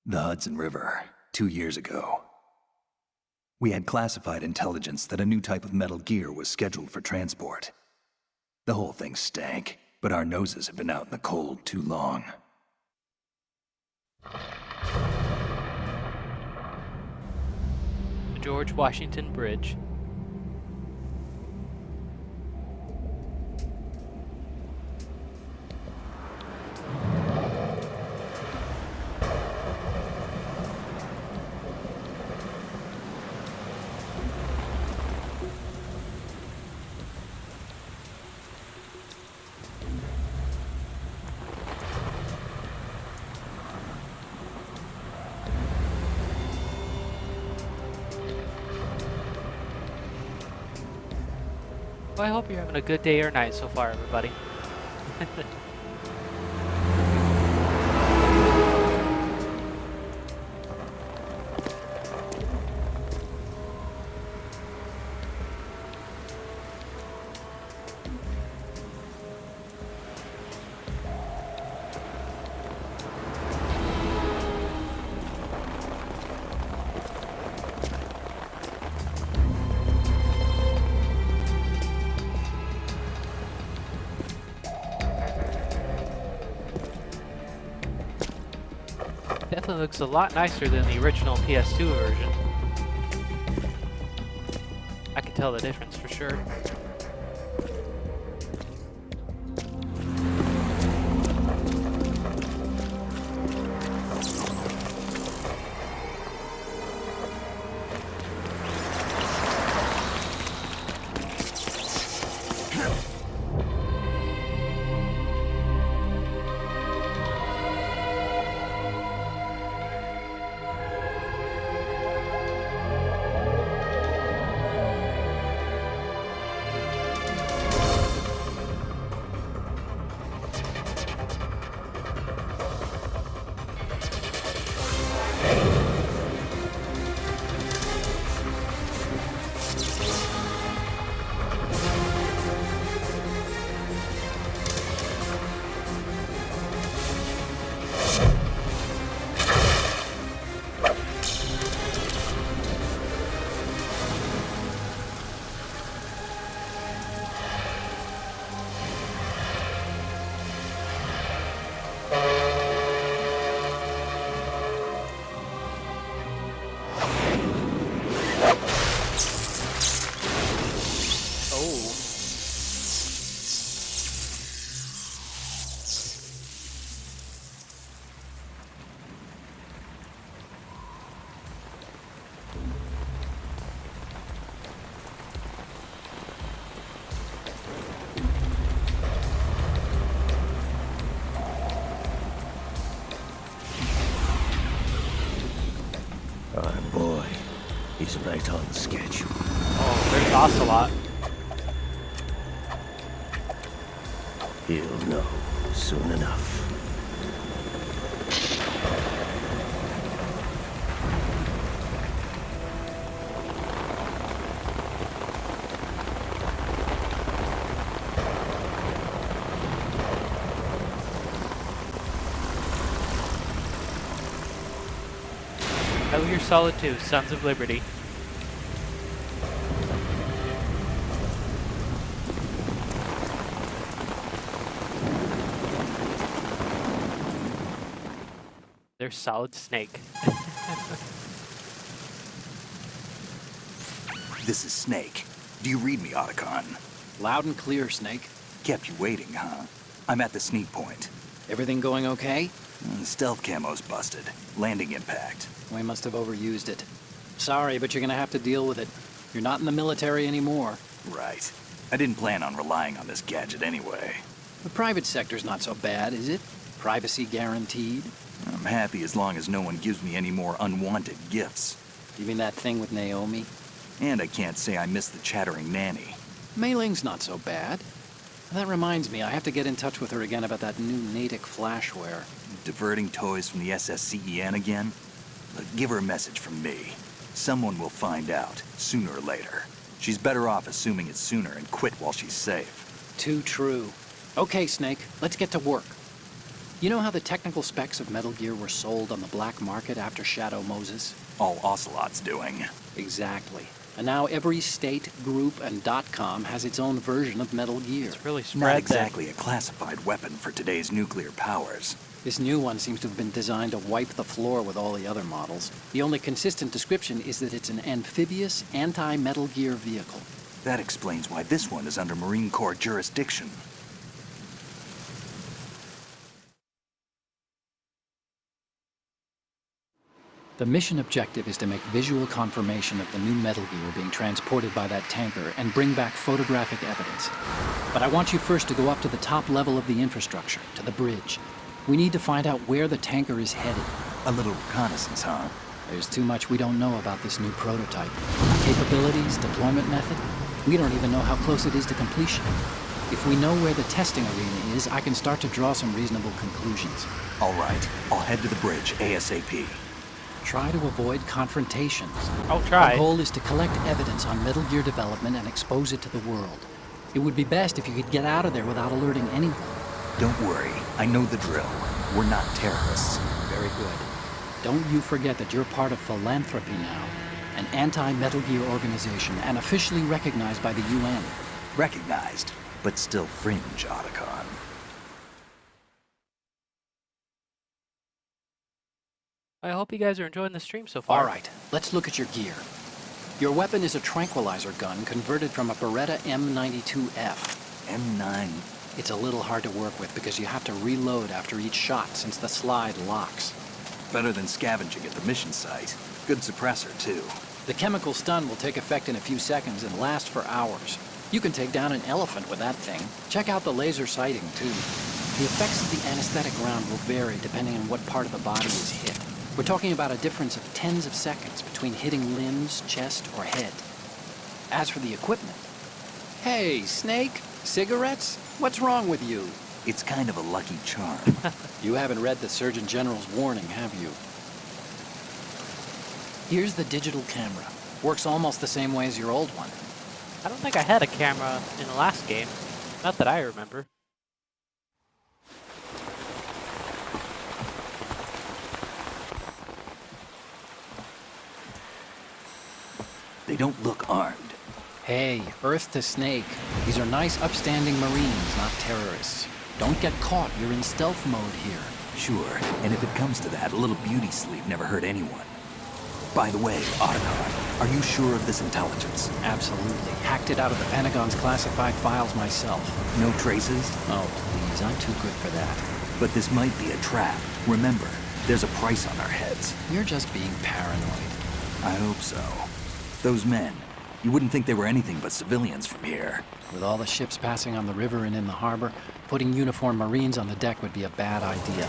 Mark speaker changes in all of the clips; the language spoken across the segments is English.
Speaker 1: The Hudson River, 2 years ago. We had classified intelligence that a new type of metal gear was scheduled for transport. The whole thing stank, but our noses had been out in the cold too long.
Speaker 2: The George Washington Bridge. Well, I hope you're having a good day or night so far, everybody. Definitely looks a lot nicer than the original PS2 version. I can tell the difference for sure.
Speaker 3: Oh boy, he's right on schedule.
Speaker 2: Oh, there's Ocelot.
Speaker 3: He'll know soon enough.
Speaker 2: Metal Gear Solid 2, Sons of Liberty. There's Solid Snake.
Speaker 1: This is Snake. Do you read me, Otacon?
Speaker 4: Loud and clear, Snake.
Speaker 1: Kept you waiting, huh? I'm at the sneak point.
Speaker 4: Everything going okay?
Speaker 1: Stealth camo's busted. Landing impact.
Speaker 4: We must have overused it. Sorry, but you're gonna have to deal with it. You're not in the military anymore.
Speaker 1: Right. I didn't plan on relying on this gadget anyway.
Speaker 4: The private sector's not so bad, is it? Privacy guaranteed?
Speaker 1: I'm happy as long as no one gives me any more unwanted gifts.
Speaker 4: You mean that thing with Naomi?
Speaker 1: And I can't say I miss the chattering nanny.
Speaker 4: Mei Ling's not so bad. That reminds me, I have to get in touch with her again about that new Natick flashware.
Speaker 1: Diverting toys from the SSCEN again? Look, give her a message from me. Someone will find out, sooner or later. She's better off assuming it sooner and quit while she's safe.
Speaker 4: Too true. Okay, Snake, let's get to work. You know how the technical specs of Metal Gear were sold on the black market after Shadow Moses?
Speaker 1: All Ocelot's doing.
Speaker 4: Exactly. And now every state, group, and .com has its own version of Metal Gear.
Speaker 2: It's really
Speaker 1: Not
Speaker 2: spread
Speaker 1: exactly a classified weapon for today's nuclear powers.
Speaker 4: This new one seems to have been designed to wipe the floor with all the other models. The only consistent description is that it's an amphibious, anti-Metal Gear vehicle.
Speaker 1: That explains why this one is under Marine Corps jurisdiction.
Speaker 4: The mission objective is to make visual confirmation of the new Metal Gear being transported by that tanker and bring back photographic evidence. But I want you first to go up to the top level of the infrastructure, to the bridge. We need to find out where the tanker is headed.
Speaker 1: A little reconnaissance, huh?
Speaker 4: There's too much we don't know about this new prototype. Capabilities, deployment method. We don't even know how close it is to completion. If we know where the testing arena is, I can start to draw some reasonable conclusions.
Speaker 1: All right, I'll head to the bridge ASAP.
Speaker 4: Try to avoid confrontations.
Speaker 2: I'll try.
Speaker 4: Our goal is to collect evidence on Metal Gear development and expose it to the world. It would be best if you could get out of there without alerting anyone.
Speaker 1: Don't worry, I know the drill. We're not terrorists.
Speaker 4: Very good. Don't you forget that you're part of Philanthropy now, an anti-Metal Gear organization and officially recognized by the UN.
Speaker 1: Recognized, but still fringe, Otacon.
Speaker 2: I hope you guys are enjoying the stream so far.
Speaker 4: All right, let's look at your gear. Your weapon is a tranquilizer gun converted from a Beretta M92F.
Speaker 1: M9.
Speaker 4: It's a little hard to work with because you have to reload after each shot since the slide locks.
Speaker 1: Better than scavenging at the mission site. Good suppressor, too.
Speaker 4: The chemical stun will take effect in a few seconds and last for hours. You can take down an elephant with that thing. Check out the laser sighting, too. The effects of the anesthetic round will vary depending on what part of the body is hit. We're talking about a difference of tens of seconds between hitting limbs, chest, or head. As for the equipment... Hey, Snake? Cigarettes? What's wrong with you?
Speaker 1: It's kind of a lucky charm.
Speaker 4: You haven't read the Surgeon General's warning, have you? Here's the digital camera. Works almost the same way as your old one.
Speaker 2: I don't think I had a camera in the last game. Not that I remember.
Speaker 1: They don't look armed.
Speaker 4: Hey, Earth to Snake. These are nice, upstanding Marines, not terrorists. Don't get caught. You're in stealth mode here.
Speaker 1: Sure, and if it comes to that, a little beauty sleep never hurt anyone. By the way, Otacon, are you sure of this intelligence?
Speaker 4: Absolutely. Hacked it out of the Pentagon's classified files myself.
Speaker 1: No traces?
Speaker 4: Oh, please, I'm too good for that.
Speaker 1: But this might be a trap. Remember, there's a price on our heads.
Speaker 4: You're just being paranoid.
Speaker 1: I hope so. Those men, you wouldn't think they were anything but civilians from here.
Speaker 4: With all the ships passing on the river and in the harbor, putting uniformed Marines on the deck would be a bad idea.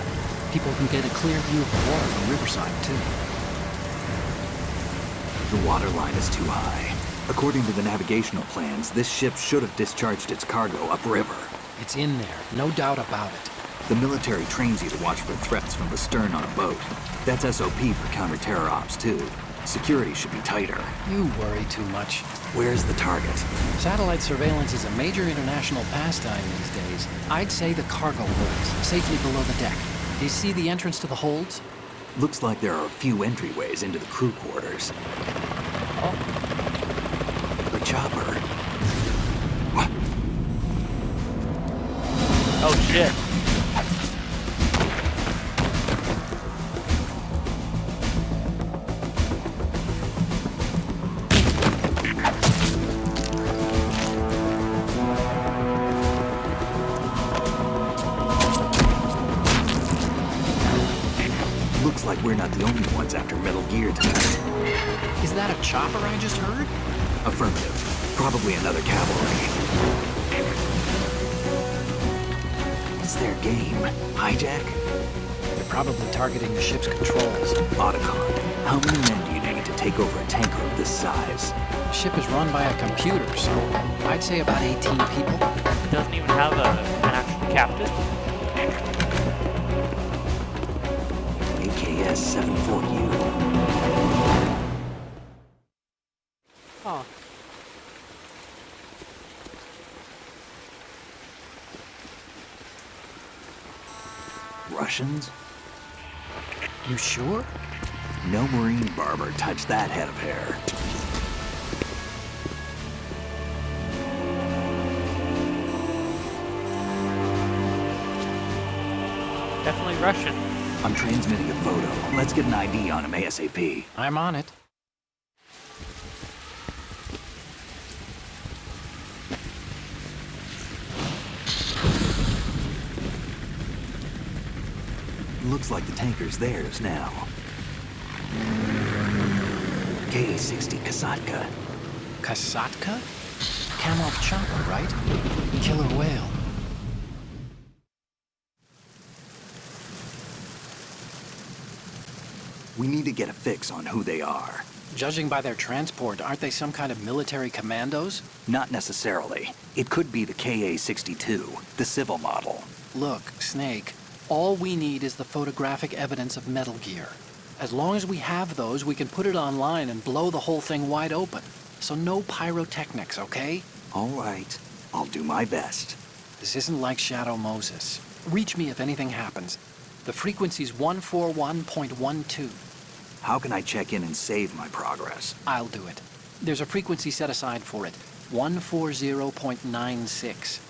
Speaker 4: People can get a clear view of the water from Riverside, too.
Speaker 1: The water line is too high. According to the navigational plans, this ship should have discharged its cargo upriver.
Speaker 4: It's in there, no doubt about it.
Speaker 1: The military trains you to watch for threats from the stern on a boat. That's SOP for counter-terror ops, too. Security should be tighter.
Speaker 4: You worry too much.
Speaker 1: Where's the target?
Speaker 4: Satellite surveillance is a major international pastime these days. I'd say the cargo holds, safely below the deck. Do you see the entrance to the holds?
Speaker 1: Looks like there are a few entryways into the crew quarters.
Speaker 2: Oh.
Speaker 1: The chopper. What?
Speaker 2: Oh shit.
Speaker 1: Looks like we're not the only ones after Metal Gear tonight.
Speaker 4: Is that a chopper I just heard?
Speaker 1: Affirmative. Probably another cavalry. What's their game? Hijack?
Speaker 4: They're probably targeting the ship's controls.
Speaker 1: Otacon, how many men do you need to take over a tanker of this size?
Speaker 4: The ship is run by a computer, so I'd say about 18 people.
Speaker 2: It doesn't even have an actual captain.
Speaker 1: AKS 74U.
Speaker 2: Oh.
Speaker 5: Russians?
Speaker 4: You sure?
Speaker 5: No Marine barber touched that head of hair.
Speaker 2: Definitely Russian.
Speaker 5: I'm transmitting a photo. Let's get an ID on him ASAP.
Speaker 4: I'm on it.
Speaker 5: Looks like the tanker's theirs now. Ka-60 Kasatka.
Speaker 4: Kasatka? Kamov chopper, right? Killer whale.
Speaker 5: We need to get a fix on who they are.
Speaker 4: Judging by their transport, aren't they some kind of military commandos?
Speaker 5: Not necessarily. It could be the Ka-62, the civil model.
Speaker 4: Look, Snake, all we need is the photographic evidence of Metal Gear. As long as we have those, we can put it online and blow the whole thing wide open. So no pyrotechnics, okay?
Speaker 5: All right. I'll do my best.
Speaker 4: This isn't like Shadow Moses. Reach me if anything happens. The frequency's 141.12.
Speaker 5: How can I check in and save my progress?
Speaker 4: I'll do it. There's a frequency set aside for it. 140.96.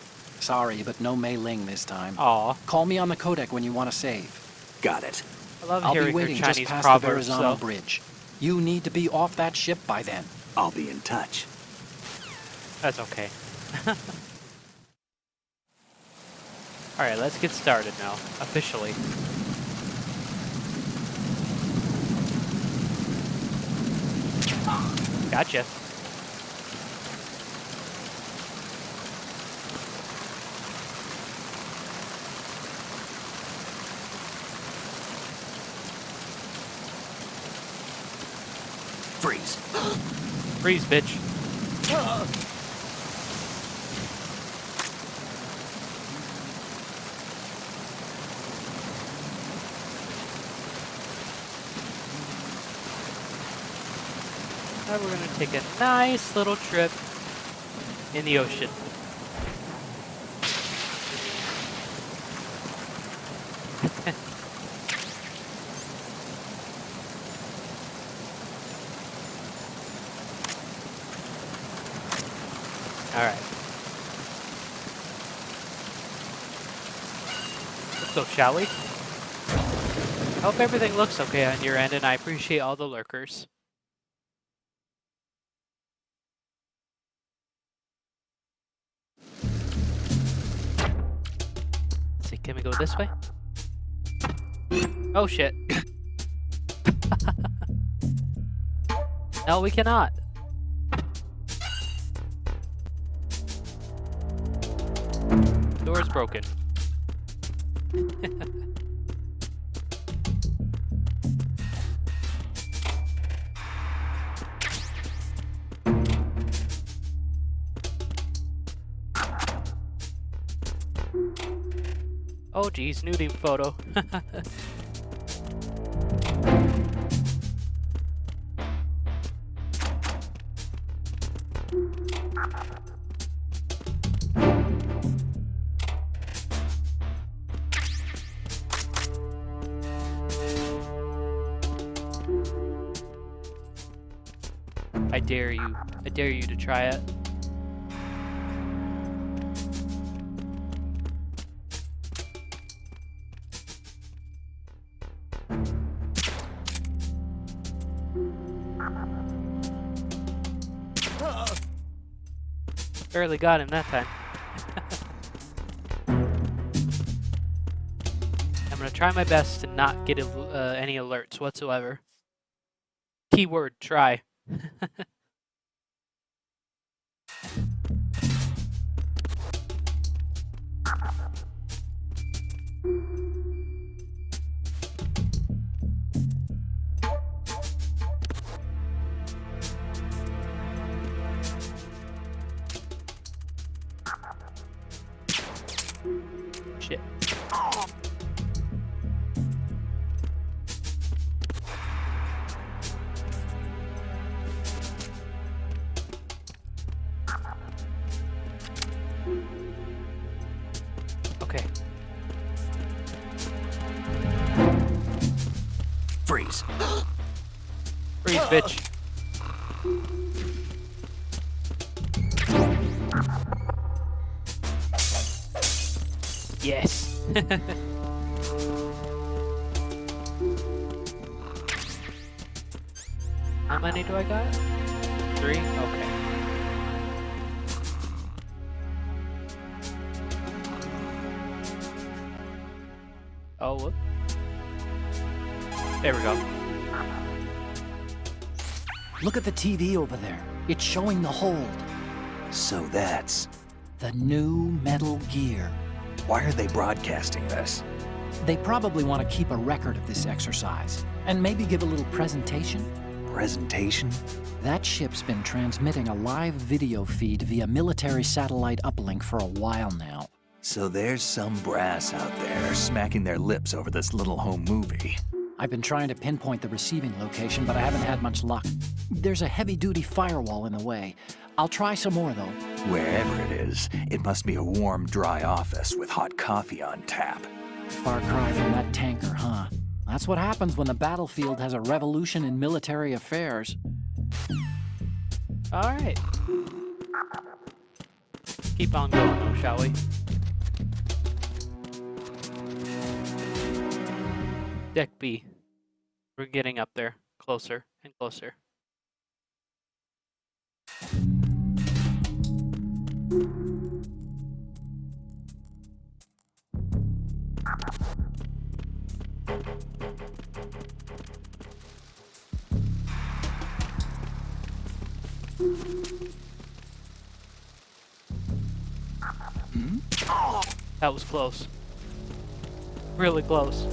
Speaker 4: Sorry, but no Mei Ling this time.
Speaker 2: Aw,
Speaker 4: Call me on the codec when you want to save.
Speaker 5: Got it.
Speaker 2: I love
Speaker 4: I'll be
Speaker 2: hearing her
Speaker 4: waiting just
Speaker 2: Chinese
Speaker 4: past the
Speaker 2: proverbs,
Speaker 4: Verrazano
Speaker 2: though.
Speaker 4: Bridge. You need to be off that ship by then.
Speaker 5: I'll be in touch.
Speaker 2: That's okay. Alright, let's get started now, officially. Gotcha.
Speaker 5: Freeze.
Speaker 2: Freeze, bitch. Now we're gonna take a nice little trip in the ocean. Alright. Let's go, shall we? I hope everything looks okay on your end, and I appreciate all the lurkers. Let's see, can we go this way? Oh shit. No, we cannot. Door's broken. Oh geez, nudie photo. I dare you to try it. Barely got him that time. I'm gonna try my best to not get any alerts whatsoever. Keyword, try. Shit. Okay.
Speaker 5: Freeze.
Speaker 2: Freeze, bitch. Yes. How many do I got? 3? Okay. Oh, whoop. There we go.
Speaker 4: Look at the TV over there. It's showing the hold.
Speaker 5: So that's...
Speaker 4: The new Metal Gear.
Speaker 5: Why are they broadcasting this?
Speaker 4: They probably want to keep a record of this exercise. And maybe give a little presentation.
Speaker 5: Presentation?
Speaker 4: That ship's been transmitting a live video feed via military satellite uplink for a while now.
Speaker 5: So there's some brass out there smacking their lips over this little home movie.
Speaker 4: I've been trying to pinpoint the receiving location, but I haven't had much luck. There's a heavy-duty firewall in the way. I'll try some more, though.
Speaker 5: Wherever it is, it must be a warm, dry office with hot coffee on tap.
Speaker 4: Far cry from that tanker, huh? That's what happens when the battlefield has a revolution in military affairs.
Speaker 2: All right. Keep on going, though, shall we? Deck B. We're getting up there, closer and closer. That was close. Really close.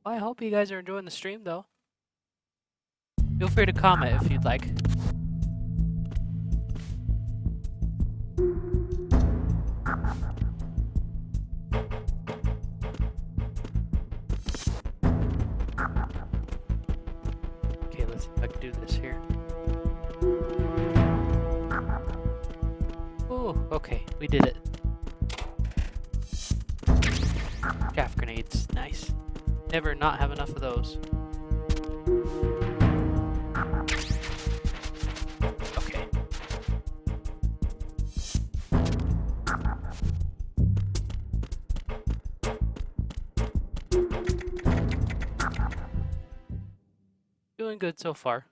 Speaker 2: Well, I hope you guys are enjoying the stream, though. Feel free to comment if you'd like. Okay, let's see if I can do this here. Oh, okay, we did it. Chaff grenades, nice. Never not have enough of those. Okay. Doing good so far.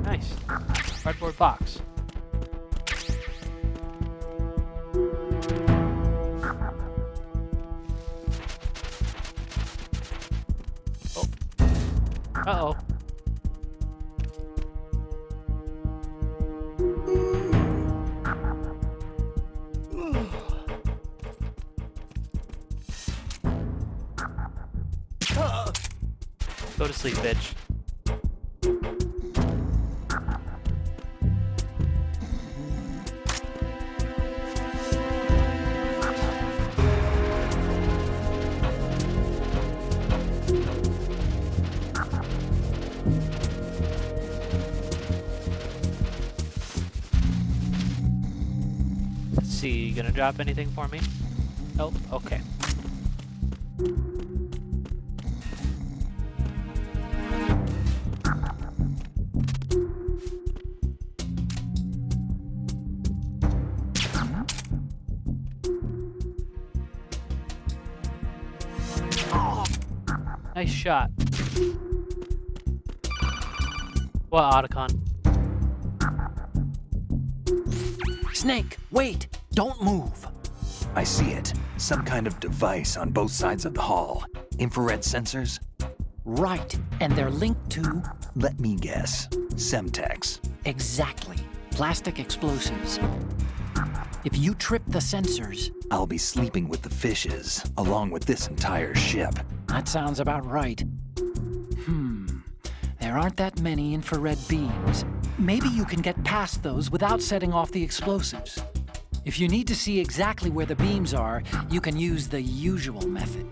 Speaker 2: Nice. Cardboard box. Oh. Uh-oh. Go to sleep, bitch. Let's see, you gonna drop anything for me? Oh, okay. Nice shot. What, Otacon?
Speaker 4: Snake, wait! Don't move!
Speaker 5: I see it. Some kind of device on both sides of the hall. Infrared sensors?
Speaker 4: Right, and they're linked to...
Speaker 5: Let me guess. Semtex.
Speaker 4: Exactly. Plastic explosives. If you trip the sensors...
Speaker 5: I'll be sleeping with the fishes, along with this entire ship.
Speaker 4: That sounds about right. There aren't that many infrared beams. maybe you can get past those without setting off the explosives. If you need to see exactly where the beams are, you can use the usual method.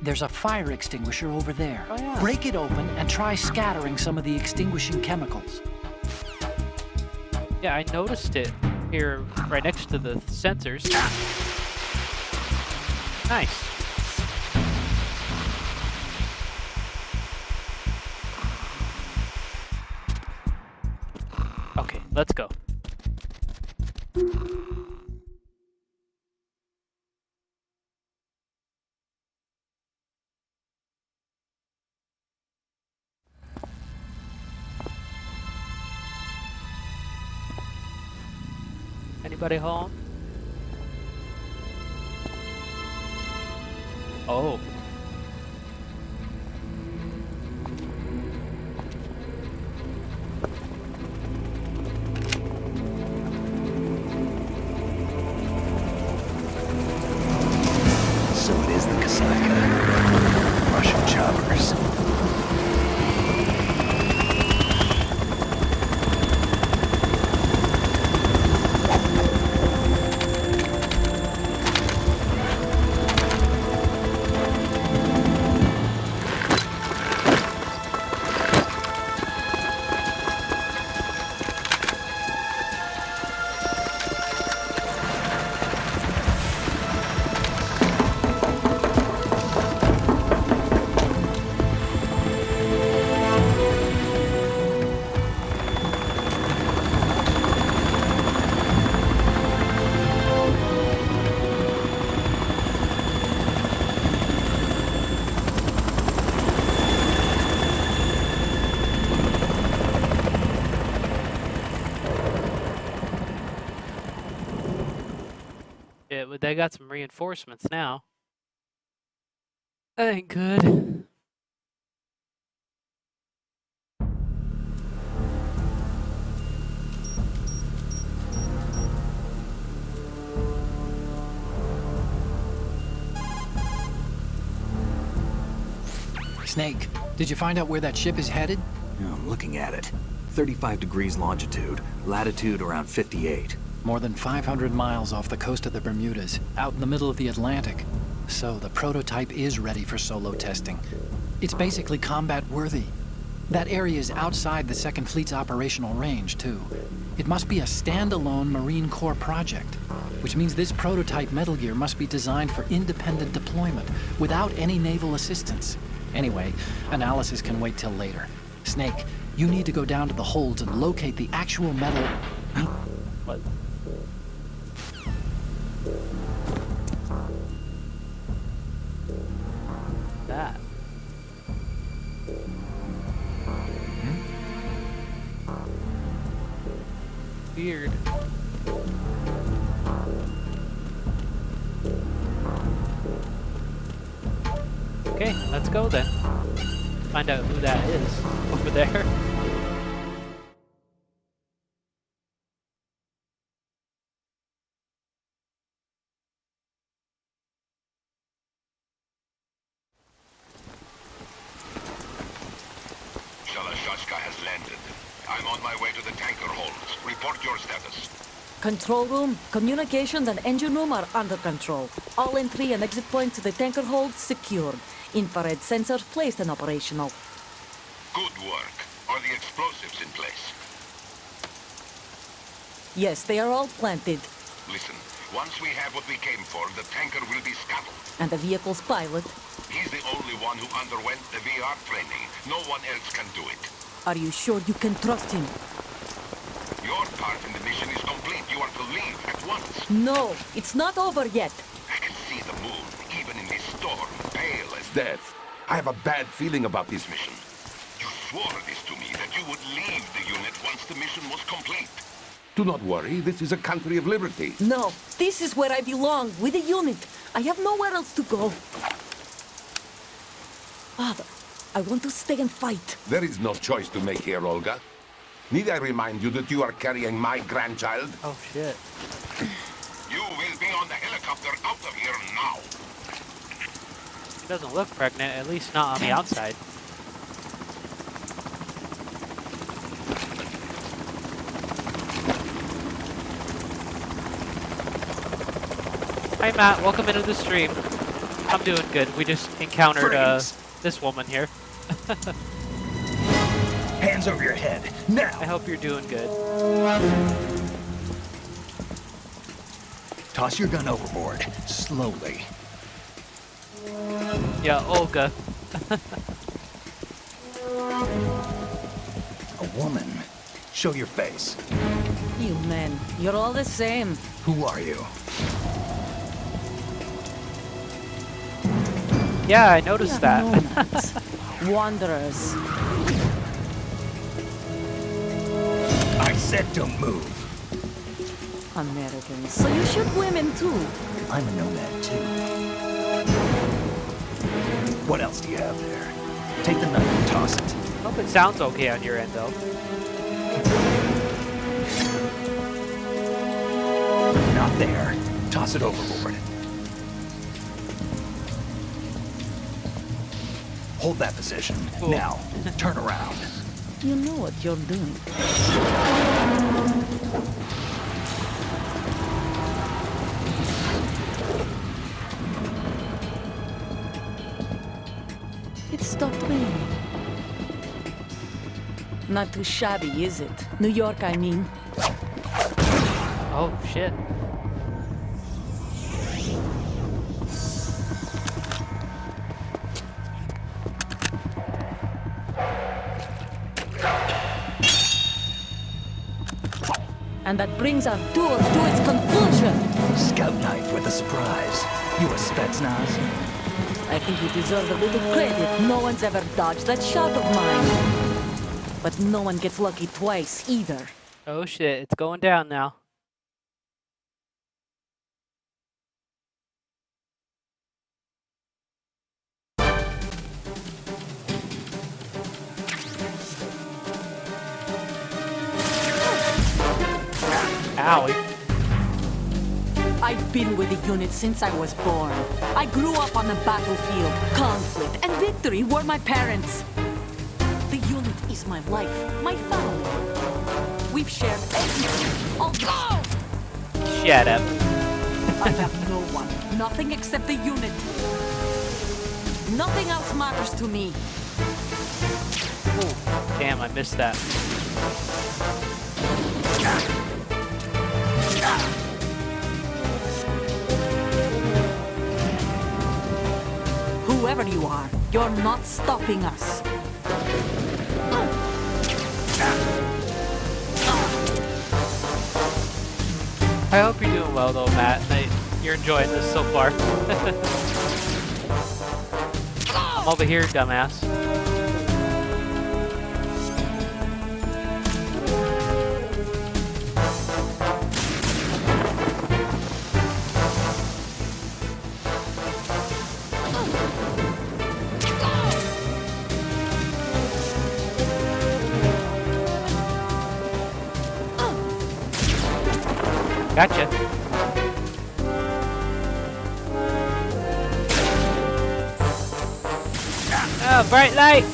Speaker 4: There's a fire extinguisher over there.
Speaker 2: Oh, yeah.
Speaker 4: Break it open and try scattering some of the extinguishing chemicals.
Speaker 2: Yeah, I noticed it here right next to the sensors. Nice. Okay, let's go. Anybody home? Oh.
Speaker 1: So it is the Kasaka. Russian choppers.
Speaker 2: Yeah, but they got some reinforcements now. That ain't good.
Speaker 4: Snake, did you find out where that ship is headed?
Speaker 5: Yeah, I'm looking at it. 35 degrees longitude, latitude around 58.
Speaker 4: More than 500 miles off the coast of the Bermudas, out in the middle of the Atlantic. So the prototype is ready for solo testing. It's basically combat-worthy. That area is outside the Second Fleet's operational range, too. It must be a standalone Marine Corps project, which means this prototype Metal Gear must be designed for independent deployment, without any naval assistance. Anyway, analysis can wait till later. Snake, you need to go down to the holds and locate the actual metal...
Speaker 2: What? That. Weird. Okay, let's go then. Find out who that is over there.
Speaker 6: Shalashaska has landed. I'm on my way to the tanker holds. Report your status.
Speaker 7: Control room, communications and engine room are under control. All entry and exit points to the tanker hold secured. Infrared sensors placed and operational.
Speaker 6: Good work. Are the explosives in place?
Speaker 7: Yes, they are all planted.
Speaker 6: Listen, once we have what we came for, the tanker will be scuttled.
Speaker 7: And the vehicle's pilot.
Speaker 6: He's the only one who underwent the VR training. No one else can do it.
Speaker 7: Are you sure you can trust him?
Speaker 6: Your part in the mission is complete. You are to leave at once.
Speaker 7: No, it's not over yet.
Speaker 6: I can see the moon, even in this storm, pale as death. I have a bad feeling about this mission. You swore this to me, that you would leave the unit once the mission was complete. Do not worry, this is a country of liberty.
Speaker 7: No, this is where I belong, with the unit. I have nowhere else to go. Father, I want to stay and fight.
Speaker 6: There is no choice to make here, Olga. Need I remind you that you are carrying my grandchild?
Speaker 2: Oh shit.
Speaker 6: You will be on the helicopter out of here now.
Speaker 2: She doesn't look pregnant, at least not on the outside. Hi Matt, welcome into the stream. I'm doing good. We just encountered this woman here.
Speaker 1: Hands over your head, now!
Speaker 2: I hope you're doing good.
Speaker 1: Toss your gun overboard, slowly.
Speaker 2: Yeah, Olga.
Speaker 1: A woman. Show your face.
Speaker 7: You men, you're all the same.
Speaker 1: Who are you?
Speaker 2: Yeah, I noticed that.
Speaker 7: Nomads. Wanderers.
Speaker 1: I said don't move.
Speaker 7: Americans. So you shoot women too.
Speaker 1: I'm a nomad too. What else do you have there? Take the knife and toss it.
Speaker 2: Hope it sounds okay on your end though.
Speaker 1: Not there. Toss it overboard. Hold that position.
Speaker 2: Cool.
Speaker 1: Now, turn around.
Speaker 7: You know what you're doing. It stopped raining. Not too shabby, is it? New York, I mean.
Speaker 2: Oh shit.
Speaker 7: And that brings our tour to its conclusion.
Speaker 1: Scout knife with a surprise. You a Spetsnaz?
Speaker 7: I think you deserve a little credit. No one's ever dodged that shot of mine. But no one gets lucky twice, either.
Speaker 2: Oh shit, it's going down now. Owie.
Speaker 7: I've been with the unit since I was born. I grew up on the battlefield. Conflict and victory were my parents. The unit is my life, my family. We've shared everything. Oh, go!
Speaker 2: Shut up.
Speaker 7: I have no one, nothing except the unit. Nothing else matters to me.
Speaker 2: Ooh, damn, I missed that.
Speaker 7: Whoever you are, you're not stopping us.
Speaker 2: I hope you're doing well though, Matt. You're enjoying this so far. I'm over here, dumbass. Gotcha. Oh, bright light!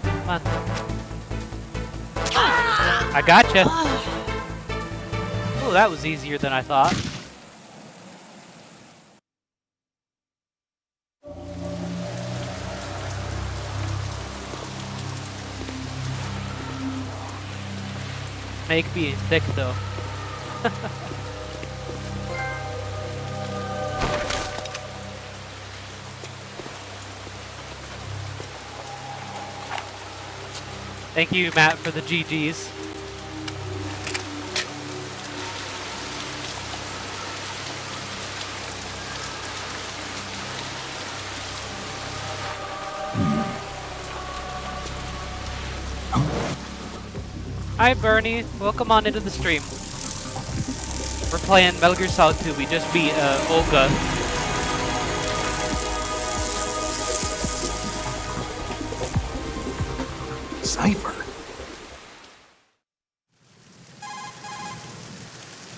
Speaker 2: Come on. I gotcha. Oh, that was easier than I thought. Make being thick though. Thank you, Matt, for the GGs. Hi Bernie, welcome on into the stream. We're playing Metal Gear Solid 2. We just beat Olga.
Speaker 1: Cypher.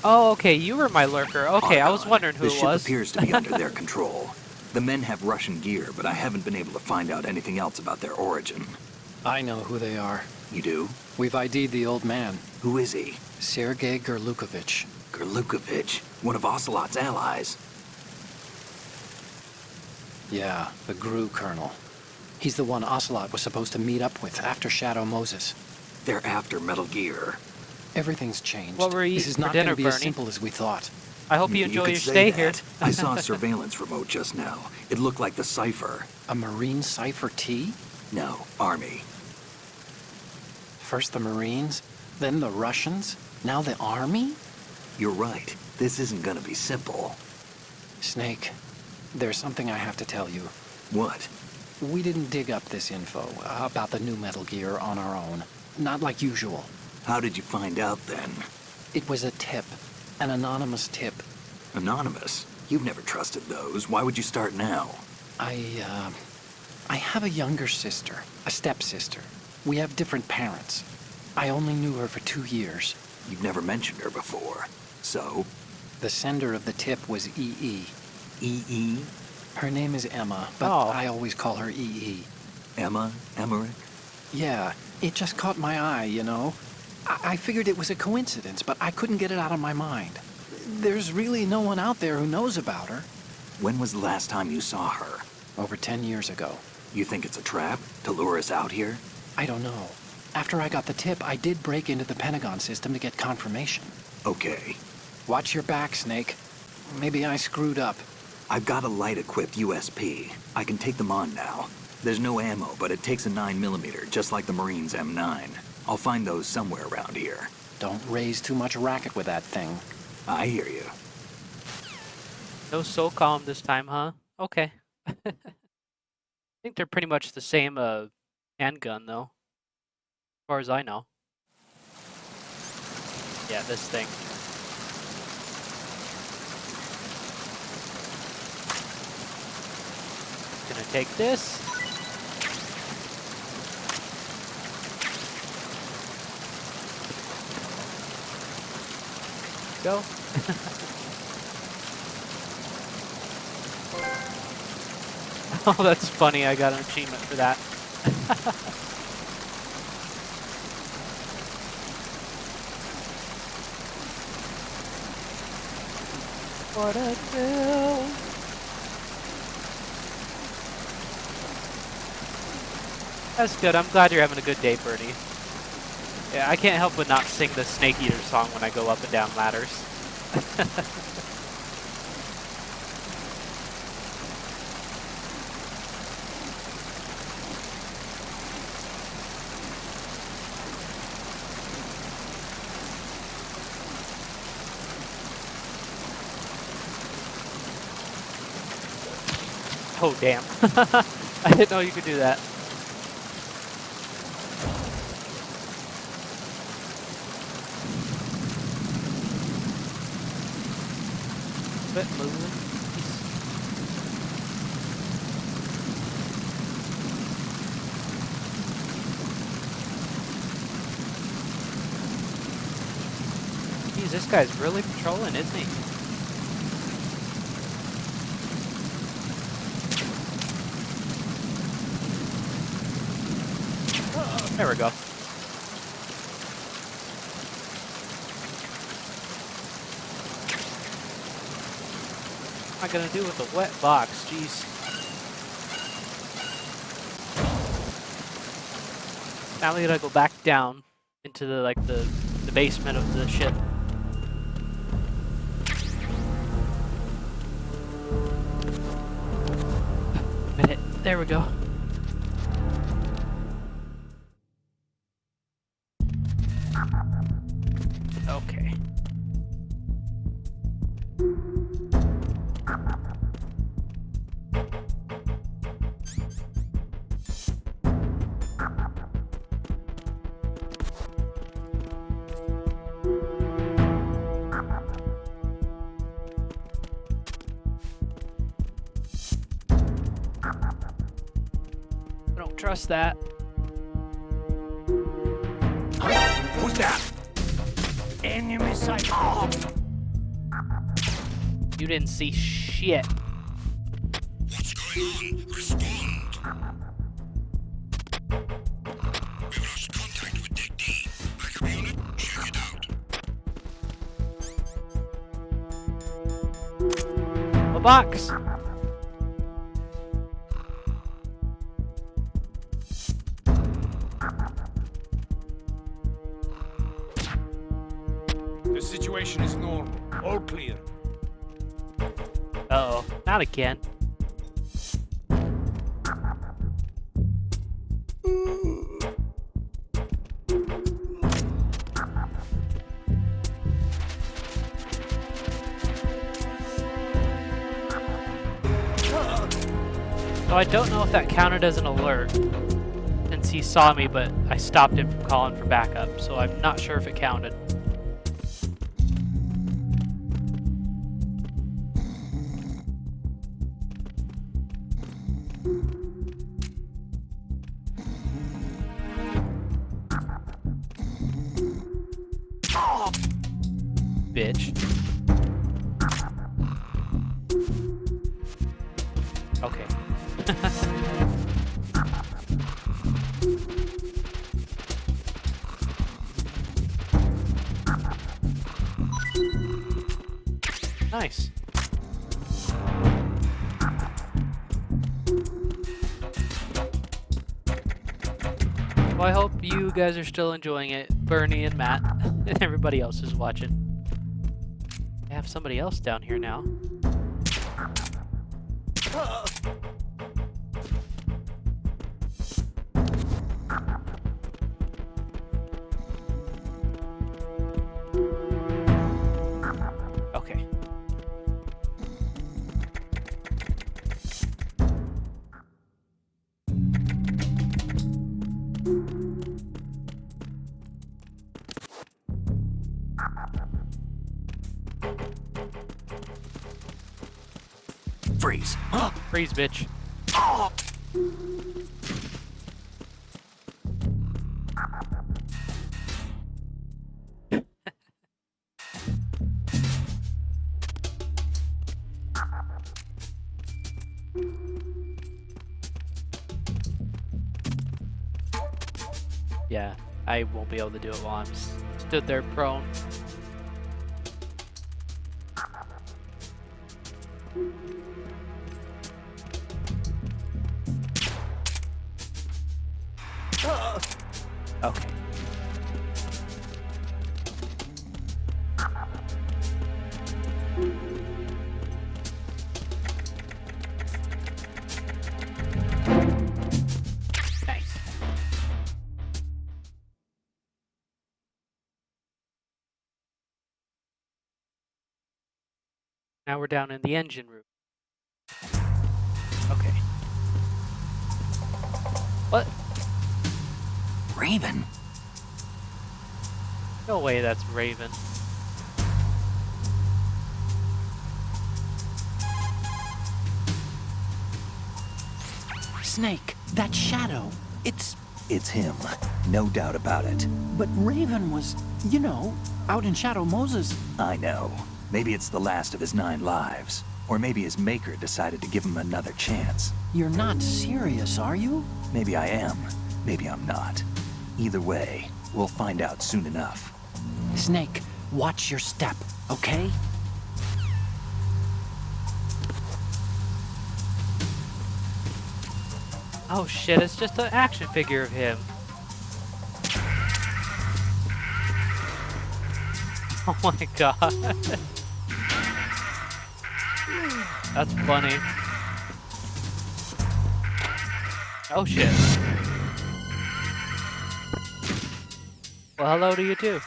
Speaker 2: Oh, okay, you were my lurker. Okay, I was
Speaker 5: Archon,
Speaker 2: wondering who
Speaker 5: the
Speaker 2: it
Speaker 5: ship
Speaker 2: was.
Speaker 5: appears to be under their control. The men have Russian gear, but I haven't been able to find out anything else about their origin.
Speaker 4: I know who they are.
Speaker 5: You do?
Speaker 4: We've ID'd the old man,
Speaker 5: Who is he?
Speaker 4: Sergei Gerlukovich.
Speaker 5: Gerlukovich, one of Ocelot's allies.
Speaker 4: Yeah, the GRU colonel. He's the one Ocelot was supposed to meet up with after Shadow Moses.
Speaker 5: They're after Metal Gear.
Speaker 4: Everything's changed.
Speaker 2: What were you
Speaker 4: This
Speaker 2: eating
Speaker 4: is
Speaker 2: for
Speaker 4: not going
Speaker 2: dinner,
Speaker 4: to be as
Speaker 2: Bernie?
Speaker 4: simple as we thought.
Speaker 2: I hope you enjoy
Speaker 5: could
Speaker 2: your
Speaker 5: say
Speaker 2: stay here.
Speaker 5: that. I saw a surveillance remote just now. It looked like the Cypher.
Speaker 4: A Marine Cipher T?
Speaker 5: No, Army.
Speaker 4: First the Marines, then the Russians, now the Army?
Speaker 5: You're right. This isn't gonna be simple.
Speaker 4: Snake, there's something I have to tell you.
Speaker 5: What?
Speaker 4: We didn't dig up this info about the new Metal Gear on our own. Not like usual.
Speaker 5: How did you find out then?
Speaker 4: It was a tip. An anonymous tip.
Speaker 5: Anonymous? You've never trusted those. Why would you start now?
Speaker 4: I have a younger sister, a stepsister. We have different parents. I only knew her for 2 years.
Speaker 5: You've never mentioned her before. So?
Speaker 4: The sender of the tip was EE.
Speaker 5: E.E.?
Speaker 4: Her name is Emma, but
Speaker 2: Oh.
Speaker 4: I always call her EE.
Speaker 5: Emma? Emmerich?
Speaker 4: Yeah, it just caught my eye, you know? I figured it was a coincidence, but I couldn't get it out of my mind. There's really no one out there who knows about her.
Speaker 5: When was the last time you saw her?
Speaker 4: Over 10 years ago.
Speaker 5: You think it's a trap? To lure us out here?
Speaker 4: I don't know. After I got the tip, I did break into the Pentagon system to get confirmation.
Speaker 5: Okay.
Speaker 4: Watch your back, Snake. Maybe I screwed up.
Speaker 5: I've got a light-equipped USP. I can take them on now. There's no ammo, but it takes a 9mm, just like the Marines' M9. I'll find those somewhere around here.
Speaker 4: Don't raise too much racket with that thing.
Speaker 5: I hear you.
Speaker 2: No SOCOM this time, huh? Okay. I think they're pretty much the same handgun, though. As far as I know. Yeah, this thing. Gonna take this. Go. Oh, that's funny. I got an achievement for that. What a thrill. That's good. I'm glad you're having a good day, Bernie. Yeah, I can't help but not sing the Snake Eater song when I go up and down ladders. Oh, damn. I didn't know you could do that. Bit moving. Geez, this guy's really patrolling, isn't he? There we go. What am I gonna do with a wet box? Jeez. Now we gotta go back down into the the basement of the ship. Minute. There we go. Okay. I don't trust that.
Speaker 6: Who's that?
Speaker 3: Enemy sight. Oh,
Speaker 2: You didn't see shit.
Speaker 8: What's going on? Respond. We've lost contact with Deck D. Backup unit, check it out.
Speaker 2: A box.
Speaker 9: The situation is normal. All clear.
Speaker 2: Uh-oh. Not again. So I don't know if that counted as an alert, since he saw me, but I stopped him from calling for backup, so I'm not sure if it counted. Bitch. Okay. Nice. Well, I hope you guys are still enjoying it, Bernie and Matt, and everybody else who's watching. I have somebody else down here now. Okay.
Speaker 5: Freeze.
Speaker 2: Freeze, bitch. Yeah, I won't be able to do it while I'm stood there prone. Okay. Nice. Now we're down in the engine room. Okay. What?
Speaker 5: Raven.
Speaker 2: No way that's Raven.
Speaker 4: Snake, that shadow.
Speaker 1: It's him, no doubt about it.
Speaker 4: But Raven was, you know, out in Shadow Moses.
Speaker 1: I know. Maybe it's the last of his 9 lives. Or maybe his maker decided to give him another chance.
Speaker 4: You're not serious, are you?
Speaker 1: Maybe I am. Maybe I'm not. Either way, we'll find out soon enough.
Speaker 4: Snake, watch your step, okay?
Speaker 2: Oh shit, it's just an action figure of him. Oh my god. That's funny. Oh shit. Well, hello to you too.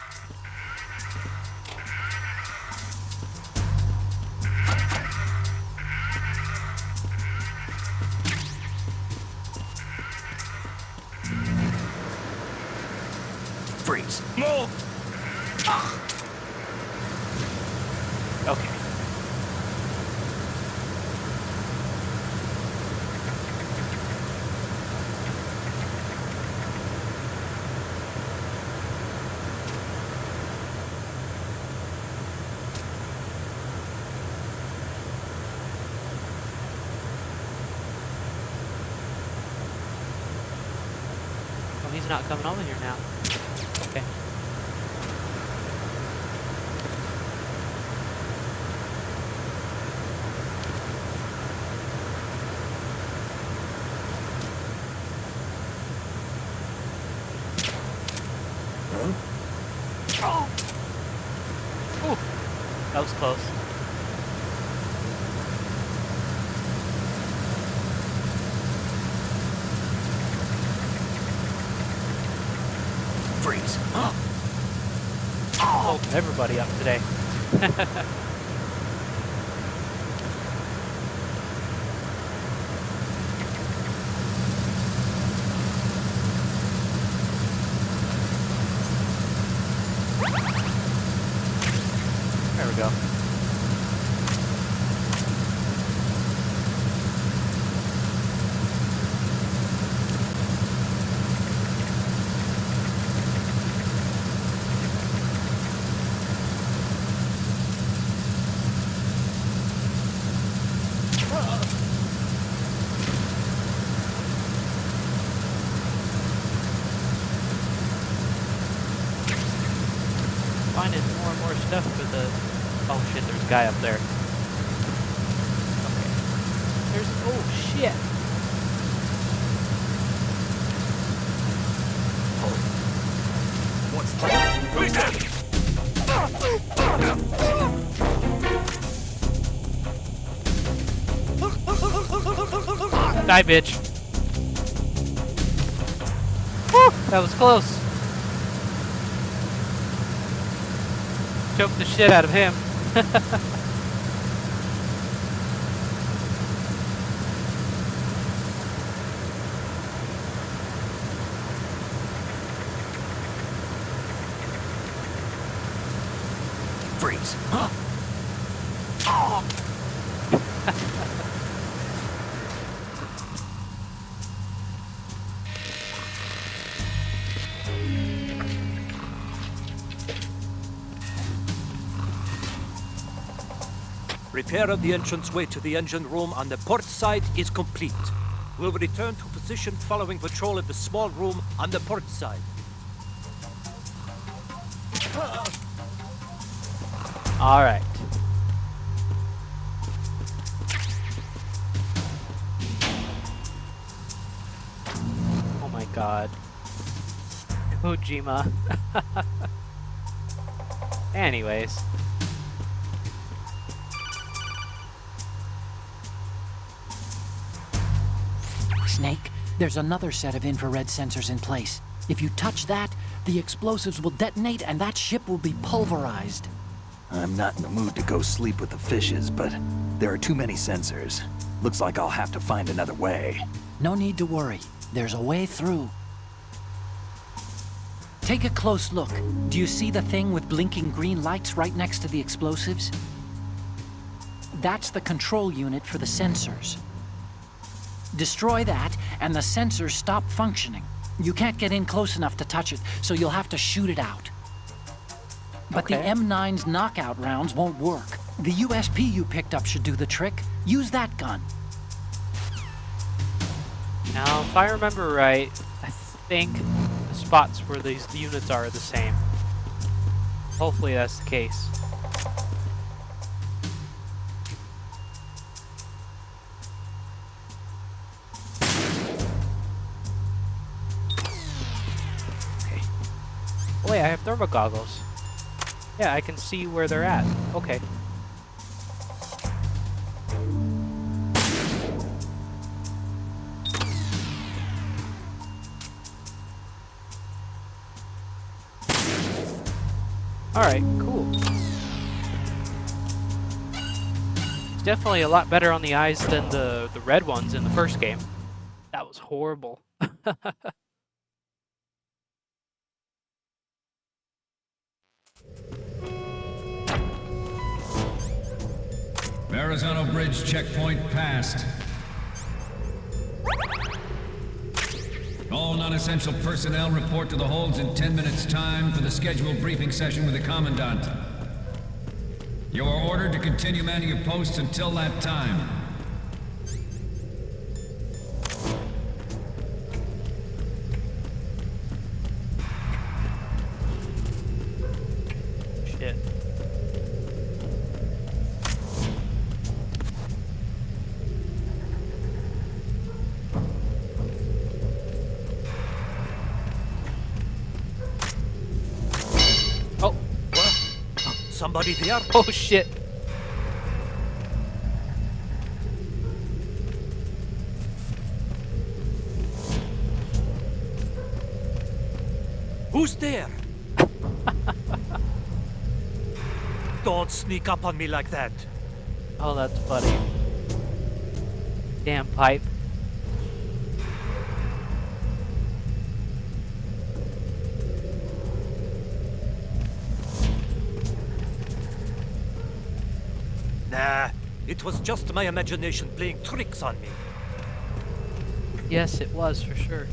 Speaker 5: Freeze.
Speaker 6: No!
Speaker 2: Okay. he's not coming over here now. Okay. Oh! Ooh, that was close.
Speaker 5: Freeze.
Speaker 2: Oh, everybody up today. There we go. Finding more and more stuff for the... Oh shit, there's a guy up there. Okay. There's... Oh shit!
Speaker 5: What's that? Who's that?
Speaker 2: Die, bitch! Woo! That was close. Choked the shit out of him.
Speaker 5: Freeze.
Speaker 10: Repair of the entranceway to the engine room on the port side is complete. We'll return to position following patrol of the small room on the port side.
Speaker 2: All right. Oh my god. Kojima. Anyways.
Speaker 4: Snake, there's another set of infrared sensors in place. If you touch that, the explosives will detonate and that ship will be pulverized.
Speaker 1: I'm not in the mood to go sleep with the fishes, but there are too many sensors. Looks like I'll have to find another way.
Speaker 4: No need to worry. There's a way through. Take a close look. Do you see the thing with blinking green lights right next to the explosives? That's the control unit for the sensors. Destroy that, and the sensors stop functioning. You can't get in close enough to touch it, so you'll have to shoot it out. But the
Speaker 2: Okay.
Speaker 4: M9's knockout rounds won't work. The USP you picked up should do the trick. Use that gun.
Speaker 2: Now, if I remember right, I think the spots where these units are the same. Hopefully that's the case. Oh wait, I have thermal goggles. Yeah, I can see where they're at. Okay. Alright, cool. It's definitely a lot better on the eyes than the red ones in the first game. That was horrible.
Speaker 11: Verrazano Bridge checkpoint passed. All non-essential personnel report to the holds in 10 minutes' time for the scheduled briefing session with the Commandant. You are ordered to continue manning your posts until that time.
Speaker 10: somebody there?
Speaker 2: Oh shit.
Speaker 10: Who's there? Don't sneak up on me like that.
Speaker 2: Oh, that's funny. Damn pipe.
Speaker 10: Nah, it was just my imagination playing tricks on me.
Speaker 2: Yes, it was for sure.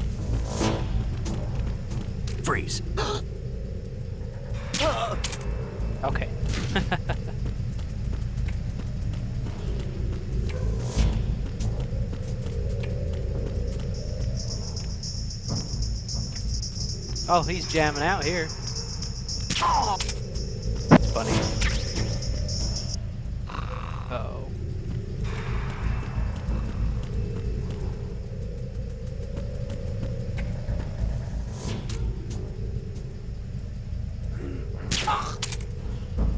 Speaker 5: Freeze.
Speaker 2: Okay. Oh, he's jamming out here. That's funny. Uh-oh.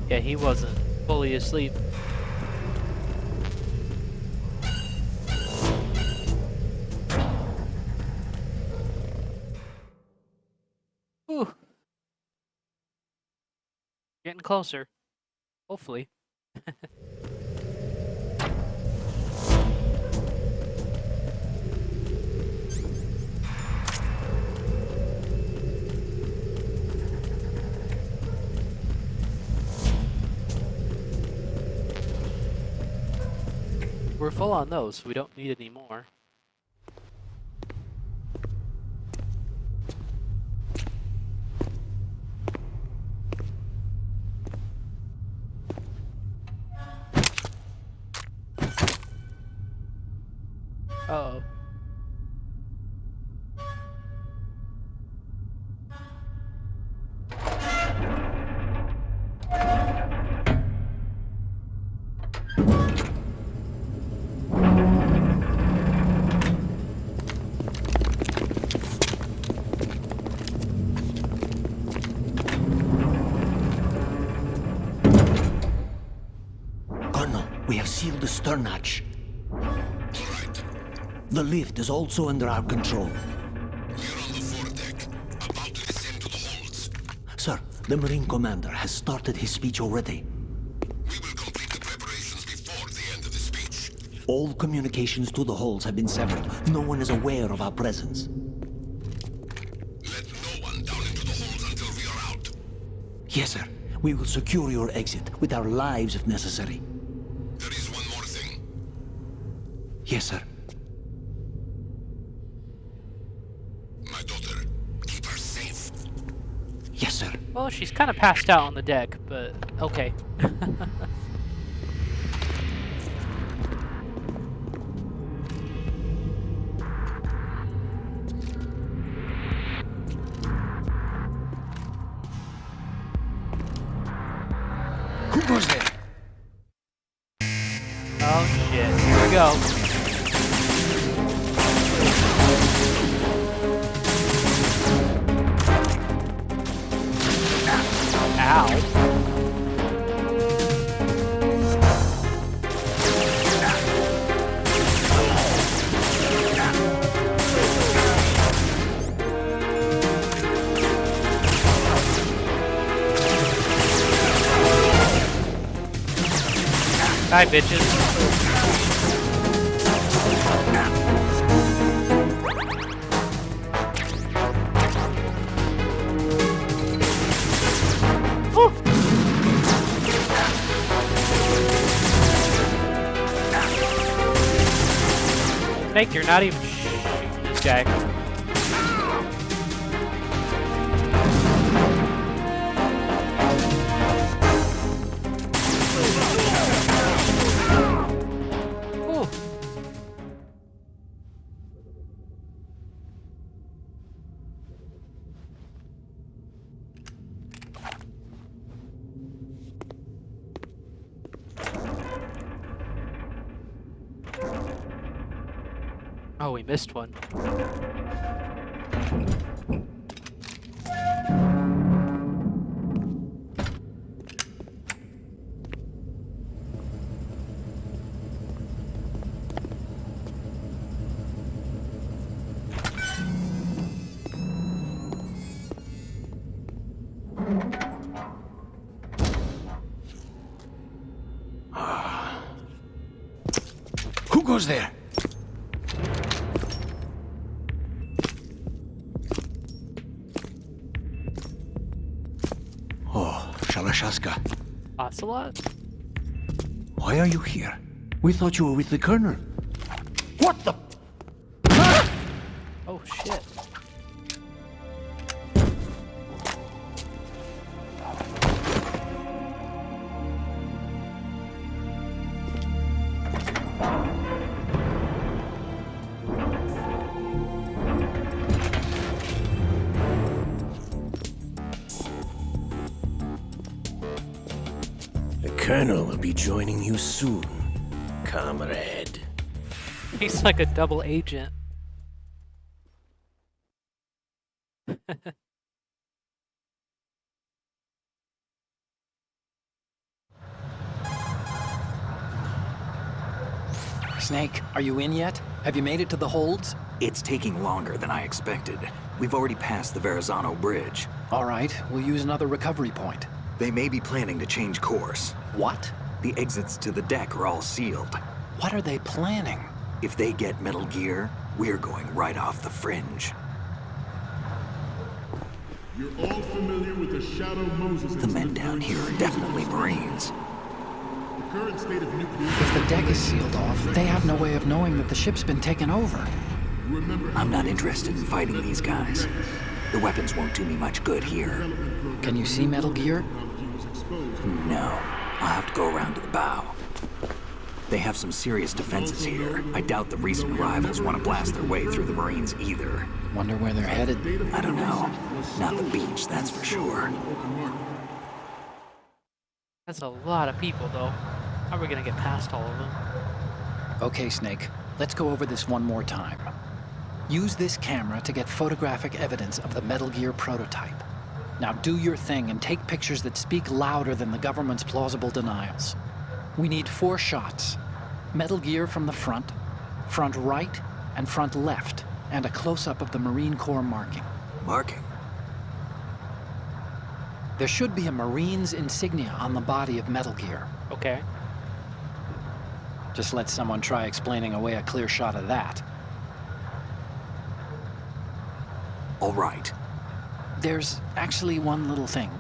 Speaker 2: Yeah, he wasn't fully asleep. Whew. Getting closer. Hopefully. We're full on those, so we don't need any more. Uh-oh.
Speaker 3: Colonel, we have sealed the stern hatch.
Speaker 8: All right.
Speaker 3: The lift is also under our control.
Speaker 8: We're on the foredeck, about to descend to the holds.
Speaker 3: Sir, the Marine Commander has started his speech already.
Speaker 8: We will complete the preparations before the end of the speech.
Speaker 3: All communications to the holds have been severed. No one is aware of our presence.
Speaker 8: Let no one down into the holds until we are out.
Speaker 3: Yes, sir. We will secure your exit with our lives if necessary.
Speaker 8: There is one more thing.
Speaker 3: Yes, sir.
Speaker 8: My daughter, keep her safe.
Speaker 3: Yes, sir.
Speaker 2: Well, she's kind of passed out on the deck, but okay.
Speaker 3: Who goes there?
Speaker 2: Oh shit, here we go. Ow. Hi, bitches. Woo. Snake, you're not even shooting this guy. Ooh. Oh, we missed one.
Speaker 9: goes there?
Speaker 3: Oh, Shalashaska.
Speaker 2: Ocelot?
Speaker 3: Why are you here? We thought you were with the Colonel.
Speaker 9: What the?
Speaker 2: Oh shit.
Speaker 12: The Colonel will be joining you soon, comrade.
Speaker 2: He's like a double agent.
Speaker 4: Snake, are you in yet? Have you made it to the holds?
Speaker 5: It's taking longer than I expected. We've already passed the Verrazano Bridge.
Speaker 4: All right, we'll use another recovery point.
Speaker 5: They may be planning to change course.
Speaker 4: What?
Speaker 5: The exits to the deck are all sealed.
Speaker 4: What are they planning?
Speaker 5: If they get Metal Gear, we're going right off the fringe.
Speaker 13: You're all familiar with the Shadow Moses.
Speaker 5: The men down here are definitely Marines.
Speaker 13: The current state of nuclear...
Speaker 4: If the deck is sealed off, they have no way of knowing that the ship's been taken over.
Speaker 5: I'm not interested in fighting these guys. The weapons won't do me much good here.
Speaker 4: Can you see Metal Gear?
Speaker 5: No. I'll have to go around to the bow. They have some serious defenses here. I doubt the recent arrivals want to blast their way through the Marines either.
Speaker 4: Wonder where they're headed?
Speaker 5: I don't know. Not the beach, that's for sure.
Speaker 2: That's a lot of people, though. How are we gonna get past all of them?
Speaker 4: Okay, Snake. Let's go over this one more time. Use this camera to get photographic evidence of the Metal Gear prototype. Now do your thing and take pictures that speak louder than the government's plausible denials. We need 4 shots. Metal Gear from the front right, and front left, and a close-up of the Marine Corps marking.
Speaker 5: Marking?
Speaker 4: There should be a Marine's insignia on the body of Metal Gear.
Speaker 2: Okay.
Speaker 4: Just let someone try explaining away a clear shot of that.
Speaker 5: All right.
Speaker 4: There's actually one little thing.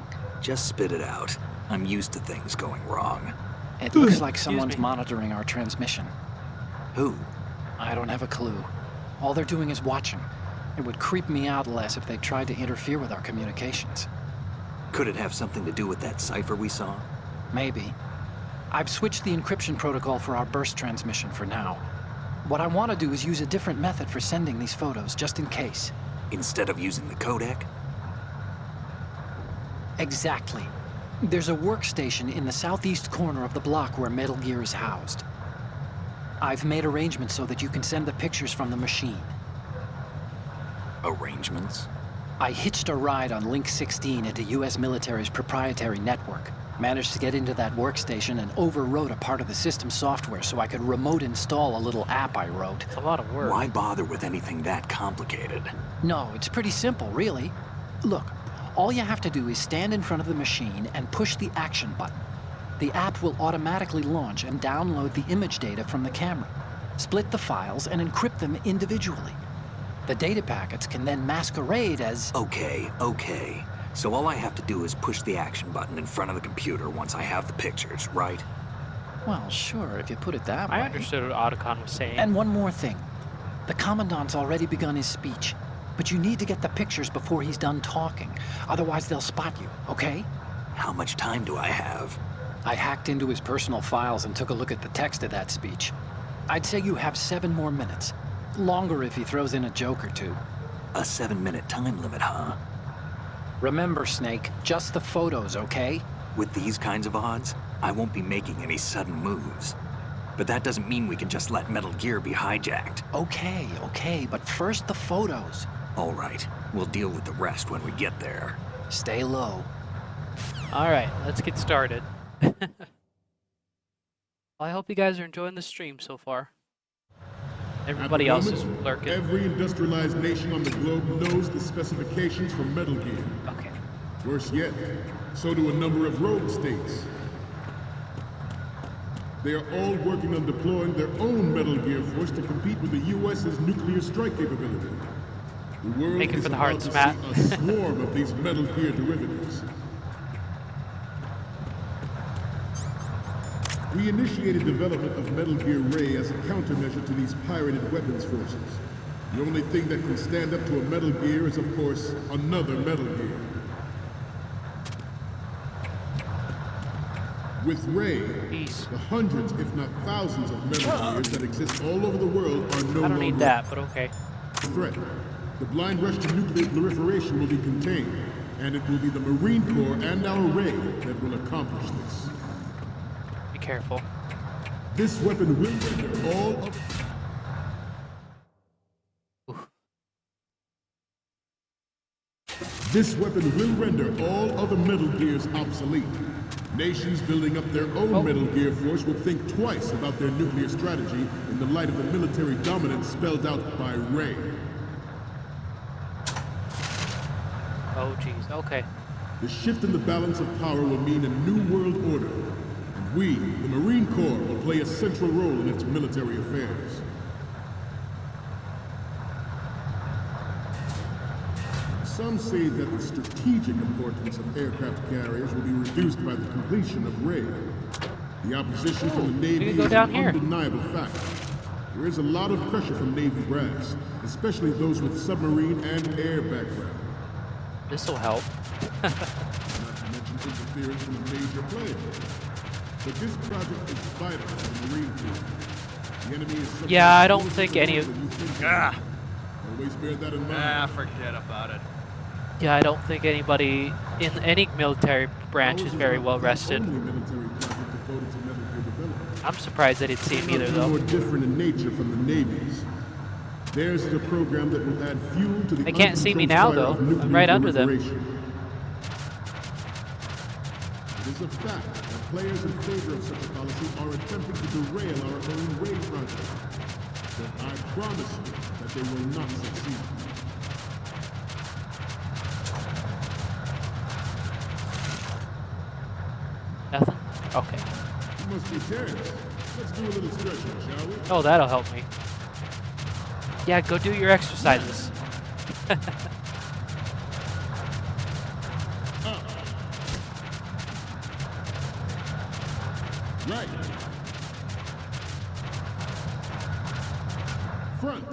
Speaker 5: Just spit it out. I'm used to things going wrong.
Speaker 4: It looks like someone's monitoring our transmission.
Speaker 5: Who?
Speaker 4: I don't have a clue. All they're doing is watching. It would creep me out less if they tried to interfere with our communications.
Speaker 5: Could it have something to do with that cipher we saw?
Speaker 4: Maybe. I've switched the encryption protocol for our burst transmission for now. What I want to do is use a different method for sending these photos, just in case.
Speaker 5: Instead of using the codec?
Speaker 4: Exactly. There's a workstation in the southeast corner of the block where Metal Gear is housed. I've made arrangements so that you can send the pictures from the machine.
Speaker 5: Arrangements?
Speaker 4: I hitched a ride on Link 16 into U.S. military's proprietary network. Managed to get into that workstation and overwrote a part of the system software so I could remote install a little app I wrote.
Speaker 2: It's a lot of work.
Speaker 5: Why bother with anything that complicated?
Speaker 4: No, it's pretty simple, really. Look, all you have to do is stand in front of the machine and push the action button. The app will automatically launch and download the image data from the camera, split the files, and encrypt them individually. The data packets can then masquerade as...
Speaker 5: Okay. So all I have to do is push the action button in front of the computer once I have the pictures, right?
Speaker 4: Well, sure, if you put it that way.
Speaker 2: I understood what Otacon was saying.
Speaker 4: And one more thing. The Commandant's already begun his speech, but you need to get the pictures before he's done talking. Otherwise, they'll spot you, okay?
Speaker 5: How much time do I have?
Speaker 4: I hacked into his personal files and took a look at the text of that speech. I'd say you have 7 more minutes. Longer if he throws in a joke or two.
Speaker 5: A 7-minute time limit, huh?
Speaker 4: Remember, Snake, just the photos, okay?
Speaker 5: With these kinds of odds, I won't be making any sudden moves. But that doesn't mean we can just let Metal Gear be hijacked.
Speaker 4: Okay, but first the photos.
Speaker 5: All right, we'll deal with the rest when we get there.
Speaker 4: Stay low.
Speaker 2: All right, let's get started. Well, I hope you guys are enjoying the stream so far. Everybody else is lurking.
Speaker 13: Every industrialized nation on the globe knows the specifications for Metal Gear.
Speaker 2: Okay.
Speaker 13: Worse yet, so do a number of rogue states. They are all working on deploying their own Metal Gear force to compete with the U.S.'s nuclear strike capability. The world
Speaker 2: Thank you
Speaker 13: is
Speaker 2: for the
Speaker 13: about
Speaker 2: hearts,
Speaker 13: to
Speaker 2: Matt.
Speaker 13: see a swarm of these Metal Gear derivatives. We initiated development of Metal Gear Ray as a countermeasure to these pirated weapons forces. The only thing that can stand up to a Metal Gear is, of course, another Metal Gear. With Ray, the hundreds, if not thousands, of Metal Gears that exist all over the world are no longer.
Speaker 2: I don't need that, but okay.
Speaker 13: A threat. The blind rush to nuclear proliferation will be contained, and it will be the Marine Corps and our Ray that will accomplish this.
Speaker 2: Be careful.
Speaker 13: This weapon will render all of... This weapon will render all other Metal Gears obsolete. Nations building up their own Metal Gear force will think twice about their nuclear strategy in the light of the military dominance spelled out by Ray.
Speaker 2: Oh, jeez. Okay.
Speaker 13: The shift in the balance of power will mean a new world order, and we, the Marine Corps, will play a central role in its military affairs. Some say that the strategic importance of aircraft carriers will be reduced by the completion of Ray. The opposition from the Navy is an undeniable fact. There is a lot of pressure from Navy brass, especially those with submarine and air background.
Speaker 2: This'll help.
Speaker 13: Not to mention interference from a major player. But this project is vital to the Marine Corps. The enemy is
Speaker 2: yeah, I don't think any of...
Speaker 13: Always bear that in mind.
Speaker 14: Forget about it.
Speaker 2: Yeah, I don't think anybody in any military branch is very well rested. I'm surprised I didn't see him either, though.
Speaker 13: More different in nature from the navies. Theirs is a program that will add fuel to the.
Speaker 2: They can't see me now, though. I'm right under them.
Speaker 13: It is a fact that players in favor of such a policy are attempting to derail our own Ray project. But I promise you that they will not succeed.
Speaker 2: Nothing? Okay.
Speaker 13: You must be tense. Let's do a little stretching, shall we?
Speaker 2: Oh, that'll help me. Yeah, go do your exercises.
Speaker 13: Right. Front.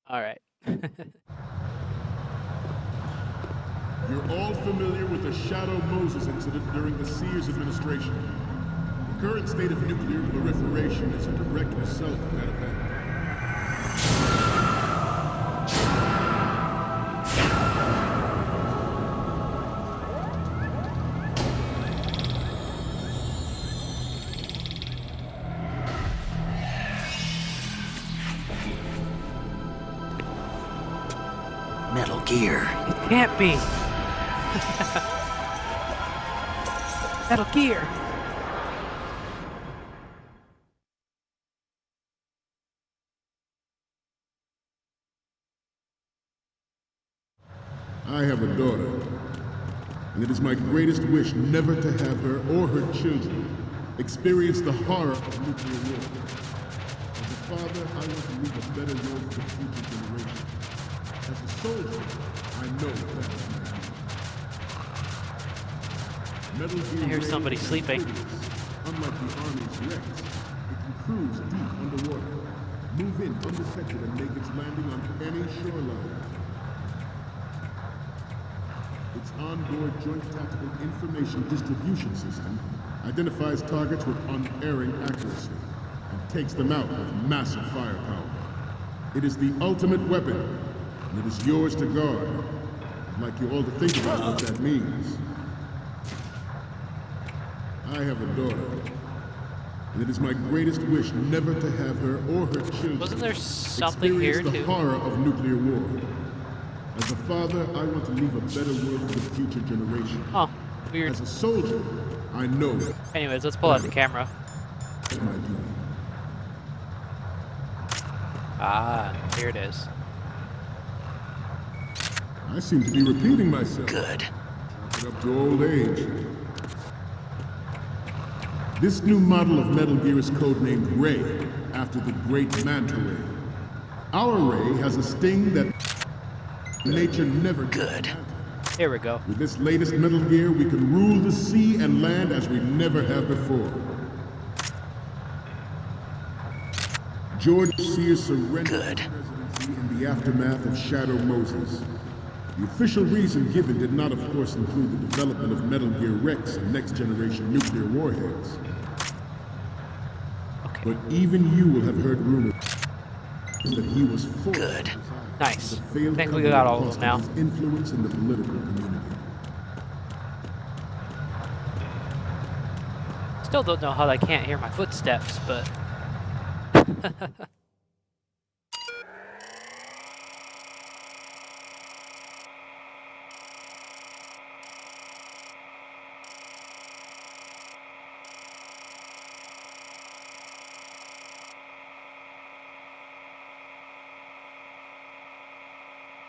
Speaker 2: All right.
Speaker 13: You're all familiar with the Shadow Moses incident during the Sears administration. The current state of nuclear proliferation is a direct result of that event.
Speaker 5: Metal Gear.
Speaker 2: It can't be. Metal Gear.
Speaker 13: I have a daughter, and it is my greatest wish never to have her or her children experience the horror of nuclear war. As a father, I want to leave a better world for the future generation. As a soldier, I know that is my duty. Metal Gear
Speaker 2: I hear
Speaker 13: Ray
Speaker 2: somebody
Speaker 13: is
Speaker 2: sleeping.
Speaker 13: amphibious. Unlike the Army's Rex, it can cruise deep underwater, move in undetected, and make its landing on any shoreline. Its onboard Joint Tactical Information Distribution System identifies targets with unerring accuracy and takes them out with massive firepower. It is the ultimate weapon, and it is yours to guard. I'd like you all to think about what that means. I have a daughter, and it is my greatest wish never to have her or her children
Speaker 2: Wasn't there something here
Speaker 13: experience the
Speaker 2: too?
Speaker 13: horror of nuclear war. As a father, I want to leave a better world for the future generation.
Speaker 2: Oh, weird.
Speaker 13: As a soldier, I know that
Speaker 2: Anyways, let's pull out the camera.
Speaker 13: is my duty.
Speaker 2: Ah, here it is.
Speaker 13: I seem to be repeating myself.
Speaker 5: Good.
Speaker 13: Up to old age. This new model of Metal Gear is codenamed Ray, after the great Manta Ray. Our Ray has a sting that nature never
Speaker 3: Good.
Speaker 2: Here we go.
Speaker 13: With this latest Metal Gear, we can rule the sea and land as we never have before. George Sears surrendered his presidency in the aftermath of Shadow Moses. The official reason given did not, of course, include the development of Metal Gear Rex and next-generation nuclear warheads.
Speaker 2: Okay.
Speaker 13: But even you will have heard rumors that he was forced to resign
Speaker 2: Nice.
Speaker 13: as a failed
Speaker 2: I think we
Speaker 13: company
Speaker 2: got all
Speaker 13: because
Speaker 2: of them now.
Speaker 13: his influence in the political community.
Speaker 2: Still don't know how I can't hear my footsteps, but...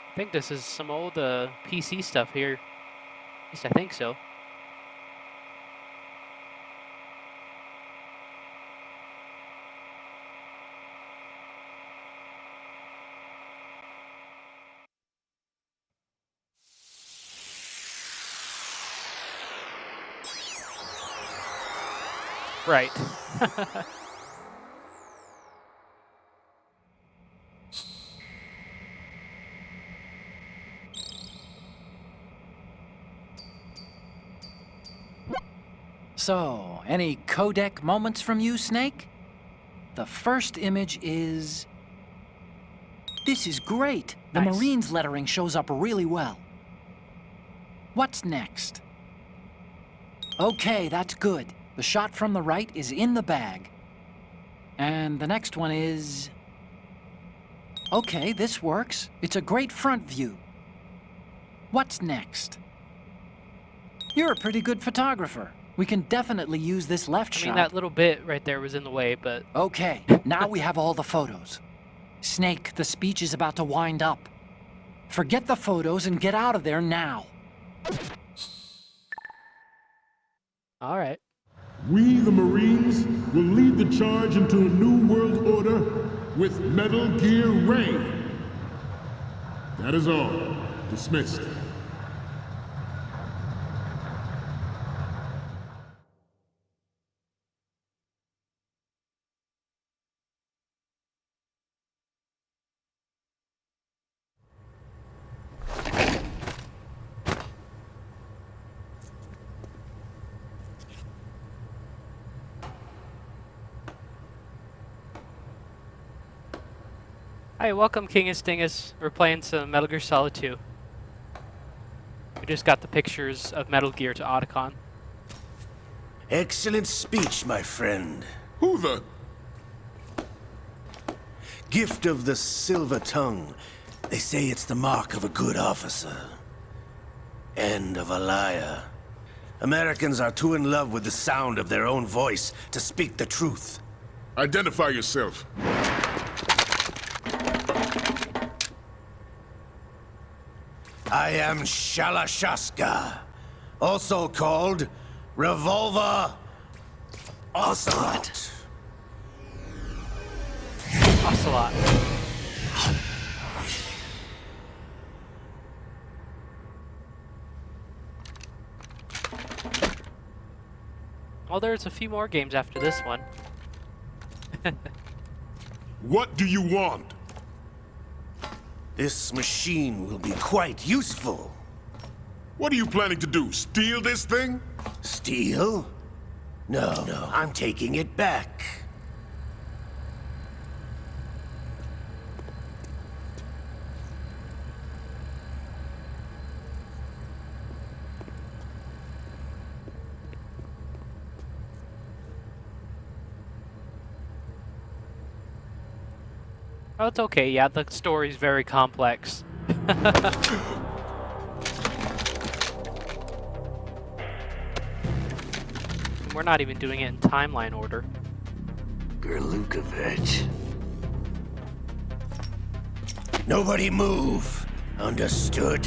Speaker 2: I think this is some old PC stuff here. At least I think so. Right.
Speaker 4: So, any codec moments from you, Snake? The first image is... This is great. The
Speaker 2: Nice.
Speaker 4: Marines lettering shows up really well. What's next? Okay, that's good. The shot from the right is in the bag. And the next one is... Okay, this works. It's a great front view. What's next? You're a pretty good photographer. We can definitely use this left
Speaker 2: I
Speaker 4: shot.
Speaker 2: mean, that little bit right there was in the way, but...
Speaker 4: Okay, now we have all the photos. Snake, the speech is about to wind up. Forget the photos and get out of there now.
Speaker 2: All right.
Speaker 13: We, the Marines, will lead the charge into a new world order with Metal Gear Ray. That is all. Dismissed.
Speaker 2: Hi, welcome, Kingus Dingus. We're playing some Metal Gear Solid 2. We just got the pictures of Metal Gear to Otacon.
Speaker 12: Excellent speech, my friend.
Speaker 13: Who the?
Speaker 12: Gift of the silver tongue. They say it's the mark of a good officer. And of a liar. Americans are too in love with the sound of their own voice to speak the truth.
Speaker 13: Identify yourself.
Speaker 12: I am Shalashaska, also called Revolver Ocelot.
Speaker 2: Ocelot. Well, there's a few more games after this one.
Speaker 13: What do you want?
Speaker 12: This machine will be quite useful.
Speaker 13: What are you planning to do? Steal this thing?
Speaker 12: Steal? No, I'm taking it back.
Speaker 2: Oh, it's okay. Yeah, the story's very complex. We're not even doing it in timeline order.
Speaker 12: Gerlukovich. Nobody move. Understood?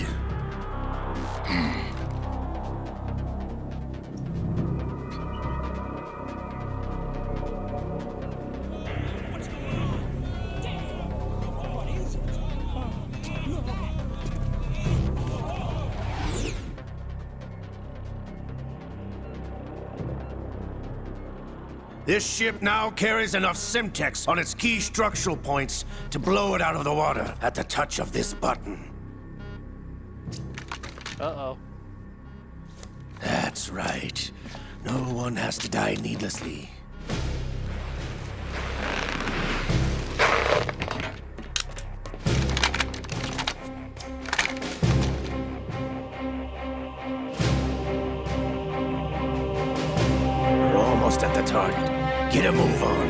Speaker 12: This ship now carries enough Simtex on its key structural points to blow it out of the water at the touch of this button.
Speaker 2: Uh-oh.
Speaker 12: That's right. No one has to die needlessly. We're almost at the target. Get a move on.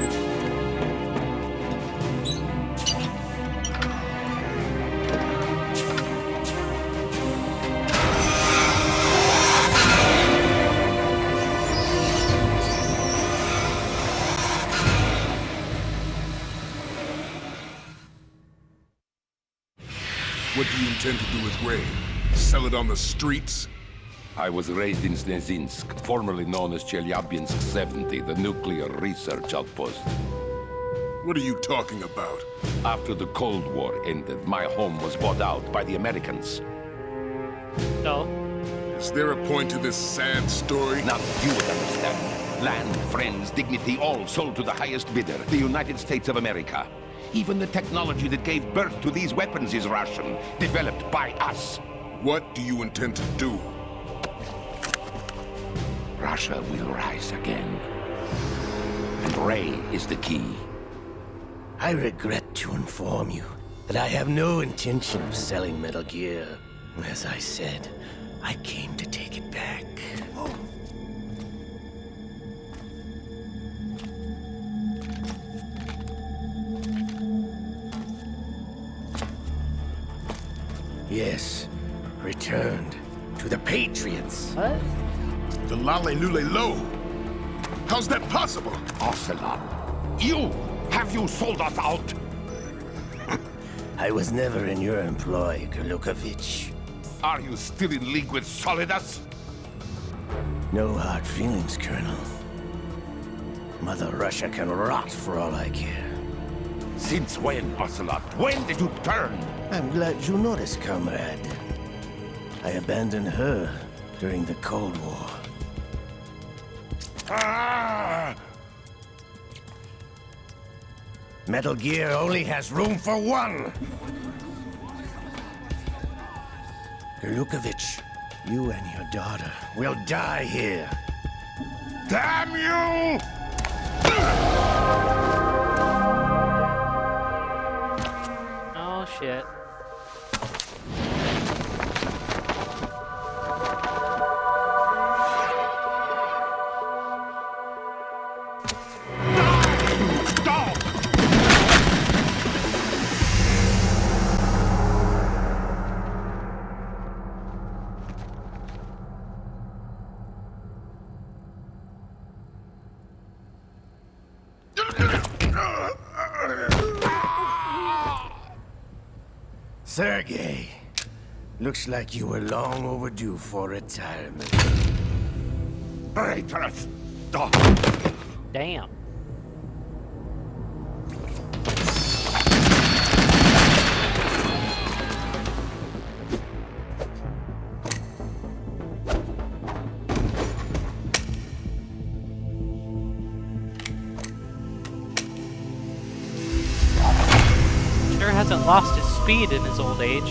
Speaker 6: What do you intend to do with Ray? Sell it on the streets?
Speaker 8: I was raised in Snezinsk, formerly known as Chelyabinsk 70, the nuclear research outpost.
Speaker 6: What are you talking about?
Speaker 8: After the Cold War ended, my home was bought out by the Americans.
Speaker 2: No.
Speaker 6: Is there a point to this sad story?
Speaker 8: Now you would understand. Land, friends, dignity, all sold to the highest bidder, the United States of America. Even the technology that gave birth to these weapons is Russian, developed by us.
Speaker 6: What do you intend to do?
Speaker 8: Russia will rise again. And Ray is the key.
Speaker 12: I regret to inform you that I have no intention of selling Metal Gear. As I said, I came to take it back. Yes, returned to the Patriots.
Speaker 2: What?
Speaker 6: The Lale Lule Lo? How's that possible?
Speaker 8: Ocelot, have you sold us out?
Speaker 12: I was never in your employ, Golukovich.
Speaker 8: Are you still in league with Solidus?
Speaker 12: No hard feelings, Colonel. Mother Russia can rot for all I care.
Speaker 8: Since when, Ocelot? When did you turn?
Speaker 12: I'm glad you noticed, comrade. I abandoned her during the Cold War.
Speaker 8: Ah!
Speaker 12: Metal Gear only has room for one! Golukovich, you and your daughter will die here.
Speaker 8: Damn you!
Speaker 2: Oh, shit.
Speaker 12: Sergei, looks like you were long overdue for retirement.
Speaker 8: Traitorous dog!
Speaker 2: Damn. Sure hasn't lost his speed in his old age.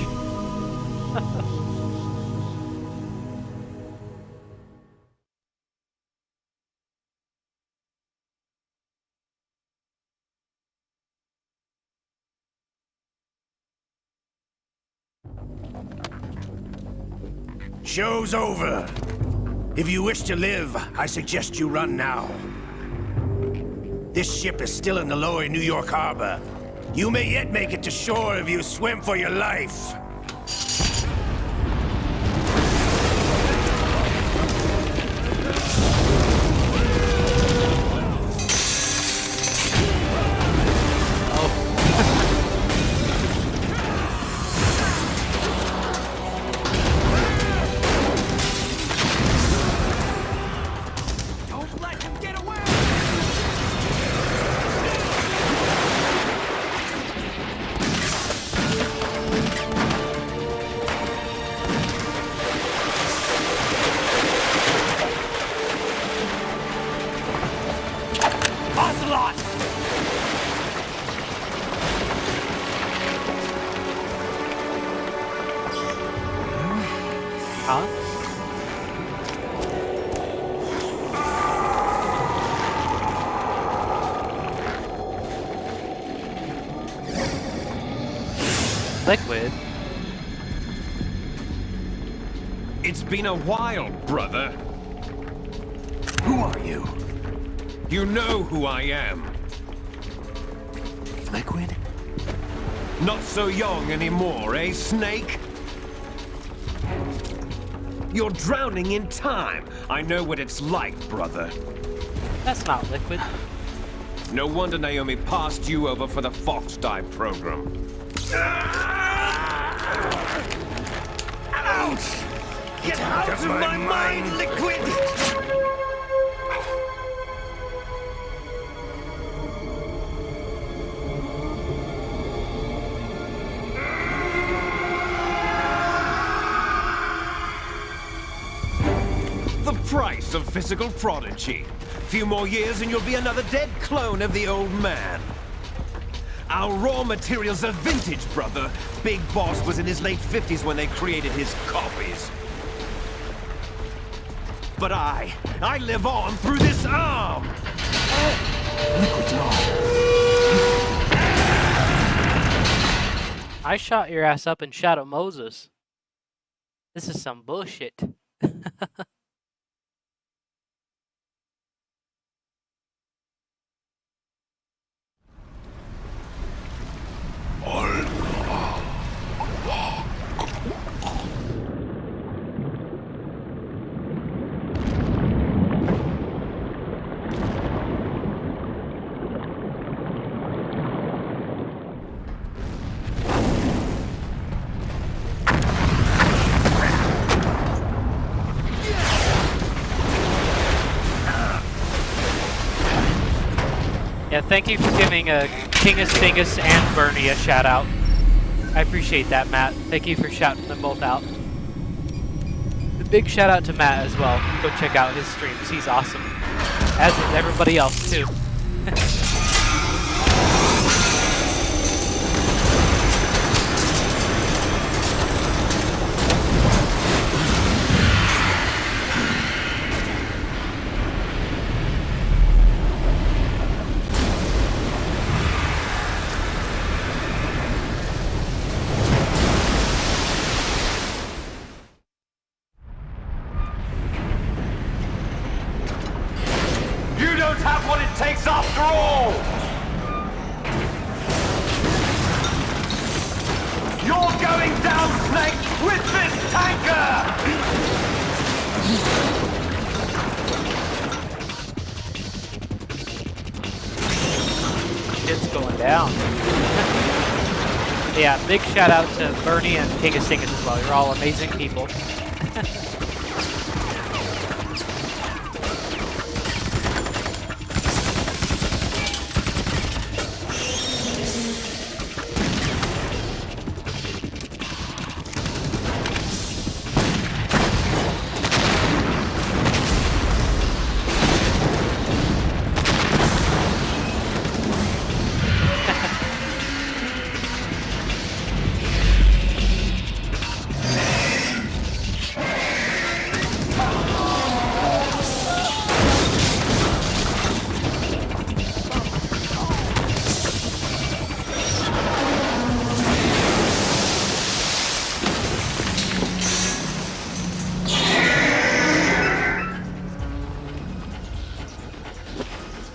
Speaker 12: Show's over. If you wish to live, I suggest you run now. This ship is still in the lower New York harbor. You may yet make it to shore if you swim for your life.
Speaker 2: Liquid?
Speaker 14: It's been a while, brother.
Speaker 1: Who are you?
Speaker 14: You know who I am.
Speaker 1: Liquid?
Speaker 14: Not so young anymore, eh, Snake? You're drowning in time. I know what it's like, brother.
Speaker 2: That's not Liquid.
Speaker 14: No wonder Naomi passed you over for the Fox Dive program.
Speaker 12: Ouch! Get out of my mind, Liquid!
Speaker 14: The price of physical prodigy. Few more years and you'll be another dead clone of the old man. Our raw materials are vintage, brother. Big Boss was in his late 50s when they created his copies. But I live on through this arm!
Speaker 1: Liquid's on.
Speaker 2: I shot your ass up in Shadow Moses. This is some bullshit. Yeah, thank you for giving Kingus, Dingus, and Bernie a shout out. I appreciate that, Matt. Thank you for shouting them both out. A big shout out to Matt as well. Go check out his streams. He's awesome. As is everybody else, too.
Speaker 14: You don't have what it takes after all! You're going down, Snake, with this tanker!
Speaker 2: Shit's going down. Yeah, big shout out to Bernie and Kingus, Dingus as well. You're all amazing people.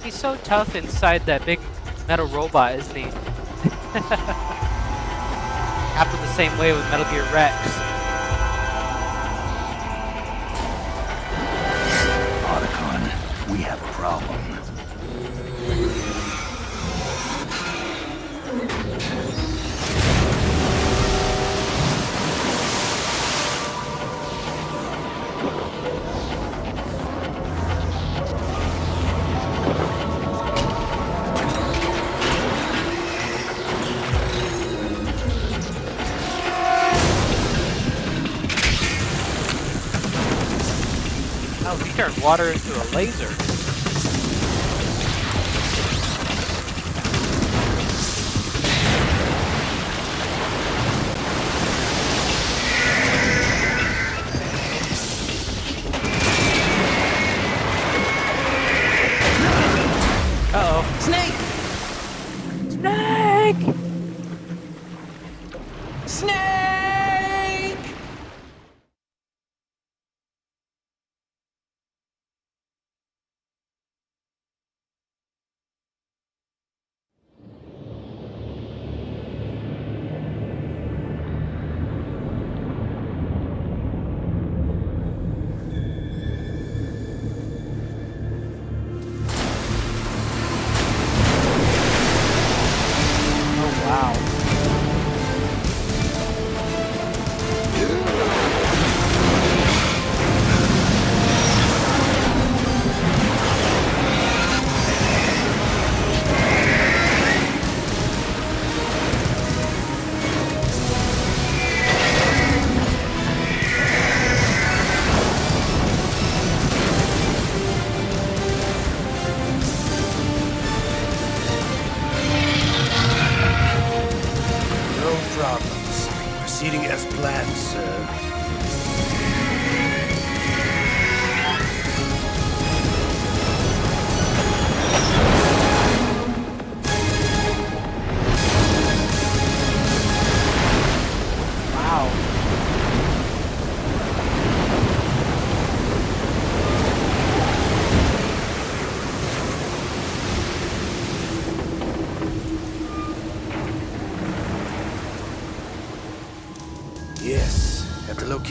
Speaker 2: He's so tough inside that big metal robot, isn't he? Happened the same way with Metal Gear Rex.
Speaker 1: Otacon, we have a problem.
Speaker 2: Oh, he turned water into a laser. Uh-oh.
Speaker 7: Snake!
Speaker 2: Snake!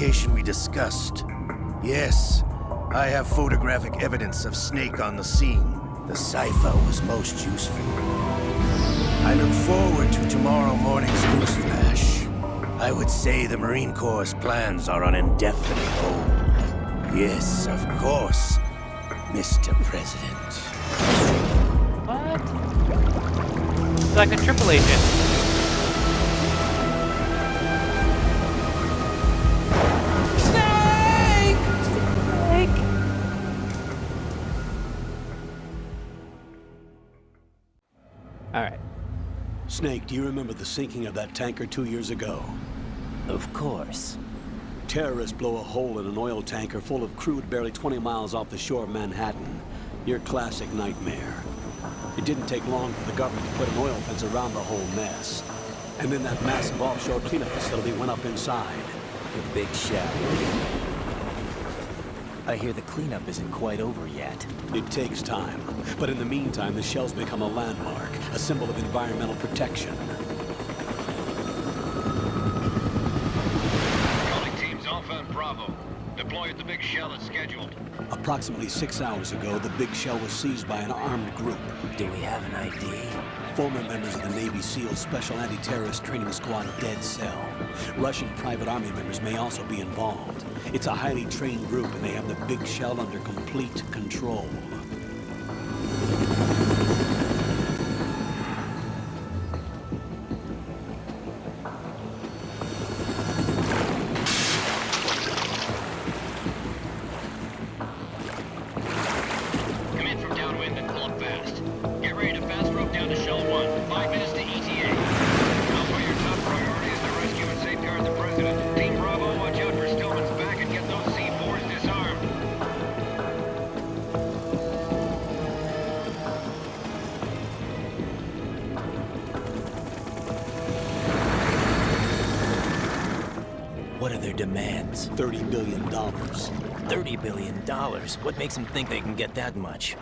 Speaker 12: location we discussed. Yes, I have photographic evidence of Snake on the scene. The cipher was most useful. I look forward to tomorrow morning's news flash. I would say the Marine Corps' plans are on indefinite hold. Yes, of course, Mr. President.
Speaker 2: What? It's like a triple agent. Snake! Alright.
Speaker 15: Snake, do you remember the sinking of that tanker 2 years ago?
Speaker 3: Of course.
Speaker 15: Terrorists blow a hole in an oil tanker full of crude barely 20 miles off the shore of Manhattan. Your classic nightmare. It didn't take long for the government to put an oil fence around the whole mess. And then that massive offshore cleanup facility went up inside.
Speaker 3: The big shell. I hear the cleanup isn't quite over yet.
Speaker 15: It takes time. But in the meantime, the shell's become a landmark, a symbol of environmental protection.
Speaker 16: Calling teams Alpha and Bravo. Deploy at the big shell as scheduled.
Speaker 15: Approximately 6 hours ago, the big shell was seized by an armed group.
Speaker 3: Do we have an ID?
Speaker 15: Former members of the Navy SEAL Special Anti-Terrorist Training Squad Dead Cell. Russian private army members may also be involved. It's a highly trained group, and they have the big shell under complete control.
Speaker 16: Come in from downwind and pull up fast. Get ready to fast rope down to Shell 1. 5 minutes to ETA. Alpha, your top priority is to rescue and safeguard the President. Team Bravo, watch out for Stillman's back and get those C4s disarmed.
Speaker 3: What are their demands?
Speaker 15: $30 billion.
Speaker 3: $30 billion? What makes them think they can get that much?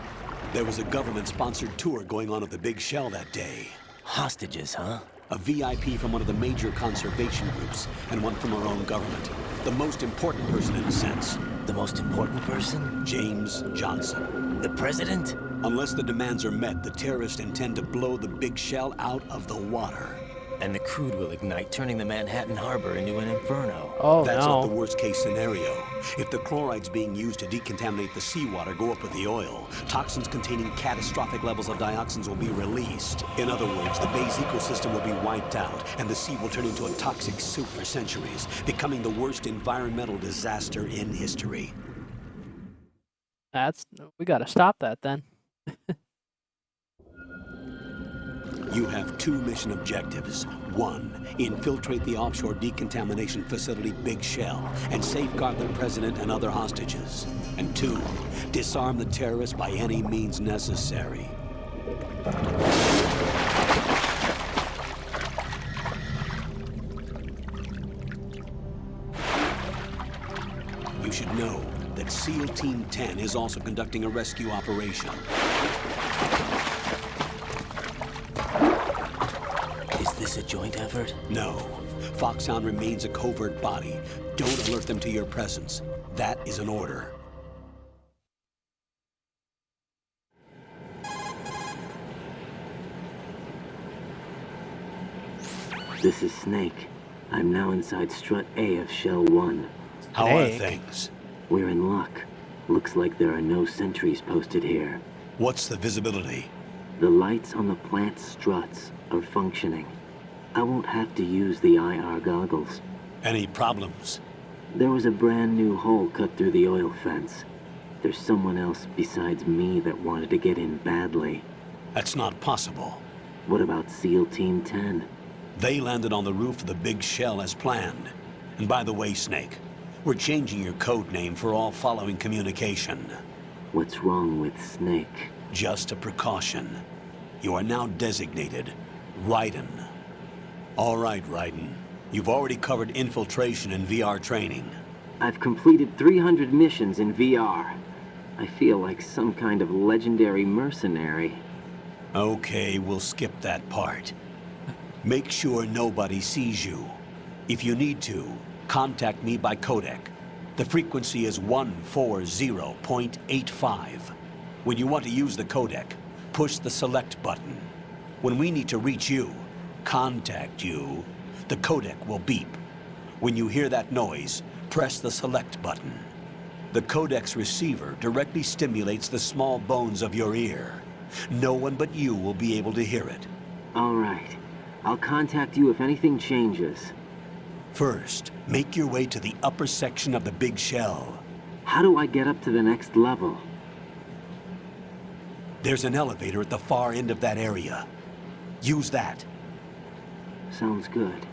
Speaker 15: There was a government-sponsored tour going on at the big shell that day.
Speaker 3: Hostages, huh?
Speaker 15: A VIP from one of the major conservation groups, and one from our own government. The most important person in a sense.
Speaker 3: The most important person?
Speaker 15: James Johnson.
Speaker 3: The president?
Speaker 15: Unless the demands are met, the terrorists intend to blow the big shell out of the water.
Speaker 3: And the crude will ignite, turning the Manhattan Harbor into an inferno.
Speaker 2: Oh,
Speaker 15: That's
Speaker 2: no.
Speaker 15: not the worst-case scenario. If the chlorides being used to decontaminate the seawater go up with the oil, toxins containing catastrophic levels of dioxins will be released. In other words, the bay's ecosystem will be wiped out, and the sea will turn into a toxic soup for centuries, becoming the worst environmental disaster in history.
Speaker 2: We gotta stop that then.
Speaker 15: You have 2 mission objectives. 1, infiltrate the offshore decontamination facility Big Shell and safeguard the president and other hostages. And 2, disarm the terrorists by any means necessary. You should know that SEAL Team 10 is also conducting a rescue operation.
Speaker 3: Is this a joint effort?
Speaker 15: No. Foxhound remains a covert body. Don't alert them to your presence. That is an order.
Speaker 17: This is Snake. I'm now inside Strut A of Shell 1.
Speaker 15: How are things?
Speaker 17: We're in luck. Looks like there are no sentries posted here.
Speaker 15: What's the visibility?
Speaker 17: The lights on the plant's struts are functioning. I won't have to use the IR goggles.
Speaker 15: Any problems?
Speaker 17: There was a brand new hole cut through the oil fence. There's someone else besides me that wanted to get in badly.
Speaker 15: That's not possible.
Speaker 17: What about SEAL Team 10?
Speaker 15: They landed on the roof of the Big Shell as planned. And by the way, Snake, we're changing your code name for all following communication.
Speaker 17: What's wrong with Snake?
Speaker 15: Just a precaution. You are now designated Raiden. All right, Raiden. You've already covered infiltration and VR training.
Speaker 17: I've completed 300 missions in VR. I feel like some kind of legendary mercenary.
Speaker 15: Okay, we'll skip that part. Make sure nobody sees you. If you need to, contact me by codec. The frequency is 140.85. When you want to use the codec, push the select button. When we need to reach you, contact you, the codec will beep. When you hear that noise, press the select button. The codec's receiver directly stimulates the small bones of your ear. No one but you will be able to hear it.
Speaker 17: All right. I'll contact you if anything changes.
Speaker 15: First, make your way to the upper section of the big shell.
Speaker 17: How do I get up to the next level?
Speaker 15: There's an elevator at the far end of that area. Use that.
Speaker 17: Sounds good.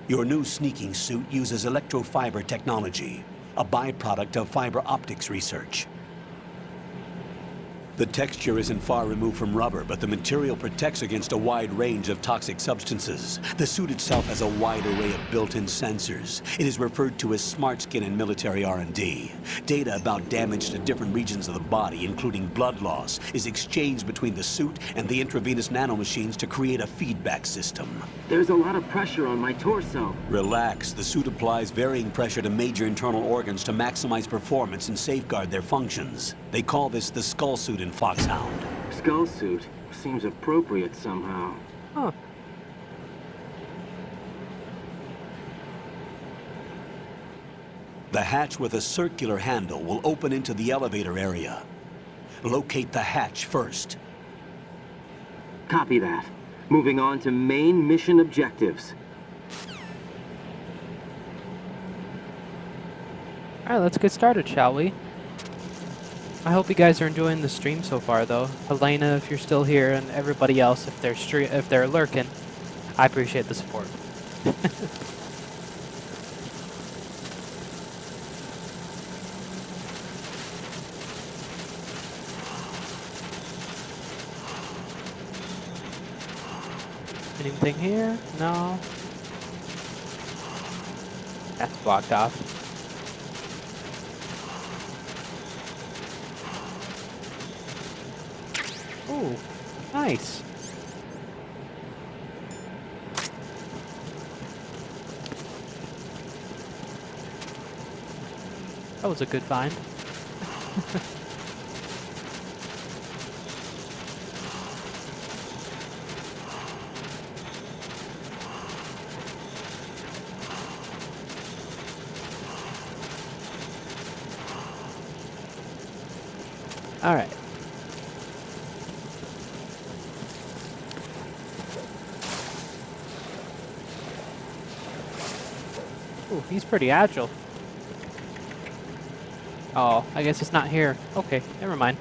Speaker 15: Your new sneaking suit uses electrofiber technology, a byproduct of fiber optics research. The texture isn't far removed from rubber, but the material protects against a wide range of toxic substances. The suit itself has a wide array of built-in sensors. It is referred to as smart skin in military R&D. Data about damage to different regions of the body, including blood loss, is exchanged between the suit and the intravenous nanomachines to create a feedback system.
Speaker 17: There's a lot of pressure on my torso.
Speaker 15: Relax. The suit applies varying pressure to major internal organs to maximize performance and safeguard their functions. They call this the skull suit in Foxhound.
Speaker 17: Skull suit seems appropriate somehow.
Speaker 2: Huh.
Speaker 15: The hatch with a circular handle will open into the elevator area. Locate the hatch first.
Speaker 17: Copy that. Moving on to main mission objectives.
Speaker 2: Alright, let's get started, shall we? I hope you guys are enjoying the stream so far, though. Helena, if you're still here, and everybody else, if they're lurking, I appreciate the support. Anything here? No. That's blocked off. Ooh, nice. That was a good find. All right. Ooh, he's pretty agile. Oh, I guess it's not here. Okay, never mind.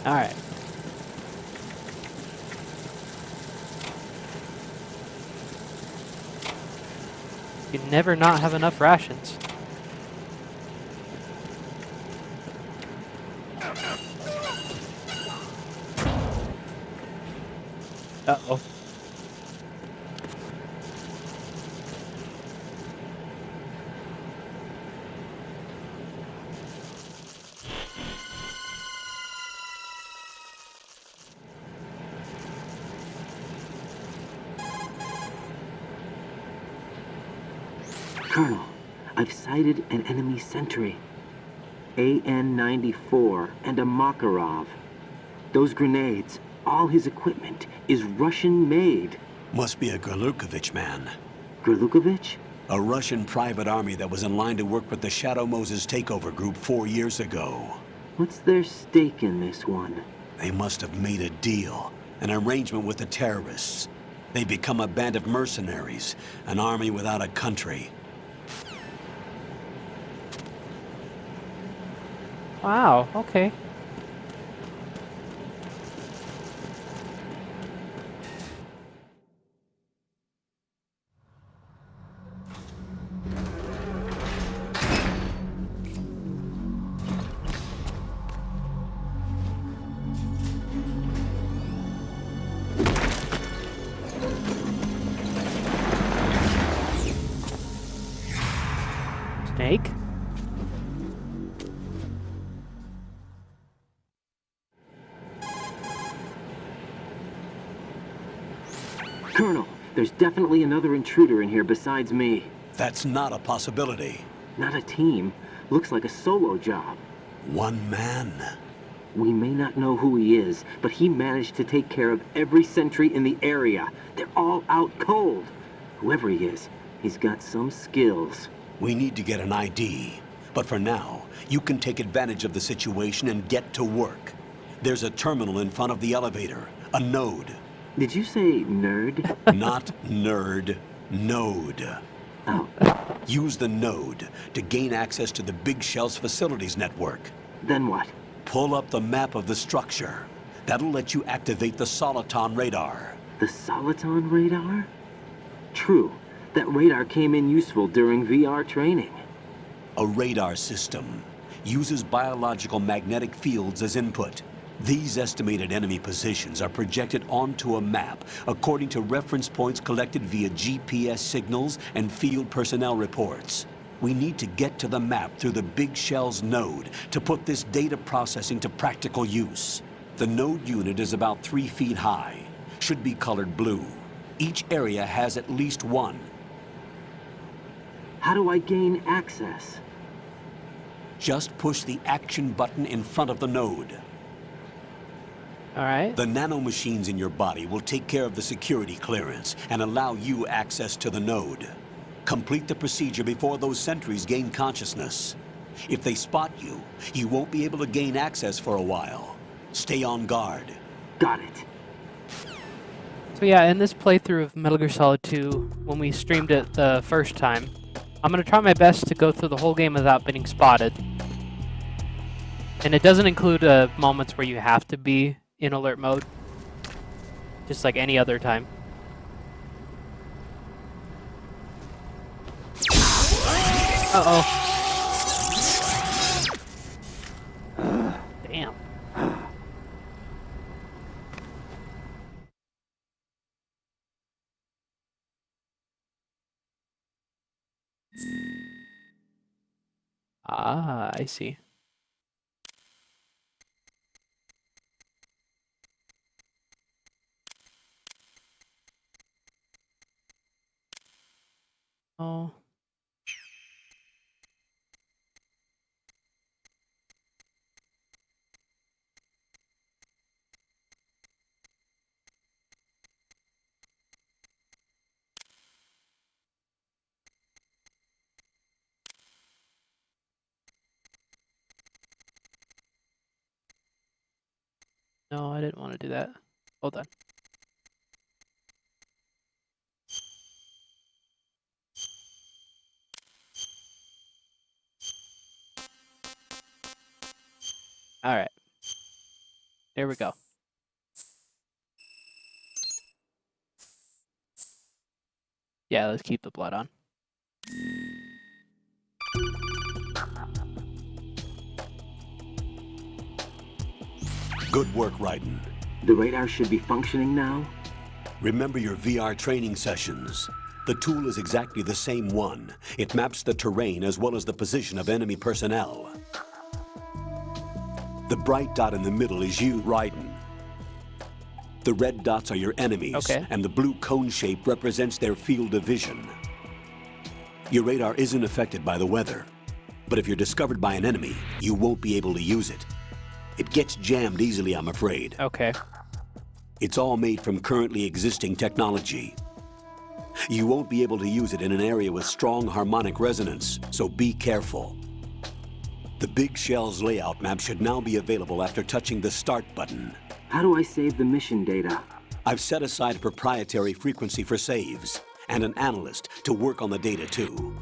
Speaker 2: All right. You never not have enough rations. Uh-oh.
Speaker 17: Colonel, I've sighted an enemy sentry. AN-94 and a Makarov. Those grenades, all his equipment, is Russian-made.
Speaker 15: Must be a Gorlukovich man.
Speaker 17: Gorlukovich?
Speaker 15: A Russian private army that was in line to work with the Shadow Moses takeover group 4 years ago.
Speaker 17: What's their stake in this one?
Speaker 15: They must have made a deal, an arrangement with the terrorists. They become a band of mercenaries, an army without a country.
Speaker 2: Wow, okay. Snake?
Speaker 17: There's definitely another intruder in here besides me.
Speaker 15: That's not a possibility.
Speaker 17: Not a team. Looks like a solo job.
Speaker 15: One man.
Speaker 17: We may not know who he is, but he managed to take care of every sentry in the area. They're all out cold. Whoever he is, he's got some skills.
Speaker 15: We need to get an ID. But for now, you can take advantage of the situation and get to work. There's a terminal in front of the elevator. A node.
Speaker 17: Did you say nerd?
Speaker 15: Not nerd. Node.
Speaker 17: Oh.
Speaker 15: Use the node to gain access to the Big Shell's facilities network.
Speaker 17: Then what?
Speaker 15: Pull up the map of the structure. That'll let you activate the Soliton radar.
Speaker 17: The Soliton radar? True. That radar came in useful during VR training.
Speaker 15: A radar system uses biological magnetic fields as input. These estimated enemy positions are projected onto a map according to reference points collected via GPS signals and field personnel reports. We need to get to the map through the Big Shell's node to put this data processing to practical use. The node unit is about 3 feet high, should be colored blue. Each area has at least one.
Speaker 17: How do I gain access?
Speaker 15: Just push the action button in front of the node.
Speaker 2: All right.
Speaker 15: The nanomachines in your body will take care of the security clearance and allow you access to the node. Complete the procedure before those sentries gain consciousness. If they spot you, you won't be able to gain access for a while. Stay on guard.
Speaker 17: Got it.
Speaker 2: So yeah, in this playthrough of Metal Gear Solid 2, when we streamed it the first time, I'm going to try my best to go through the whole game without being spotted. And it doesn't include moments where you have to be in alert mode, just like any other time. Uh-oh. Damn. Ah, I see. Oh. No, I didn't want to do that. Hold on. All right. There we go. Yeah, let's keep the blood on.
Speaker 15: Good work, Raiden.
Speaker 17: The radar should be functioning now?
Speaker 15: Remember your VR training sessions. The tool is exactly the same one. It maps the terrain as well as the position of enemy personnel. The bright dot in the middle is you, Raiden. The red dots are your enemies,
Speaker 2: okay,
Speaker 15: and the blue cone shape represents their field of vision. Your radar isn't affected by the weather, but if you're discovered by an enemy, you won't be able to use it. It gets jammed easily, I'm afraid.
Speaker 2: Okay.
Speaker 15: It's all made from currently existing technology. You won't be able to use it in an area with strong harmonic resonance, so be careful. The Big Shell's layout map should now be available after touching the Start button.
Speaker 17: How do I save the mission data?
Speaker 15: I've set aside a proprietary frequency for saves, and an analyst to work on the data too.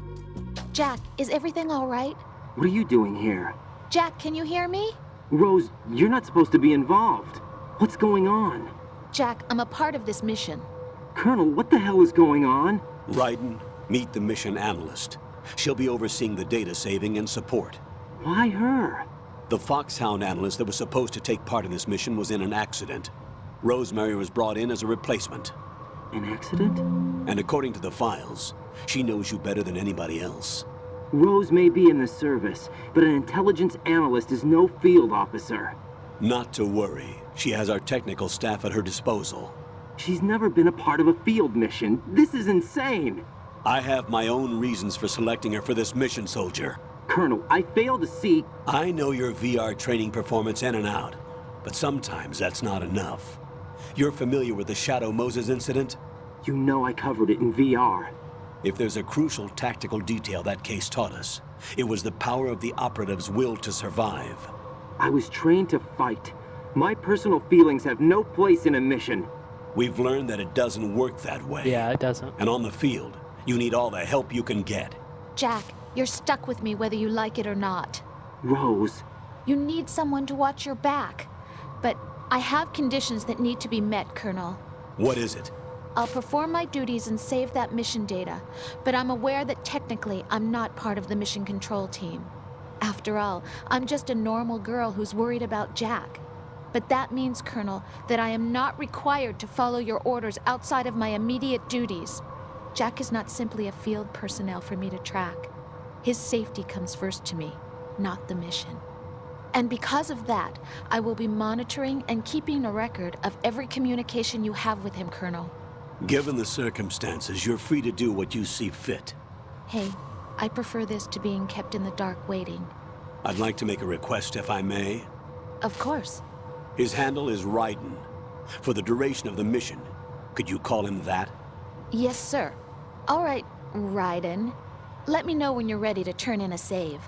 Speaker 18: Jack, is everything all right?
Speaker 17: What are you doing here?
Speaker 18: Jack, can you hear me?
Speaker 17: Rose, you're not supposed to be involved. What's going on?
Speaker 18: Jack, I'm a part of this mission.
Speaker 17: Colonel, what the hell is going on?
Speaker 15: Raiden, meet the mission analyst. She'll be overseeing the data saving and support.
Speaker 17: Why her?
Speaker 15: The Foxhound analyst that was supposed to take part in this mission was in an accident. Rosemary was brought in as a replacement.
Speaker 17: An accident?
Speaker 15: And according to the files, she knows you better than anybody else.
Speaker 17: Rose may be in the service, but an intelligence analyst is no field officer.
Speaker 15: Not to worry. She has our technical staff at her disposal.
Speaker 17: She's never been a part of a field mission. This is insane!
Speaker 15: I have my own reasons for selecting her for this mission, soldier.
Speaker 17: Colonel, I fail to see...
Speaker 15: I know your VR training performance in and out, but sometimes that's not enough. You're familiar with the Shadow Moses incident?
Speaker 17: You know I covered it in VR.
Speaker 15: If there's a crucial tactical detail that case taught us, it was the power of the operative's will to survive.
Speaker 17: I was trained to fight. My personal feelings have no place in a mission.
Speaker 15: We've learned that it doesn't work that way.
Speaker 2: Yeah, it doesn't.
Speaker 15: And on the field, you need all the help you can get.
Speaker 18: Jack, you're stuck with me whether you like it or not.
Speaker 17: Rose.
Speaker 18: You need someone to watch your back. But I have conditions that need to be met, Colonel.
Speaker 15: What is it?
Speaker 18: I'll perform my duties and save that mission data, but I'm aware that technically I'm not part of the mission control team. After all, I'm just a normal girl who's worried about Jack. But that means, Colonel, that I am not required to follow your orders outside of my immediate duties. Jack is not simply a field personnel for me to track. His safety comes first to me, not the mission. And because of that, I will be monitoring and keeping a record of every communication you have with him, Colonel.
Speaker 15: Given the circumstances, you're free to do what you see fit.
Speaker 18: Hey, I prefer this to being kept in the dark waiting.
Speaker 15: I'd like to make a request, if I may.
Speaker 18: Of course.
Speaker 15: His handle is Raiden. For the duration of the mission, could you call him that?
Speaker 18: Yes, sir. All right, Raiden. Let me know when you're ready to turn in a save.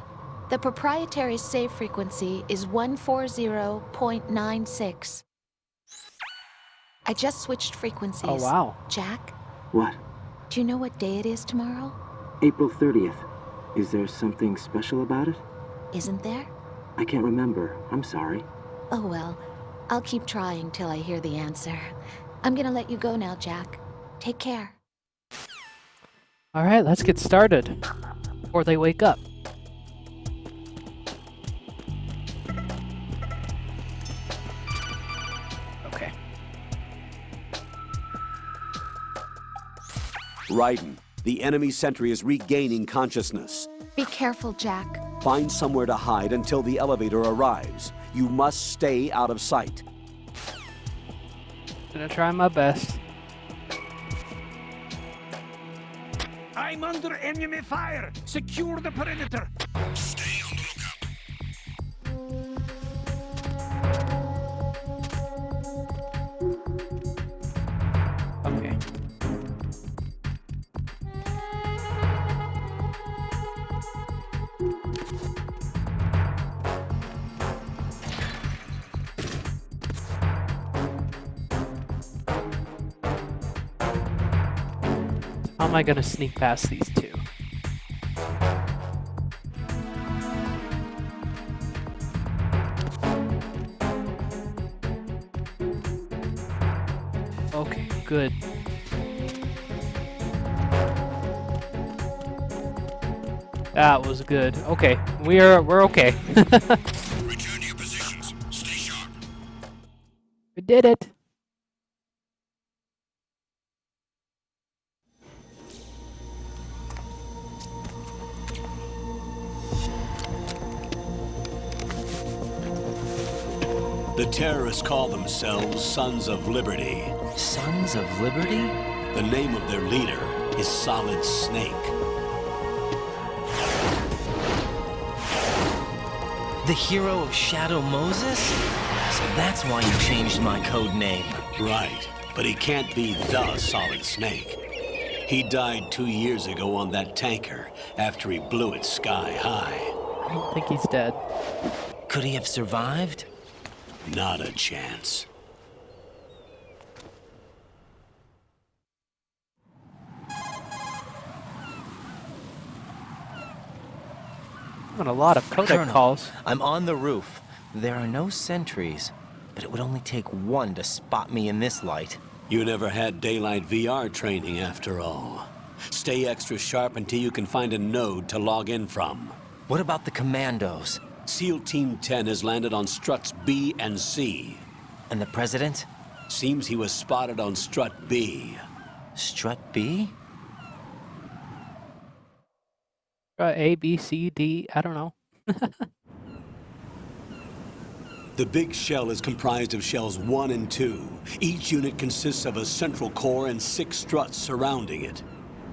Speaker 18: The proprietary save frequency is 140.96. I just switched frequencies.
Speaker 2: Oh, wow.
Speaker 18: Jack,
Speaker 17: What?
Speaker 18: do you know what day it is tomorrow?
Speaker 17: April 30th. Is there something special about it?
Speaker 18: Isn't there?
Speaker 17: I can't remember. I'm sorry.
Speaker 18: Oh, well. I'll keep trying till I hear the answer. I'm gonna let you go now, Jack. Take care.
Speaker 2: All right, let's get started before they wake up. Okay.
Speaker 15: Raiden, the enemy sentry is regaining consciousness.
Speaker 18: Be careful, Jack.
Speaker 15: Find somewhere to hide until the elevator arrives. You must stay out of sight.
Speaker 2: Gonna try my best.
Speaker 9: I'm under enemy fire! Secure the perimeter!
Speaker 6: Stay on the lookout.
Speaker 2: Okay. How am I gonna sneak past these two? Okay, good. That was good. Okay, we're okay.
Speaker 6: Return to your positions. Stay sharp.
Speaker 2: We did it.
Speaker 15: The terrorists call themselves Sons of Liberty.
Speaker 3: Sons of Liberty?
Speaker 15: The name of their leader is Solid Snake.
Speaker 3: The hero of Shadow Moses? So that's why you changed my code name.
Speaker 15: Right, but he can't be the Solid Snake. He died 2 years ago on that tanker after he blew it sky high.
Speaker 2: I don't think he's dead.
Speaker 3: Could he have survived?
Speaker 15: Not a chance.
Speaker 2: Having a lot of codec
Speaker 3: Colonel,
Speaker 2: calls.
Speaker 3: I'm on the roof. There are no sentries, but it would only take one to spot me in this light.
Speaker 15: You never had daylight VR training after all. Stay extra sharp until you can find a node to log in from.
Speaker 3: What about the commandos?
Speaker 15: SEAL Team 10 has landed on struts B and C.
Speaker 3: And the president?
Speaker 15: Seems he was spotted on strut B.
Speaker 3: Strut B?
Speaker 2: A, B, C, D, I don't know.
Speaker 15: The big shell is comprised of shells 1 and 2. Each unit consists of a central core and 6 struts surrounding it.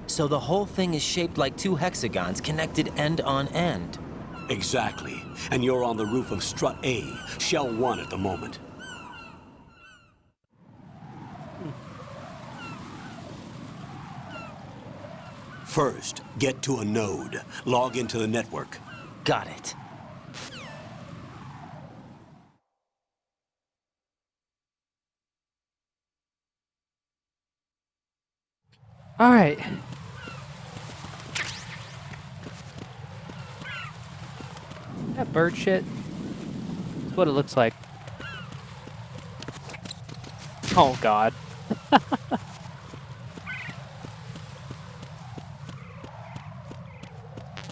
Speaker 3: So the whole thing is shaped like 2 hexagons connected end on end.
Speaker 15: Exactly. And you're on the roof of strut A, shell 1 at the moment. First, get to a node. Log into the network.
Speaker 3: Got it.
Speaker 2: All right. That bird shit. That's what it looks like. Oh God.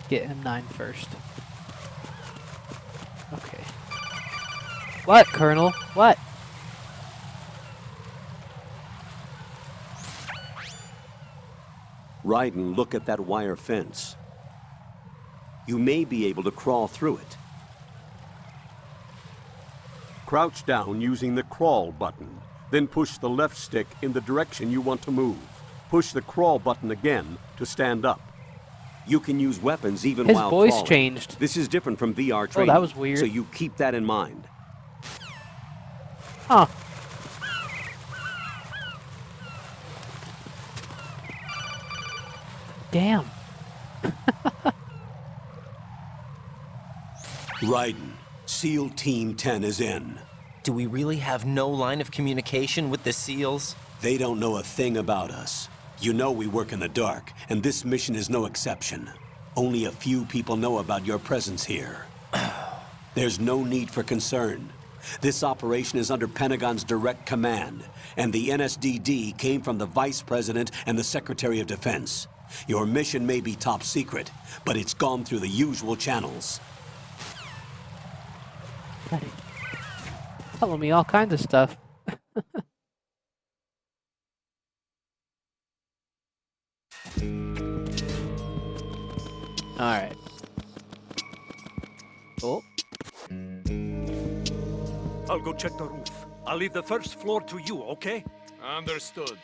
Speaker 2: Get M9 first. Okay. What, Colonel? What?
Speaker 15: Raiden, look at that wire fence. You may be able to crawl through it.
Speaker 19: Crouch down using the crawl button. Then push the left stick in the direction you want to move. Push the crawl button again to stand up.
Speaker 15: You can use weapons even
Speaker 2: His
Speaker 15: while
Speaker 2: voice
Speaker 15: crawling.
Speaker 2: changed.
Speaker 15: This is different from VR
Speaker 2: Oh,
Speaker 15: training.
Speaker 2: that was weird.
Speaker 15: So you keep that in mind.
Speaker 2: Huh. Damn.
Speaker 15: Raiden, SEAL Team 10 is in.
Speaker 3: Do we really have no line of communication with the SEALs?
Speaker 15: They don't know a thing about us. You know we work in the dark, and this mission is no exception. Only a few people know about your presence here. There's no need for concern. This operation is under Pentagon's direct command, and the NSDD came from the Vice President and the Secretary of Defense. Your mission may be top secret, but it's gone through the usual channels.
Speaker 2: Telling me all kinds of stuff. All right. Oh.
Speaker 10: I'll go check the roof. I'll leave the first floor to you, okay?
Speaker 9: Understood.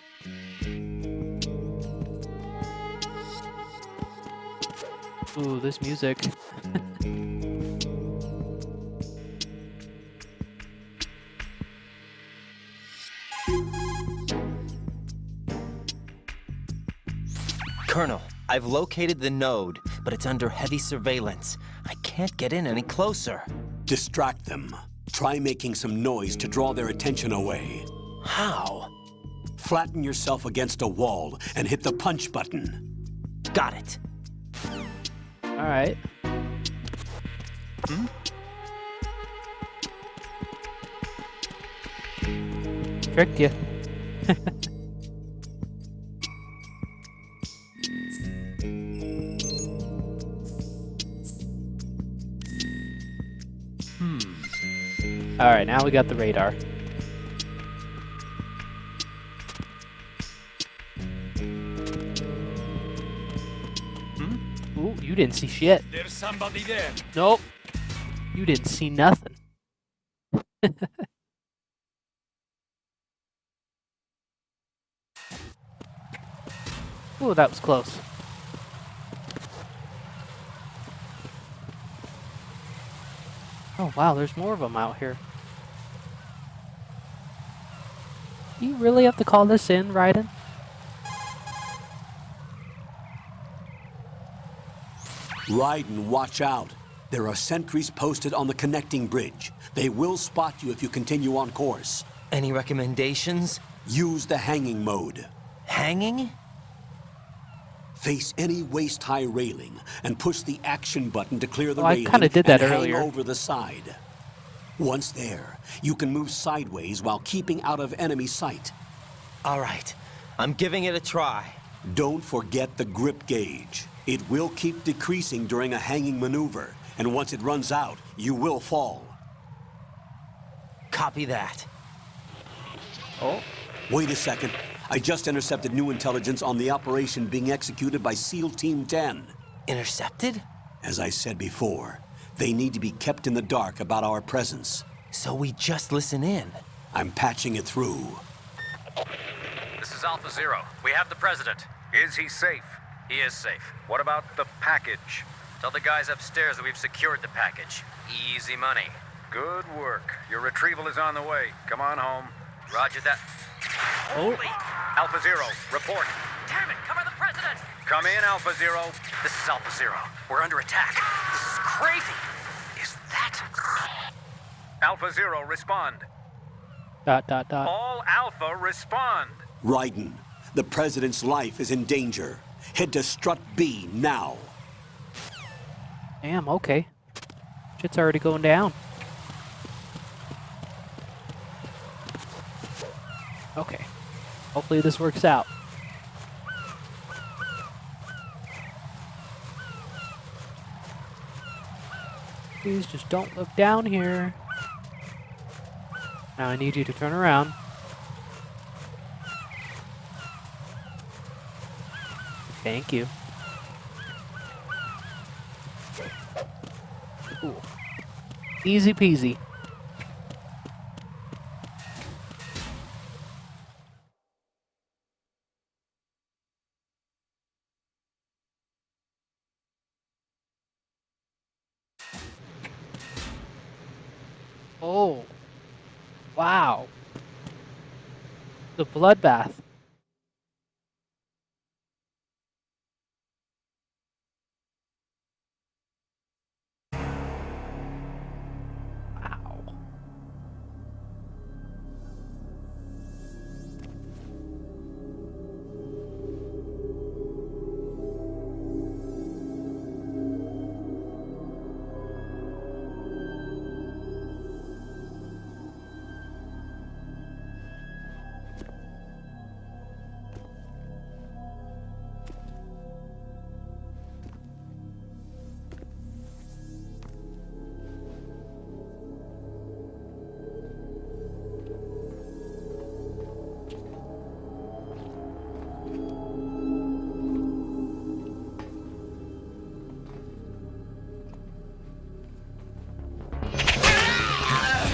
Speaker 2: Ooh, this music.
Speaker 3: Colonel, I've located the node, but it's under heavy surveillance. I can't get in any closer.
Speaker 15: Distract them. Try making some noise to draw their attention away.
Speaker 3: How?
Speaker 15: Flatten yourself against a wall and hit the punch button.
Speaker 3: Got it.
Speaker 2: All right. Tricked you. All right, now we got the radar. Ooh, you didn't see shit.
Speaker 9: There's somebody there.
Speaker 2: Nope. You didn't see nothing. Ooh, that was close. Oh, wow, there's more of them out here. You really have to call this in, Raiden?
Speaker 15: Raiden, watch out. There are sentries posted on the connecting bridge. They will spot you if you continue on course.
Speaker 3: Any recommendations?
Speaker 15: Use the hanging mode.
Speaker 3: Hanging?
Speaker 15: Face any waist-high railing and push the action button to clear the
Speaker 2: I
Speaker 15: railing
Speaker 2: kinda did that
Speaker 15: and
Speaker 2: earlier.
Speaker 15: hang over the side. Once there, you can move sideways while keeping out of enemy sight.
Speaker 3: All right, I'm giving it a try.
Speaker 15: Don't forget the grip gauge. It will keep decreasing during a hanging maneuver, and once it runs out, you will fall.
Speaker 3: Copy that.
Speaker 2: Oh.
Speaker 15: Wait a second. I just intercepted new intelligence on the operation being executed by SEAL Team 10.
Speaker 3: Intercepted?
Speaker 15: As I said before, they need to be kept in the dark about our presence.
Speaker 3: So we just listen in.
Speaker 15: I'm patching it through.
Speaker 20: This is Alpha Zero. We have the president. Is he safe? He is safe. What about the package? Tell the guys upstairs that we've secured the package. Easy money. Good work. Your retrieval is on the way. Come on home. Roger that.
Speaker 2: Oh.
Speaker 20: Holy! Alpha Zero, report. Damn it, cover the president! Come in, Alpha Zero. This is Alpha Zero. We're under attack. This is crazy. Is that... Alpha Zero, respond. ... All Alpha, respond.
Speaker 15: Raiden, the president's life is in danger. Head to Strut B now.
Speaker 2: Damn, okay. Shit's already going down. Okay. Hopefully this works out. Please just don't look down here. Now I need you to turn around. Thank you. Cool. Easy peasy. Oh. Wow. The bloodbath.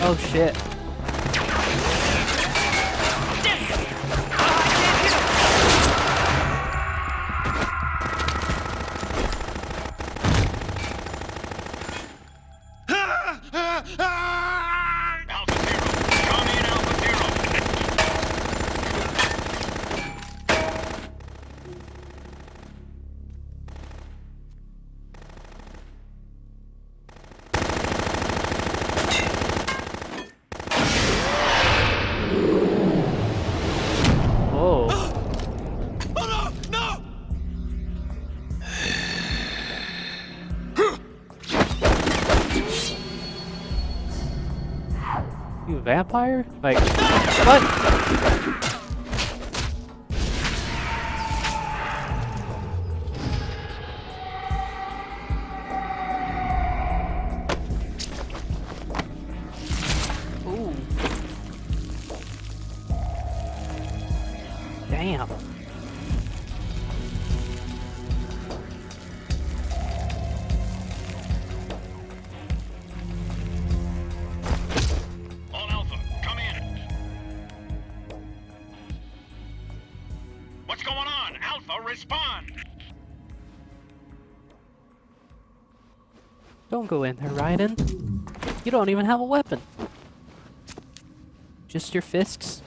Speaker 2: Oh shit. You a vampire? Like, what? Ooh. Damn.
Speaker 20: Respond!
Speaker 2: Don't go in there, Raiden. You don't even have a weapon. Just your fists.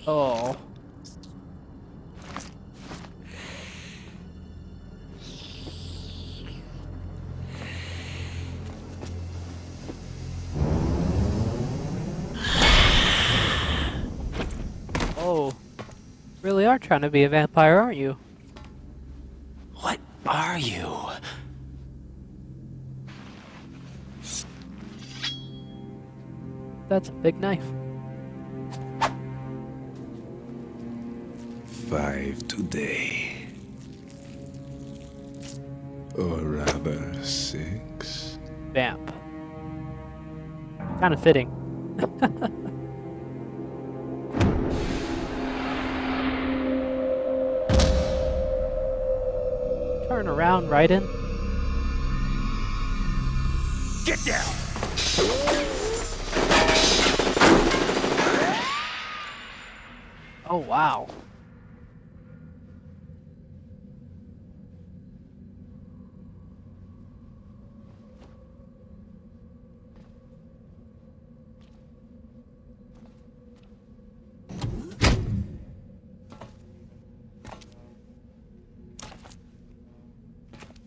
Speaker 2: Oh. Oh. Really are trying to be a vampire, aren't you?
Speaker 3: What are you?
Speaker 2: That's a big knife.
Speaker 21: 5 today. Or rather, 6.
Speaker 2: Vamp. Kind of fitting. Turn around, Raiden.
Speaker 9: Get down!
Speaker 2: Oh, wow.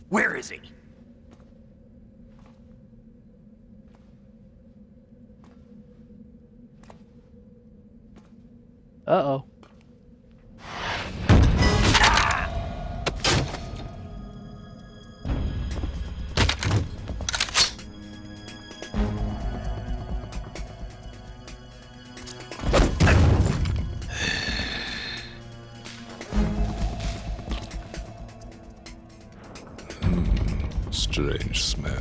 Speaker 5: Where is he?
Speaker 2: Uh-oh.
Speaker 21: Strange smell.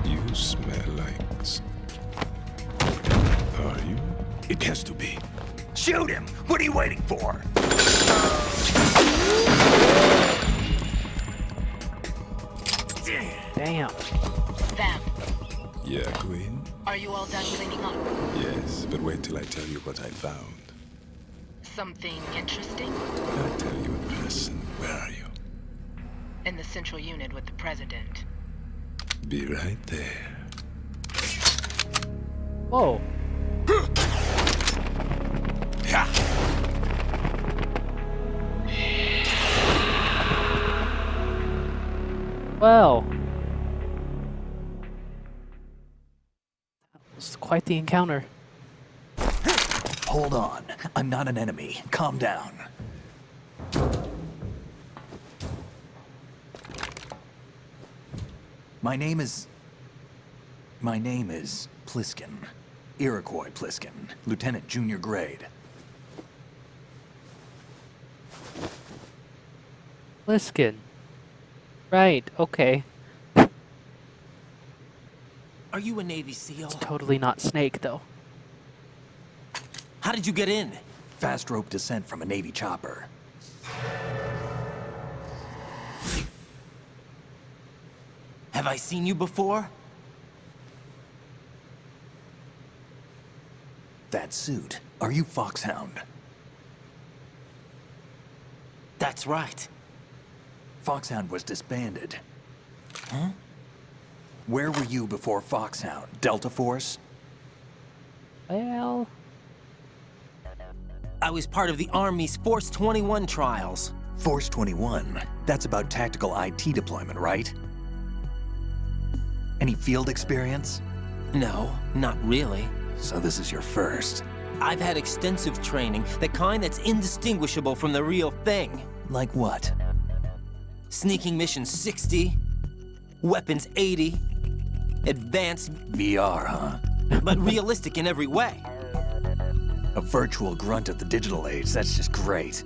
Speaker 21: You smell like... Are you? It has to be.
Speaker 5: Shoot him! What are you waiting for?
Speaker 2: Damn.
Speaker 22: Vamp,
Speaker 21: Yeah, Queen?
Speaker 22: are you all done cleaning up?
Speaker 21: Yes, but wait till I tell you what I found.
Speaker 22: Something interesting?
Speaker 21: I'll tell you in person. Where are you?
Speaker 22: In the central unit with the president.
Speaker 21: Be right there.
Speaker 2: Whoa. Well. It's quite the encounter.
Speaker 5: Hold on. I'm not an enemy. Calm down. My name is Pliskin. Iroquois Pliskin. Lieutenant Junior Grade.
Speaker 2: Pliskin. Right, okay.
Speaker 3: Are you a Navy SEAL?
Speaker 2: Totally not Snake, though.
Speaker 3: How did you get in?
Speaker 5: Fast rope descent from a Navy chopper.
Speaker 3: Have I seen you before?
Speaker 5: That suit. Are you Foxhound?
Speaker 3: That's right.
Speaker 5: Foxhound was disbanded.
Speaker 3: Huh?
Speaker 5: Where were you before Foxhound? Delta Force?
Speaker 2: Well...
Speaker 3: I was part of the Army's Force 21 trials.
Speaker 5: Force 21? That's about tactical IT deployment, right? Any field experience?
Speaker 3: No, not really.
Speaker 5: So this is your first.
Speaker 3: I've had extensive training, the kind that's indistinguishable from the real thing.
Speaker 5: Like what?
Speaker 3: Sneaking mission 60, weapons 80, advanced...
Speaker 5: VR, huh?
Speaker 3: But realistic in every way.
Speaker 5: A virtual grunt of the digital age, that's just great.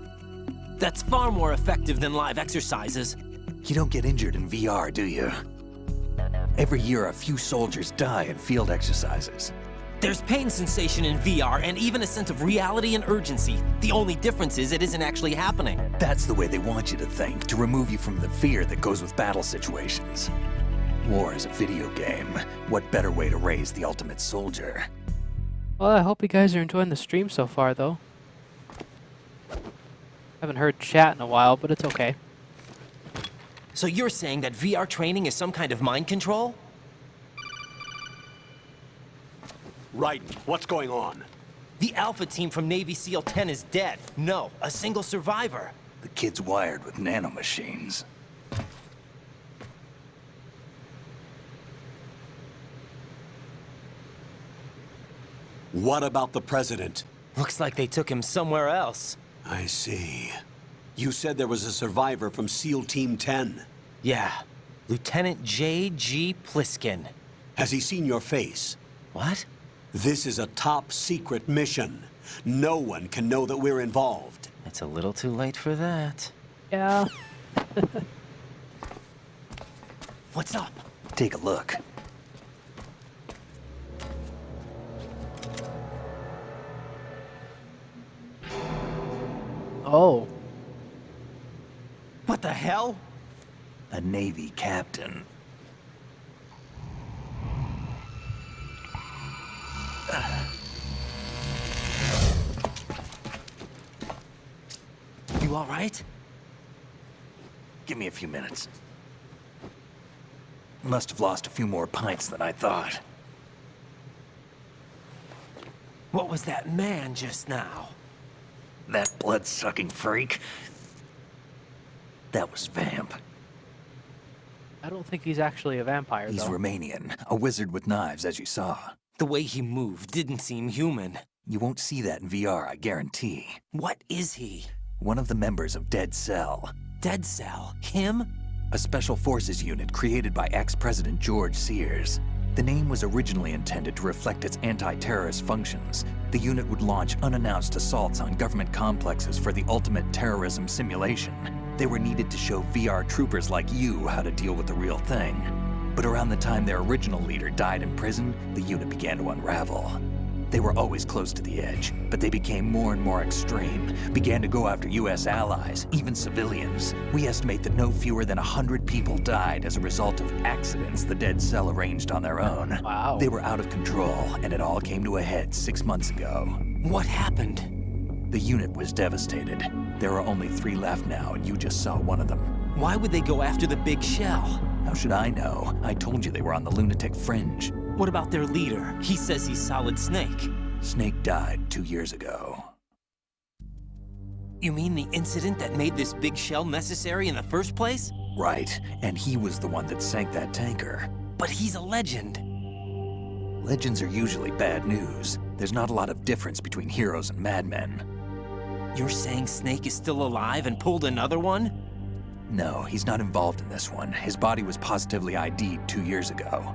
Speaker 3: That's far more effective than live exercises.
Speaker 5: You don't get injured in VR, do you? Every year, a few soldiers die in field exercises.
Speaker 3: There's pain sensation in VR and even a sense of reality and urgency. The only difference is it isn't actually happening.
Speaker 5: That's the way they want you to think, to remove you from the fear that goes with battle situations. War is a video game. What better way to raise the ultimate soldier?
Speaker 2: Well, I hope you guys are enjoying the stream so far, though. Haven't heard chat in a while, but it's okay.
Speaker 3: So you're saying that VR training is some kind of mind control?
Speaker 15: Right. What's going on?
Speaker 3: The Alpha team from Navy SEAL 10 is dead. No, a single survivor.
Speaker 5: The kid's wired with nanomachines.
Speaker 15: What about the president?
Speaker 3: Looks like they took him somewhere else.
Speaker 15: I see. You said there was a survivor from SEAL Team 10.
Speaker 3: Yeah. Lieutenant J.G. Pliskin.
Speaker 15: Has he seen your face?
Speaker 3: What?
Speaker 15: This is a top secret mission. No one can know that we're involved.
Speaker 3: It's a little too late for that.
Speaker 2: Yeah.
Speaker 3: What's up?
Speaker 5: Take a look.
Speaker 2: Oh.
Speaker 3: What the hell?
Speaker 5: A Navy captain.
Speaker 3: You all right?
Speaker 5: Give me a few minutes. Must have lost a few more pints than I thought.
Speaker 3: What was that man just now?
Speaker 5: That blood-sucking freak? That was Vamp.
Speaker 2: I don't think he's actually a vampire,
Speaker 5: He's
Speaker 2: though.
Speaker 5: Romanian, a wizard with knives, as you saw.
Speaker 3: The way he moved didn't seem human.
Speaker 5: You won't see that in VR, I guarantee.
Speaker 3: What is he?
Speaker 5: One of the members of Dead Cell.
Speaker 3: Dead Cell? Him?
Speaker 5: A special forces unit created by ex-President George Sears. The name was originally intended to reflect its anti-terrorist functions. The unit would launch unannounced assaults on government complexes for the ultimate terrorism simulation. They were needed to show VR troopers like you how to deal with the real thing. But around the time their original leader died in prison, the unit began to unravel. They were always close to the edge, but they became more and more extreme, began to go after US allies, even civilians. We estimate that no fewer than 100 people died as a result of accidents the Dead Cell arranged on their own.
Speaker 2: Wow.
Speaker 5: They were out of control, and it all came to a head 6 months ago.
Speaker 3: What happened?
Speaker 5: The unit was devastated. There are only 3 left now, and you just saw one of them.
Speaker 3: Why would they go after the big shell?
Speaker 5: How should I know? I told you they were on the lunatic fringe.
Speaker 3: What about their leader? He says he's Solid Snake.
Speaker 5: Snake died 2 years ago.
Speaker 3: You mean the incident that made this big shell necessary in the first place?
Speaker 5: Right, and he was the one that sank that tanker.
Speaker 3: But he's a legend.
Speaker 5: Legends are usually bad news. There's not a lot of difference between heroes and madmen.
Speaker 3: You're saying Snake is still alive and pulled another one?
Speaker 5: No, he's not involved in this one. His body was positively ID'd 2 years ago.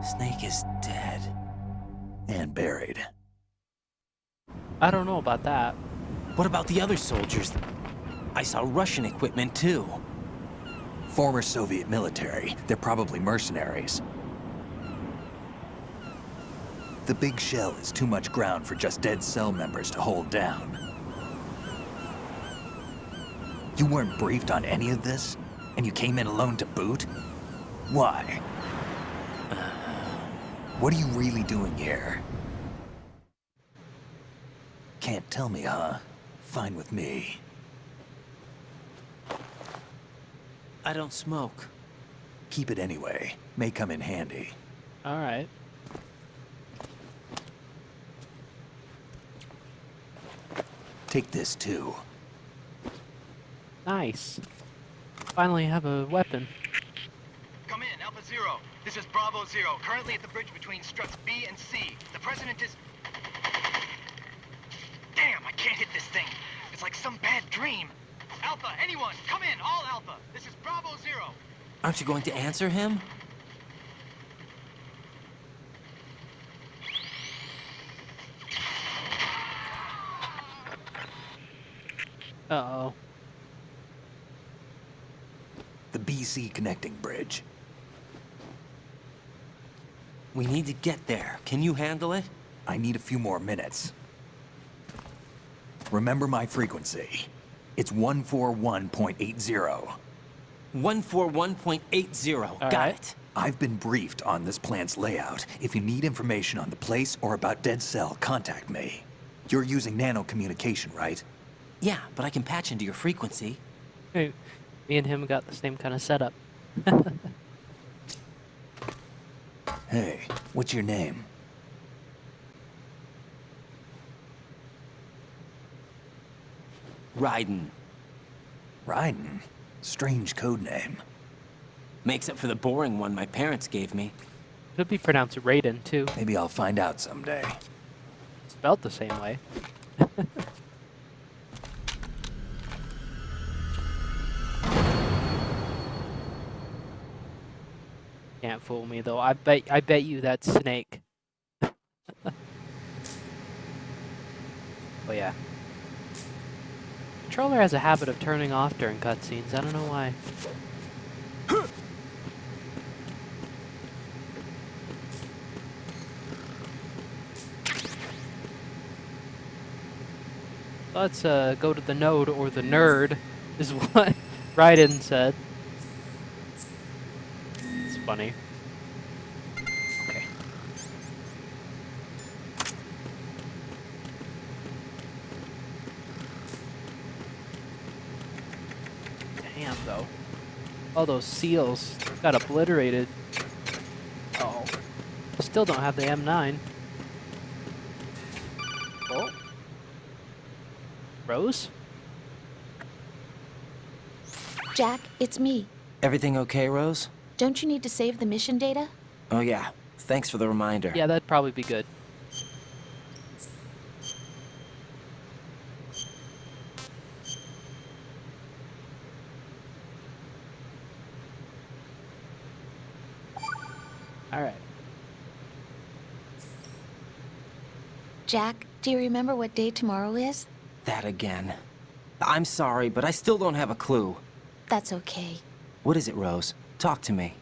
Speaker 3: Snake is dead.
Speaker 5: And buried.
Speaker 2: I don't know about that.
Speaker 3: What about the other soldiers? I saw Russian equipment too.
Speaker 5: Former Soviet military. They're probably mercenaries. The big shell is too much ground for just Dead Cell members to hold down. You weren't briefed on any of this? And you came in alone to boot? Why? What are you really doing here? Can't tell me, huh? Fine with me.
Speaker 3: I don't smoke.
Speaker 5: Keep it anyway. May come in handy.
Speaker 2: All right.
Speaker 5: Take this too.
Speaker 2: Nice. Finally have a weapon.
Speaker 16: Come in, Alpha Zero. This is Bravo Zero, currently at the bridge between struts B and C. The President is... Damn, I can't hit this thing. It's like some bad dream. Alpha, anyone, come in, all Alpha. This is Bravo Zero.
Speaker 3: Aren't you going to answer him?
Speaker 2: Uh-oh.
Speaker 5: The BC connecting bridge.
Speaker 3: We need to get there. Can you handle it?
Speaker 5: I need a few more minutes. Remember my frequency. It's 141.80.
Speaker 3: 141.80. Got it.
Speaker 5: I've been briefed on this plant's layout. If you need information on the place or about Dead Cell, contact me. You're using nano communication, right?
Speaker 3: Yeah, but I can patch into your frequency.
Speaker 2: Hey, me and him got the same kind of setup.
Speaker 5: Hey, what's your name?
Speaker 3: Raiden.
Speaker 5: Raiden? Strange code name.
Speaker 3: Makes up for the boring one my parents gave me.
Speaker 2: Could be pronounced Raiden, too.
Speaker 5: Maybe I'll find out someday.
Speaker 2: Spelled the same way. Can't fool me though. I bet you that's Snake. Oh yeah. Controller has a habit of turning off during cutscenes. I don't know why. Let's go to the node or the nerd, is what Raiden said. It's funny. Okay. Damn, though. All those seals got obliterated. Oh. Still don't have the M9. Oh. Rose?
Speaker 18: Jack, it's me.
Speaker 3: Everything okay, Rose?
Speaker 18: Don't you need to save the mission data?
Speaker 3: Oh yeah, thanks for the reminder.
Speaker 2: Yeah, that'd probably be good. Alright.
Speaker 18: Jack, do you remember what day tomorrow is?
Speaker 3: That again. I'm sorry, but I still don't have a clue.
Speaker 18: That's okay.
Speaker 3: What is it, Rose? Talk to me.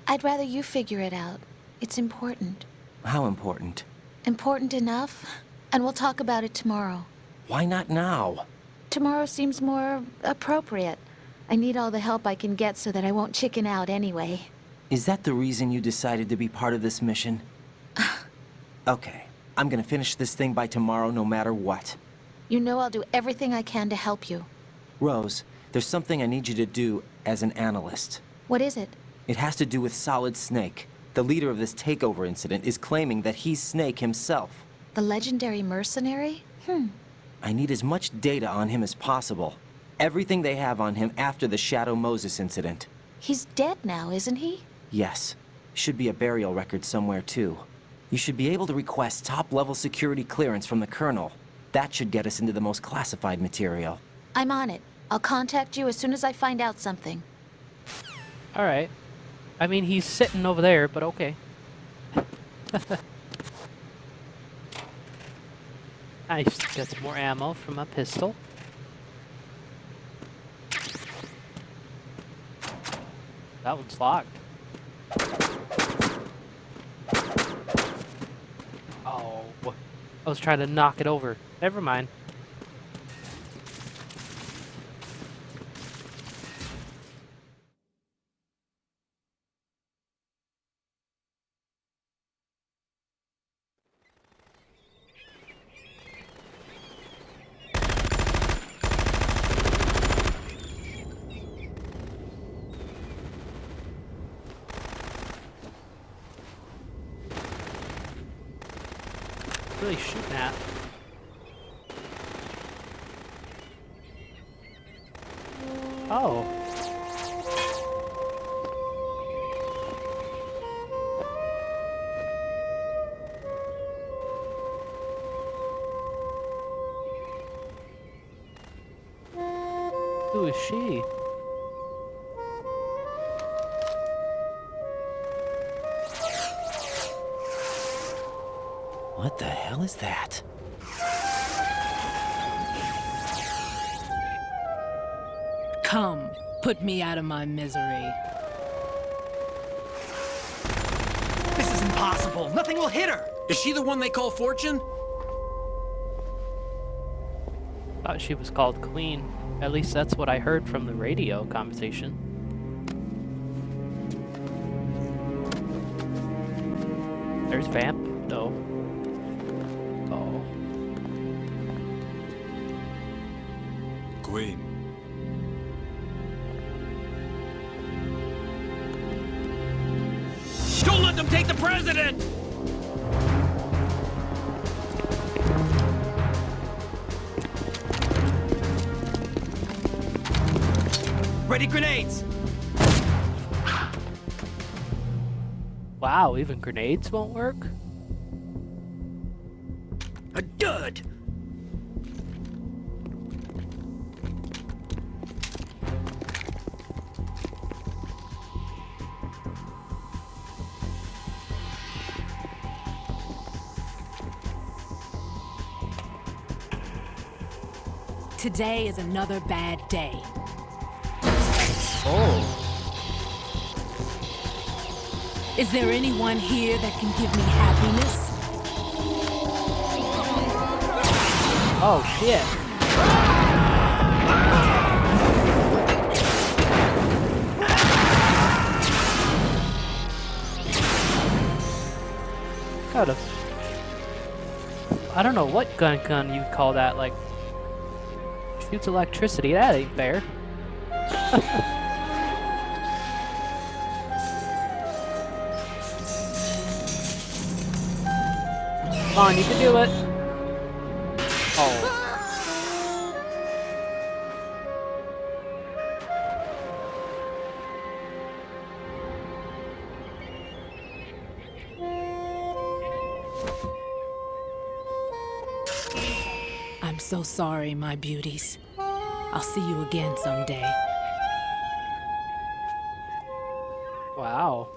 Speaker 18: I'd rather you figure it out. It's important.
Speaker 3: How important?
Speaker 18: Important enough? And we'll talk about it tomorrow.
Speaker 3: Why not now?
Speaker 18: Tomorrow seems more appropriate. I need all the help I can get so that I won't chicken out anyway.
Speaker 3: Is that the reason you decided to be part of this mission? Okay, I'm gonna finish this thing by tomorrow no matter what.
Speaker 18: You know I'll do everything I can to help you.
Speaker 3: Rose, there's something I need you to do as an analyst.
Speaker 18: What is it?
Speaker 3: It has to do with Solid Snake. The leader of this takeover incident is claiming that he's Snake himself.
Speaker 18: The legendary mercenary?
Speaker 3: I need as much data on him as possible. Everything they have on him after the Shadow Moses incident.
Speaker 18: He's dead now, isn't he?
Speaker 3: Yes. Should be a burial record somewhere, too. You should be able to request top-level security clearance from the Colonel. That should get us into the most classified material.
Speaker 18: I'm on it. I'll contact you as soon as I find out something.
Speaker 2: Alright. I mean, he's sitting over there, but okay. Nice. Get some more ammo from a pistol. That one's locked. Oh. I was trying to knock it over. Never mind. Really shooting at? Oh. Who is she?
Speaker 3: What the hell is that?
Speaker 4: Come, put me out of my misery.
Speaker 11: This is impossible. Nothing will hit her.
Speaker 3: Is she the one they call Fortune?
Speaker 2: Thought she was called Queen. At least that's what I heard from the radio conversation. There's Vamp. No. Oh.
Speaker 21: Queen.
Speaker 11: Don't let them take the president! Ready grenades!
Speaker 2: Wow, even grenades won't work?
Speaker 11: A dud!
Speaker 4: Today is another bad day.
Speaker 2: Oh.
Speaker 4: Is there anyone here that can give me happiness?
Speaker 2: Oh, shit. Kind of. I don't know what gun you'd call that, like, shoots electricity. That ain't fair. Come on, you can do it. Oh.
Speaker 4: I'm so sorry, my beauties. I'll see you again someday.
Speaker 2: Wow.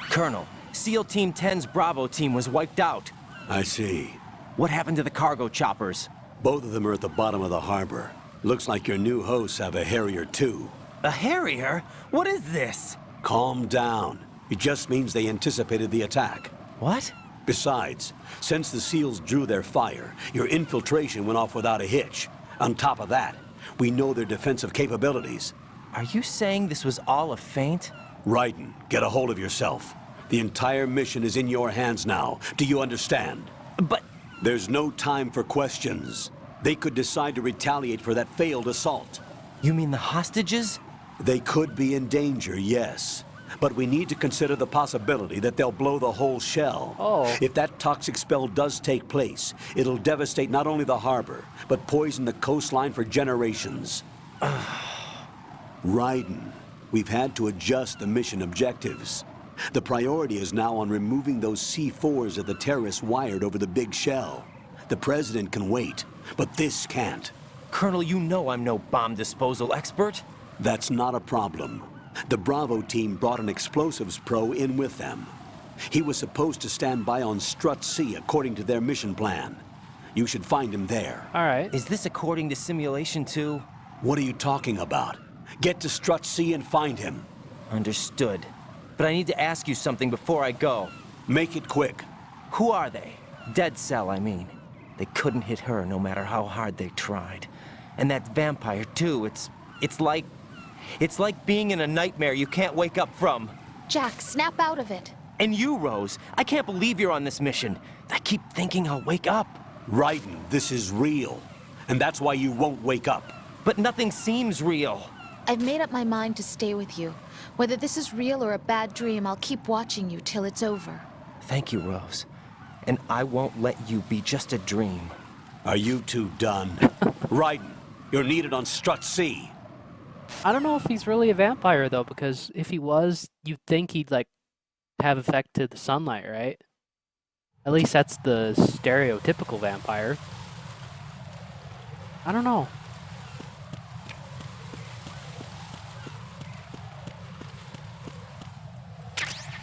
Speaker 3: Colonel, SEAL Team 10's Bravo team was wiped out.
Speaker 15: I see.
Speaker 3: What happened to the cargo choppers?
Speaker 15: Both of them are at the bottom of the harbor. Looks like your new hosts have a Harrier too.
Speaker 3: A Harrier? What is this?
Speaker 15: Calm down. It just means they anticipated the attack.
Speaker 3: What?
Speaker 15: Besides, since the SEALs drew their fire, your infiltration went off without a hitch. On top of that, we know their defensive capabilities.
Speaker 3: Are you saying this was all a feint?
Speaker 15: Raiden, get a hold of yourself. The entire mission is in your hands now. Do you understand?
Speaker 3: But...
Speaker 15: There's no time for questions. They could decide to retaliate for that failed assault.
Speaker 3: You mean the hostages?
Speaker 15: They could be in danger, yes. But we need to consider the possibility that they'll blow the whole shell.
Speaker 2: Oh.
Speaker 15: If that toxic spell does take place, it'll devastate not only the harbor, but poison the coastline for generations. Raiden, we've had to adjust the mission objectives. The priority is now on removing those C4s that the terrorists wired over the big shell. The President can wait, but this can't.
Speaker 3: Colonel, you know I'm no bomb disposal expert.
Speaker 15: That's not a problem. The Bravo team brought an explosives pro in with them. He was supposed to stand by on Strut C according to their mission plan. You should find him there.
Speaker 2: All right.
Speaker 3: Is this according to simulation too?
Speaker 15: What are you talking about? Get to Strut C and find him.
Speaker 3: Understood. But I need to ask you something before I go.
Speaker 15: Make it quick.
Speaker 3: Who are they? Dead Cell, I mean. They couldn't hit her no matter how hard they tried. And that vampire too, it's like being in a nightmare you can't wake up from.
Speaker 18: Jack, snap out of it.
Speaker 3: And you, Rose, I can't believe you're on this mission. I keep thinking I'll wake up.
Speaker 15: Raiden, this is real. And that's why you won't wake up.
Speaker 3: But nothing seems real.
Speaker 18: I've made up my mind to stay with you. Whether this is real or a bad dream, I'll keep watching you till it's over.
Speaker 3: Thank you, Rose. And I won't let you be just a dream.
Speaker 15: Are you two done? Raiden, you're needed on Strut C.
Speaker 2: I don't know if he's really a vampire, though, because if he was, you'd think he'd, like, have effect to the sunlight, right? At least that's the stereotypical vampire. I don't know.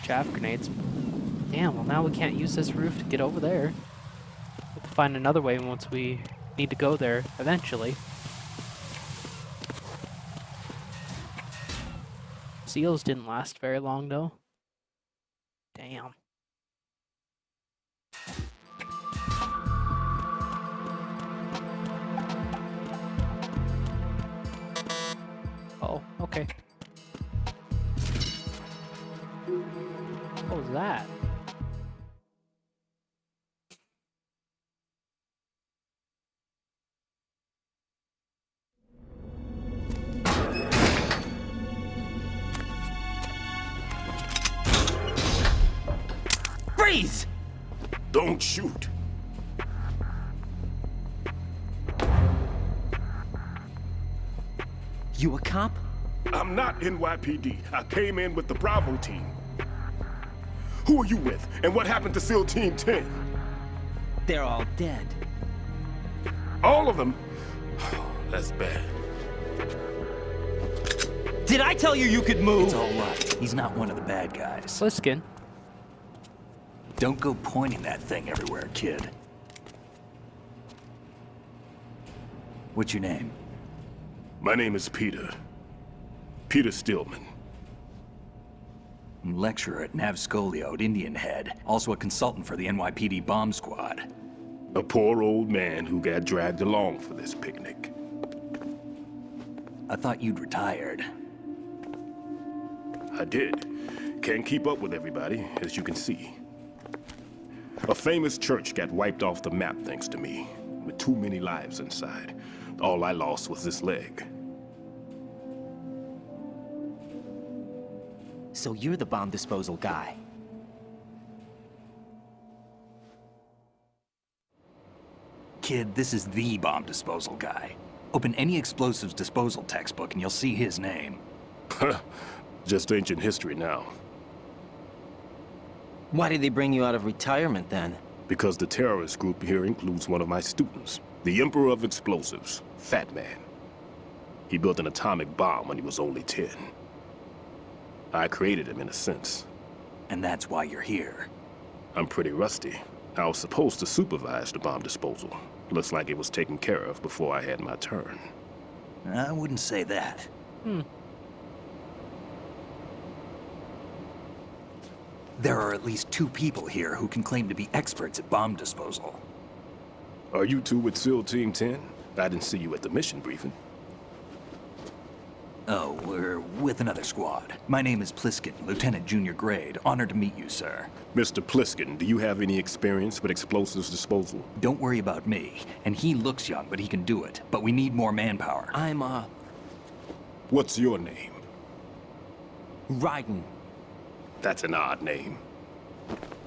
Speaker 2: Chaff grenades. Damn, well now we can't use this roof to get over there. We'll have to find another way once we need to go there eventually. Seals didn't last very long though. Damn. Oh, okay. What was that?
Speaker 3: Freeze!
Speaker 6: Don't shoot.
Speaker 3: You a cop?
Speaker 6: I'm not NYPD. I came in with the Bravo team. Who are you with? And what happened to SEAL Team 10?
Speaker 3: They're all dead.
Speaker 6: All of them? That's bad.
Speaker 3: Did I tell you you could move?
Speaker 5: It's all right. He's not one of the bad guys.
Speaker 2: Pliskin.
Speaker 5: Don't go pointing that thing everywhere, kid. What's your name?
Speaker 6: My name is Peter. Peter Stillman.
Speaker 5: Lecturer at Navscolio at Indian Head. Also a consultant for the NYPD bomb squad.
Speaker 6: A poor old man who got dragged along for this picnic.
Speaker 5: I thought you'd retired.
Speaker 6: I did. Can't keep up with everybody, as you can see. A famous church got wiped off the map thanks to me, with too many lives inside. All I lost was this leg.
Speaker 3: So you're the bomb disposal guy.
Speaker 5: Kid, this is the bomb disposal guy. Open any explosives disposal textbook and you'll see his name.
Speaker 6: Just ancient history now.
Speaker 3: Why did they bring you out of retirement then?
Speaker 6: Because the terrorist group here includes one of my students, the Emperor of Explosives, Fat Man. He built an atomic bomb when he was only 10. I created him in a sense.
Speaker 5: And that's why you're here.
Speaker 6: I'm pretty rusty. I was supposed to supervise the bomb disposal. Looks like it was taken care of before I had my turn.
Speaker 5: I wouldn't say that. There are at least 2 people here who can claim to be experts at bomb disposal.
Speaker 6: Are you two with SEAL Team 10? I didn't see you at the mission briefing.
Speaker 5: Oh, we're with another squad. My name is Pliskin, Lieutenant Junior Grade. Honored to meet you, sir.
Speaker 6: Mr. Pliskin, do you have any experience with explosives disposal?
Speaker 5: Don't worry about me. And he looks young, but he can do it. But we need more manpower.
Speaker 3: I'm,
Speaker 6: What's your name?
Speaker 3: Raiden.
Speaker 6: That's an odd name.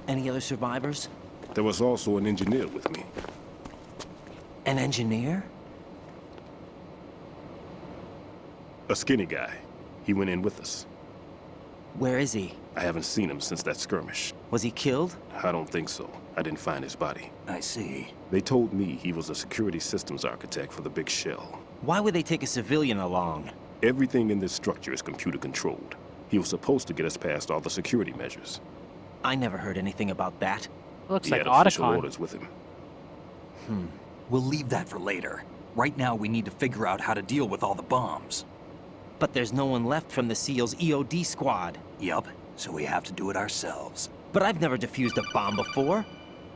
Speaker 3: Any other survivors?
Speaker 6: There was also an engineer with me.
Speaker 3: An engineer?
Speaker 6: A skinny guy. He went in with us.
Speaker 3: Where is he?
Speaker 6: I haven't seen him since that skirmish.
Speaker 3: Was he killed?
Speaker 6: I don't think so. I didn't find his body.
Speaker 5: I see.
Speaker 6: They told me he was a security systems architect for the big shell.
Speaker 3: Why would they take a civilian along?
Speaker 6: Everything in this structure is computer controlled. He was supposed to get us past all the security measures.
Speaker 3: I never heard anything about that.
Speaker 2: Looks
Speaker 6: He
Speaker 2: like
Speaker 6: had official
Speaker 2: Otacon.
Speaker 6: orders with him.
Speaker 5: We'll leave that for later. Right now, we need to figure out how to deal with all the bombs.
Speaker 3: But there's no one left from the SEAL's EOD squad.
Speaker 5: Yup, so we have to do it ourselves.
Speaker 3: But I've never defused a bomb before.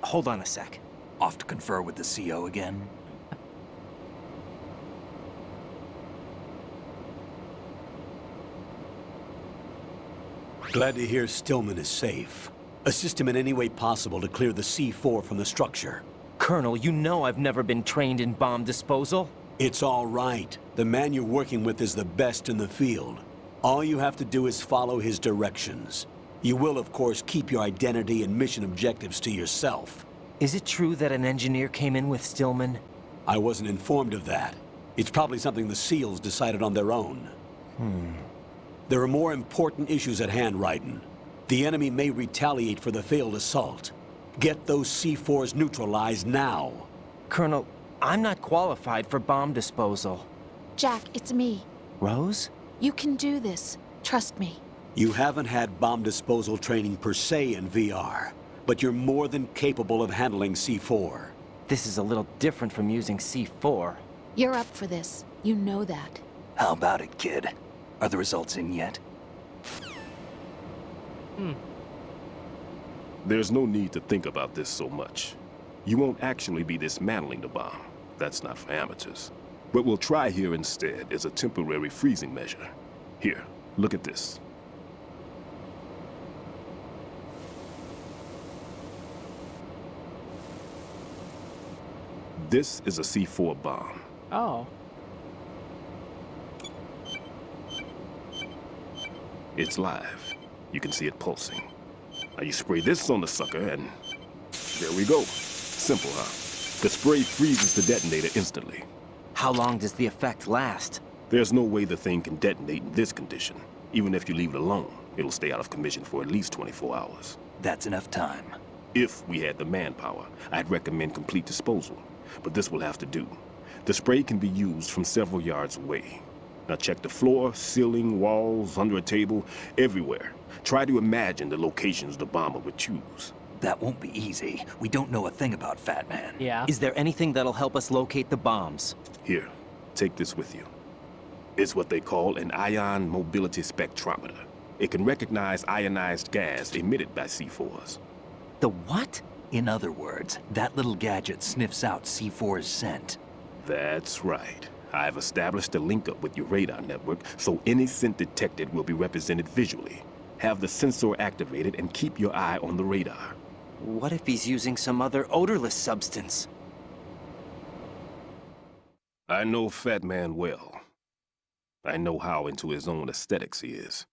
Speaker 3: Hold on a sec.
Speaker 5: Off to confer with the CO again?
Speaker 15: Glad to hear Stillman is safe. Assist him in any way possible to clear the C4 from the structure.
Speaker 3: Colonel, you know I've never been trained in bomb disposal.
Speaker 15: It's all right. The man you're working with is the best in the field. All you have to do is follow his directions. You will, of course, keep your identity and mission objectives to yourself.
Speaker 3: Is it true that an engineer came in with Stillman?
Speaker 15: I wasn't informed of that. It's probably something the SEALs decided on their own. There are more important issues at hand, Raiden. The enemy may retaliate for the failed assault. Get those C4s neutralized now.
Speaker 3: Colonel, I'm not qualified for bomb disposal.
Speaker 18: Jack, it's me.
Speaker 3: Rose?
Speaker 18: You can do this. Trust me.
Speaker 15: You haven't had bomb disposal training per se in VR, but you're more than capable of handling C4.
Speaker 3: This is a little different from using C4.
Speaker 18: You're up for this. You know that.
Speaker 5: How about it, kid? Are the results in yet?
Speaker 6: There's no need to think about this so much. You won't actually be dismantling the bomb. That's not for amateurs. What we'll try here instead is a temporary freezing measure. Here, look at this. This is a C4 bomb.
Speaker 2: Oh.
Speaker 6: It's live. You can see it pulsing. Now you spray this on the sucker and there we go. Simple, huh? The spray freezes the detonator instantly.
Speaker 3: How long does the effect last?
Speaker 6: There's no way the thing can detonate in this condition. Even if you leave it alone, it'll stay out of commission for at least 24 hours.
Speaker 5: That's enough time.
Speaker 6: If we had the manpower, I'd recommend complete disposal. But this will have to do. The spray can be used from several yards away. Now check the floor, ceiling, walls, under a table, everywhere. Try to imagine the locations the bomber would choose.
Speaker 5: That won't be easy. We don't know a thing about Fat Man.
Speaker 2: Yeah.
Speaker 3: Is there anything that'll help us locate the bombs?
Speaker 6: Here, take this with you. It's what they call an ion mobility spectrometer. It can recognize ionized gas emitted by C4s.
Speaker 3: The what?
Speaker 5: In other words, that little gadget sniffs out C4's scent.
Speaker 6: That's right. I've established a link up with your radar network, so any scent detected will be represented visually. Have the sensor activated and keep your eye on the radar.
Speaker 3: What if he's using some other odorless substance?
Speaker 6: I know Fat Man well. I know how into his own aesthetics he is.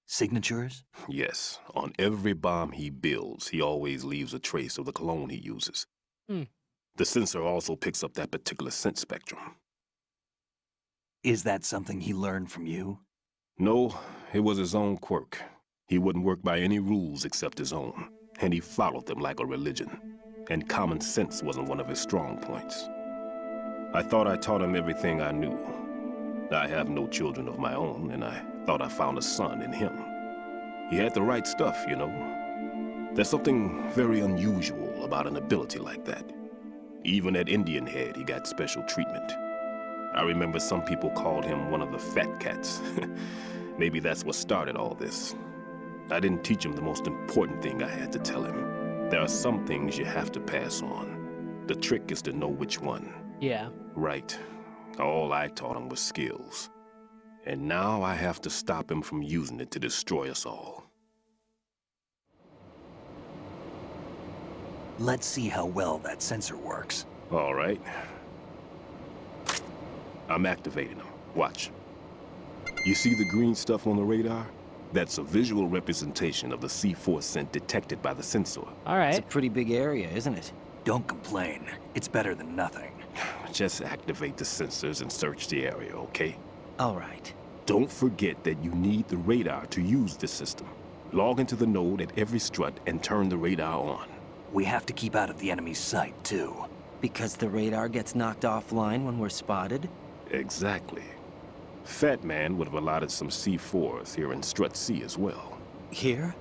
Speaker 5: Signatures?
Speaker 6: Yes. On every bomb he builds, he always leaves a trace of the cologne he uses. The sensor also picks up that particular scent spectrum.
Speaker 5: Is that something he learned from you?
Speaker 6: No, it was his own quirk. He wouldn't work by any rules except his own, and he followed them like a religion. And common sense wasn't one of his strong points. I thought I taught him everything I knew. I have no children of my own, and I thought I found a son in him. He had the right stuff, you know. There's something very unusual about an ability like that. Even at Indian Head, he got special treatment. I remember some people called him one of the fat cats. Maybe that's what started all this. I didn't teach him the most important thing I had to tell him. There are some things you have to pass on. The trick is to know which one.
Speaker 2: Yeah.
Speaker 6: Right. All I taught him was skills. And now I have to stop him from using it to destroy us all.
Speaker 5: Let's see how well that sensor works.
Speaker 6: All right. I'm activating them. Watch. You see the green stuff on the radar? That's a visual representation of the C4 scent detected by the sensor.
Speaker 2: All right.
Speaker 3: It's a pretty big area, isn't it?
Speaker 5: Don't complain. It's better than nothing.
Speaker 6: Just activate the sensors and search the area, okay?
Speaker 3: All right.
Speaker 6: Don't forget that you need the radar to use this system. Log into the node at every strut and turn the radar on.
Speaker 5: We have to keep out of the enemy's sight, too.
Speaker 3: Because the radar gets knocked offline when we're spotted?
Speaker 6: Exactly. Fat Man would have allotted some C4s here in Strut C as well.
Speaker 3: Here?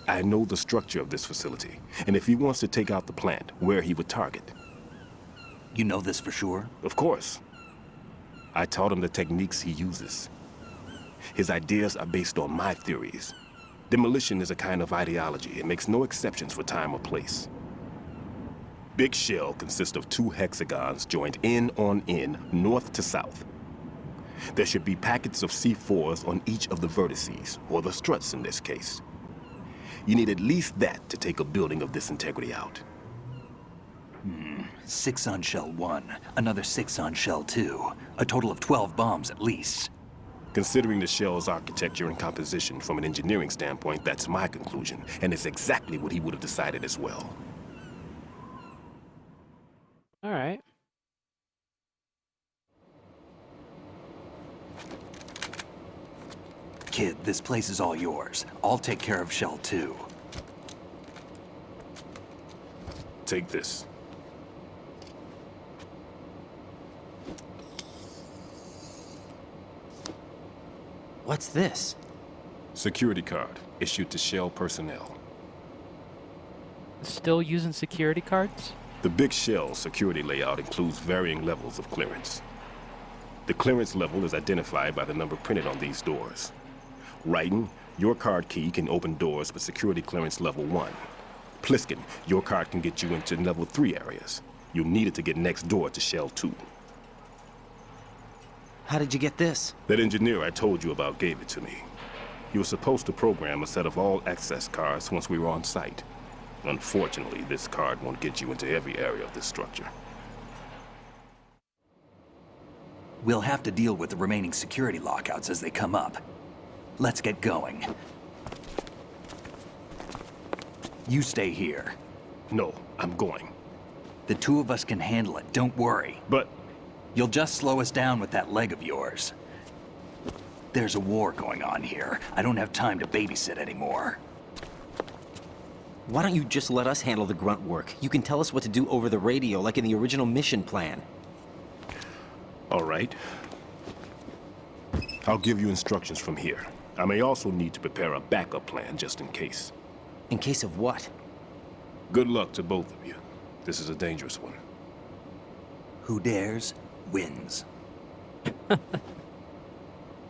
Speaker 6: I know the structure of this facility, and if he wants to take out the plant, where he would target.
Speaker 5: You know this for sure?
Speaker 6: Of course. I taught him the techniques he uses. His ideas are based on my theories. Demolition is a kind of ideology. It makes no exceptions for time or place. Big shell consists of 2 hexagons joined end on end, north to south. There should be packets of C4s on each of the vertices, or the struts in this case. You need at least that to take a building of this integrity out.
Speaker 5: 6 on shell 1, another 6 on shell 2. A total of 12 bombs at least.
Speaker 6: Considering the shell's architecture and composition from an engineering standpoint, that's my conclusion, and it's exactly what he would have decided as well.
Speaker 2: All right.
Speaker 5: Kid, this place is all yours. I'll take care of shell 2.
Speaker 6: Take this.
Speaker 3: What's this?
Speaker 6: Security card, issued to Shell personnel.
Speaker 2: Still using security cards?
Speaker 6: The Big Shell security layout includes varying levels of clearance. The clearance level is identified by the number printed on these doors. Writing, your card key can open doors with security clearance level 1. Pliskin, your card can get you into level 3 areas. You'll need it to get next door to Shell 2.
Speaker 3: How did you get this?
Speaker 6: That engineer I told you about gave it to me. He was supposed to program a set of all access cards once we were on site. Unfortunately, this card won't get you into every area of this structure.
Speaker 5: We'll have to deal with the remaining security lockouts as they come up. Let's get going. You stay here.
Speaker 6: No, I'm going.
Speaker 5: The 2 of us can handle it, don't worry.
Speaker 6: But...
Speaker 5: You'll just slow us down with that leg of yours.
Speaker 1: There's a war going on here. I don't have time to babysit anymore.
Speaker 3: Why don't you just let us handle the grunt work? You can tell us what to do over the radio, like in the original mission plan.
Speaker 8: All right. I'll give you instructions from here. I may also need to prepare a backup plan just in case.
Speaker 3: In case of what?
Speaker 8: Good luck to both of you. This is a dangerous one.
Speaker 1: Who dares, wins.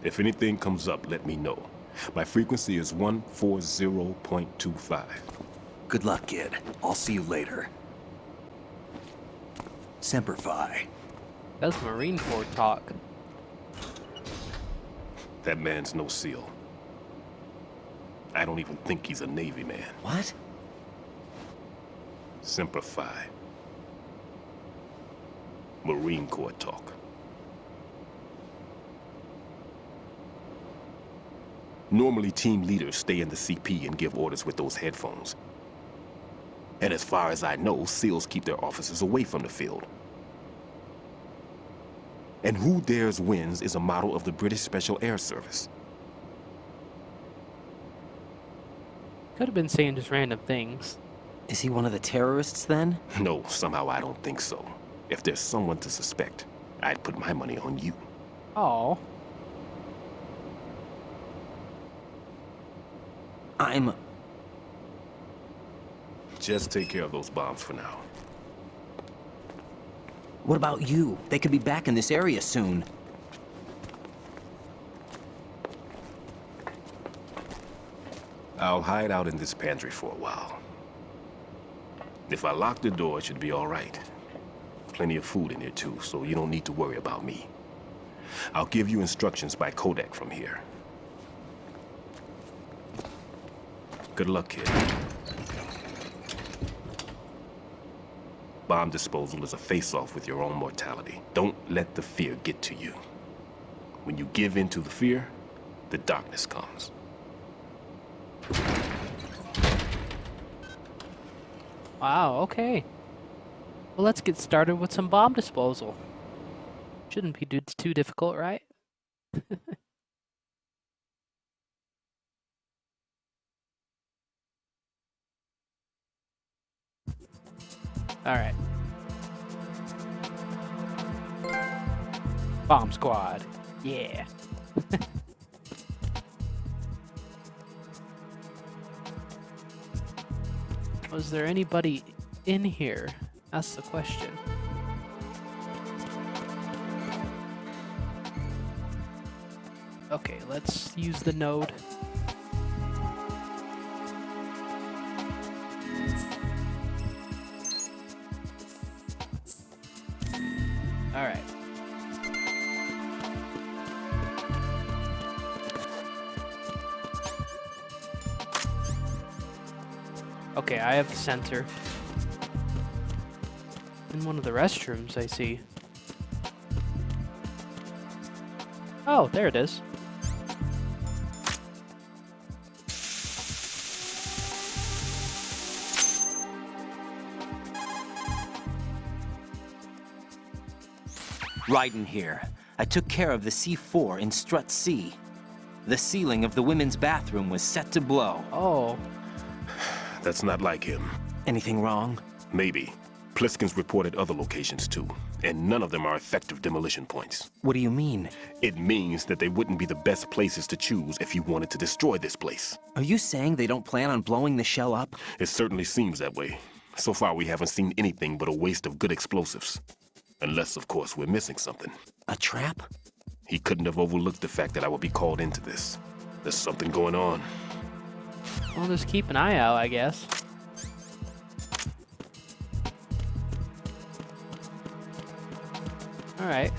Speaker 8: If anything comes up, let me know. My frequency is 140.25.
Speaker 1: Good luck, kid. I'll see you later. Semper Fi.
Speaker 2: That's Marine Corps talk.
Speaker 8: That man's no SEAL. I don't even think he's a Navy man.
Speaker 3: What?
Speaker 8: Semper Fi. Marine Corps talk. Normally, team leaders stay in the CP and give orders with those headphones. And as far as I know, SEALs keep their officers away from the field. And Who Dares Wins is a motto of the British Special Air Service.
Speaker 2: Could have been saying just random things.
Speaker 3: Is he one of the terrorists then?
Speaker 8: No, somehow I don't think so. If there's someone to suspect, I'd put my money on you.
Speaker 2: Oh.
Speaker 8: Just take care of those bombs for now.
Speaker 3: What about you? They could be back in this area soon.
Speaker 8: I'll hide out in this pantry for a while. If I lock the door, it should be all right. Plenty of food in here too, so you don't need to worry about me. I'll give you instructions by Kodak from here. Good luck, kid. Bomb disposal is a face-off with your own mortality. Don't let the fear get to you. When you give in to the fear, the darkness comes.
Speaker 2: Wow, okay. Well, let's get started with some bomb disposal. Shouldn't be too difficult, right? All right. Bomb squad. Yeah. Was there anybody in here? That's the question. Okay, let's use the node. All right. Okay, I have the sensor. In one of the restrooms, I see. Oh, there it is.
Speaker 3: Ryden here. I took care of the C4 in Strut C. The ceiling of the women's bathroom was set to blow.
Speaker 2: Oh.
Speaker 8: That's not like him.
Speaker 3: Anything wrong?
Speaker 8: Maybe. Pliskin's reported other locations too, and none of them are effective demolition points.
Speaker 3: What do you mean?
Speaker 8: It means that they wouldn't be the best places to choose if you wanted to destroy this place.
Speaker 3: Are you saying they don't plan on blowing the shell up?
Speaker 8: It certainly seems that way. So far, we haven't seen anything but a waste of good explosives. Unless, of course, we're missing something.
Speaker 3: A trap?
Speaker 8: He couldn't have overlooked the fact that I would be called into this. There's something going on.
Speaker 2: Well, just keep an eye out, I guess. All right.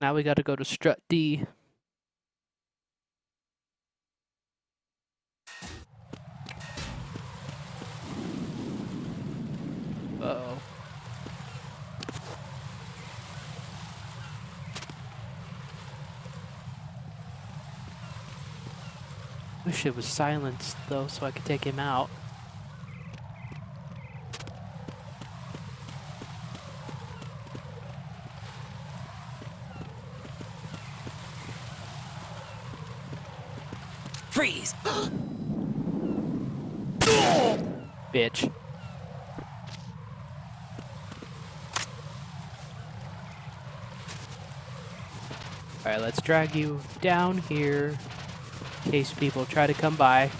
Speaker 2: Now we got to go to Strut D. Uh-oh. Wish it was silenced though, so I could take him out.
Speaker 4: Freeze!
Speaker 2: Bitch. Alright, let's drag you down here in case people try to come by.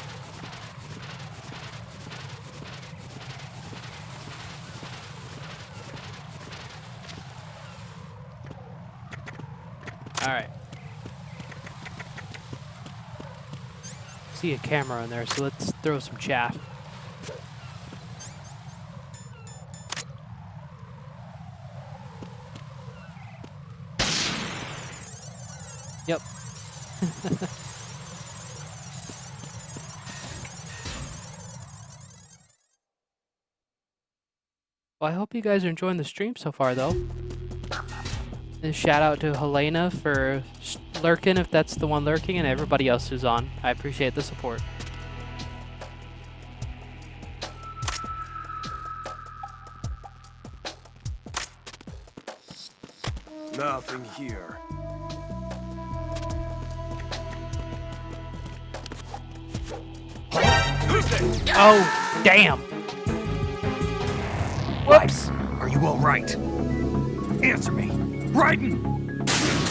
Speaker 2: Alright. See a camera in there, so let's throw some chaff. Yep. Well, I hope you guys are enjoying the stream so far, though. And shout out to Helena for lurking, if that's the one lurking, and everybody else who's on. I appreciate the support.
Speaker 12: Nothing here.
Speaker 2: Oh, damn. Whoops.
Speaker 9: Are you all right? Answer me. Raiden!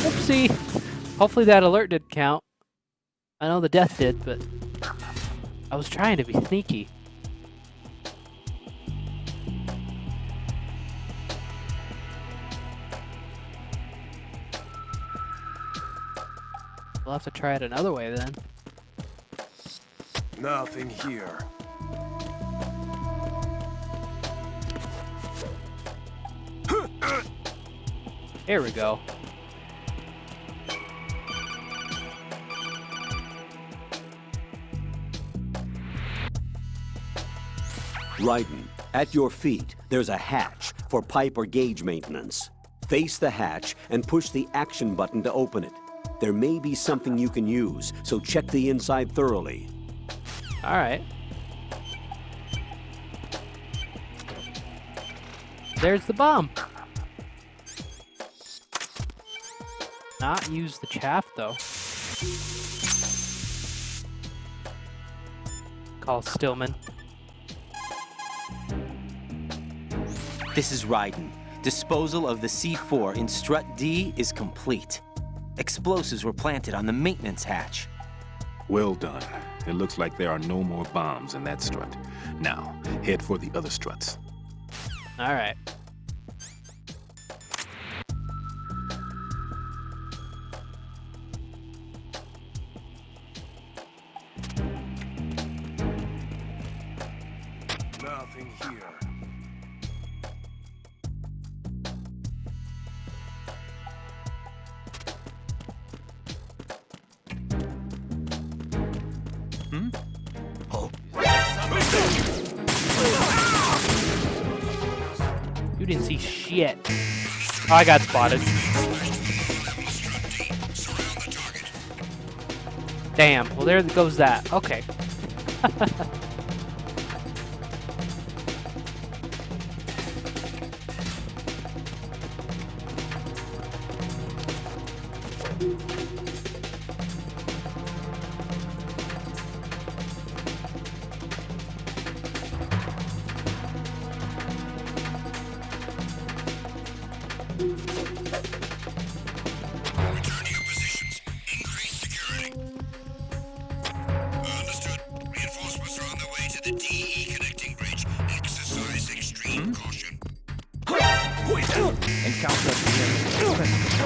Speaker 2: Whoopsie. Hopefully that alert did count. I know the death did, but I was trying to be sneaky. We'll have to try it another way then.
Speaker 12: Nothing here.
Speaker 2: Here we go.
Speaker 15: Raiden, at your feet, there's a hatch for pipe or gauge maintenance. Face the hatch and push the action button to open it. There may be something you can use, so check the inside thoroughly.
Speaker 2: Alright. There's the bomb. Not use the chaff, though. Call Stillman.
Speaker 3: This is Raiden. Disposal of the C4 in Strut D is complete. Explosives were planted on the maintenance hatch.
Speaker 8: Well done. It looks like there are no more bombs in that strut. Now, head for the other struts.
Speaker 2: Alright.
Speaker 12: Nothing here.
Speaker 2: You didn't see shit. Oh, I got spotted. Damn. Well, there goes that. Okay.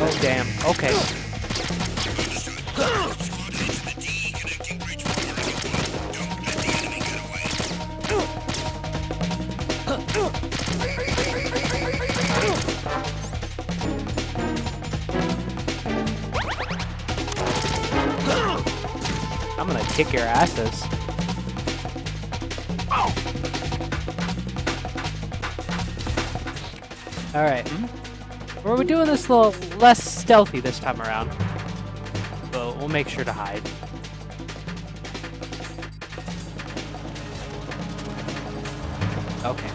Speaker 2: Oh, damn. Okay. I'm gonna kick your asses. Alright. We're doing this a little less stealthy this time around. So we'll make sure to hide. Okay.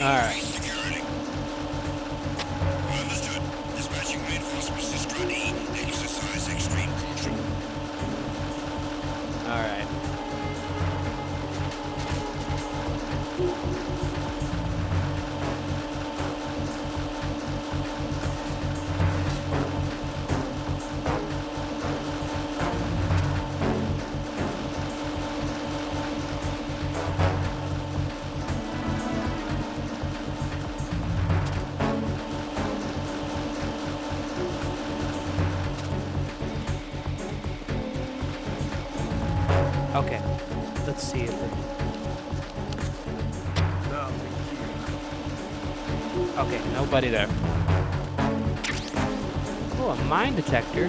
Speaker 2: Alright.
Speaker 6: Understood. Dispatching reinforcements to Strut E. Exercise extreme caution.
Speaker 2: Alright. Okay, let's see if it... Okay, nobody there. Oh, a mine detector.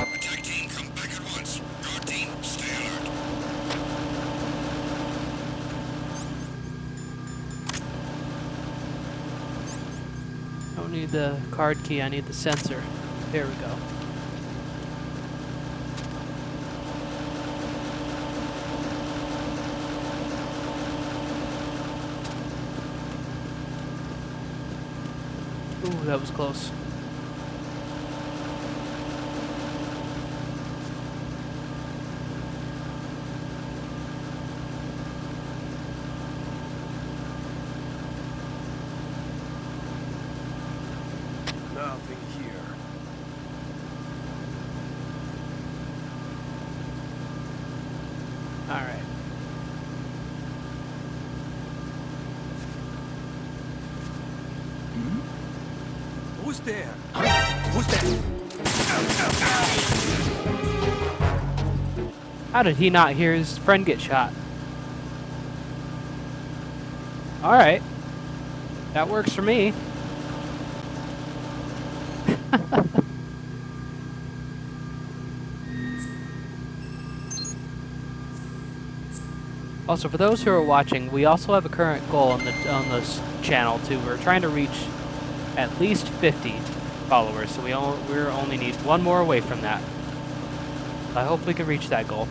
Speaker 6: Attack team, come back at once. Guard team, stay alert.
Speaker 2: Don't need the card key, I need the sensor. There we go. Ooh, that was close.
Speaker 12: Nothing here.
Speaker 2: All right.
Speaker 10: Who's there? Who's there?
Speaker 2: How did he not hear his friend get shot? All right. That works for me. Also, for those who are watching, we also have a current goal on this channel too. We're trying to reach at least 50 followers, so we only need one more away from that. I hope we can reach that goal.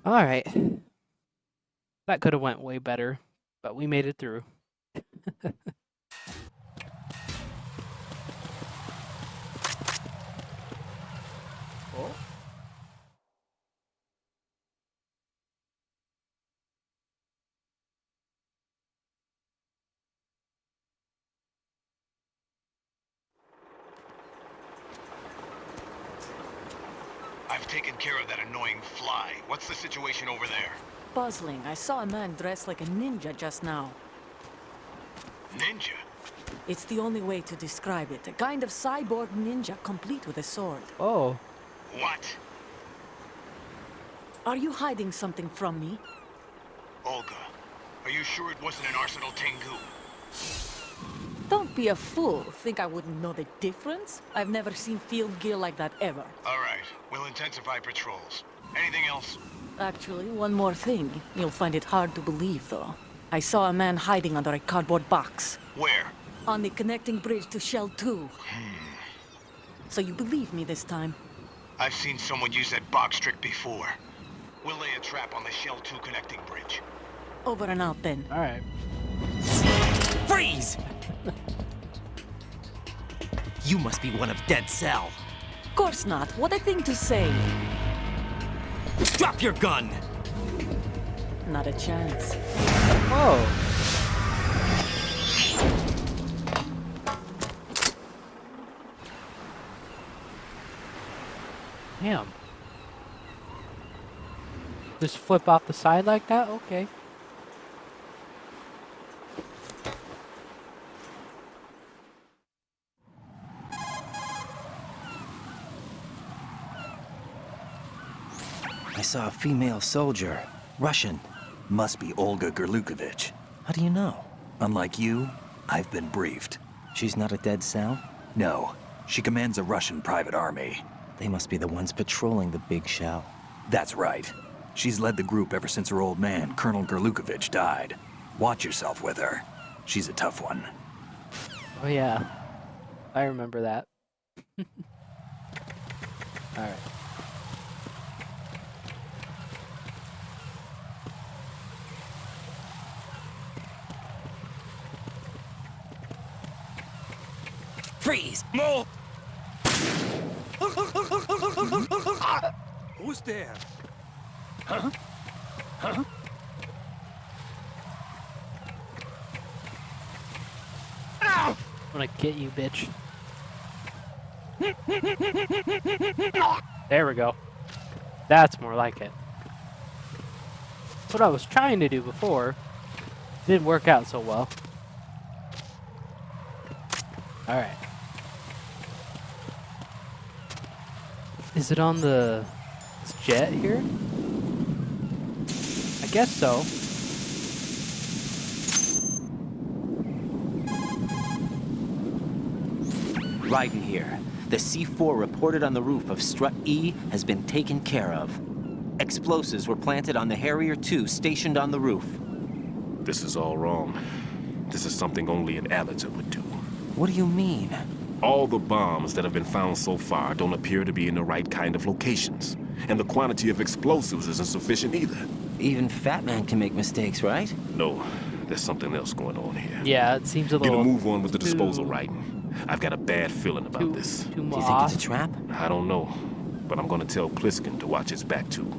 Speaker 2: All right, that could have went way better, but we made it through. Oh.
Speaker 6: I've taken care of that annoying fly. What's the situation over there?
Speaker 7: Puzzling. I saw a man dressed like a ninja just now.
Speaker 6: Ninja?
Speaker 7: It's the only way to describe it. A kind of cyborg ninja complete with a sword.
Speaker 2: Oh.
Speaker 6: What?
Speaker 7: Are you hiding something from me?
Speaker 6: Olga, are you sure it wasn't an Arsenal Tengu?
Speaker 7: Don't be a fool. Think I wouldn't know the difference? I've never seen field gear like that ever.
Speaker 6: All right, we'll intensify patrols. Anything else?
Speaker 7: Actually, one more thing. You'll find it hard to believe, though. I saw a man hiding under a cardboard box.
Speaker 6: Where?
Speaker 7: On the connecting bridge to Shell 2. So you believe me this time?
Speaker 6: I've seen someone use that box trick before. We'll lay a trap on the Shell 2 connecting bridge.
Speaker 7: Over and out, then.
Speaker 2: All right.
Speaker 3: Freeze! You must be one of Dead Cell.
Speaker 7: Of course not. What a thing to say.
Speaker 3: Drop your gun!
Speaker 7: Not a chance.
Speaker 2: Whoa. Damn. Just flip off the side like that? Okay.
Speaker 3: I saw a female soldier. Russian.
Speaker 5: Must be Olga Gerlukovich.
Speaker 3: How do you know?
Speaker 5: Unlike you, I've been briefed.
Speaker 3: She's not a Dead Cell?
Speaker 5: No. She commands a Russian private army.
Speaker 3: They must be the ones patrolling the big shell.
Speaker 5: That's right. She's led the group ever since her old man, Colonel Gerlukovich, died. Watch yourself with her. She's a tough one.
Speaker 2: Oh yeah. I remember that. Alright.
Speaker 3: Freeze! Move!
Speaker 10: Who's there?
Speaker 9: Huh? Huh?
Speaker 2: I'm gonna get you, bitch. There we go. That's more like it. That's what I was trying to do before. Didn't work out so well. Alright. Is it on the jet here? I guess so.
Speaker 3: Raiden here. The C4 reported on the roof of Strut E has been taken care of. Explosives were planted on the Harrier 2 stationed on the roof.
Speaker 8: This is all wrong. This is something only an amateur would do.
Speaker 3: What do you mean?
Speaker 8: All the bombs that have been found so far don't appear to be in the right kind of locations. And the quantity of explosives isn't sufficient either.
Speaker 3: Even Fat Man can make mistakes, right?
Speaker 8: No, there's something else going on here.
Speaker 2: Yeah, it seems a little...
Speaker 8: Get a move on with the disposal, Raiden. I've got a bad feeling about this.
Speaker 3: Do you think it's a trap?
Speaker 8: I don't know, but I'm gonna tell Pliskin to watch his back too.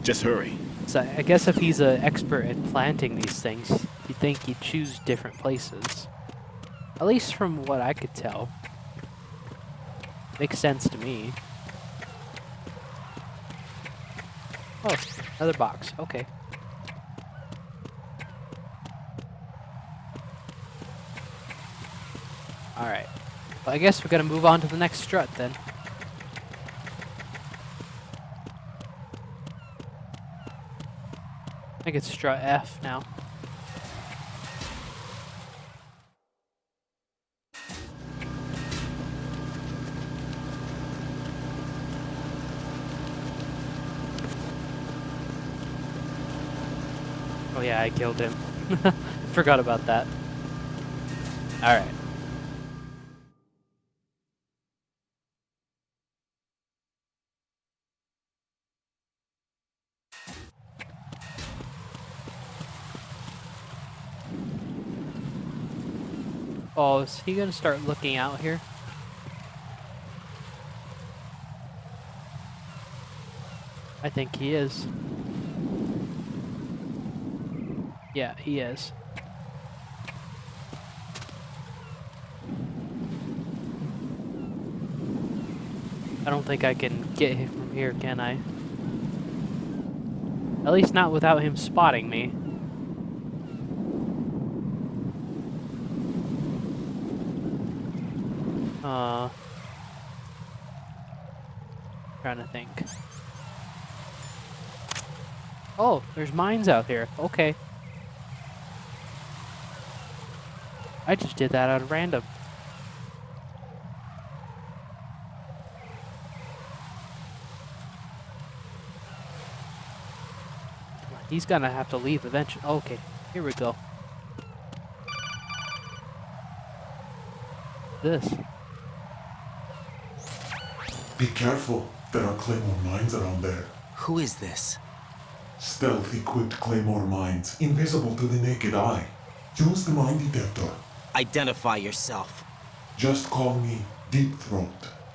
Speaker 8: Just hurry.
Speaker 2: So I guess if he's an expert at planting these things, you'd think he'd choose different places. At least from what I could tell. Makes sense to me. Oh, another box. Okay. Alright. Well, I guess we're gonna move on to the next strut then. I think it's strut F now. Oh yeah, I killed him. Forgot about that. Alright. Oh, is he gonna start looking out here? I think he is. Yeah, he is. I don't think I can get him from here, can I? At least not without him spotting me. Trying to think. Oh, there's mines out here. Okay. I just did that out of random. He's gonna have to leave eventually. Okay, here we go. This.
Speaker 13: Be careful. There are Claymore mines around there.
Speaker 3: Who is this?
Speaker 13: Stealth-equipped Claymore mines, invisible to the naked eye. Use the mine detector.
Speaker 3: Identify yourself.
Speaker 13: Just call me Deep Throat.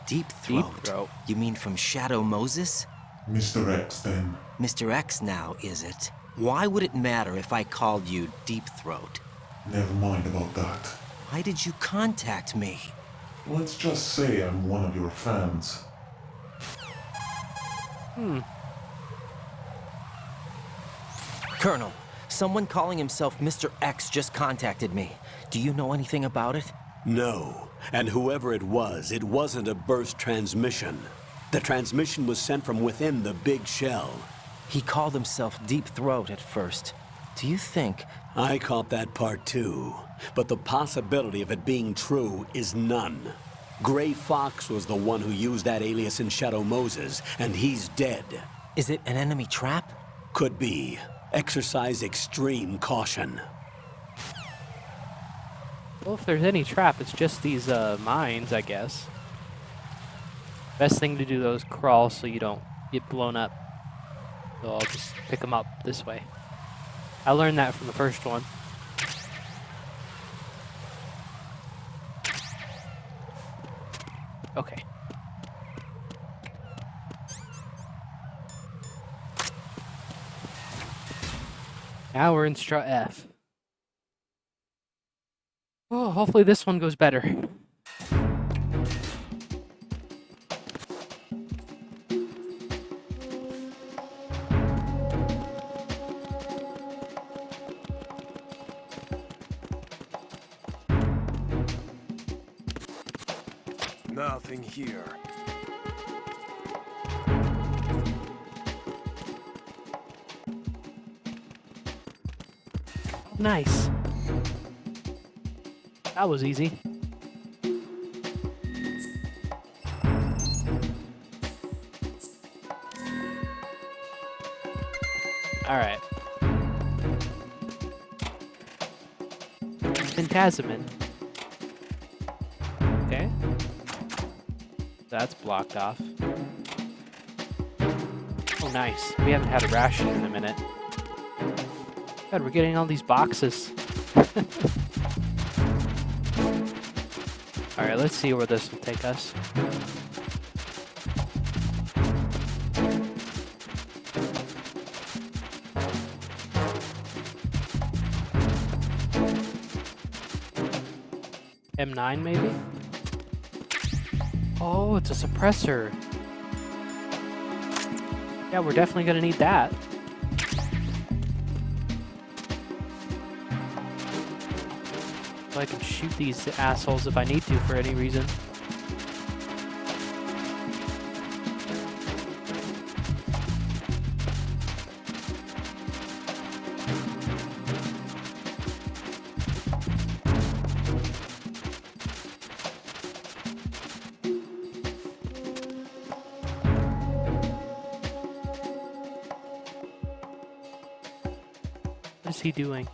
Speaker 3: Deep Throat? Deep Throat. You mean from Shadow Moses?
Speaker 13: Mr. X, then.
Speaker 3: Mr. X now, is it? Why would it matter if I called you Deep Throat?
Speaker 13: Never mind about that.
Speaker 3: Why did you contact me?
Speaker 13: Let's just say I'm one of your fans.
Speaker 3: Colonel, someone calling himself Mr. X just contacted me. Do you know anything about it?
Speaker 15: No. And whoever it wasn't a burst transmission. The transmission was sent from within the big shell.
Speaker 3: He called himself Deep Throat at first. Do you think...
Speaker 15: I caught that part too. But the possibility of it being true is none. Gray Fox was the one who used that alias in Shadow Moses, and he's dead.
Speaker 3: Is it an enemy trap?
Speaker 15: Could be. Exercise extreme caution.
Speaker 2: Well, if there's any trap, it's just these mines, I guess. Best thing to do though is crawl so you don't get blown up. So I'll just pick them up this way. I learned that from the first one. Okay. Now we're in strut F. Oh, hopefully this one goes better.
Speaker 12: Nothing here.
Speaker 2: Nice. That was easy. All right. Phantasmin. Okay. That's blocked off. Oh, nice. We haven't had a ration in a minute. God, we're getting all these boxes. Alright, let's see where this will take us. M9 maybe? Oh, it's a suppressor. Yeah, we're definitely gonna need that. So I can shoot these assholes if I need to for any reason. What is he doing?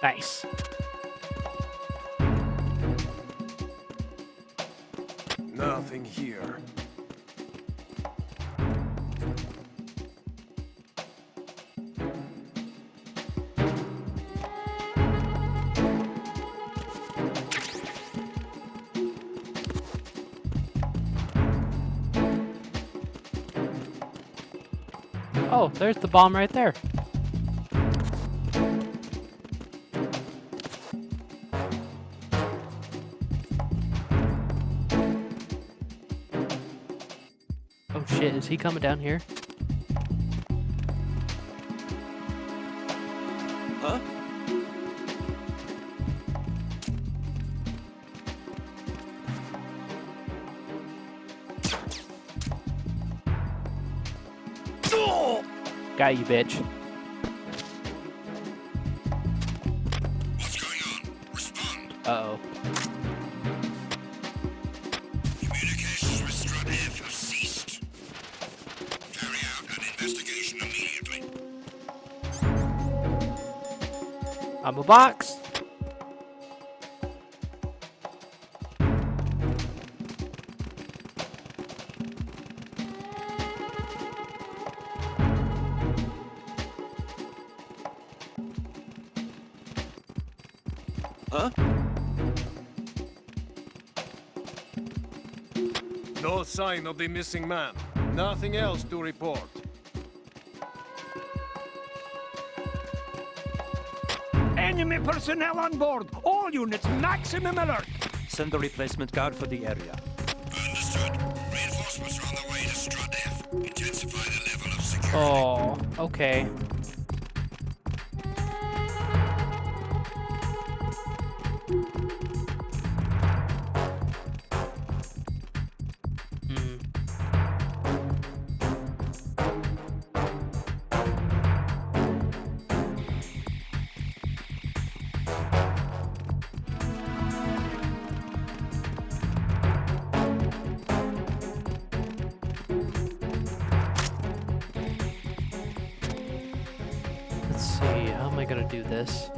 Speaker 2: Nice.
Speaker 12: Nothing here.
Speaker 2: Oh, there's the bomb right there. Oh shit, is he coming down here?
Speaker 12: Huh?
Speaker 2: Got you, bitch.
Speaker 6: What's going on? Respond.
Speaker 2: Uh-oh.
Speaker 6: Communications with Strut F have ceased. Carry out an investigation immediately.
Speaker 2: I'm a box.
Speaker 12: Huh? No sign of the missing man. Nothing else to report.
Speaker 9: Enemy personnel on board. All units, maximum alert.
Speaker 10: Send a replacement guard for the area.
Speaker 6: Understood. Reinforcements are on the way to Strut F. Intensify the level of security.
Speaker 2: Oh, okay. Let's see, how am I gonna do this?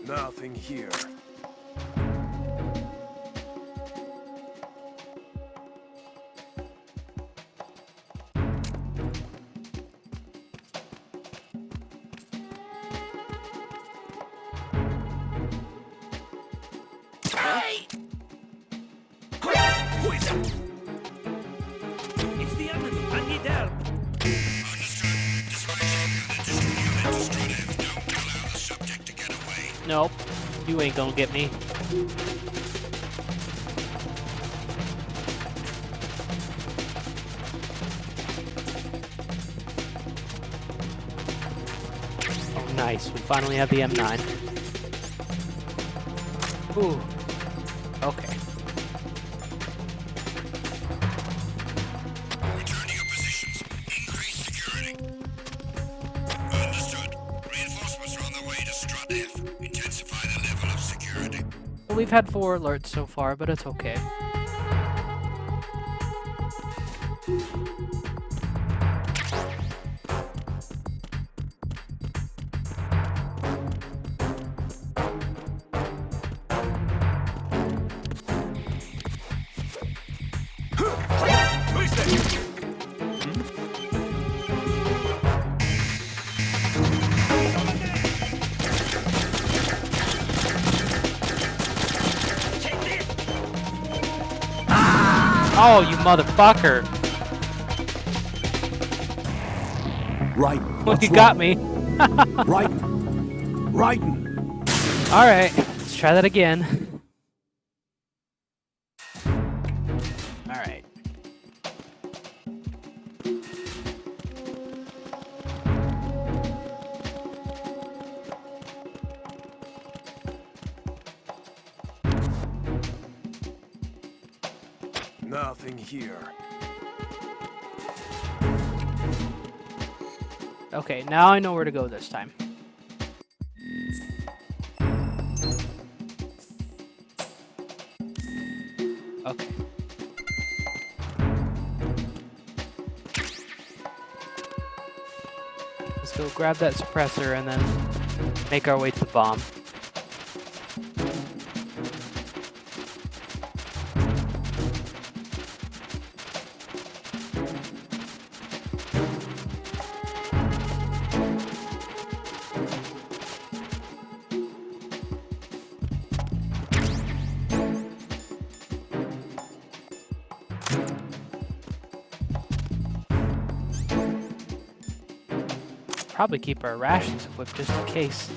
Speaker 12: Nothing here.
Speaker 9: Hey! Who is that? It's the enemy. I need help.
Speaker 2: Nope, you ain't gonna get me. Oh, nice. We finally have the M9. Ooh. Okay.
Speaker 14: Return to your positions. Increase security. Understood. Reinforcements are on their way to Strut F. Intensify the level of security.
Speaker 2: Well, we've had 4 alerts so far, but it's okay. Oh, you motherfucker!
Speaker 15: Right.
Speaker 2: Well, you got me.
Speaker 15: Right. Right.
Speaker 2: All right, let's try that again. All right.
Speaker 12: Nothing here.
Speaker 2: Okay, now I know where to go this time. Okay. Let's go grab that suppressor and then make our way to the bomb. Probably keep our rations equipped just in case.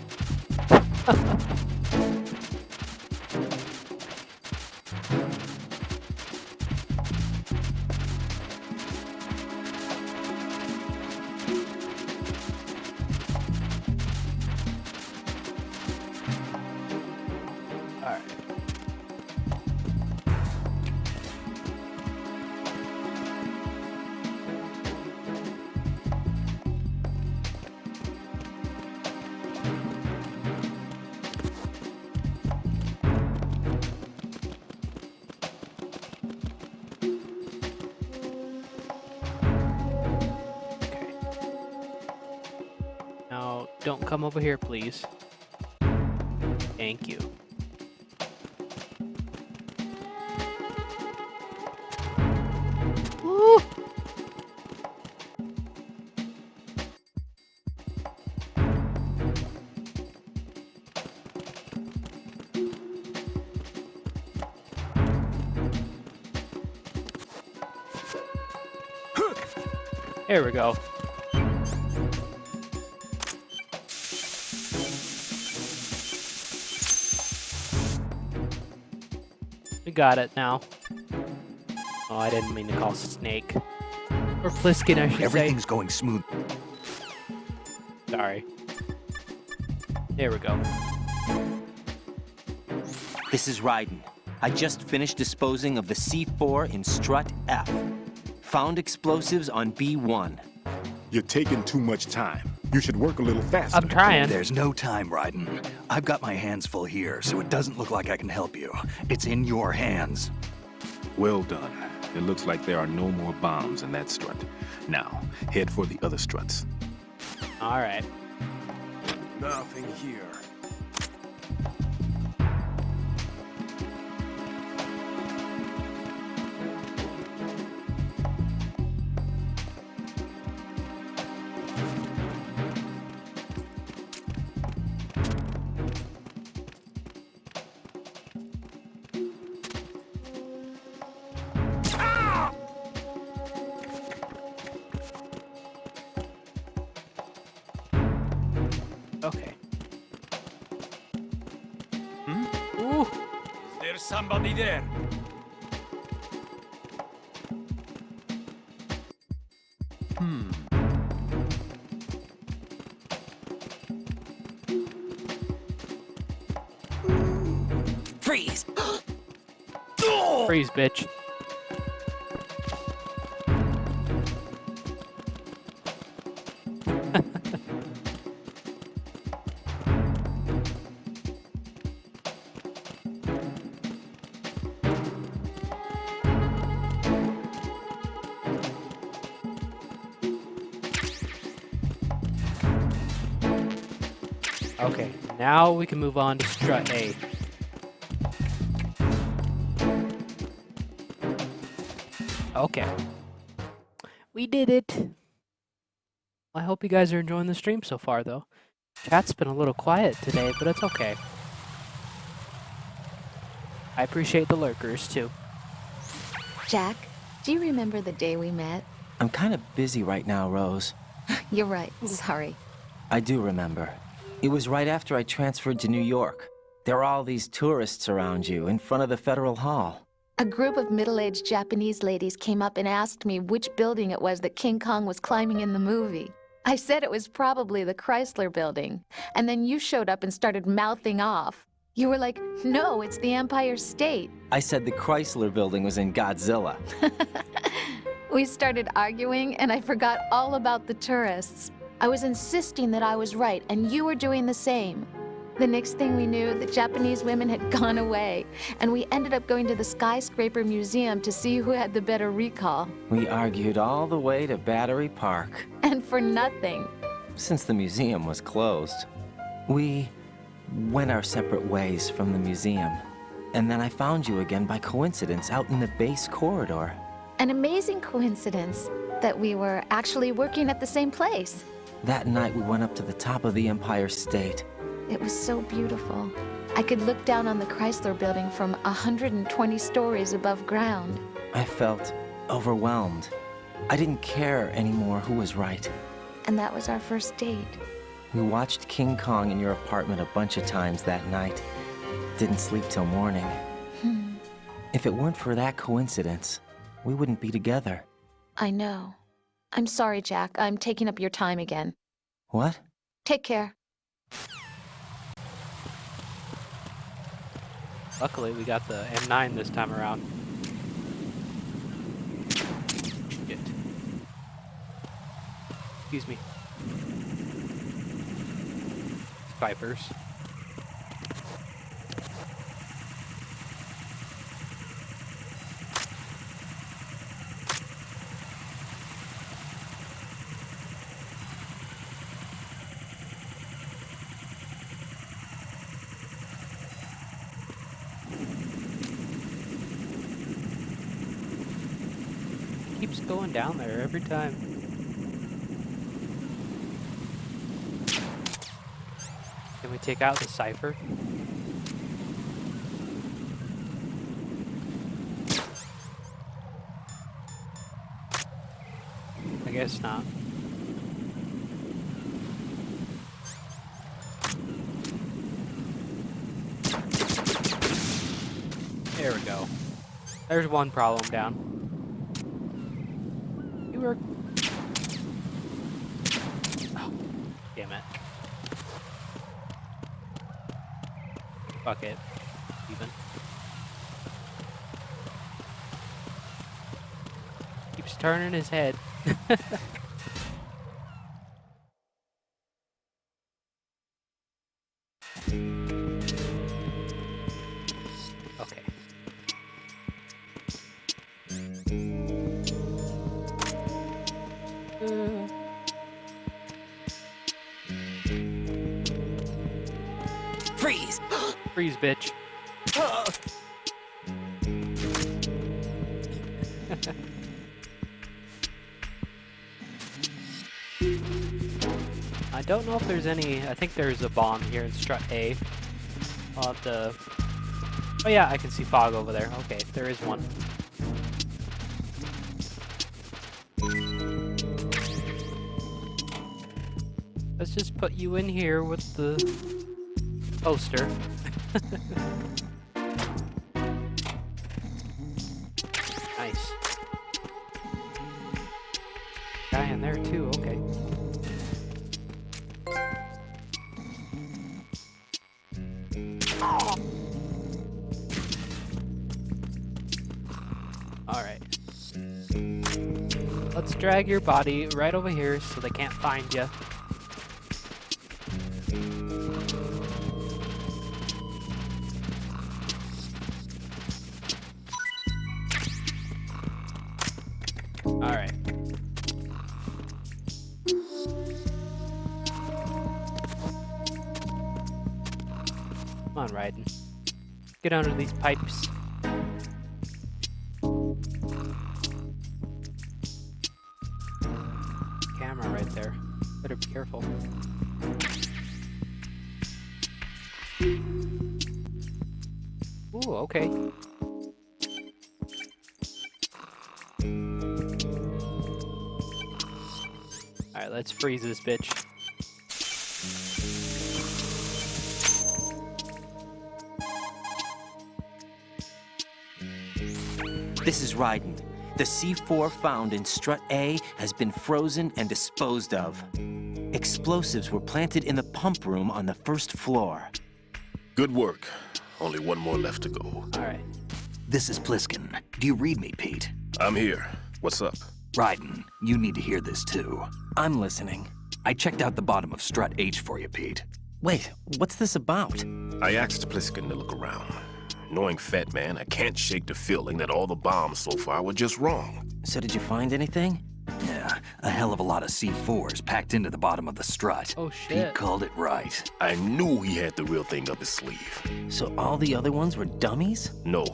Speaker 2: Alright. Now, don't come over here, please. Thank you. Woo! There we go. We got it now. Oh, I didn't mean to call Snake. Or Pliskin, I should
Speaker 5: Everything's
Speaker 2: say.
Speaker 5: going smooth.
Speaker 2: Sorry. There we go.
Speaker 3: This is Raiden. I just finished disposing of the C4 in strut F. Found explosives on B1.
Speaker 8: You're taking too much time. You should work a little faster.
Speaker 2: I'm trying.
Speaker 1: There's no time, Raiden. I've got my hands full here, so it doesn't look like I can help you. It's in your hands.
Speaker 8: Well done. It looks like there are no more bombs in that strut. Now, head for the other struts.
Speaker 2: All right.
Speaker 8: Nothing here.
Speaker 2: Okay.
Speaker 10: Ooh. Is there somebody there?
Speaker 3: Freeze!
Speaker 2: Freeze, bitch. Okay, now we can move on to strut A. Okay. We did it. I hope you guys are enjoying the stream so far, though. Chat's been a little quiet today, but it's okay. I appreciate the lurkers, too.
Speaker 18: Jack, do you remember the day we met?
Speaker 3: I'm kind of busy right now, Rose.
Speaker 18: You're right. Sorry.
Speaker 3: I do remember. It was right after I transferred to New York. There are all these tourists around you in front of the Federal Hall.
Speaker 18: A group of middle-aged Japanese ladies came up and asked me which building it was that King Kong was climbing in the movie. I said it was probably the Chrysler Building, and then you showed up and started mouthing off. You were like, no, it's the Empire State.
Speaker 3: I said the Chrysler Building was in Godzilla.
Speaker 18: We started arguing, and I forgot all about the tourists. I was insisting that I was right, and you were doing the same. The next thing we knew, the Japanese women had gone away, and we ended up going to the Skyscraper Museum to see who had the better recall.
Speaker 3: We argued all the way to Battery Park.
Speaker 18: And for nothing.
Speaker 3: Since the museum was closed, we went our separate ways from the museum. And then I found you again by coincidence out in the base corridor.
Speaker 18: An amazing coincidence that we were actually working at the same place.
Speaker 3: That night we went up to the top of the Empire State.
Speaker 18: It was so beautiful. I could look down on the Chrysler Building from 120 stories above ground.
Speaker 3: I felt overwhelmed. I didn't care anymore who was right.
Speaker 18: And that was our first date.
Speaker 3: We watched King Kong in your apartment a bunch of times that night. Didn't sleep till morning. If it weren't for that coincidence, we wouldn't be together.
Speaker 18: I know. I'm sorry, Jack. I'm taking up your time again.
Speaker 3: What?
Speaker 18: Take care.
Speaker 2: Luckily, we got the M9 this time around. Shit. Excuse me. Vipers. Keeps going down there every time. Can we take out the cipher? I guess not. There we go. There's one problem down. Oh, damn it. Fuck it. Even. Keeps turning his head. Okay.
Speaker 3: Freeze!
Speaker 2: Freeze, bitch. I don't know if there's any. I think there's a bomb here in strut A. I'll have to. Oh yeah, I can see fog over there. Okay, there is one. Let's just put you in here with the poster. Nice. Guy in there too, okay. Alright. Let's drag your body right over here so they can't find you. Alright. Come on, Raiden. Get under these pipes. Camera right there. Better be careful. Ooh, okay. Alright, let's freeze this bitch.
Speaker 3: This is Raiden. The C4 found in Strut A has been frozen and disposed of. Explosives were planted in the pump room on the first floor.
Speaker 8: Good work. Only one more left to go.
Speaker 2: Alright.
Speaker 5: This is Pliskin. Do you read me, Pete?
Speaker 8: I'm here. What's up?
Speaker 5: Raiden, you need to hear this too.
Speaker 3: I'm listening.
Speaker 5: I checked out the bottom of Strut H for you, Pete.
Speaker 3: Wait, what's this about?
Speaker 8: I asked Pliskin to look around. Knowing Fat Man, I can't shake the feeling that all the bombs so far were just wrong.
Speaker 3: So did you find anything?
Speaker 5: Yeah, a hell of a lot of C4s packed into the bottom of the strut.
Speaker 2: Oh shit.
Speaker 5: Pete called it right.
Speaker 8: I knew he had the real thing up his sleeve.
Speaker 3: So all the other ones were dummies?
Speaker 8: No,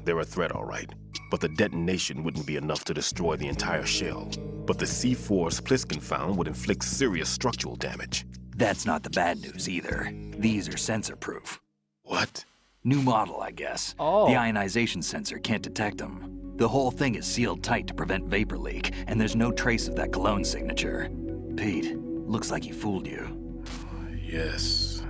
Speaker 8: they're a threat, all right. But the detonation wouldn't be enough to destroy the entire shell. But the C4s Pliskin found would inflict serious structural damage.
Speaker 5: That's not the bad news either. These are sensor-proof.
Speaker 8: What?
Speaker 5: New model, I guess.
Speaker 2: Oh.
Speaker 5: The ionization sensor can't detect them. The whole thing is sealed tight to prevent vapor leak, and there's no trace of that cologne signature. Pete, looks like he fooled you.
Speaker 8: Yes.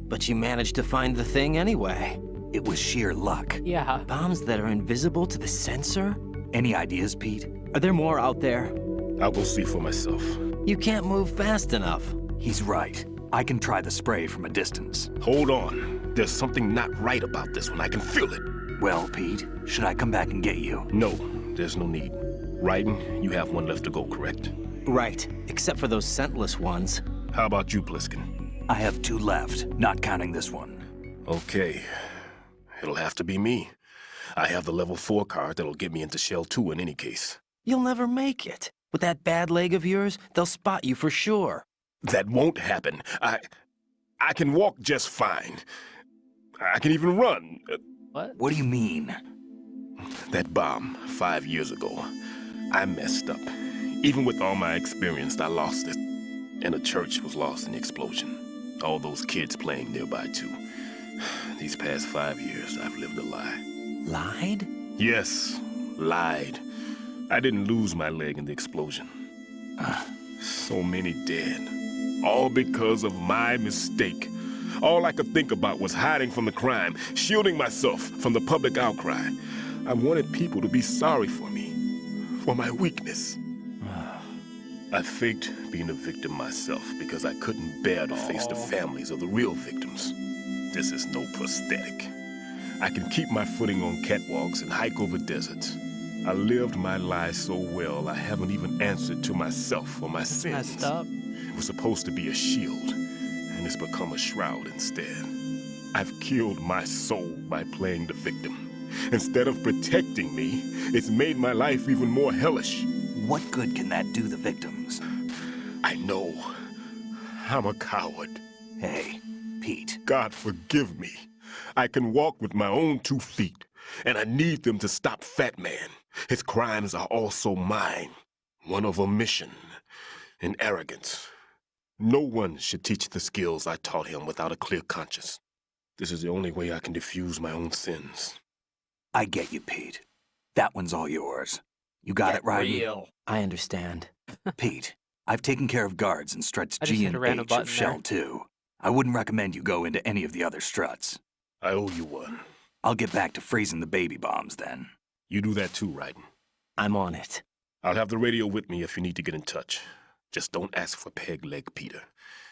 Speaker 3: But you managed to find the thing anyway.
Speaker 5: It was sheer luck.
Speaker 2: Yeah.
Speaker 3: Bombs that are invisible to the sensor?
Speaker 5: Any ideas, Pete?
Speaker 3: Are there more out there?
Speaker 8: I'll go see for myself.
Speaker 3: You can't move fast enough.
Speaker 5: He's right. I can try the spray from a distance.
Speaker 8: Hold on. There's something not right about this one. I can feel it.
Speaker 5: Well, Pete, should I come back and get you?
Speaker 8: No, there's no need. Raiden, you have one left to go, correct?
Speaker 3: Right, except for those scentless ones.
Speaker 8: How about you, Pliskin?
Speaker 5: I have 2 left, not counting this one.
Speaker 8: Okay. It'll have to be me. I have the level 4 card that'll get me into Shell 2 in any case.
Speaker 3: You'll never make it. With that bad leg of yours, they'll spot you for sure.
Speaker 8: That won't happen. I can walk just fine. I can even run.
Speaker 2: What?
Speaker 5: What do you mean?
Speaker 8: That bomb, 5 years ago. I messed up. Even with all my experience, I lost it. And the church was lost in the explosion. All those kids playing nearby, too. These past 5 years, I've lived a lie.
Speaker 3: Lied?
Speaker 8: Yes, lied. I didn't lose my leg in the explosion. So many dead. All because of my mistake. All I could think about was hiding from the crime, shielding myself from the public outcry. I wanted people to be sorry for me, for my weakness. I faked being a victim myself because I couldn't bear to face the families of the real victims. This is no prosthetic. I can keep my footing on catwalks and hike over deserts. I lived my life so well, I haven't even answered to myself for my sins.
Speaker 2: Messed up.
Speaker 8: It was supposed to be a shield, and it's become a shroud instead. I've killed my soul by playing the victim. Instead of protecting me, it's made my life even more hellish.
Speaker 5: What good can that do the victims?
Speaker 8: I know. I'm a coward.
Speaker 5: Hey, Pete.
Speaker 8: God forgive me. I can walk with my own 2 feet, and I need them to stop Fat Man. His crimes are also mine. One of omission and arrogance. No one should teach the skills I taught him without a clear conscience. This is the only way I can diffuse my own sins.
Speaker 5: I get you, Pete. That one's all yours. You got it right.
Speaker 3: Real. I understand.
Speaker 5: Pete, I've taken care of guards in struts
Speaker 2: I just
Speaker 5: G
Speaker 2: hit a
Speaker 5: and
Speaker 2: random
Speaker 5: H
Speaker 2: button
Speaker 5: of Shell
Speaker 2: there.
Speaker 5: 2. I wouldn't recommend you go into any of the other struts.
Speaker 8: I owe you one.
Speaker 5: I'll get back to freezing the baby bombs then.
Speaker 8: You do that too, right?
Speaker 3: I'm on it.
Speaker 8: I'll have the radio with me if you need to get in touch. Just don't ask for Peg Leg Peter.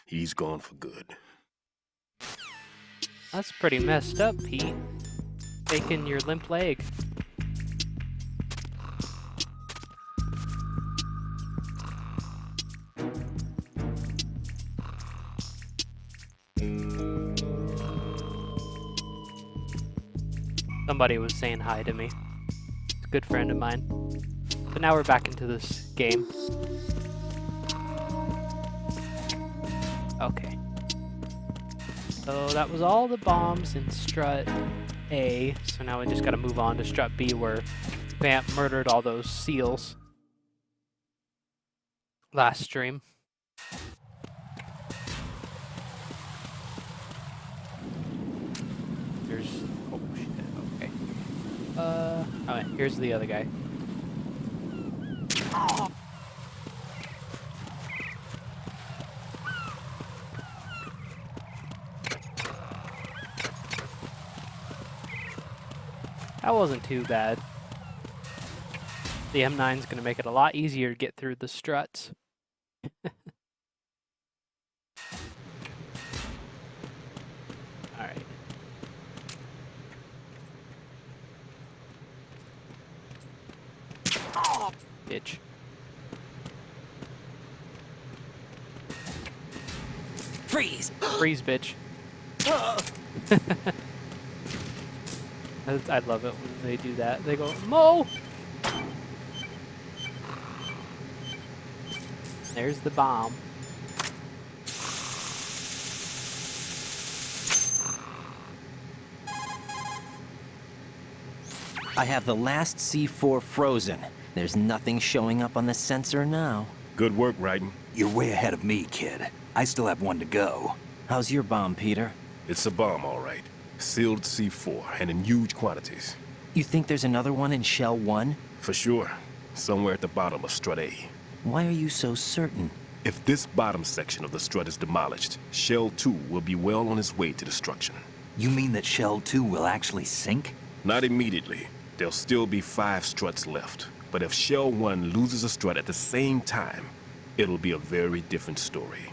Speaker 8: He's gone for good.
Speaker 2: That's pretty messed up, Pete. Taking your limp leg. Somebody was saying hi to me. It's a good friend of mine. But now we're back into this game. Okay. So that was all the bombs in strut A. So now we just gotta move on to strut B where Vamp murdered all those seals last stream. There's... oh shit, okay. Alright, here's the other guy. That wasn't too bad. The M9's gonna make it a lot easier to get through the struts. Alright. Bitch.
Speaker 3: Freeze!
Speaker 2: Freeze, bitch. I love it when they do that. They go, Mo! There's the bomb.
Speaker 3: I have the last C4 frozen. There's nothing showing up on the sensor now.
Speaker 8: Good work, Raiden.
Speaker 5: You're way ahead of me, kid. I still have one to go.
Speaker 3: How's your bomb, Peter?
Speaker 8: It's a bomb, all right. Sealed C4, and in huge quantities.
Speaker 3: You think there's another one in Shell 1?
Speaker 8: For sure. Somewhere at the bottom of Strut A.
Speaker 3: Why are you so certain?
Speaker 8: If this bottom section of the strut is demolished, Shell 2 will be well on its way to destruction.
Speaker 5: You mean that Shell 2 will actually sink?
Speaker 8: Not immediately. There'll still be 5 struts left. But if Shell 1 loses a strut at the same time, it'll be a very different story.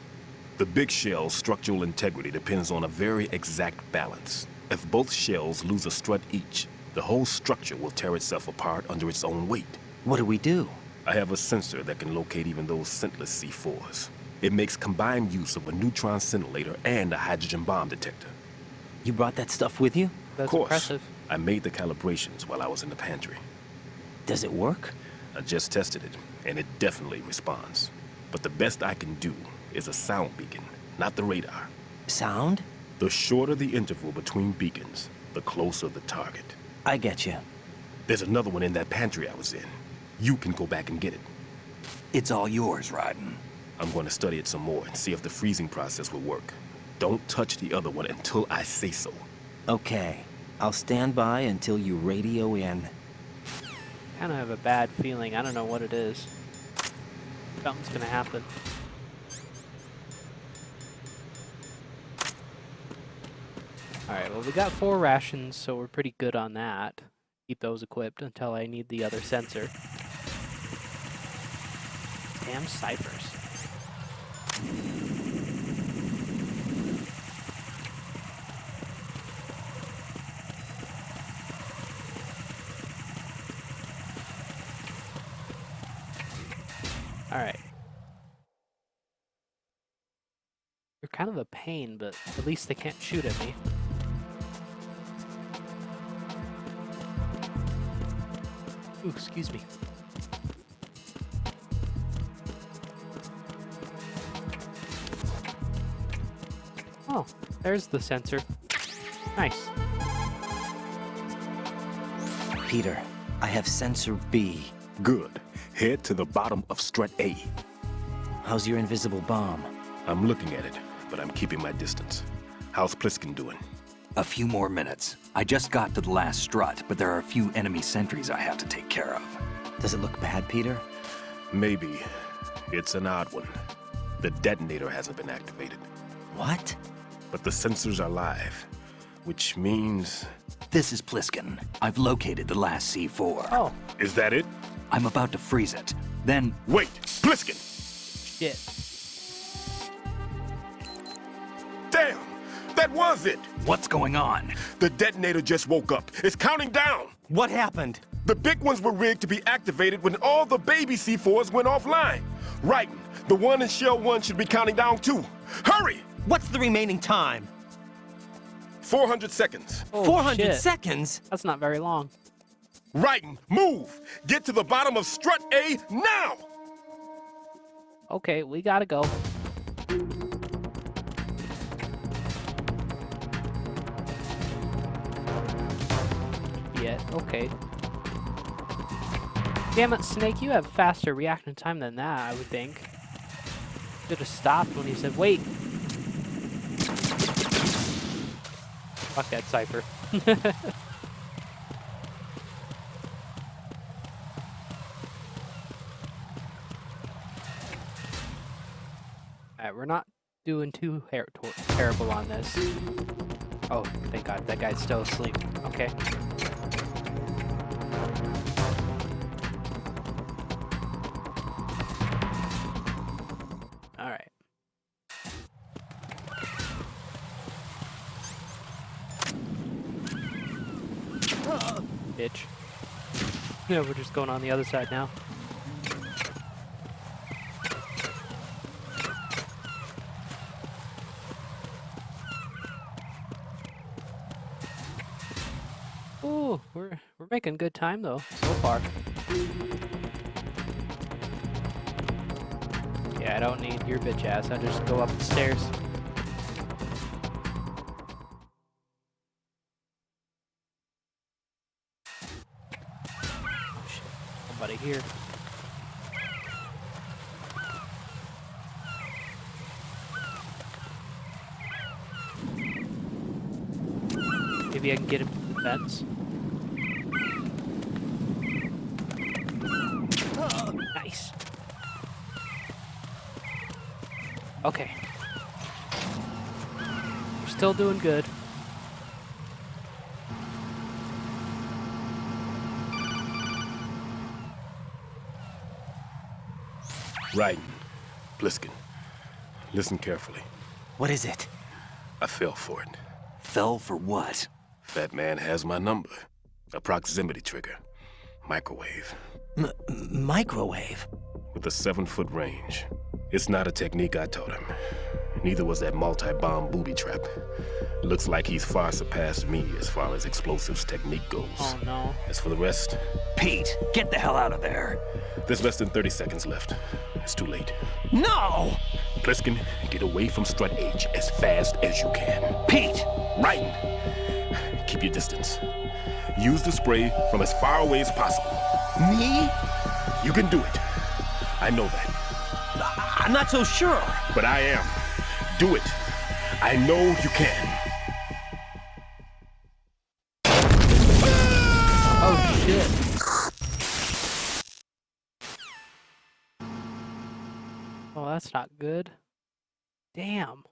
Speaker 8: The big shell's structural integrity depends on a very exact balance. If both shells lose a strut each, the whole structure will tear itself apart under its own weight.
Speaker 3: What do we do?
Speaker 8: I have a sensor that can locate even those scentless C4s. It makes combined use of a neutron scintillator and a hydrogen bomb detector.
Speaker 3: You brought that stuff with you?
Speaker 2: That's
Speaker 8: of course.
Speaker 2: Impressive.
Speaker 8: I made the calibrations while I was in the pantry.
Speaker 3: Does it work?
Speaker 8: I just tested it, and it definitely responds. But the best I can do is a sound beacon, not the radar.
Speaker 3: Sound?
Speaker 8: The shorter the interval between beacons, the closer the target.
Speaker 3: I get you.
Speaker 8: There's another one in that pantry I was in. You can go back and get it.
Speaker 5: It's all yours, Raiden.
Speaker 8: I'm going to study it some more and see if the freezing process will work. Don't touch the other one until I say so.
Speaker 3: Okay. I'll stand by until you radio in.
Speaker 2: Kind of have a bad feeling. I don't know what it is. Something's gonna happen. Alright, well we got 4 rations, so we're pretty good on that. Keep those equipped until I need the other sensor. Damn ciphers. Alright. They're kind of a pain, but at least they can't shoot at me. Ooh, excuse me. Oh, there's the sensor. Nice.
Speaker 3: Peter, I have sensor B.
Speaker 8: Good. Head to the bottom of strut A.
Speaker 3: How's your invisible bomb?
Speaker 8: I'm looking at it, but I'm keeping my distance. How's Pliskin doing?
Speaker 5: A few more minutes. I just got to the last strut, but there are a few enemy sentries I have to take care of.
Speaker 3: Does it look bad, Peter?
Speaker 8: Maybe. It's an odd one. The detonator hasn't been activated.
Speaker 3: What?
Speaker 8: But the sensors are live, which means...
Speaker 5: This is Pliskin. I've located the last C4.
Speaker 2: Oh.
Speaker 8: Is that it?
Speaker 5: I'm about to freeze it. Then...
Speaker 8: Wait! Pliskin!
Speaker 2: Shit.
Speaker 8: Damn! That was it!
Speaker 5: What's going on?
Speaker 8: The detonator just woke up. It's counting down!
Speaker 3: What happened?
Speaker 8: The big ones were rigged to be activated when all the baby C4s went offline. Right. The one in Shell 1 should be counting down too. Hurry!
Speaker 3: What's the remaining time?
Speaker 8: 400 seconds.
Speaker 2: Oh,
Speaker 3: 400
Speaker 2: shit.
Speaker 3: seconds?
Speaker 2: That's not very long.
Speaker 8: Right. Move! Get to the bottom of strut A now!
Speaker 2: Okay, we gotta go. Yeah, okay. Damn it, Snake, you have faster reaction time than that, I would think. Should have stopped when he said, wait. Fuck that Cypher. Alright, we're not doing too terrible on this. Oh, thank God, that guy's still asleep. Okay. Alright. Bitch. Yeah, we're just going on the other side now. Ooh, we're making good time though, so far. Yeah, I don't need your bitch ass. I just go up the stairs. Oh shit, somebody here. Maybe I can get him through the fence. Nice. Okay. We're still doing good.
Speaker 8: Right. Pliskin. Listen carefully.
Speaker 3: What is it?
Speaker 8: I fell for it.
Speaker 5: Fell for what?
Speaker 8: Fat man has my number. A proximity trigger. Microwave.
Speaker 3: Microwave?
Speaker 8: With a 7-foot range. It's not a technique I taught him. Neither was that multi-bomb booby trap. Looks like he's far surpassed me as far as explosives technique goes.
Speaker 2: Oh no.
Speaker 8: As for the rest...
Speaker 5: Pete, get the hell out of there.
Speaker 8: There's less than 30 seconds left. It's too late.
Speaker 3: No!
Speaker 8: Pliskin, get away from strut H as fast as you can.
Speaker 5: Pete!
Speaker 8: Right! Keep your distance. Use the spray from as far away as possible.
Speaker 3: Me?
Speaker 8: You can do it. I know that.
Speaker 3: I'm not so sure.
Speaker 8: But I am. Do it. I know you can.
Speaker 2: Oh shit. Oh, that's not good. Damn.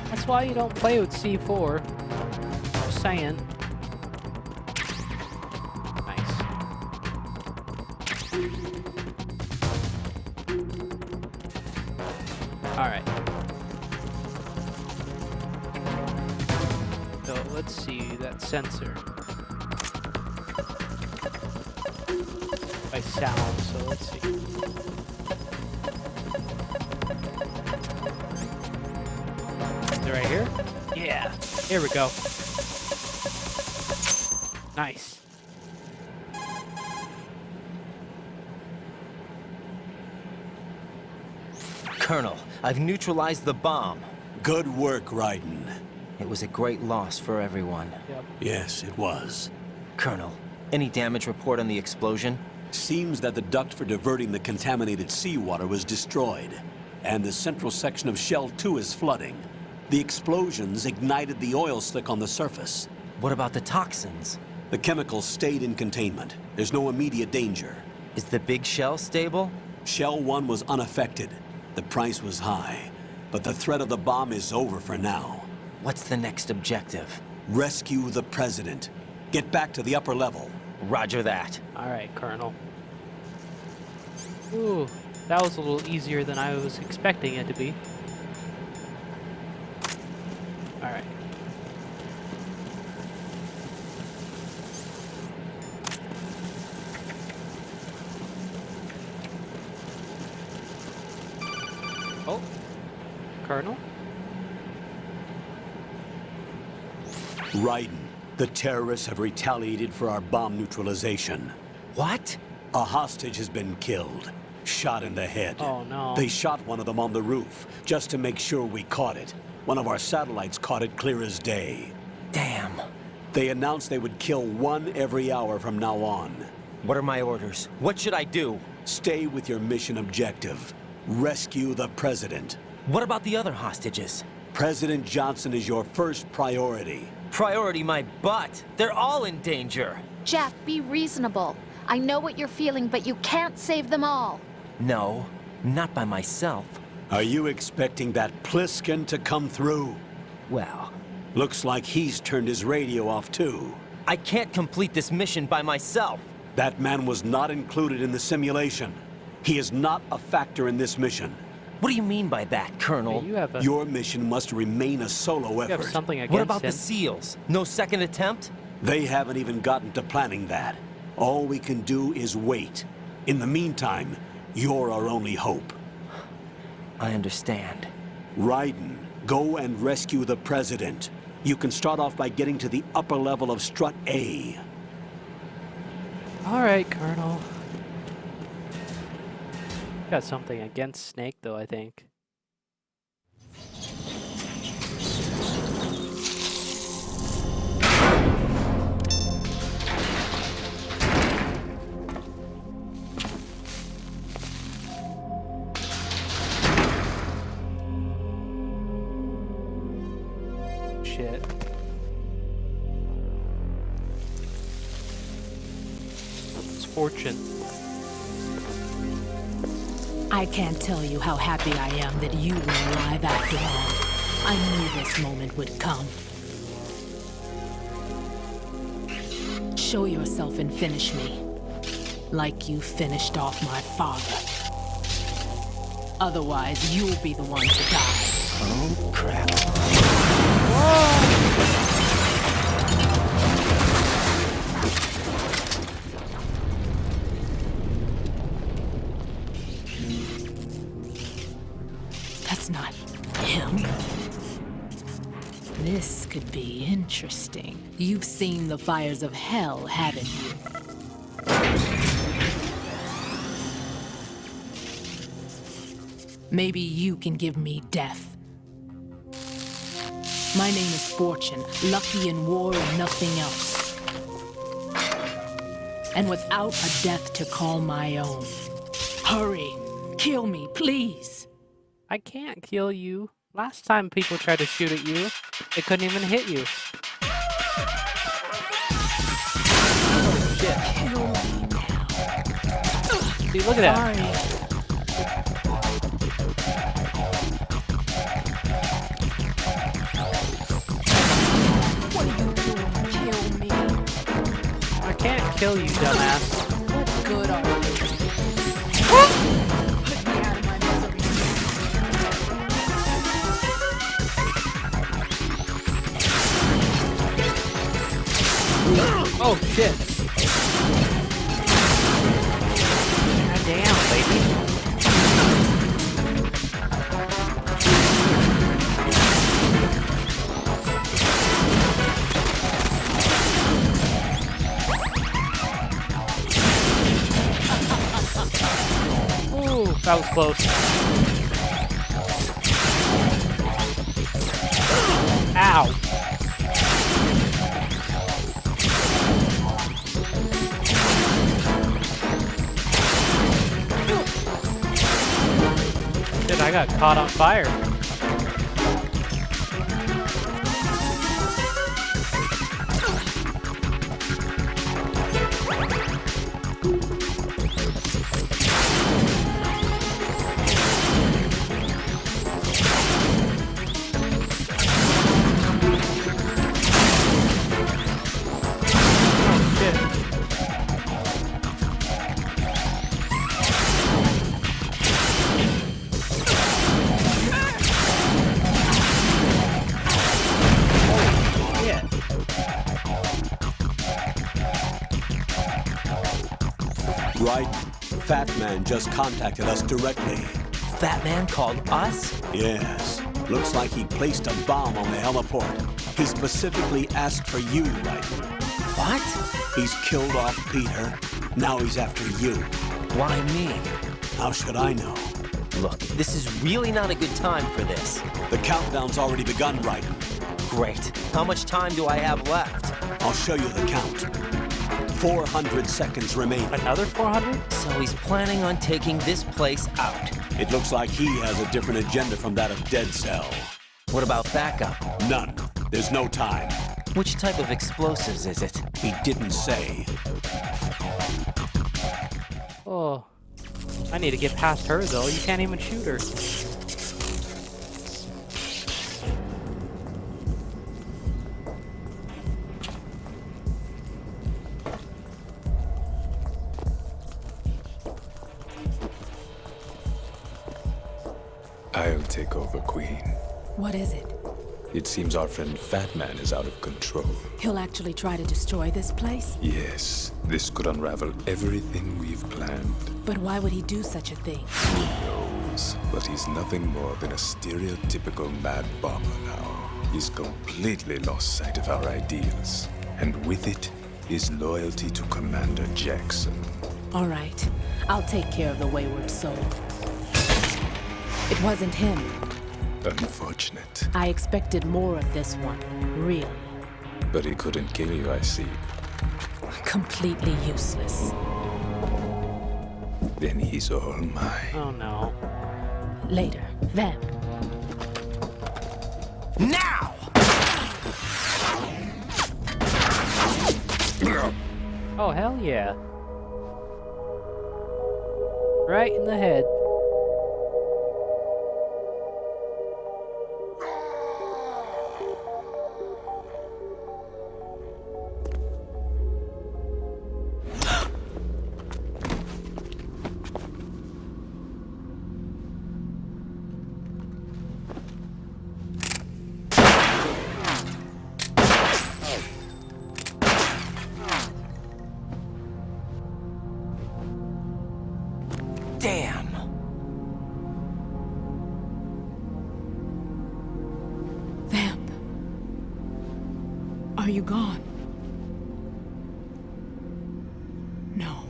Speaker 2: That's why you don't play with C4. Just saying. Nice. Alright. So let's see that sensor. by sound, so let's see. Is it right here? Yeah. Here we go. Nice.
Speaker 3: Colonel, I've neutralized the bomb.
Speaker 15: Good work, Raiden.
Speaker 3: It was a great loss for everyone.
Speaker 2: Yep.
Speaker 15: Yes, it was.
Speaker 3: Colonel, any damage report on the explosion?
Speaker 15: Seems that the duct for diverting the contaminated seawater was destroyed, and the central section of Shell 2 is flooding. The explosions ignited the oil slick on the surface.
Speaker 3: What about the toxins?
Speaker 15: The chemicals stayed in containment. There's no immediate danger.
Speaker 3: Is the big shell stable?
Speaker 15: Shell 1 was unaffected. The price was high, but the threat of the bomb is over for now.
Speaker 3: What's the next objective?
Speaker 15: Rescue the President. Get back to the upper level.
Speaker 3: Roger that.
Speaker 2: Alright, Colonel. Ooh, that was a little easier than I was expecting it to be. Alright. Oh, Colonel?
Speaker 15: Raiden, the terrorists have retaliated for our bomb neutralization.
Speaker 3: What?
Speaker 15: A hostage has been killed, shot in the head.
Speaker 2: Oh no.
Speaker 15: They shot one of them on the roof, just to make sure we caught it. One of our satellites caught it clear as day.
Speaker 3: Damn.
Speaker 15: They announced they would kill one every hour from now on.
Speaker 3: What are my orders? What should I do?
Speaker 15: Stay with your mission objective. Rescue the President.
Speaker 3: What about the other hostages?
Speaker 15: President Johnson is your first priority.
Speaker 3: Priority my butt. They're all in danger.
Speaker 18: Jack, be reasonable. I know what you're feeling, but you can't save them all.
Speaker 3: No, not by myself.
Speaker 15: Are you expecting that Pliskin to come through?
Speaker 3: Well,
Speaker 15: looks like he's turned his radio off too.
Speaker 3: I can't complete this mission by myself.
Speaker 15: That man was not included in the simulation. He is not a factor in this mission.
Speaker 3: What do you mean by that, Colonel?
Speaker 2: Hey,
Speaker 15: your mission must remain a solo effort.
Speaker 2: You have something against
Speaker 3: What about
Speaker 2: him.
Speaker 3: the SEALs? No second attempt?
Speaker 15: They haven't even gotten to planning that. All we can do is wait. In the meantime, you're our only hope.
Speaker 3: I understand.
Speaker 15: Raiden, go and rescue the President. You can start off by getting to the upper level of Strut A.
Speaker 2: Alright, Colonel. Got something against Snake, though, I think. Shit. It's Fortune.
Speaker 4: I can't tell you how happy I am that you were alive after all. I knew this moment would come. Show yourself and finish me. Like you finished off my father. Otherwise, you'll be the one to die.
Speaker 3: Oh, crap.
Speaker 4: That's not him. This could be interesting. You've seen the fires of hell, haven't you? Maybe you can give me death. My name is Fortune, lucky in war and nothing else. And without a death to call my own. Hurry, kill me, please.
Speaker 2: I can't kill you. Last time people tried to shoot at you, they couldn't even hit you.
Speaker 4: Oh, shit. Kill me now.
Speaker 2: See, look at that.
Speaker 4: Sorry.
Speaker 2: Can't kill you, dumbass.
Speaker 4: What good are you? Put me out of my misery.
Speaker 2: Oh shit. That was close. Ow. Shit, I got caught on fire.
Speaker 15: Right? Fat Man just contacted us directly.
Speaker 3: Fat Man called us?
Speaker 15: Yes. Looks like he placed a bomb on the heliport. He specifically asked for you, right?
Speaker 3: What?
Speaker 15: He's killed off Peter. Now he's after you.
Speaker 3: Why me?
Speaker 15: How should I know?
Speaker 3: Look, this is really not a good time for this.
Speaker 15: The countdown's already begun, Raiden.
Speaker 3: Great. How much time do I have left?
Speaker 15: I'll show you the count. 400 seconds remain.
Speaker 2: Another 400?
Speaker 3: So he's planning on taking this place out.
Speaker 15: It looks like he has a different agenda from that of Dead Cell.
Speaker 3: What about backup?
Speaker 15: None. There's no time.
Speaker 3: Which type of explosives is it?
Speaker 15: He didn't say.
Speaker 2: Oh. I need to get past her, though. You can't even shoot her.
Speaker 21: I'll take over, Queen.
Speaker 4: What is it?
Speaker 21: It seems our friend Fat Man is out of control.
Speaker 4: He'll actually try to destroy this place?
Speaker 21: Yes, this could unravel everything we've planned.
Speaker 4: But why would he do such a thing?
Speaker 21: Who knows? But he's nothing more than a stereotypical mad bomber now. He's completely lost sight of our ideals. And with it, his loyalty to Commander Jackson.
Speaker 4: All right. I'll take care of the wayward soul. It wasn't him.
Speaker 21: Unfortunate.
Speaker 4: I expected more of this one, really.
Speaker 21: But he couldn't kill you, I see.
Speaker 4: Completely useless.
Speaker 21: Then he's all mine.
Speaker 2: Oh no.
Speaker 4: Later, Vamp.
Speaker 3: Now!
Speaker 2: Oh, hell yeah. Right in the head.
Speaker 3: Damn!
Speaker 4: Vamp. Are you gone? No.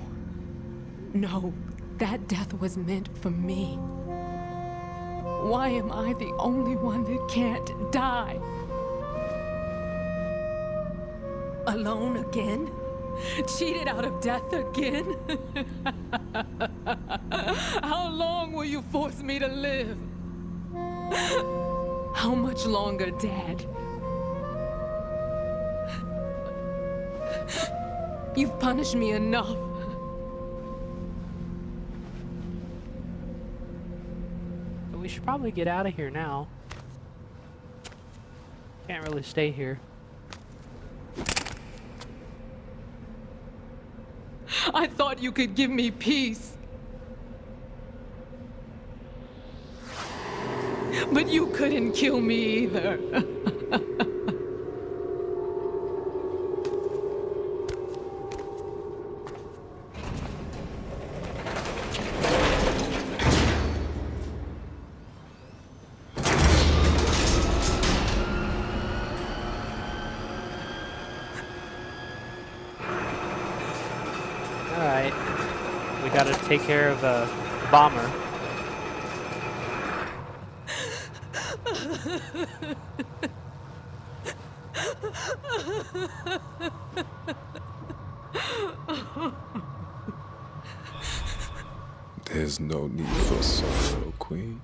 Speaker 4: No, that death was meant for me. Why am I the only one that can't die? Alone again? Cheated out of death again? How long will you force me to live? How much longer, Dad? You've punished me enough.
Speaker 2: But we should probably get out of here now. Can't really stay here.
Speaker 4: I thought you could give me peace. But you couldn't kill me either.
Speaker 2: Alright. We gotta take care of a bomber.
Speaker 21: There's no need for sorrow, Queen.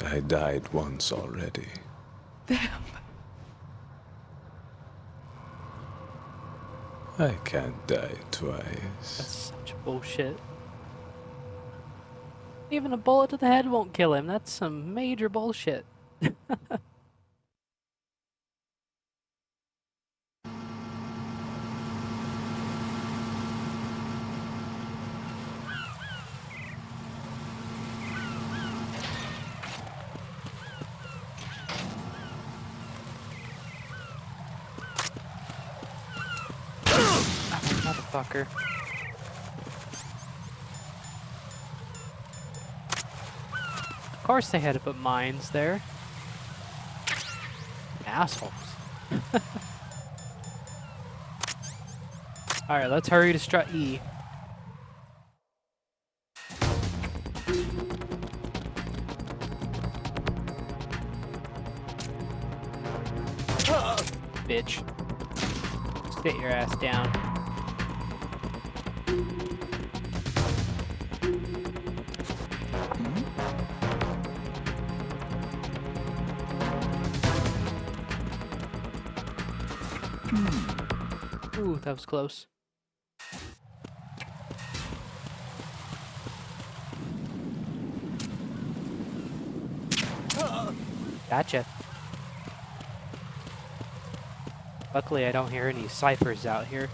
Speaker 21: I died once already. I can't die twice.
Speaker 2: That's such bullshit. Even a bullet to the head won't kill him. That's some major bullshit. Motherfucker. Of course they had to put mines there. Assholes. Alright, let's hurry to strut E. Bitch. Sit your ass down. Ooh, that was close. Gotcha. Luckily, I don't hear any ciphers out here.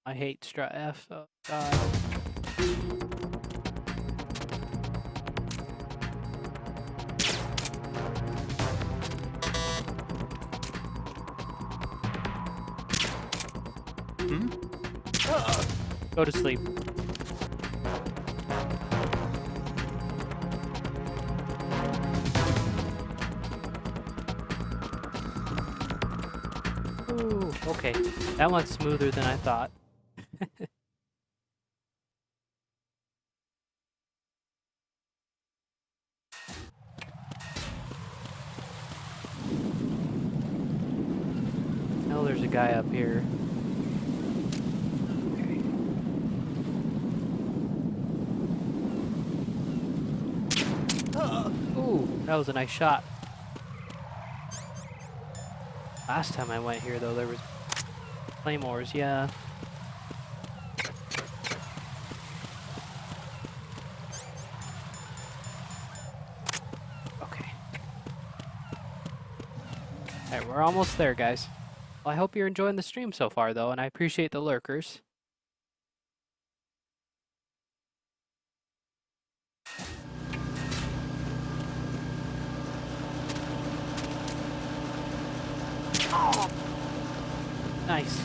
Speaker 2: I hate strut F. Oh, God. Go to sleep. Ooh, okay. That went smoother than I thought. Oh, there's a guy up here. Ooh, that was a nice shot. Last time I went here, though, there was claymores, yeah. Okay. Alright, we're almost there, guys. Well, I hope you're enjoying the stream so far, though, and I appreciate the lurkers. Nice.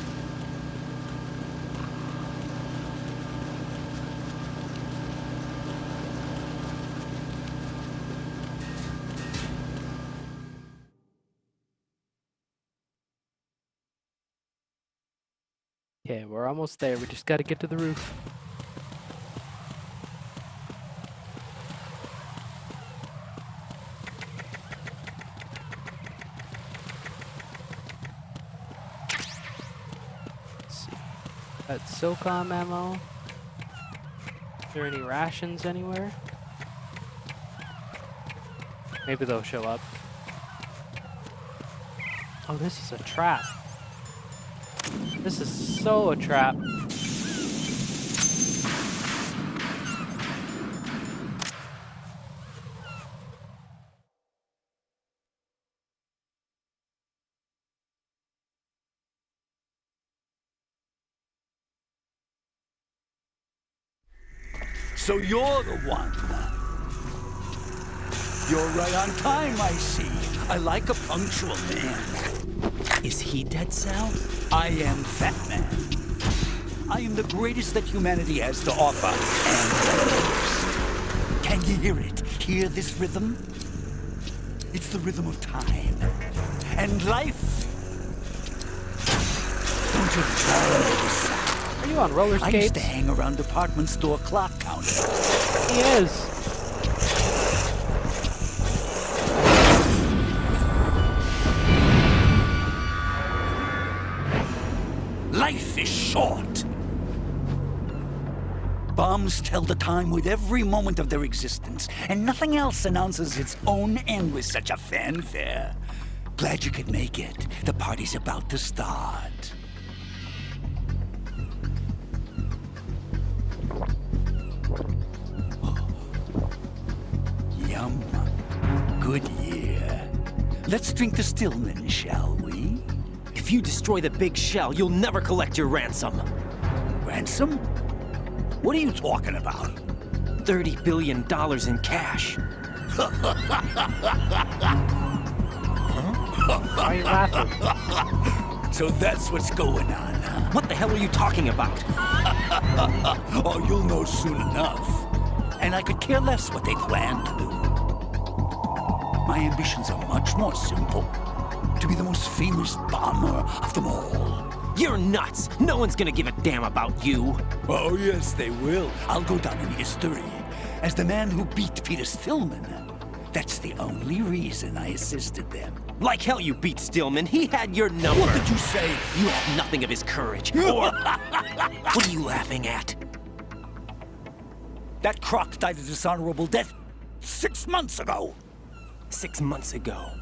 Speaker 2: Okay, we're almost there. We just gotta get to the roof. Got SOCOM ammo. Is there any rations anywhere? Maybe they'll show up. Oh, this is a trap. This is so a trap.
Speaker 9: So you're the one. You're right on time, I see. I like a punctual man. Is he Dead Sal? I am Fat Man. I am the greatest that humanity has to offer, and the worst. Can you hear it? Hear this rhythm? It's the rhythm of time. And life to Charles.
Speaker 2: Are you on roller
Speaker 9: I
Speaker 2: skates?
Speaker 9: used to hang around department store clock counters.
Speaker 2: He is.
Speaker 9: Life is short. Bombs tell the time with every moment of their existence, and nothing else announces its own end with such a fanfare. Glad you could make it. The party's about to start. Yum. Good year. Let's drink the Stillman, shall we?
Speaker 3: If you destroy the big shell, you'll never collect your ransom.
Speaker 9: Ransom? What are you talking about?
Speaker 3: $30 billion in cash.
Speaker 2: Why are you laughing?
Speaker 9: So that's what's going on, huh?
Speaker 3: What the hell are you talking about?
Speaker 9: Oh, you'll know soon enough. And I could care less what they plan to do. My ambitions are much more simple. To be the most famous bomber of them all.
Speaker 3: You're nuts! No one's gonna give a damn about you.
Speaker 9: Oh, yes, they will. I'll go down in history as the man who beat Peter Stillman. That's the only reason I assisted them.
Speaker 3: Like hell you beat Stillman. He had your number.
Speaker 9: What did you say?
Speaker 3: You have nothing of his courage. Or... What are you laughing at?
Speaker 9: That croc died a dishonorable death 6 months ago.
Speaker 3: 6 months ago.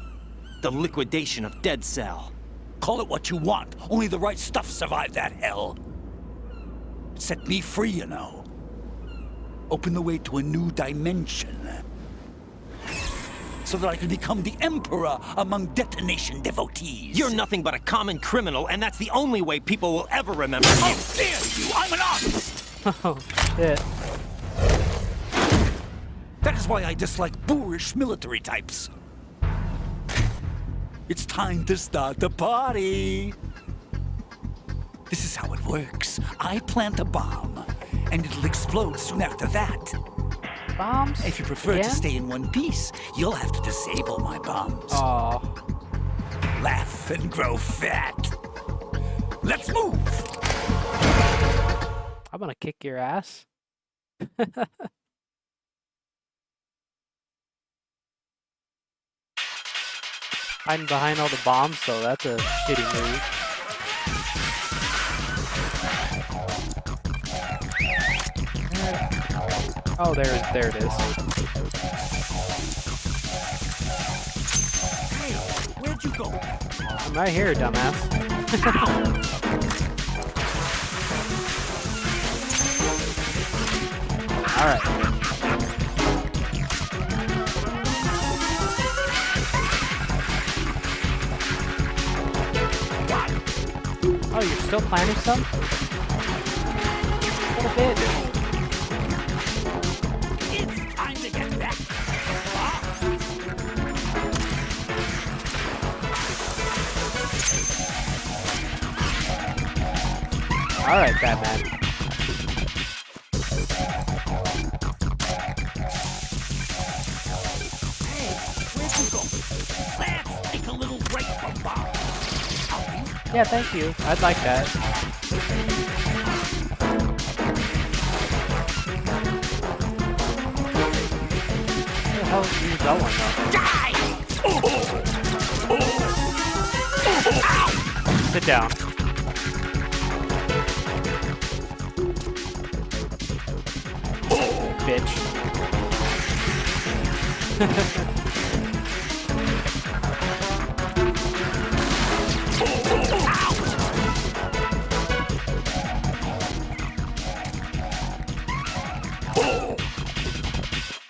Speaker 3: The liquidation of Dead Cell.
Speaker 9: Call it what you want. Only the right stuff survived that hell. It set me free, you know. Opened the way to a new dimension. So that I could become the emperor among detonation devotees.
Speaker 3: You're nothing but a common criminal, and that's the only way people will ever remember you.
Speaker 9: How dare you! I'm an artist!
Speaker 2: Oh, shit.
Speaker 9: That is why I dislike boorish military types. It's time to start the party. This is how it works. I plant a bomb, and it'll explode soon after that.
Speaker 2: Bombs?
Speaker 9: If you prefer to stay in one piece, you'll have to disable my bombs.
Speaker 2: Aw.
Speaker 9: Laugh and grow fat. Let's move!
Speaker 2: I'm gonna kick your ass. Hiding behind all the bombs, so that's a shitty move. Oh, there it is.
Speaker 9: Hey, where'd you go?
Speaker 2: I'm right here, dumbass. All right. Oh, you're still planning some? What a bitch.
Speaker 9: It's time to get back.
Speaker 2: All right, Batman.
Speaker 9: Hey, where'd you go? Let's take a little break from bombs.
Speaker 2: Yeah, thank you. I'd like that. Where the hell are you going, though? Sit down. Bitch.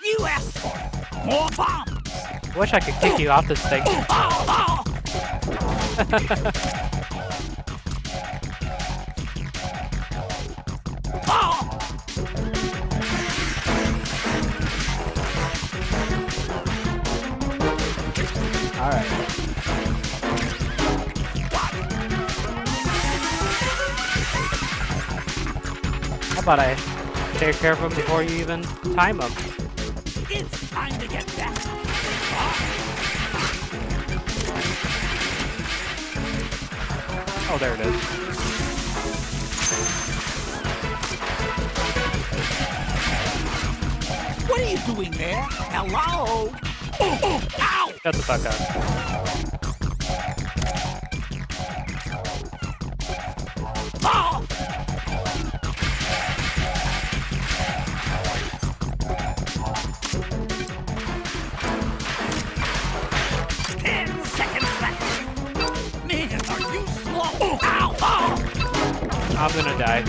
Speaker 9: You asked for it. More bombs.
Speaker 2: Wish I could kick you off this thing. All right. How about I take care of him before you even time him?
Speaker 9: It's time to get back.
Speaker 2: Oh, there it is.
Speaker 9: What are you doing there? Hello? Ow!
Speaker 2: Shut the fuck up.
Speaker 9: Oh! 10 seconds left. Man, are you slow? Ow! Oh!
Speaker 2: I'm gonna die.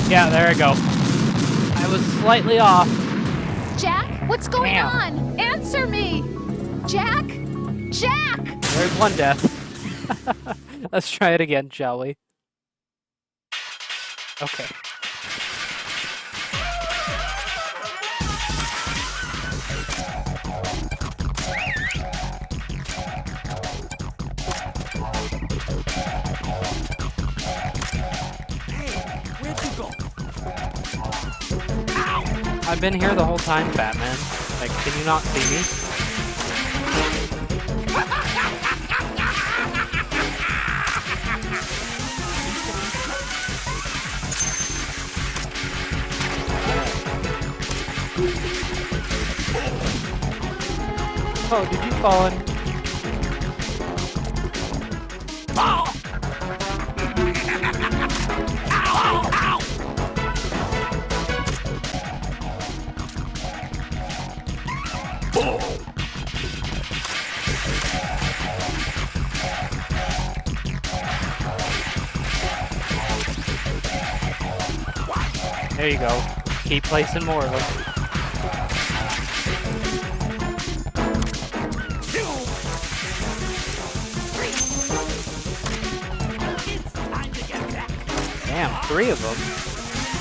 Speaker 2: Yeah, there I go. I was slightly off.
Speaker 18: Jack, what's going
Speaker 2: Damn.
Speaker 18: on? Answer me! Jack? Jack!
Speaker 2: There's one death. Let's try it again, shall we? Okay.
Speaker 9: Where'd you go?
Speaker 2: I've been here the whole time, Batman. Like, can you not see me? Oh, did you fall in?
Speaker 9: Oh! Ow! Ow! Oh!
Speaker 2: There you go. Keep placing more of them. Damn, 3 of them.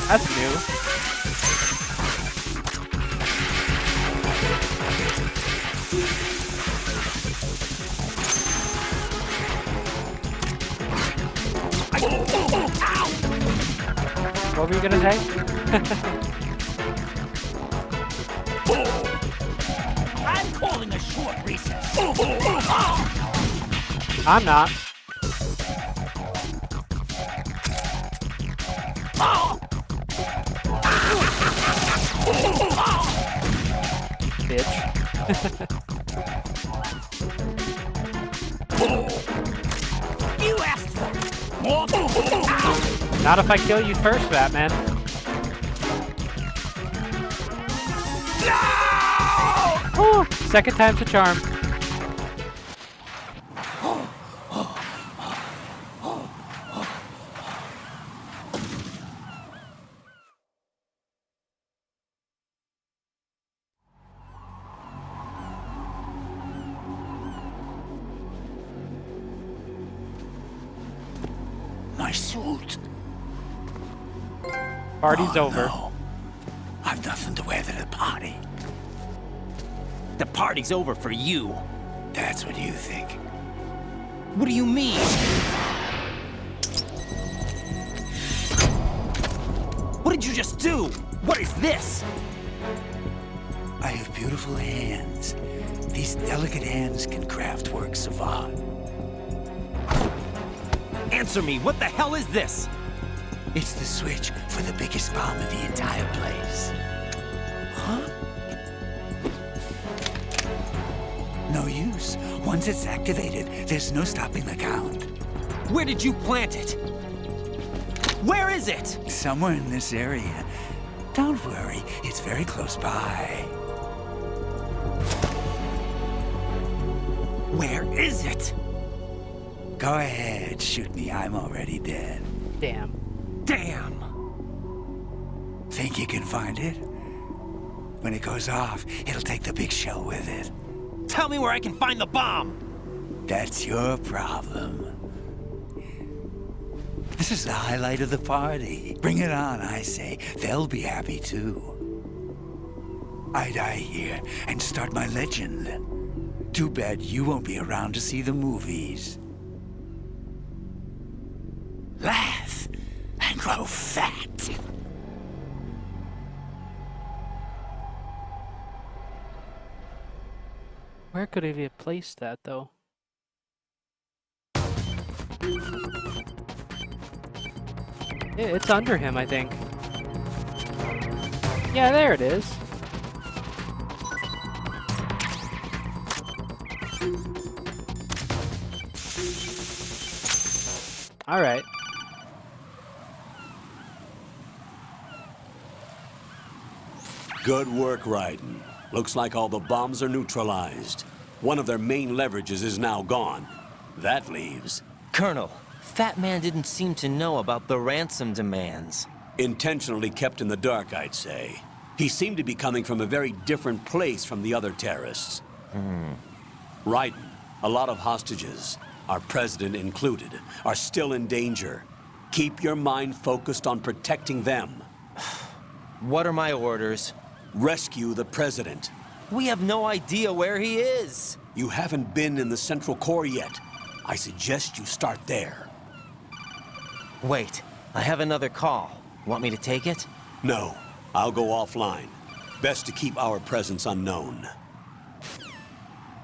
Speaker 2: That's new. What were you gonna say?
Speaker 9: I'm calling a short recess.
Speaker 2: I'm not. Bitch.
Speaker 9: You asked for it. More.
Speaker 2: Not if I kill you first, Batman. Oh, second time's a charm.
Speaker 9: My suit.
Speaker 2: Party's over.
Speaker 9: No. I've nothing to wear to the party.
Speaker 3: The party's over for you.
Speaker 9: That's what you think.
Speaker 3: What do you mean? What did you just do? What is this?
Speaker 9: I have beautiful hands. These delicate hands can craft works of art.
Speaker 3: Answer me, what the hell is this?
Speaker 9: It's the switch for the biggest bomb in the entire place.
Speaker 3: Huh?
Speaker 9: No use. Once it's activated, there's no stopping the count.
Speaker 3: Where did you plant it? Where is it?
Speaker 9: Somewhere in this area. Don't worry, it's very close by.
Speaker 3: Where is it?
Speaker 9: Go ahead, shoot me. I'm already dead.
Speaker 2: Damn.
Speaker 3: Damn!
Speaker 9: Think you can find it? When it goes off, it'll take the big shell with it.
Speaker 3: Tell me where I can find the bomb!
Speaker 9: That's your problem. This is the highlight of the party. Bring it on, I say. They'll be happy too. I die here and start my legend. Too bad you won't be around to see the movies. Laugh and grow fat.
Speaker 2: Where could he have placed that, though? It's under him, I think. Yeah, there it is. All right.
Speaker 15: Good work, Raiden. Looks like all the bombs are neutralized. One of their main leverages is now gone. That leaves...
Speaker 3: Colonel, Fat Man didn't seem to know about the ransom demands.
Speaker 15: Intentionally kept in the dark, I'd say. He seemed to be coming from a very different place from the other terrorists. Raiden, a lot of hostages, our president included, are still in danger. Keep your mind focused on protecting them.
Speaker 3: What are my orders?
Speaker 15: Rescue the president.
Speaker 3: We have no idea where he is.
Speaker 15: You haven't been in the Central Core yet. I suggest you start there.
Speaker 3: Wait, I have another call. Want me to take it?
Speaker 15: No, I'll go offline. Best to keep our presence unknown.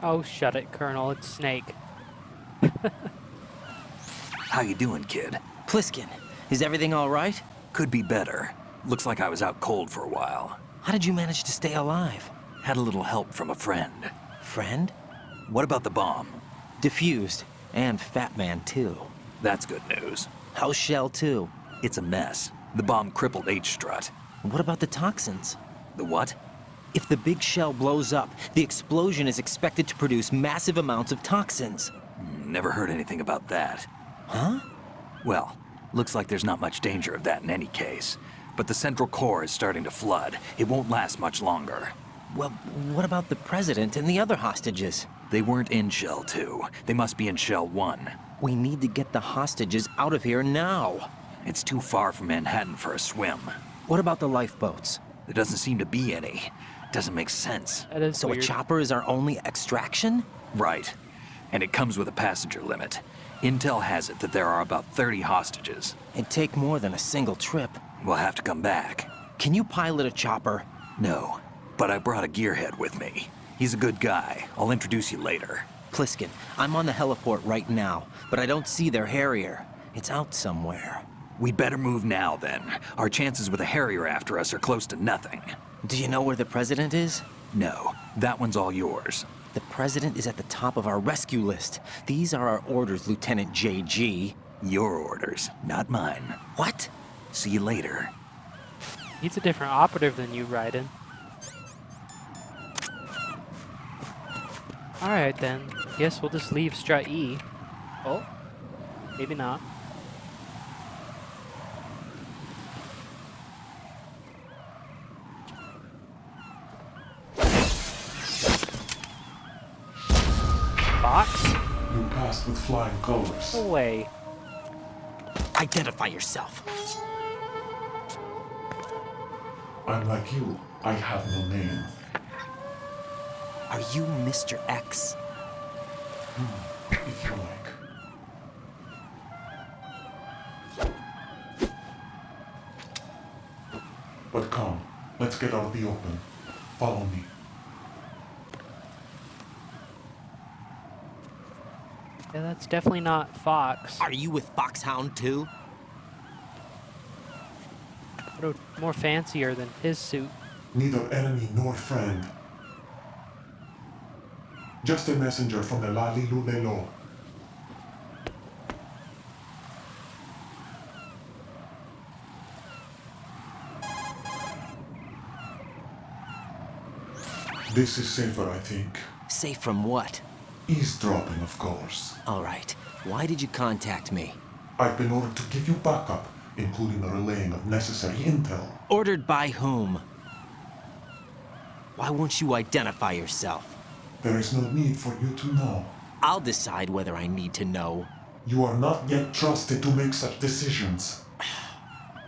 Speaker 2: Oh, shut it, Colonel. It's Snake.
Speaker 5: How you doing, kid?
Speaker 3: Pliskin, is everything all right?
Speaker 5: Could be better. Looks like I was out cold for a while.
Speaker 3: How did you manage to stay alive?
Speaker 5: Had a little help from a friend.
Speaker 3: Friend?
Speaker 5: What about the bomb?
Speaker 3: Diffused. And Fat Man, too.
Speaker 5: That's good news.
Speaker 3: How's Shell, too?
Speaker 5: It's a mess. The bomb crippled H-Strut.
Speaker 3: What about the toxins?
Speaker 5: The what?
Speaker 3: If the big shell blows up, the explosion is expected to produce massive amounts of toxins.
Speaker 5: Never heard anything about that.
Speaker 3: Huh?
Speaker 5: Well, looks like there's not much danger of that in any case. But the Central Core is starting to flood. It won't last much longer.
Speaker 3: Well, what about the president and the other hostages?
Speaker 5: They weren't in Shell 2. They must be in Shell 1.
Speaker 3: We need to get the hostages out of here now.
Speaker 5: It's too far from Manhattan for a swim.
Speaker 3: What about the lifeboats?
Speaker 5: There doesn't seem to be any. Doesn't make sense.
Speaker 2: That is
Speaker 3: so
Speaker 2: weird.
Speaker 3: A chopper is our only extraction?
Speaker 5: Right. And it comes with a passenger limit. Intel has it that there are about 30 hostages.
Speaker 3: It'd take more than a single trip.
Speaker 5: We'll have to come back.
Speaker 3: Can you pilot a chopper?
Speaker 5: No, but I brought a gearhead with me. He's a good guy. I'll introduce you later.
Speaker 3: Pliskin, I'm on the heliport right now, but I don't see their Harrier. It's out somewhere.
Speaker 5: We'd better move now, then. Our chances with a Harrier after us are close to nothing.
Speaker 3: Do you know where the president is?
Speaker 5: No, that one's all yours.
Speaker 3: The president is at the top of our rescue list. These are our orders, Lieutenant JG.
Speaker 5: Your orders, not mine.
Speaker 3: What?
Speaker 5: See you later.
Speaker 2: He's a different operative than you, Raiden. Alright then. Guess we'll just leave Strut E. Oh. Maybe not. Fox?
Speaker 13: You passed with flying colors.
Speaker 2: No way.
Speaker 3: Identify yourself.
Speaker 13: I'm like you. I have no name.
Speaker 3: Are you Mr. X?
Speaker 13: If you like. But come, let's get out of the open. Follow me.
Speaker 2: Yeah, that's definitely not Fox.
Speaker 3: Are you with Foxhound too?
Speaker 2: More fancier than his suit.
Speaker 13: Neither enemy nor friend. Just a messenger from the Lalilulelo. This is safer, I think.
Speaker 3: Safe from what?
Speaker 13: Eavesdropping, of course.
Speaker 3: All right. Why did you contact me?
Speaker 13: I've been ordered to give you backup, including the relaying of necessary intel.
Speaker 3: Ordered by whom? Why won't you identify yourself?
Speaker 13: There is no need for you to know.
Speaker 3: I'll decide whether I need to know.
Speaker 13: You are not yet trusted to make such decisions.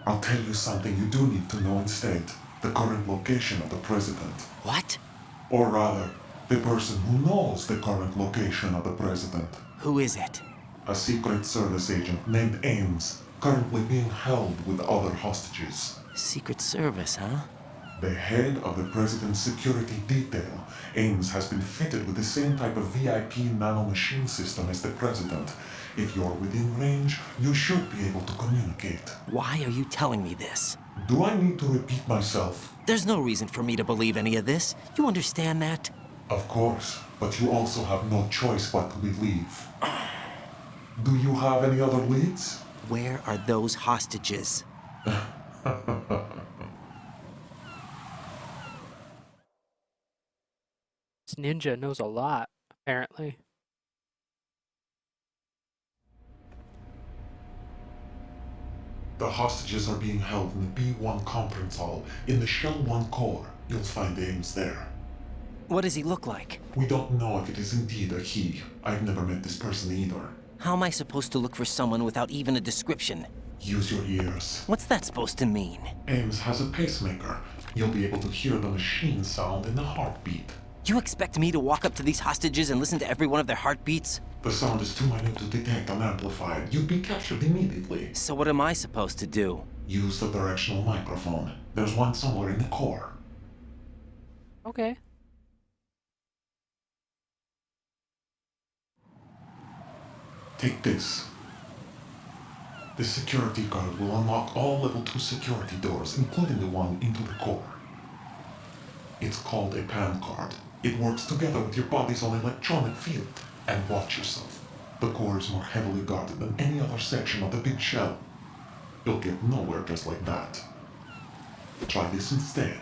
Speaker 13: I'll tell you something you do need to know instead. The current location of the president.
Speaker 3: What?
Speaker 13: Or rather, the person who knows the current location of the president.
Speaker 3: Who is it?
Speaker 13: A Secret Service agent named Ames, currently being held with other hostages.
Speaker 3: Secret Service, huh?
Speaker 13: The head of the president's security detail, Ames has been fitted with the same type of VIP nanomachine system as the president, If you're within range, you should be able to communicate.
Speaker 3: Why are you telling me this?
Speaker 13: Do I need to repeat myself?
Speaker 3: There's no reason for me to believe any of this. You understand that?
Speaker 13: Of course, but you also have no choice but to believe. Do you have any other leads?
Speaker 3: Where are those hostages?
Speaker 2: This ninja knows a lot, apparently.
Speaker 13: The hostages are being held in the B1 conference hall in the Shell 1 core. You'll find Ames there.
Speaker 3: What does he look like?
Speaker 13: We don't know if it is indeed a he. I've never met this person either.
Speaker 3: How am I supposed to look for someone without even a description?
Speaker 13: Use your ears.
Speaker 3: What's that supposed to mean?
Speaker 13: Ames has a pacemaker. You'll be able to hear the machine sound in the heartbeat.
Speaker 3: You expect me to walk up to these hostages and listen to every one of their heartbeats?
Speaker 13: The sound is too minute to detect and amplify it. You'd be captured immediately.
Speaker 3: So what am I supposed to do?
Speaker 13: Use the directional microphone. There's one somewhere in the core.
Speaker 2: Okay.
Speaker 13: Take this. This security card will unlock all level 2 security doors, including the one into the core. It's called a PAN card. It works together with your body's own electronic field. And watch yourself. The core is more heavily guarded than any other section of the big shell. You'll get nowhere just like that. Try this instead.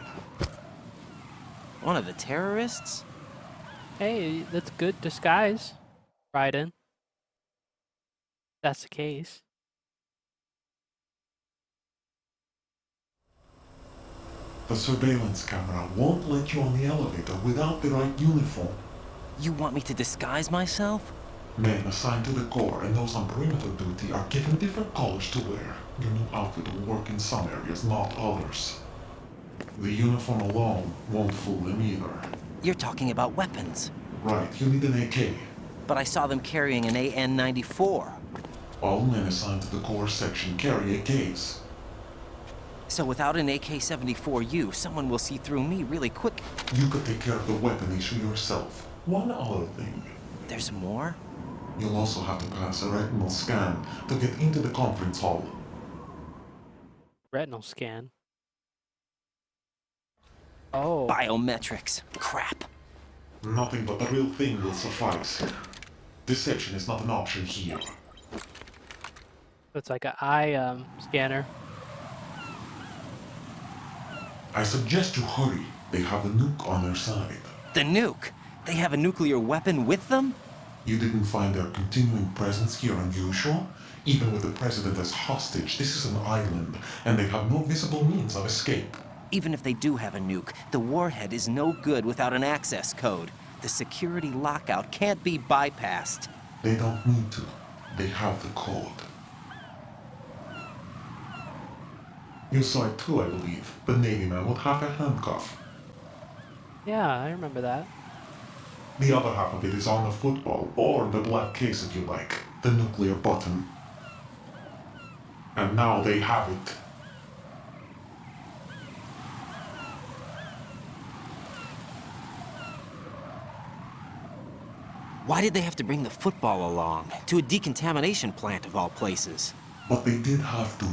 Speaker 3: One of the terrorists?
Speaker 2: Hey, that's good disguise, Raiden. That's the case.
Speaker 13: The surveillance camera won't let you on the elevator without the right uniform.
Speaker 3: You want me to disguise myself?
Speaker 13: Men assigned to the core and those on perimeter duty are given different colors to wear. Your new outfit will work in some areas, not others. The uniform alone won't fool them either.
Speaker 3: You're talking about weapons.
Speaker 13: Right, you need an AK.
Speaker 3: But I saw them carrying an AN-94.
Speaker 13: All men assigned to the core section carry AKs.
Speaker 3: So without an AK-74U, someone will see through me really quick.
Speaker 13: You could take care of the weapon issue yourself. One other thing.
Speaker 3: There's more?
Speaker 13: You'll also have to pass a retinal scan to get into the conference hall.
Speaker 2: Retinal scan. Oh.
Speaker 3: Biometrics. Crap.
Speaker 13: Nothing but the real thing will suffice. Deception is not an option here.
Speaker 2: It's like an eye scanner.
Speaker 13: I suggest you hurry. They have the nuke on their side.
Speaker 3: The nuke? They have a nuclear weapon with them?
Speaker 13: You didn't find their continuing presence here unusual? Even with the president as hostage, this is an island, and they have no visible means of escape.
Speaker 3: Even if they do have a nuke, the warhead is no good without an access code. The security lockout can't be bypassed.
Speaker 13: They don't need to. They have the code. You saw it too, I believe. The Navy man with half a handcuff.
Speaker 2: Yeah, I remember that.
Speaker 13: The other half of it is on the football, or the black case if you like. The nuclear button. And now they have it.
Speaker 3: Why did they have to bring the football along? To a decontamination plant of all places.
Speaker 13: But they did have to.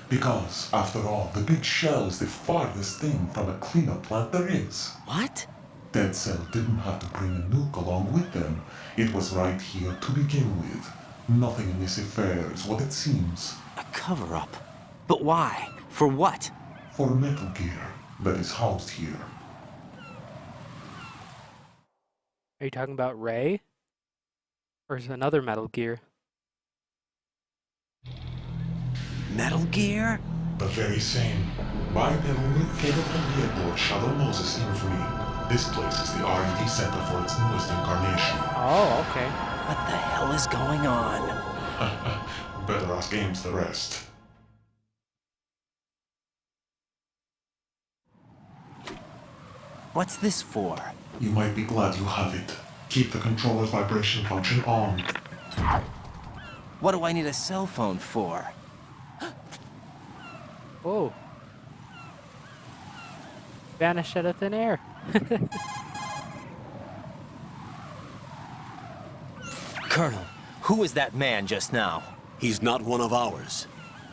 Speaker 13: Because, after all, the big shell is the farthest thing from a cleanup plant there is.
Speaker 3: What?
Speaker 13: Dead Cell didn't have to bring a nuke along with them. It was right here to begin with. Nothing in this affair is what it seems.
Speaker 3: A cover-up? But why? For what?
Speaker 13: For Metal Gear that is housed here.
Speaker 2: Are you talking about Ray? Or is it another Metal Gear?
Speaker 3: Metal Gear?
Speaker 13: The very same. Bipedal nuke-capable vehicle Shadow Moses Infamy. This place is the R&D center for its newest incarnation.
Speaker 2: Oh, okay.
Speaker 3: What the hell is going on?
Speaker 13: Better ask Ames the rest.
Speaker 3: What's this for?
Speaker 13: You might be glad you have it. Keep the controller's vibration function on.
Speaker 3: What do I need a cell phone for?
Speaker 2: Oh. Vanished out of thin air.
Speaker 3: Colonel, Who was that man just now?
Speaker 15: He's not one of ours.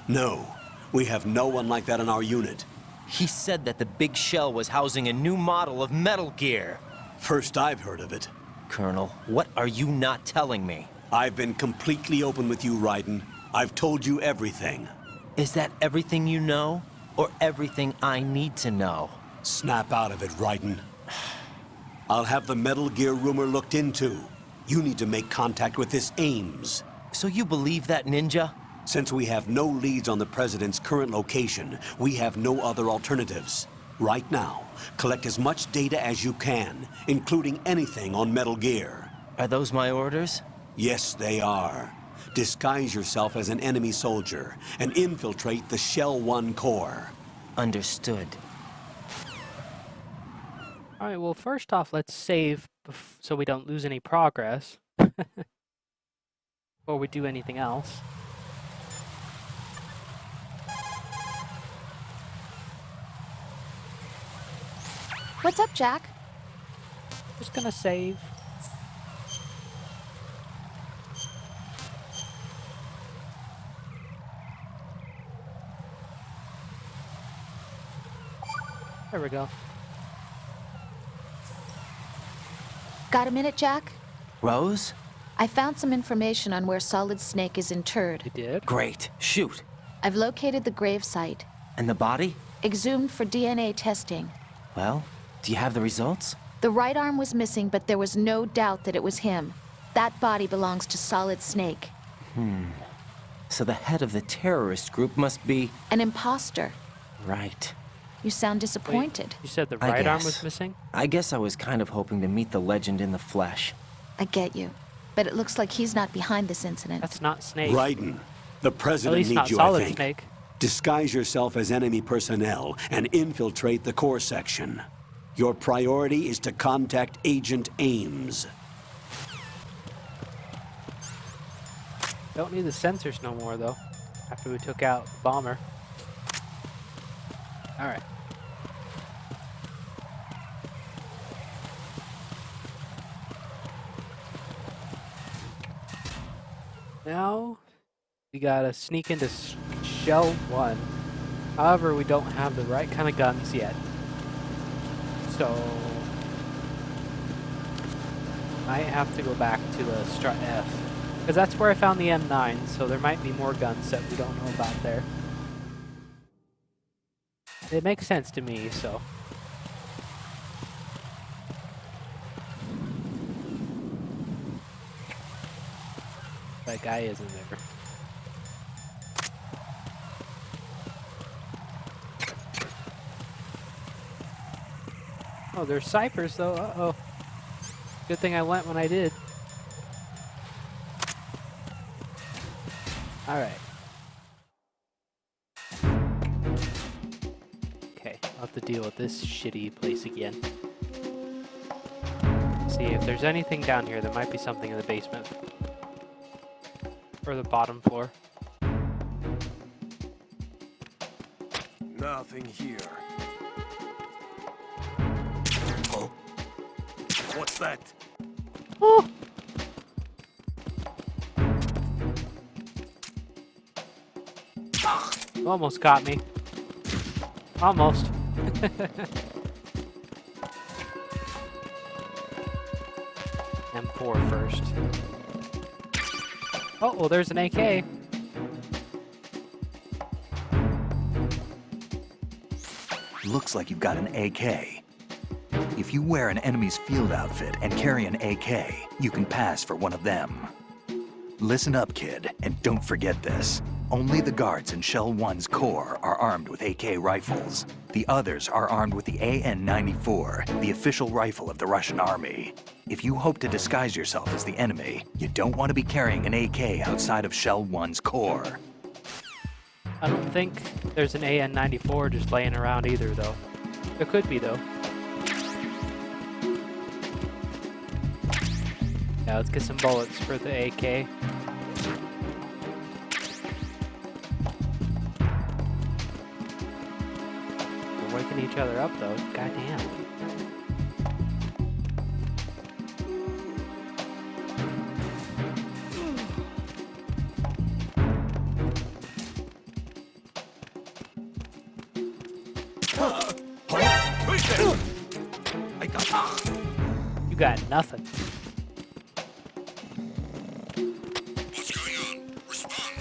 Speaker 15: No, we have no one like that in our unit.
Speaker 3: He said that the big shell was housing a new model of Metal Gear.
Speaker 15: First I've heard of it.
Speaker 3: Colonel, what are you not telling me?
Speaker 15: I've been completely open with you, Raiden. I've told you everything.
Speaker 3: Is that everything you know? Or everything I need to know?
Speaker 15: Snap out of it, Raiden. I'll have the Metal Gear rumor looked into. You need to make contact with this Ames.
Speaker 3: So you believe that, Ninja?
Speaker 15: Since we have no leads on the President's current location, we have no other alternatives. Right now, collect as much data as you can, including anything on Metal Gear.
Speaker 3: Are those my orders?
Speaker 15: Yes, they are. Disguise yourself as an enemy soldier and infiltrate the Shell 1 core.
Speaker 3: Understood.
Speaker 2: Alright, well, first off, let's save so we don't lose any progress. Before we do anything else.
Speaker 18: What's up, Jack?
Speaker 2: Just gonna save. There we go.
Speaker 18: Got a minute, Jack?
Speaker 3: Rose?
Speaker 18: I found some information on where Solid Snake is interred.
Speaker 2: You did?
Speaker 3: Great. Shoot.
Speaker 18: I've located the grave site.
Speaker 3: And the body?
Speaker 18: Exhumed for DNA testing.
Speaker 3: Well, do you have the results?
Speaker 18: The right arm was missing, but there was no doubt that it was him. That body belongs to Solid Snake.
Speaker 3: So the head of the terrorist group must be...
Speaker 18: An imposter.
Speaker 3: Right.
Speaker 18: You sound disappointed.
Speaker 2: Wait, you said the right arm was missing?
Speaker 3: I guess I was kind of hoping to meet the legend in the flesh.
Speaker 18: I get you. But it looks like he's not behind this incident.
Speaker 2: That's not Snake.
Speaker 15: Raiden, the President
Speaker 2: At least
Speaker 15: needs
Speaker 2: not
Speaker 15: you,
Speaker 2: Solid
Speaker 15: I think.
Speaker 2: Snake.
Speaker 15: Disguise yourself as enemy personnel and infiltrate the core section. Your priority is to contact Agent Ames.
Speaker 2: Don't need the sensors no more, though. After we took out the bomber. Alright. Now, we gotta sneak into Shell 1. However, we don't have the right kind of guns yet. So, might have to go back to the Strut F. Because that's where I found the M9, so there might be more guns that we don't know about there. It makes sense to me, so. That guy isn't there. Oh, there's ciphers though. Uh-oh. Good thing I went when I did. Alright. Okay, I'll have to deal with this shitty place again. See, if there's anything down here, there might be something in the basement. Or the bottom floor.
Speaker 12: Nothing here. Oh. What's that?
Speaker 2: Oh! Almost got me. Almost. M4 first. Oh, well, there's an AK.
Speaker 5: Looks like you've got an AK. If you wear an enemy's field outfit and carry an AK, you can pass for one of them. Listen up, kid, and don't forget this. Only the guards in Shell 1's core are armed with AK rifles. The others are armed with the AN-94, the official rifle of the Russian army. If you hope to disguise yourself as the enemy, you don't want to be carrying an AK outside of Shell 1's core.
Speaker 2: I don't think there's an AN-94 just laying around either, though. There could be, though. Yeah, let's get some bullets for the AK. We're waking each other up, though. Goddamn. You got nothing.
Speaker 14: What's going on? Respond.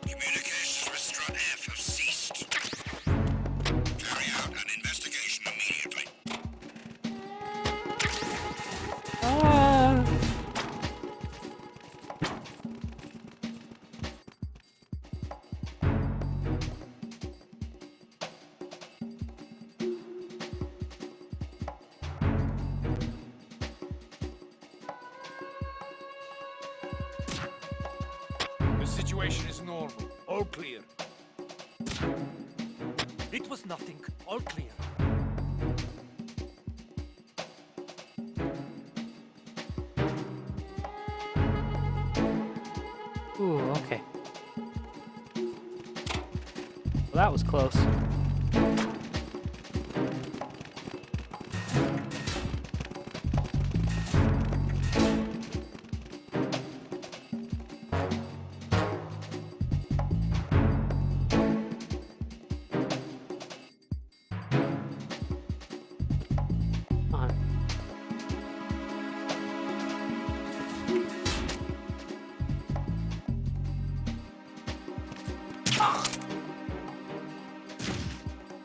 Speaker 14: Communications with Strut F have ceased. Carry out an investigation immediately.
Speaker 10: The situation is normal. All clear. It was nothing. All clear.
Speaker 2: Ooh, okay. Well, that was close.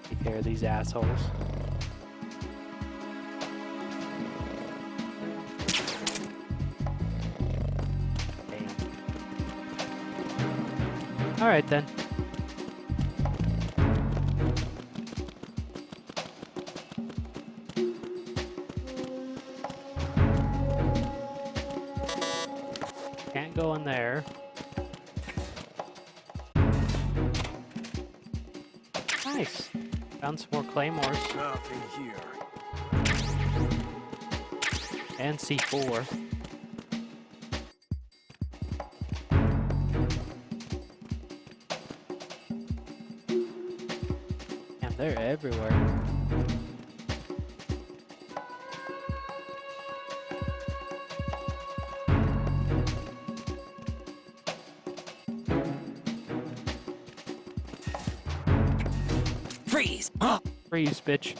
Speaker 2: Take care of these assholes. All right then. Can't go in there. Nice. Found some more claymores.
Speaker 10: Nothing here.
Speaker 2: And C4. And they're everywhere.
Speaker 3: Freeze!
Speaker 2: Freeze, bitch.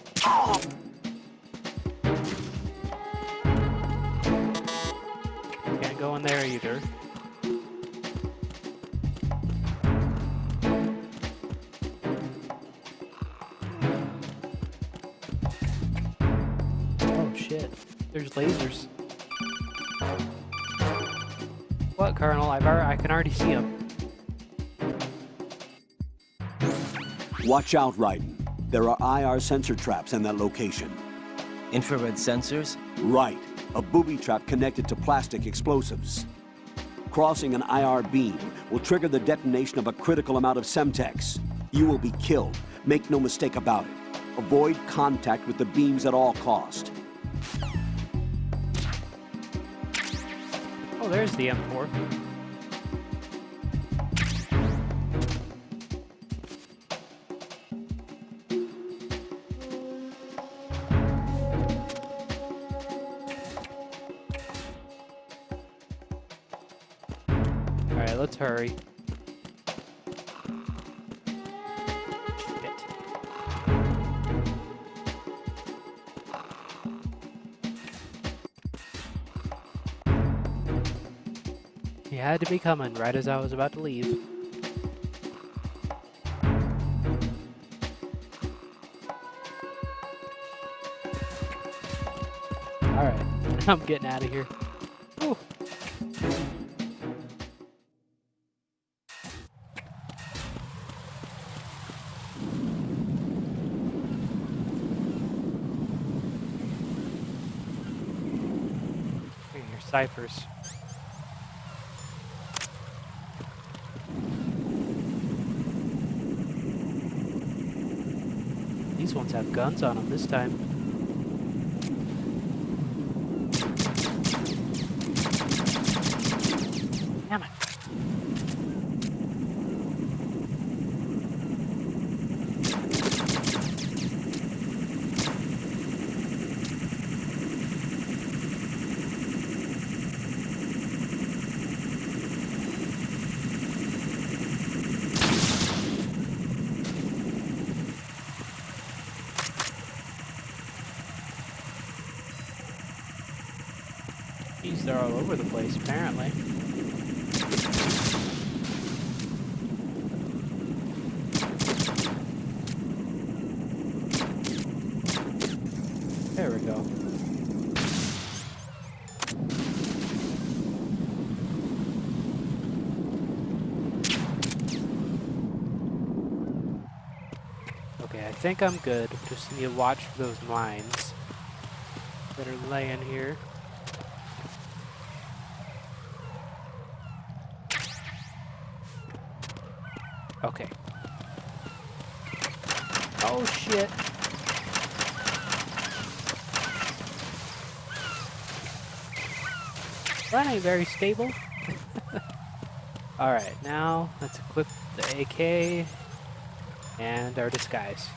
Speaker 2: Can't go in there either. Oh shit. There's lasers. What, Colonel? I can already see them.
Speaker 15: Watch out, Raiden. There are IR sensor traps in that location.
Speaker 3: Infrared sensors?
Speaker 15: Right. A booby trap connected to plastic explosives. Crossing an IR beam will trigger the detonation of a critical amount of Semtex. You will be killed. Make no mistake about it. Avoid contact with the beams at all cost.
Speaker 2: Oh, there's the M4. Alright, let's hurry. Shit. He had to be coming right as I was about to leave. Alright, I'm getting out of here. Whew. Your ciphers. These ones have guns on them this time. Damn it. They're all over the place, apparently. There we go. Okay, I think I'm good. Just need to watch for those mines that are laying here. Okay. Oh shit. That ain't very stable. Alright, now let's equip the AK and our disguise.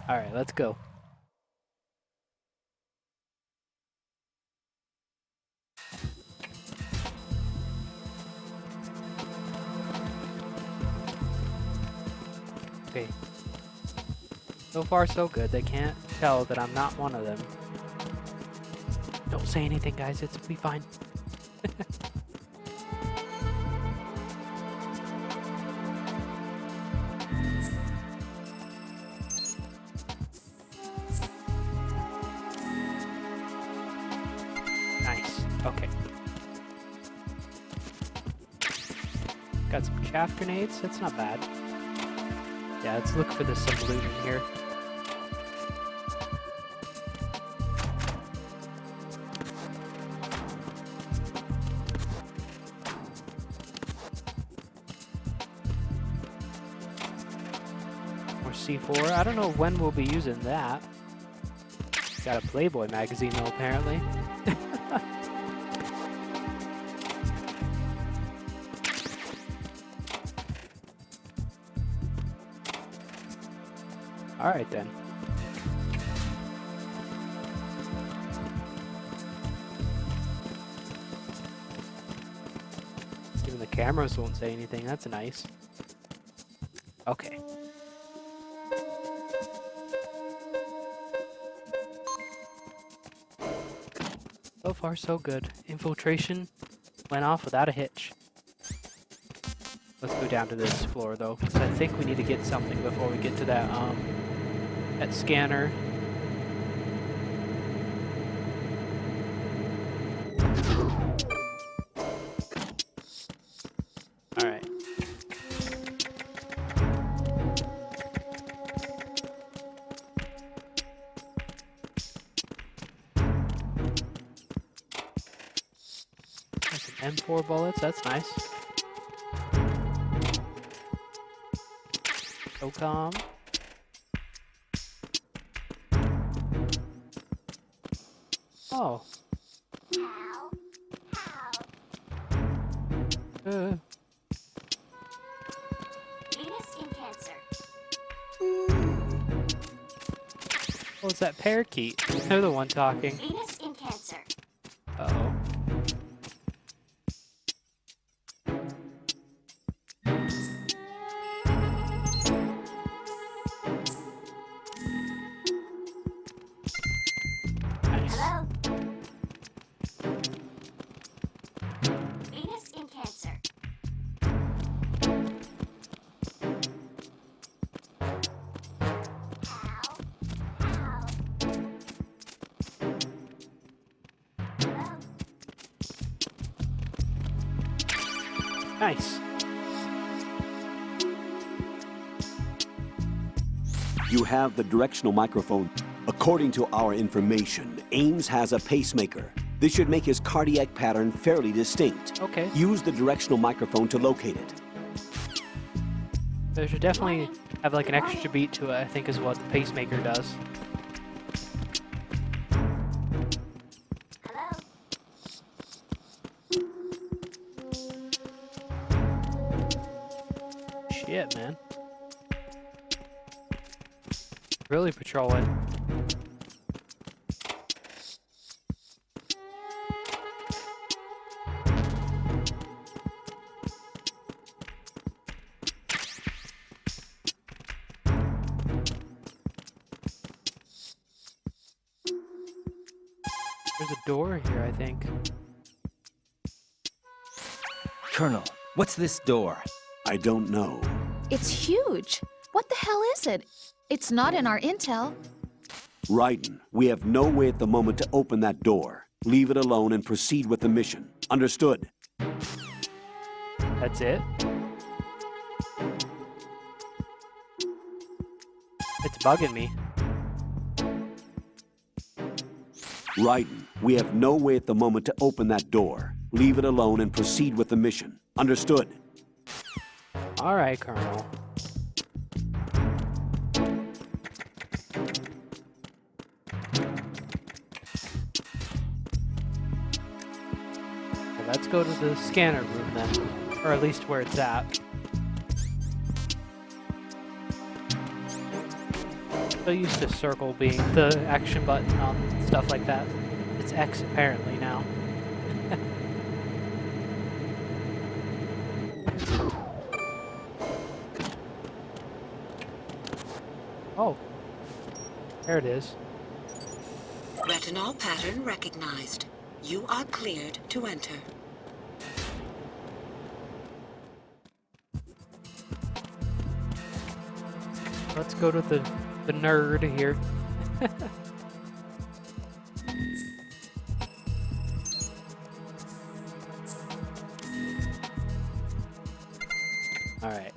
Speaker 2: Alright, let's go. Okay. So far so good. They can't tell that I'm not one of them. Don't say anything, guys. It'll be fine. Nice. Okay. Got some chaff grenades. That's not bad. Yeah, let's look for some loot in here. More C4. I don't know when we'll be using that. Got a Playboy magazine though, apparently. Alright then. Even the cameras won't say anything, that's nice. Okay. So far so good. Infiltration went off without a hitch. Let's go down to this floor though, because I think we need to get something before we get to that that scanner. All right. There's some M4 bullets. That's nice. SOCOM. Oh.
Speaker 17: Venus skin cancer.
Speaker 2: Oh, it's that parakeet. They're the one talking.
Speaker 17: Venus skin cancer.
Speaker 2: Uh-oh.
Speaker 17: Hello? Venus skin cancer.
Speaker 2: Nice.
Speaker 15: You have the directional microphone. According to our information, Ames has a pacemaker. This should make his cardiac pattern fairly distinct.
Speaker 2: Okay.
Speaker 15: Use the directional microphone to locate it.
Speaker 2: They should definitely have like an extra beat to it, I think is what the pacemaker does. Shit, man. Really patrolling. There's There's a door here, I think.
Speaker 3: Colonel, what's this door?
Speaker 15: I don't know.
Speaker 18: It's huge. What the hell is it? It's not in our intel.
Speaker 15: Raiden, we have no way at the moment to open that door. Leave it alone and proceed with the mission. Understood?
Speaker 2: That's it? It's bugging me.
Speaker 15: Raiden, we have no way at the moment to open that door. Leave it alone and proceed with the mission. Understood?
Speaker 2: Alright, Colonel. Okay, let's go to the scanner room then. Or at least where it's at. So used to circle being the action button on stuff like that. It's X apparently now. Oh, there it is.
Speaker 19: Retinol pattern recognized. You are cleared to enter.
Speaker 2: Let's go to the nerd here. All right.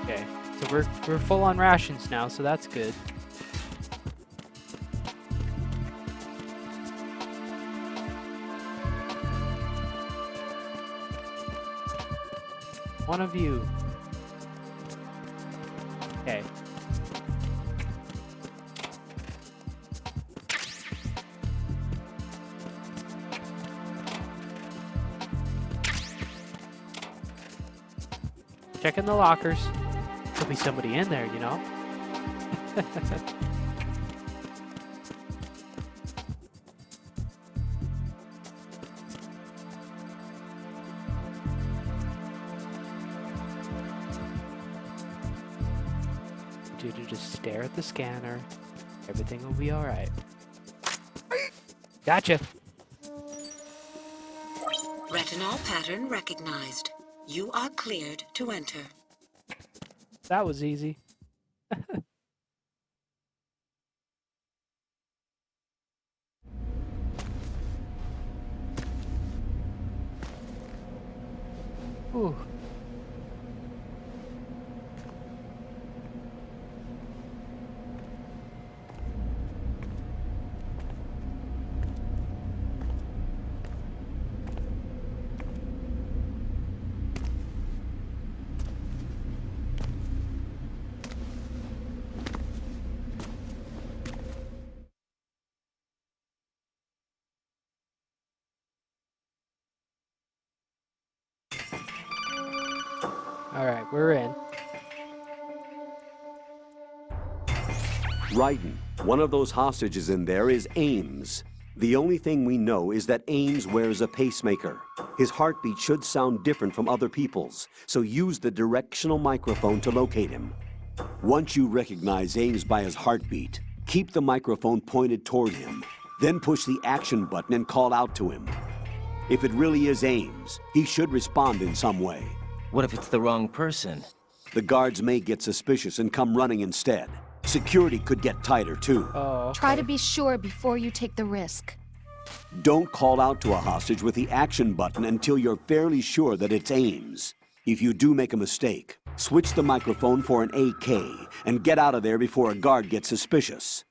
Speaker 2: Okay, so we're full on rations now, so that's good. One of you. Okay. Checking the lockers. Could be somebody in there, you know? You to just stare at the scanner. Everything will be alright. Gotcha.
Speaker 19: Retinol pattern recognized. You are cleared to enter.
Speaker 2: That was easy. Ooh. Alright, we're in.
Speaker 15: Raiden, one of those hostages in there is Ames. The only thing we know is that Ames wears a pacemaker. His heartbeat should sound different from other people's, so use the directional microphone to locate him. Once you recognize Ames by his heartbeat, keep the microphone pointed toward him. Then push the action button and call out to him. If it really is Ames, he should respond in some way.
Speaker 3: What if it's the wrong person?
Speaker 15: The guards may get suspicious and come running instead. Security could get tighter, too.
Speaker 2: Oh, okay.
Speaker 18: Try to be sure before you take the risk.
Speaker 15: Don't call out to a hostage with the action button until you're fairly sure that it's Ames. If you do make a mistake, switch the microphone for an AK and get out of there before a guard gets suspicious.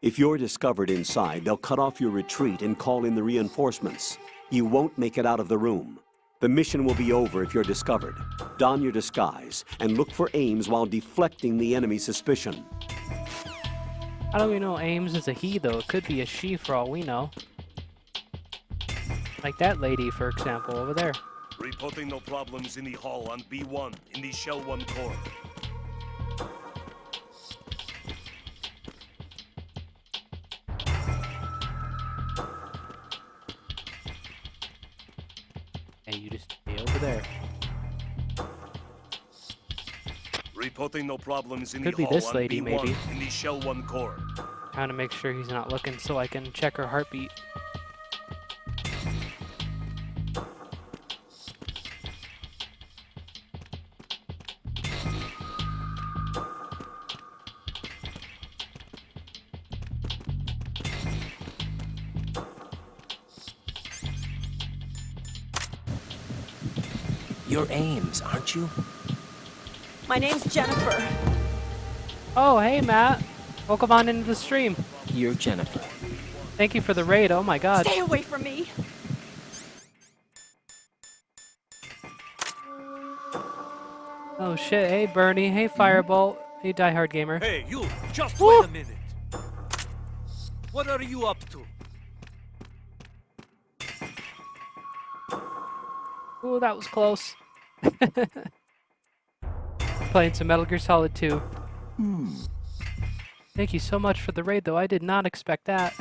Speaker 15: If you're discovered inside, they'll cut off your retreat and call in the reinforcements. You won't make it out of the room. The mission will be over if you're discovered. Don your disguise and look for Ames while deflecting the enemy's suspicion.
Speaker 2: How do we know Ames is a he, though? It could be a she for all we know. Like that lady, for example, over there.
Speaker 8: Reporting no problems in the hall on B1 in the Shell 1 core.
Speaker 2: there.
Speaker 8: Reporting no problems in
Speaker 2: Could
Speaker 8: the
Speaker 2: be
Speaker 8: hall
Speaker 2: this
Speaker 8: on
Speaker 2: lady,
Speaker 8: B1
Speaker 2: maybe.
Speaker 8: in the Shell 1 core.
Speaker 2: Trying to make sure he's not looking so I can check her heartbeat.
Speaker 3: You're Ames, aren't you?
Speaker 20: My name's Jennifer.
Speaker 2: Oh, hey, Matt. Welcome on into the stream.
Speaker 3: You're Jennifer.
Speaker 2: Thank you for the raid. Oh my god.
Speaker 20: Stay away from me.
Speaker 2: Oh shit. Hey, Bernie. Hey, Firebolt. Hey, Diehard Gamer.
Speaker 10: Hey, you! Just
Speaker 2: Woo!
Speaker 10: wait a minute. What are you up to?
Speaker 2: Ooh, that was close. Playing some Metal Gear Solid 2. Thank you so much for the raid, though. I did not expect that.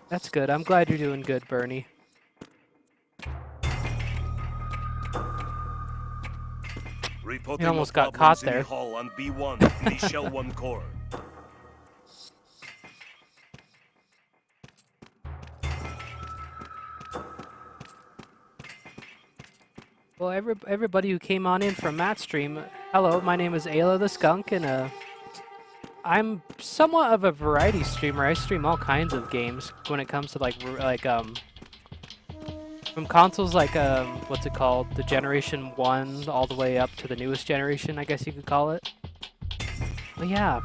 Speaker 2: That's good. I'm glad you're doing good, Bernie.
Speaker 8: Reporting
Speaker 2: He almost
Speaker 8: no
Speaker 2: got caught
Speaker 8: problems in
Speaker 2: there.
Speaker 8: the hall on B1 in the Shell 1 core.
Speaker 2: Well, everybody who came on in from Matt's stream, hello, my name is Ayla the Skunk, and I'm somewhat of a variety streamer. I stream all kinds of games when it comes to from consoles like what's it called, the Generation 1 all the way up to the newest generation, I guess you could call it. But yeah,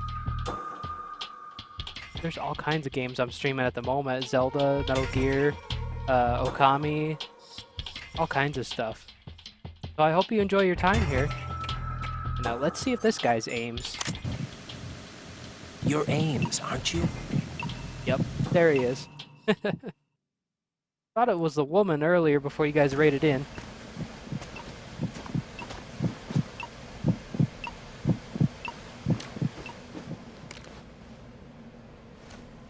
Speaker 2: there's all kinds of games I'm streaming at the moment. Zelda, Metal Gear, Okami, all kinds of stuff. So I hope you enjoy your time here. Now let's see if this guy's Ames.
Speaker 3: You're Ames, aren't you?
Speaker 2: Yep, there he is. Thought it was the woman earlier before you guys raided in.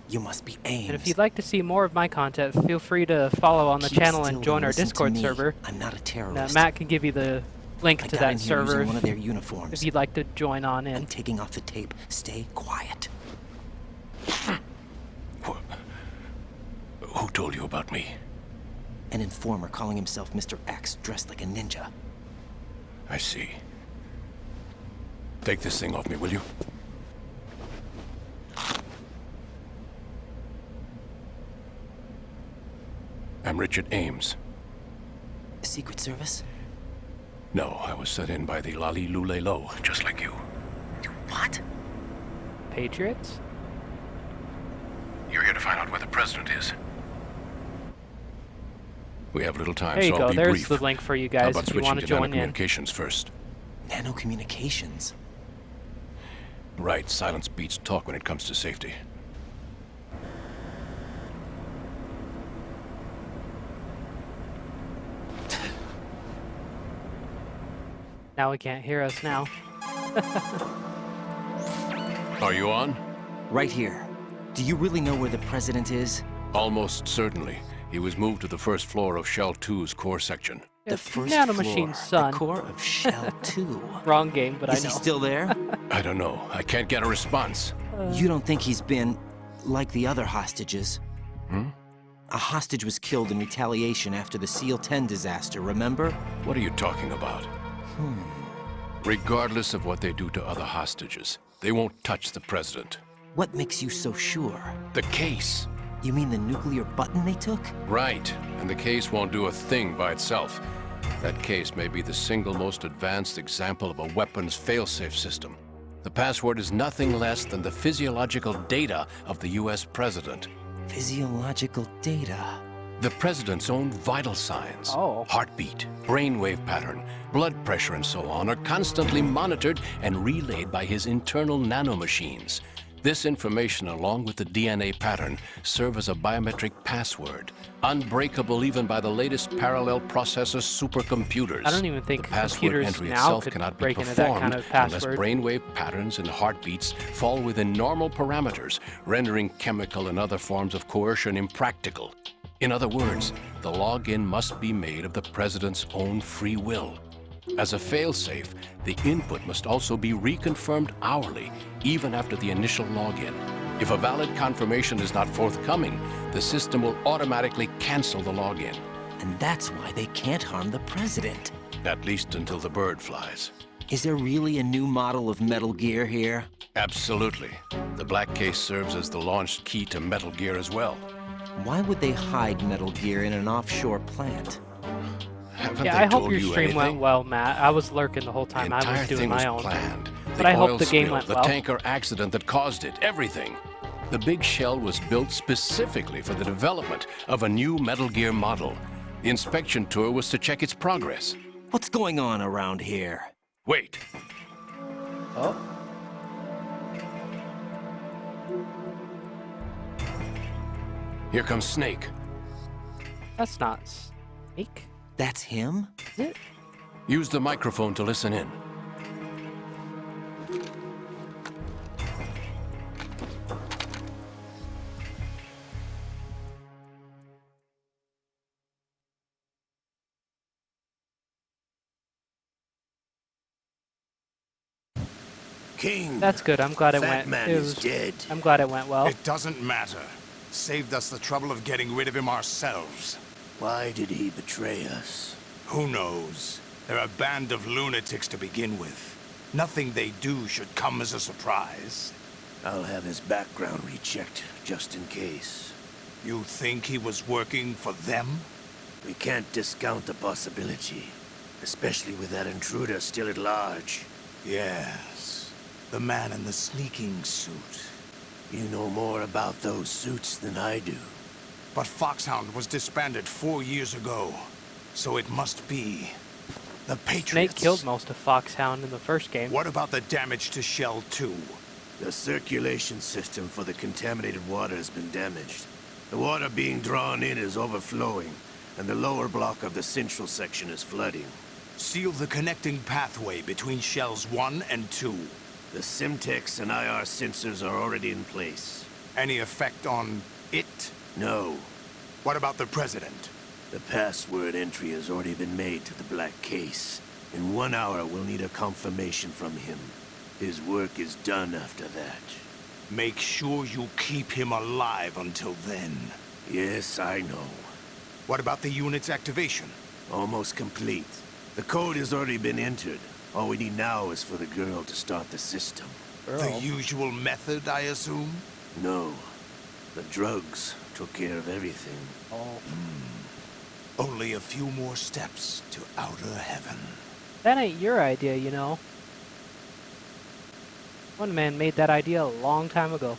Speaker 3: You must be Ames.
Speaker 2: And if you'd like to see more of my content, feel free to follow on the
Speaker 3: Keep
Speaker 2: channel
Speaker 3: still
Speaker 2: and join our
Speaker 3: listen to
Speaker 2: Discord
Speaker 3: me.
Speaker 2: server.
Speaker 3: I'm not a terrorist.
Speaker 2: Now, Matt can give you the link
Speaker 3: I
Speaker 2: to
Speaker 3: got in
Speaker 2: that
Speaker 3: here
Speaker 2: server
Speaker 3: using one of their uniforms.
Speaker 2: if you'd like to join on in.
Speaker 3: I'm taking off the tape. Stay quiet.
Speaker 8: Who told you about me?
Speaker 3: An informer calling himself Mr. X, dressed like a ninja.
Speaker 8: I see. Take this thing off me, will you? I'm Richard Ames.
Speaker 3: Secret Service?
Speaker 8: No, I was sent in by the Lali Lule Lo, just like you.
Speaker 3: What?
Speaker 2: Patriots?
Speaker 8: You're here to find out where the president is. We have little time,
Speaker 2: There you
Speaker 8: so
Speaker 2: go.
Speaker 8: I'll be
Speaker 2: There's
Speaker 8: brief.
Speaker 2: the link for you
Speaker 8: How
Speaker 2: guys
Speaker 8: about
Speaker 2: if you
Speaker 8: switching
Speaker 2: want to join in.
Speaker 8: nanocommunications first?
Speaker 3: Nanocommunications?
Speaker 8: Right, silence beats talk when it comes to safety.
Speaker 2: Now he can't hear us now.
Speaker 8: Are you on?
Speaker 3: Right here. Do you really know where the president is?
Speaker 8: Almost certainly. He was moved to the first floor of Shell 2's core section.
Speaker 3: The first
Speaker 2: Nanomachine's
Speaker 3: floor,
Speaker 2: son.
Speaker 3: the core of Shell 2.
Speaker 2: Wrong game, but I know.
Speaker 3: Is he still there?
Speaker 8: I don't know. I can't get a response.
Speaker 3: You don't think he's been like the other hostages?
Speaker 8: Hmm?
Speaker 3: A hostage was killed in retaliation after the SEAL 10 disaster, remember?
Speaker 8: What are you talking about? Regardless of what they do to other hostages, they won't touch the president.
Speaker 3: What makes you so sure?
Speaker 8: The case.
Speaker 3: You mean the nuclear button they took?
Speaker 8: Right, and the case won't do a thing by itself. That case may be the single most advanced example of a weapons failsafe system. The password is nothing less than the physiological data of the US president.
Speaker 3: Physiological data?
Speaker 8: The president's own vital signs, heartbeat, brainwave pattern, blood pressure, and so on are constantly monitored and relayed by his internal nanomachines. This information, along with the DNA pattern, serve as a biometric password, unbreakable even by the latest parallel processor supercomputers.
Speaker 2: I don't even think
Speaker 8: the password
Speaker 2: computers
Speaker 8: entry
Speaker 2: now
Speaker 8: itself
Speaker 2: could
Speaker 8: cannot be
Speaker 2: break into that
Speaker 8: performed
Speaker 2: kind of
Speaker 8: unless
Speaker 2: password.
Speaker 8: brainwave patterns and heartbeats fall within normal parameters, rendering chemical and other forms of coercion impractical. In other words, the login must be made of the president's own free will. As a failsafe, the input must also be reconfirmed hourly, even after the initial login. If a valid confirmation is not forthcoming, the system will automatically cancel the login.
Speaker 3: And that's why they can't harm the president.
Speaker 8: At least until the bird flies.
Speaker 3: Is there really a new model of Metal Gear here?
Speaker 8: Absolutely. The black case serves as the launch key to Metal Gear as well.
Speaker 3: Why would they hide Metal Gear in an offshore plant?
Speaker 8: Haven't
Speaker 2: Yeah,
Speaker 8: they
Speaker 2: I hope
Speaker 8: told
Speaker 2: your
Speaker 8: you
Speaker 2: stream
Speaker 8: anything?
Speaker 2: went well, Matt. I was lurking the whole time.
Speaker 8: The
Speaker 2: I
Speaker 8: entire
Speaker 2: was doing
Speaker 8: thing was
Speaker 2: my own.
Speaker 8: planned.
Speaker 2: But I hope
Speaker 8: oil
Speaker 2: the game
Speaker 8: spill,
Speaker 2: went
Speaker 8: the
Speaker 2: well.
Speaker 8: tanker accident that caused it, everything. The big shell was built specifically for the development of a new Metal Gear model. The inspection tour was to check its progress.
Speaker 3: What's going on around here?
Speaker 8: Wait.
Speaker 2: Oh.
Speaker 8: Here comes Snake.
Speaker 2: That's not Snake.
Speaker 3: That's him?
Speaker 2: Is it?
Speaker 8: Use the microphone to listen in.
Speaker 12: King.
Speaker 2: That's good. I'm glad it
Speaker 12: That
Speaker 2: went.
Speaker 12: man
Speaker 2: It
Speaker 12: is
Speaker 2: was,
Speaker 12: dead.
Speaker 2: I'm glad it went well.
Speaker 14: It doesn't matter. Saved us the trouble of getting rid of him ourselves.
Speaker 12: Why did he betray us?
Speaker 14: Who knows? They're a band of lunatics to begin with. Nothing they do should come as a surprise.
Speaker 12: I'll have his background rechecked, just in case.
Speaker 14: You think he was working for them?
Speaker 12: We can't discount the possibility, especially with that intruder still at large.
Speaker 14: Yes. The man in the sneaking suit.
Speaker 12: You know more about those suits than I do.
Speaker 14: But Foxhound was disbanded 4 years ago. So it must be the Patriots.
Speaker 2: Snake killed most of Foxhound in the first game.
Speaker 14: What about the damage to Shell 2?
Speaker 12: The circulation system for the contaminated water has been damaged. The water being drawn in is overflowing, and the lower block of the central section is flooding.
Speaker 14: Seal the connecting pathway between Shells 1 and 2.
Speaker 12: The Simtex and IR sensors are already in place.
Speaker 14: Any effect on it?
Speaker 12: No.
Speaker 14: What about the President?
Speaker 12: The password entry has already been made to the black case. In 1 hour, we'll need a confirmation from him. His work is done after that.
Speaker 14: Make sure you keep him alive until then.
Speaker 12: Yes, I know.
Speaker 14: What about the unit's activation?
Speaker 12: Almost complete. The code has already been entered. All we need now is for the girl to start the system.
Speaker 14: The usual method, I assume?
Speaker 12: No. The drugs took care of everything.
Speaker 2: Oh.
Speaker 14: Only a few more steps to outer heaven.
Speaker 2: That ain't your idea, you know. One man made that idea a long time ago.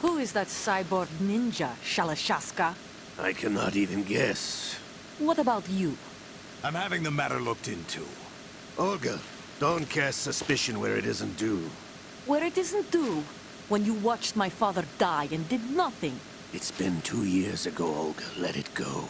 Speaker 7: Who is that cyborg ninja, Shalashaska?
Speaker 12: I cannot even guess.
Speaker 7: What about you?
Speaker 14: I'm having the matter looked into.
Speaker 12: Olga, don't cast suspicion where it isn't due.
Speaker 7: Where it isn't due, when you watched my father die and did nothing.
Speaker 12: It's been 2 years ago, Olga. Let it go.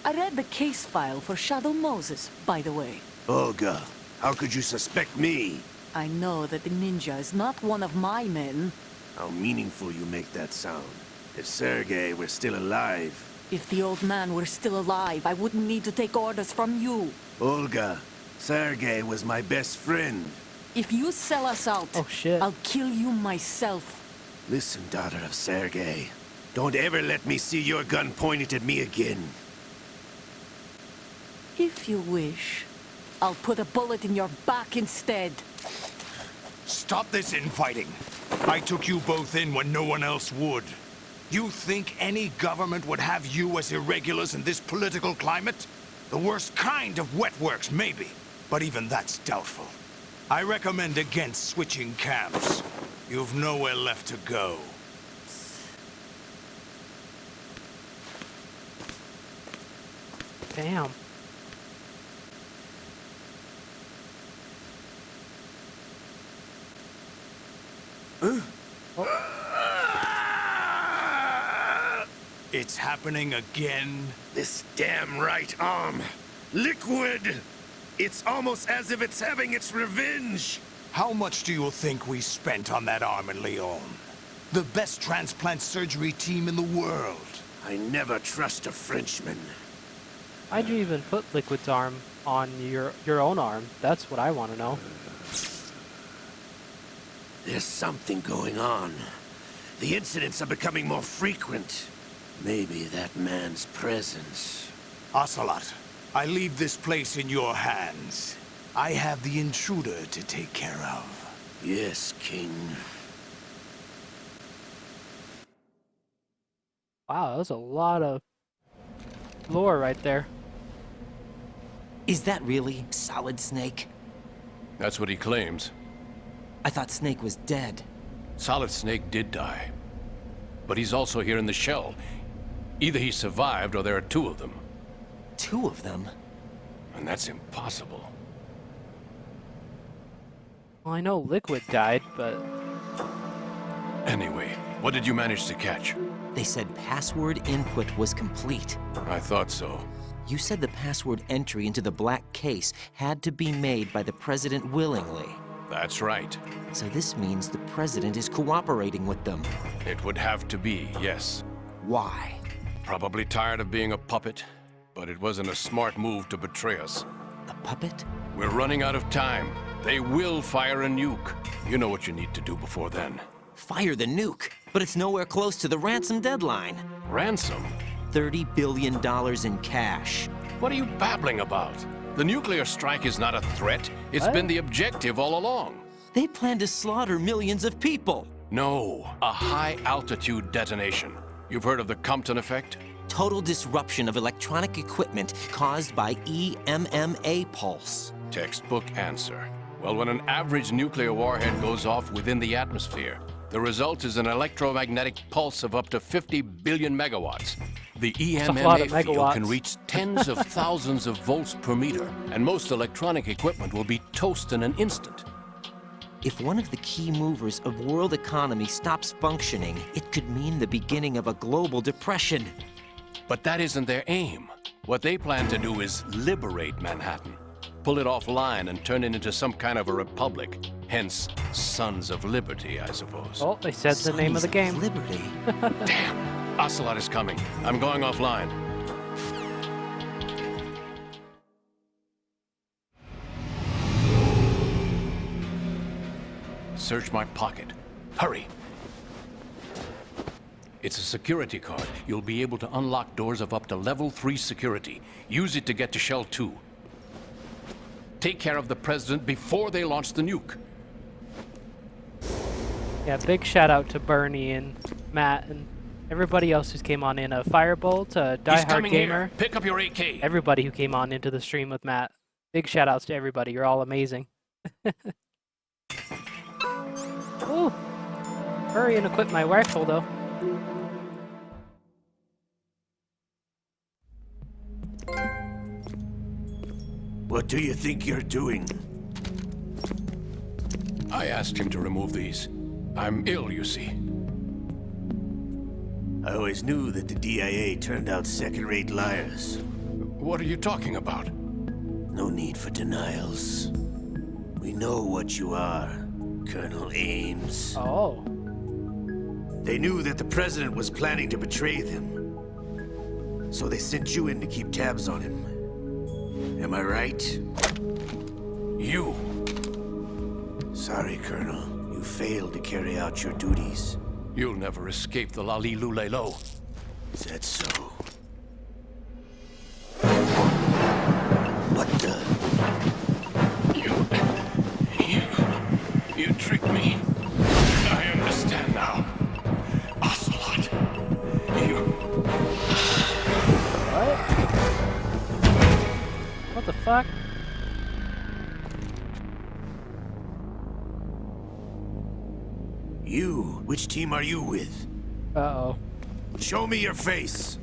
Speaker 7: I read the case file for Shadow Moses, by the way.
Speaker 12: Olga, how could you suspect me?
Speaker 7: I know that the ninja is not one of my men.
Speaker 12: How meaningful you make that sound. If Sergei were still alive...
Speaker 7: If the old man were still alive, I wouldn't need to take orders from you.
Speaker 12: Olga, Sergei was my best friend.
Speaker 7: If you sell us out, I'll kill you myself.
Speaker 12: Listen, daughter of Sergei. Don't ever let me see your gun pointed at me again.
Speaker 7: If you wish, I'll put a bullet in your back instead.
Speaker 14: Stop this infighting. I took you both in when no one else would. You think any government would have you as irregulars in this political climate? The worst kind of wet works, maybe. But even that's doubtful. I recommend against switching camps. You've nowhere left to go.
Speaker 2: Damn.
Speaker 14: It's happening again.
Speaker 12: This damn right arm. Liquid! It's almost as if it's having its revenge.
Speaker 14: How much do you think we spent on that arm in Lyon? The best transplant surgery team in the world.
Speaker 12: I never trust a Frenchman.
Speaker 2: Why'd you even put Liquid's arm on your own arm? That's what I want to know.
Speaker 12: There's something going on. The incidents are becoming more frequent. Maybe that man's presence.
Speaker 14: Ocelot, I leave this place in your hands. I have the intruder to take care of.
Speaker 12: Yes, King.
Speaker 2: Wow, that was a lot of lore right there.
Speaker 3: Is that really Solid Snake?
Speaker 16: That's what he claims.
Speaker 3: I thought Snake was dead.
Speaker 16: Solid Snake did die. But he's also here in the shell. Either he survived or there are two of them.
Speaker 3: Two of them?
Speaker 16: And that's impossible.
Speaker 2: Well, I know Liquid died, but...
Speaker 16: Anyway, what did you manage to catch?
Speaker 3: They said password input was complete.
Speaker 16: I thought so.
Speaker 3: You said the password entry into the black case had to be made by the President willingly.
Speaker 16: That's right.
Speaker 3: So this means the President is cooperating with them.
Speaker 16: It would have to be, yes.
Speaker 3: Why?
Speaker 16: Probably tired of being a puppet, but it wasn't a smart move to betray us.
Speaker 3: A puppet?
Speaker 16: We're running out of time. They will fire a nuke. You know what you need to do before then.
Speaker 3: Fire the nuke? But it's nowhere close to the ransom deadline.
Speaker 16: Ransom?
Speaker 3: $30 billion in cash.
Speaker 16: What are you babbling about? The nuclear strike is not a threat. It's been the objective all along.
Speaker 3: They plan to slaughter millions of people.
Speaker 16: No, a high-altitude detonation. You've heard of the Compton effect?
Speaker 3: Total disruption of electronic equipment caused by EMMA pulse.
Speaker 16: Textbook answer. Well, when an average nuclear warhead goes off within the atmosphere, the result is an electromagnetic pulse of up to 50 billion megawatts. The EMMA field can reach tens of thousands of volts per meter, and most electronic equipment will be toast in an instant.
Speaker 3: If one of the key movers of world economy stops functioning, it could mean the beginning of a global depression.
Speaker 16: But that isn't their aim. What they plan to do is liberate Manhattan. Pull it offline and turn it into some kind of a republic. Hence, Sons of Liberty, I suppose.
Speaker 2: Oh, they said the name of the game.
Speaker 3: Liberty?
Speaker 16: Damn! Ocelot is coming. I'm going offline. Search my pocket. Hurry! It's a security card. You'll be able to unlock doors of up to level 3 security. Use it to get to Shell 2. Take care of the President before they launch the nuke.
Speaker 2: Yeah, big shout out to Bernie and Matt and everybody else who came on in. Firebolt, Die Hard Gamer.
Speaker 16: Here. Pick up your AK.
Speaker 2: Everybody who came on into the stream with Matt. Big shout outs to everybody. You're all amazing. Ooh. Hurry and equip my rifle though.
Speaker 12: What do you think you're doing?
Speaker 16: I asked him to remove these. I'm ill, you see.
Speaker 12: I always knew that the DIA turned out second-rate liars.
Speaker 16: What are you talking about?
Speaker 12: No need for denials. We know what you are, Colonel Ames.
Speaker 2: Oh.
Speaker 12: They knew that the President was planning to betray them. So they sent you in to keep tabs on him. Am I right?
Speaker 16: You.
Speaker 12: Sorry, Colonel. You failed to carry out your duties.
Speaker 16: You'll never escape the Lali-Lu-Le-Lo.
Speaker 12: Is that so? What the?
Speaker 16: You tricked me. I understand now. Ocelot.
Speaker 2: What the fuck?
Speaker 12: You? Which team are you with?
Speaker 2: Uh-oh.
Speaker 12: Show me your face.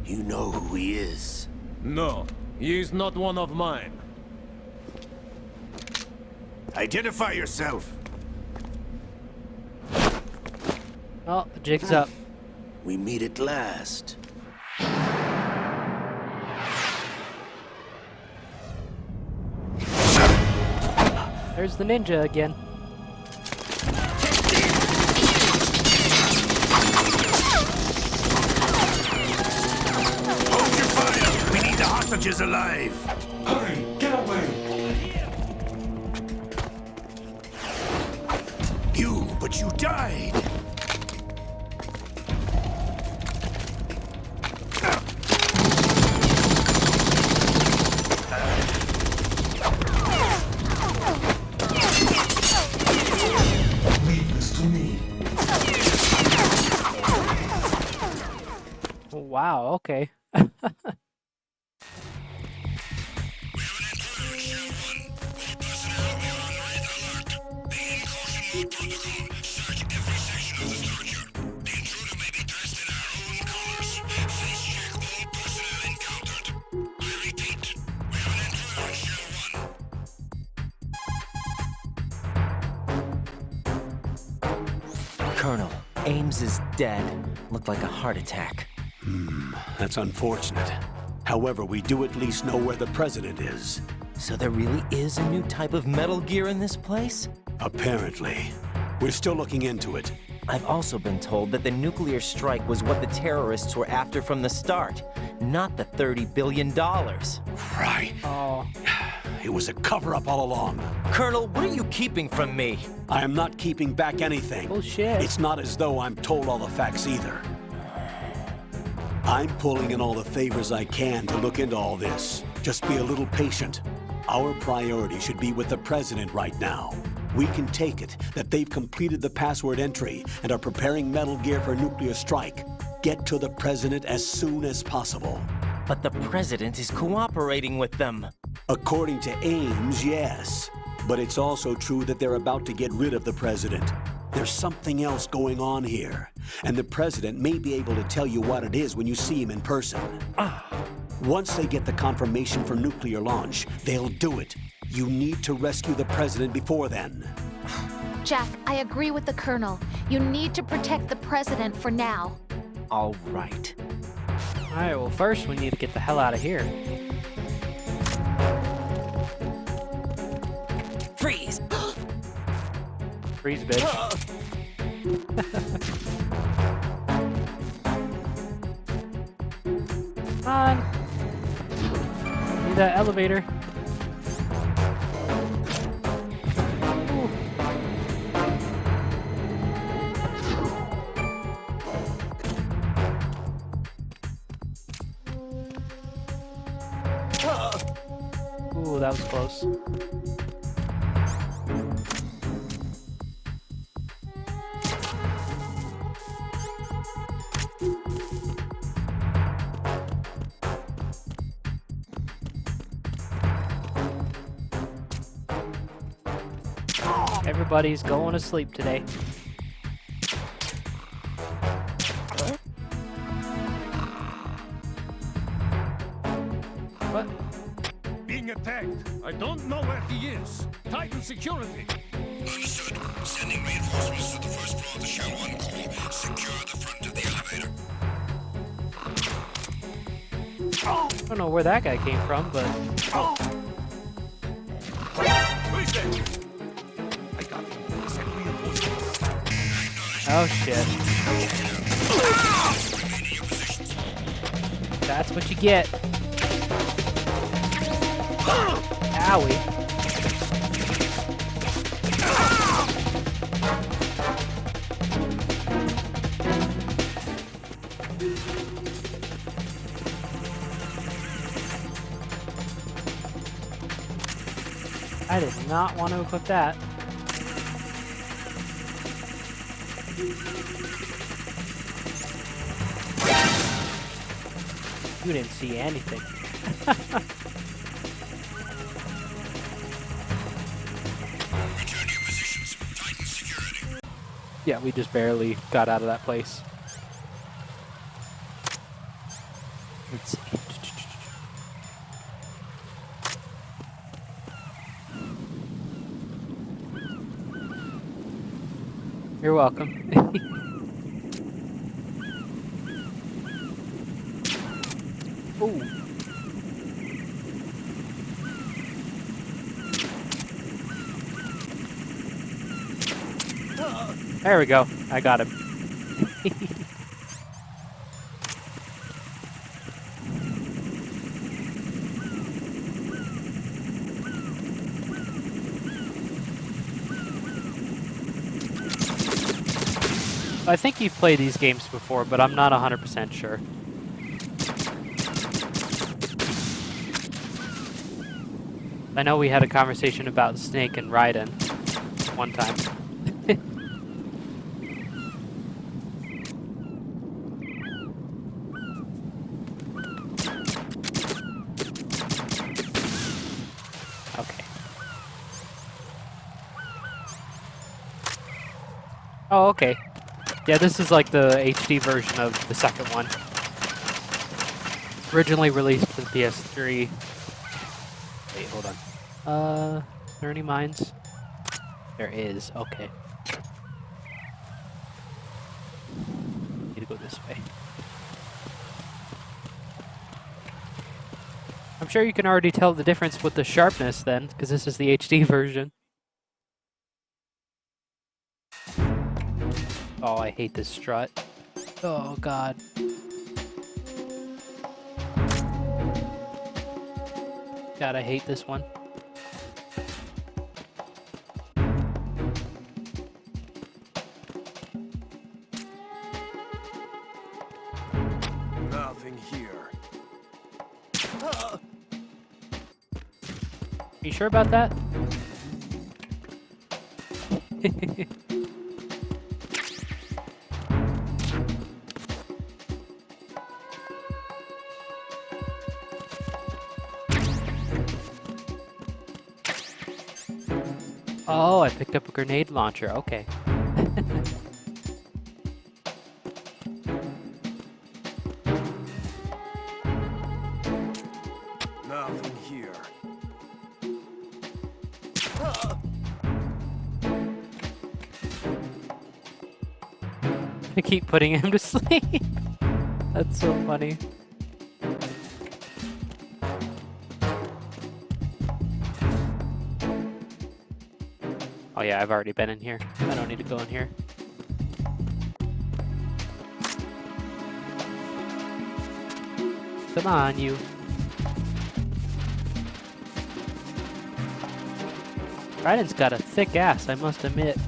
Speaker 12: You know who he is.
Speaker 10: No, he is not one of mine.
Speaker 12: Identify yourself.
Speaker 2: Oh, the jig's up.
Speaker 12: We meet at last.
Speaker 2: There's the ninja again.
Speaker 12: Hold your fire! We need the hostages alive!
Speaker 13: Hurry, get away!
Speaker 12: But you died!
Speaker 13: Leave this to me.
Speaker 2: Wow, okay.
Speaker 3: Colonel, Ames is dead. Looked like a heart attack.
Speaker 15: That's unfortunate. However, we do at least know where the president is.
Speaker 3: So there really is a new type of Metal Gear in this place?
Speaker 15: Apparently. We're still looking into it.
Speaker 3: I've also been told that the nuclear strike was what the terrorists were after from the start, not the $30 billion.
Speaker 15: Right.
Speaker 2: Oh.
Speaker 15: It was a cover-up all along.
Speaker 3: Colonel, what are you keeping from me?
Speaker 15: I am not keeping back anything.
Speaker 2: Bullshit.
Speaker 15: It's not as though I'm told all the facts either. I'm pulling in all the favors I can to look into all this. Just be a little patient. Our priority should be with the president right now. We can take it that they've completed the password entry and are preparing Metal Gear for nuclear strike. Get to the president as soon as possible.
Speaker 3: But the president is cooperating with them.
Speaker 15: According to Ames, yes. But it's also true that they're about to get rid of the president. There's something else going on here, and the president may be able to tell you what it is when you see him in person. Once they get the confirmation for nuclear launch, they'll do it. You need to rescue the president before then.
Speaker 18: Jack, I agree with the Colonel. You need to protect the president for now.
Speaker 3: All right.
Speaker 2: Alright, well first we need to get the hell out of here.
Speaker 3: Freeze!
Speaker 2: Freeze, bitch. Come on. Need that elevator. Ooh, that was close. Everybody's going to sleep today. What?
Speaker 10: Being attacked. I don't know where he is. Titan security.
Speaker 6: Understood. Sending reinforcements to the first floor of the Shell 1 core. Secure the front of the elevator.
Speaker 2: I don't know where that guy came from, but...
Speaker 10: Who's there? I got him. Send reinforcements.
Speaker 2: Oh shit. That's what you get. Owie. I did not want to equip that. You didn't see anything.
Speaker 6: Return to your positions. Titan security.
Speaker 2: Yeah, we just barely got out of that place. Let's see. You're welcome. Ooh. There we go. I got him. I think you've played these games before, but I'm not 100% sure. I know we had a conversation about Snake and Raiden one time. Okay. Oh, okay. Yeah, this is like the HD version of the second one. Originally released for the PS3. Wait, hold on. Are there any mines? There is, okay. Need to go this way. I'm sure you can already tell the difference with the sharpness then, because this is the HD version. Oh, I hate this strut. Oh, God. God, I hate this one.
Speaker 12: Nothing here.
Speaker 2: You sure about that? Oh, I picked up a grenade launcher. Okay.
Speaker 12: Nothing here.
Speaker 2: I keep putting him to sleep. That's so funny. Oh yeah, I've already been in here. I don't need to go in here. Come on, you. Raiden's got a thick ass, I must admit.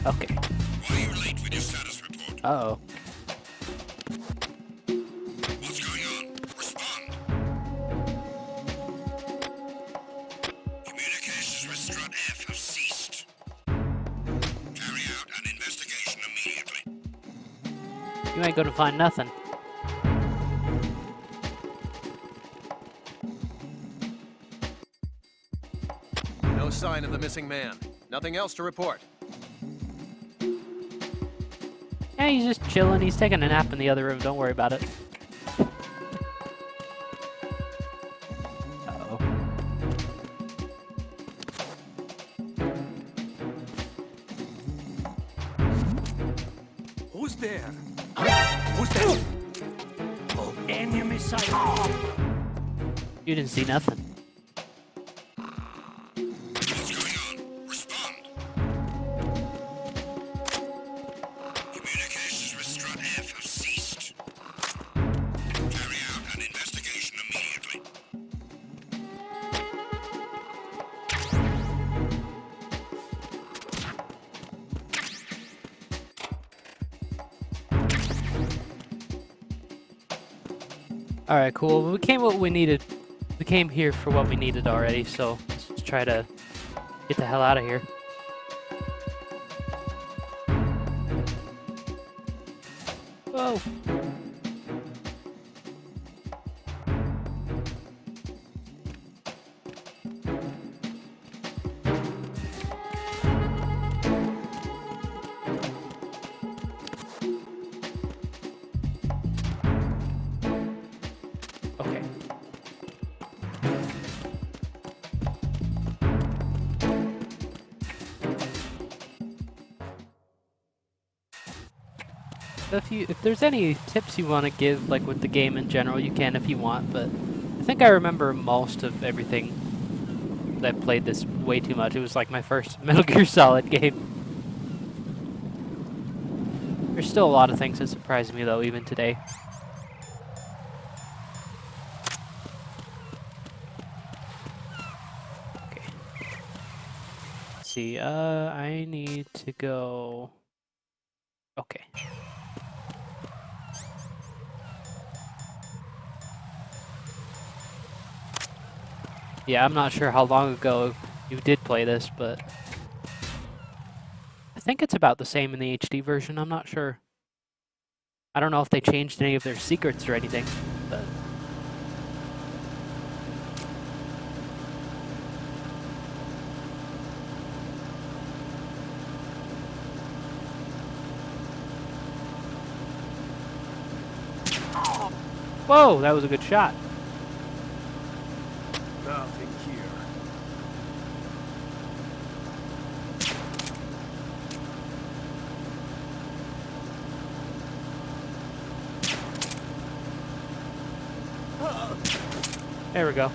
Speaker 2: Okay.
Speaker 6: Why are you late with your status report?
Speaker 2: Uh-oh.
Speaker 6: What's going on? Respond. Communications with Strut F have ceased. Carry out an investigation immediately.
Speaker 2: You ain't gonna find nothing.
Speaker 11: No sign of the missing man. Nothing else to report.
Speaker 2: Yeah, he's just chilling. He's taking a nap in the other room. Don't worry about it. Uh-oh.
Speaker 10: Who's there? Who's there? Oh, enemy sight.
Speaker 2: You didn't see nothing.
Speaker 6: What's going on? Respond. Communications with Strut F have ceased. Carry out an investigation immediately.
Speaker 2: All right, cool. We came what we needed. We came here for what we needed already, so let's just try to get the hell out of here. Whoa. Okay. If there's any tips you want to give, like with the game in general, you can if you want, but I think I remember most of everything. I played this way too much. It was like my first Metal Gear Solid game. There's still a lot of things that surprise me though, even today. Okay. Let's see, I need to go... Okay. Yeah, I'm not sure how long ago you did play this, but I think it's about the same in the HD version. I'm not sure. I don't know if they changed any of their secrets or anything, but... Whoa, that was a good shot.
Speaker 12: Nothing here.
Speaker 2: There we go.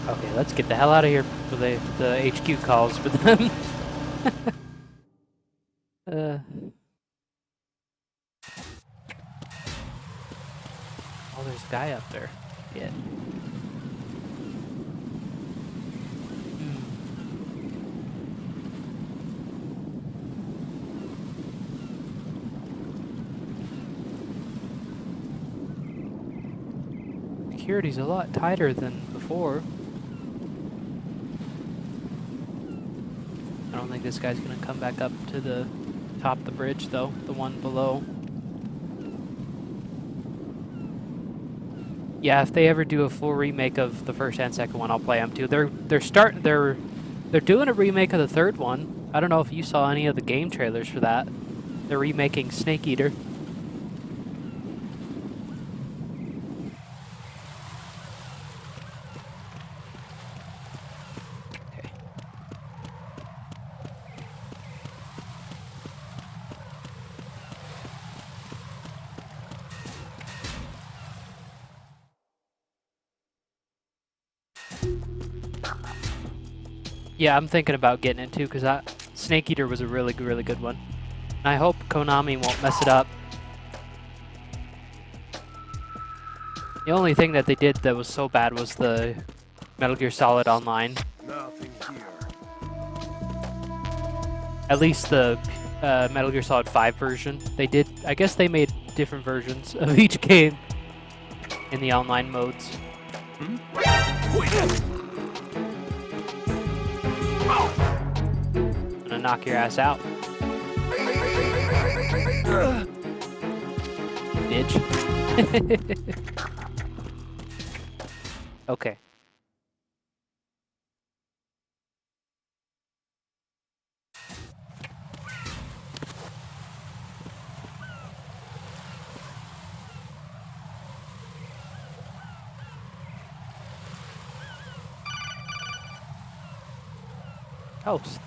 Speaker 2: Okay, let's get the hell out of here before the HQ calls for them. Oh, there's a guy up there. Yeah. Security's a lot tighter than before. I don't think this guy's gonna come back up to the top of the bridge though, the one below. Yeah, if they ever do a full remake of the first and second one, I'll play them too. They're doing a remake of the third one. I don't know if you saw any of the game trailers for that. They're remaking Snake Eater. Yeah, I'm thinking about getting it too, because Snake Eater was a really, really good one. And I hope Konami won't mess it up. The only thing that they did that was so bad was the Metal Gear Solid Online.
Speaker 12: Nothing here.
Speaker 2: At least the Metal Gear Solid 5 version. They did, I guess they made different versions of each game in the online modes. I'm gonna knock your ass out. Bitch. Okay. Helps.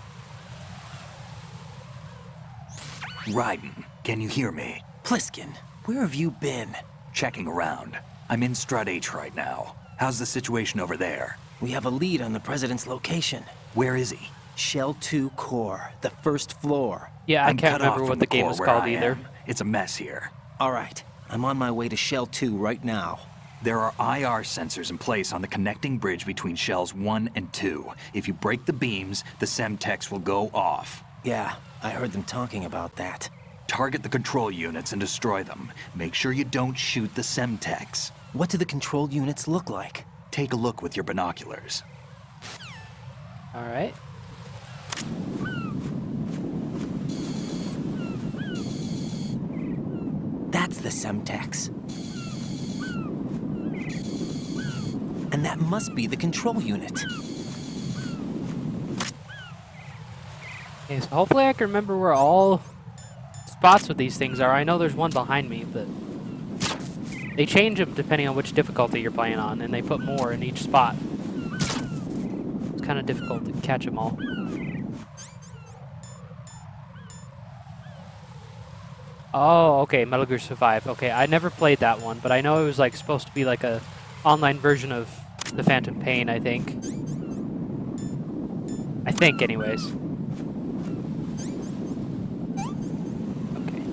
Speaker 5: Raiden, can you hear me?
Speaker 1: Pliskin, where have you been?
Speaker 5: Checking around. I'm in Strut H right now. How's the situation over there?
Speaker 3: We have a lead on the president's location.
Speaker 5: Where is he?
Speaker 3: Shell 2 core, the first floor.
Speaker 2: Yeah, I
Speaker 5: I'm
Speaker 2: can't
Speaker 5: cut off
Speaker 2: remember
Speaker 5: from
Speaker 2: what the game
Speaker 5: core
Speaker 2: was
Speaker 5: where
Speaker 2: called
Speaker 5: I
Speaker 2: either.
Speaker 5: am. It's a mess here.
Speaker 3: All right, I'm on my way to Shell 2 right now.
Speaker 5: There are IR sensors in place on the connecting bridge between Shells 1 and 2. If you break the beams, the Semtex will go off.
Speaker 3: Yeah, I heard them talking about that.
Speaker 5: Target the control units and destroy them. Make sure you don't shoot the Semtex.
Speaker 3: What do the control units look like?
Speaker 5: Take a look with your binoculars.
Speaker 2: All right.
Speaker 3: That's the Semtex. And that must be the control unit.
Speaker 2: Okay, so hopefully I can remember where all spots with these things are. I know there's one behind me, but they change them depending on which difficulty you're playing on, and they put more in each spot. It's kind of difficult to catch them all. Oh, okay, Metal Gear Survive. Okay, I never played that one, but I know it was like supposed to be like a online version of the Phantom Pain, I think. I think, anyways. Okay.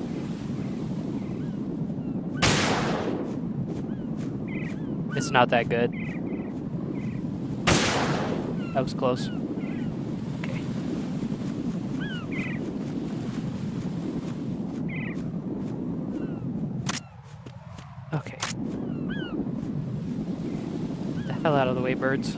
Speaker 2: It's not that good. That was close. Okay. Okay. Get the hell out of the way, birds.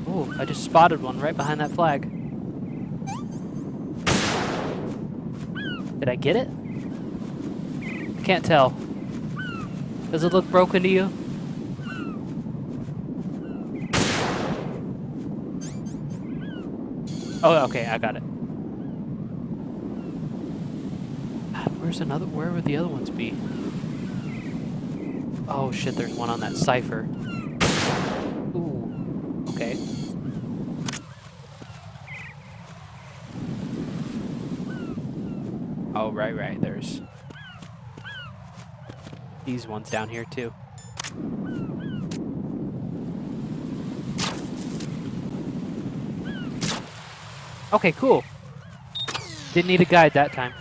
Speaker 2: Oh, I just spotted one right behind that flag. Did I get it? I can't tell. Does it look broken to you? Oh, okay, I got it. Where's another? Where would the other ones be? Oh shit, there's one on that cipher. Ooh, okay. Oh, right, there's these ones down here too. Okay, cool. Didn't need a guide that time.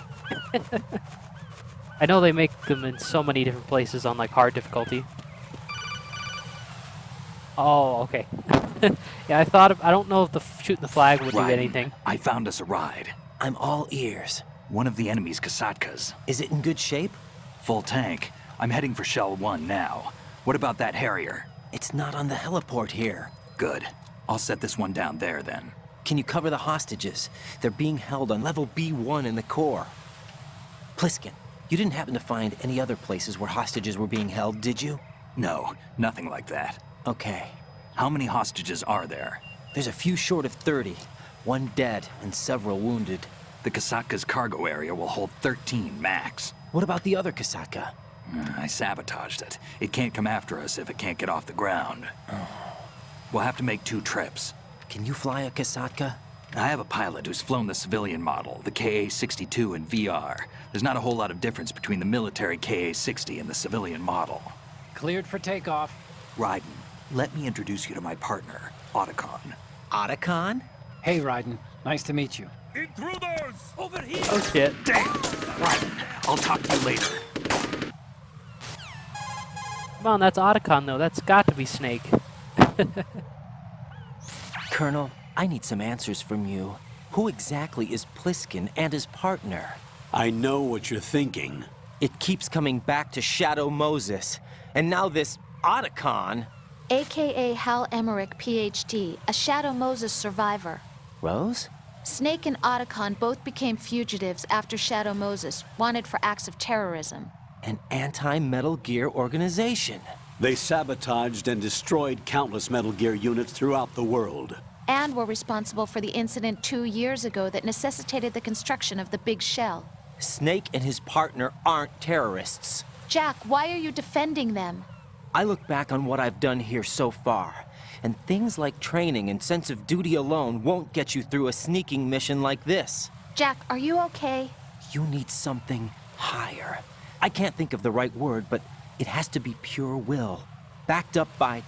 Speaker 2: I know they make them in so many different places on like hard difficulty. Oh, okay. Yeah, I don't know if shooting the flag would do anything.
Speaker 5: I found us a ride.
Speaker 3: I'm all ears.
Speaker 5: One of the enemy's Kasatkas.
Speaker 3: Is it in good shape?
Speaker 5: Full tank. I'm heading for Shell 1 now. What about that Harrier?
Speaker 3: It's not on the heliport here.
Speaker 5: Good. I'll set this one down there then.
Speaker 3: Can you cover the hostages? They're being held on level B1 in the core. Pliskin, you didn't happen to find any other places where hostages were being held, did you?
Speaker 5: No, nothing like that.
Speaker 3: Okay.
Speaker 5: How many hostages are there?
Speaker 3: There's a few short of 30. One dead and several wounded.
Speaker 5: The Kasatka's cargo area will hold 13 max.
Speaker 3: What about the other Kasatka?
Speaker 5: I sabotaged it. It can't come after us if it can't get off the ground. We'll have to make 2 trips.
Speaker 3: Can you fly a Kasatka?
Speaker 5: I have a pilot who's flown the civilian model, the KA-62 in VR. There's not a whole lot of difference between the military KA-60 and the civilian model.
Speaker 4: Cleared for takeoff.
Speaker 5: Raiden, let me introduce you to my partner, Otacon.
Speaker 3: Otacon?
Speaker 4: Hey, Raiden. Nice to meet you.
Speaker 14: Intruders!
Speaker 4: Over here!
Speaker 2: Oh shit.
Speaker 5: Damn! Raiden, I'll talk to you later.
Speaker 2: Come on, that's Otacon though. That's got to be Snake.
Speaker 3: Colonel, I need some answers from you. Who exactly is Pliskin and his partner?
Speaker 15: I know what you're thinking.
Speaker 3: It keeps coming back to Shadow Moses. And now this Otacon.
Speaker 18: AKA Hal Emmerich, PhD, a Shadow Moses survivor.
Speaker 3: Rose?
Speaker 18: Snake and Otacon both became fugitives after Shadow Moses, wanted for acts of terrorism.
Speaker 3: An anti-Metal Gear organization.
Speaker 15: They sabotaged and destroyed countless Metal Gear units throughout the world.
Speaker 18: And were responsible for the incident 2 years ago that necessitated the construction of the Big Shell.
Speaker 3: Snake and his partner aren't terrorists.
Speaker 18: Jack, why are you defending them?
Speaker 3: I look back on what I've done here so far, and things like training and sense of duty alone won't get you through a sneaking mission like this.
Speaker 18: Jack, are you okay?
Speaker 3: You need something higher. I can't think of the right word, but it has to be pure will, backed up by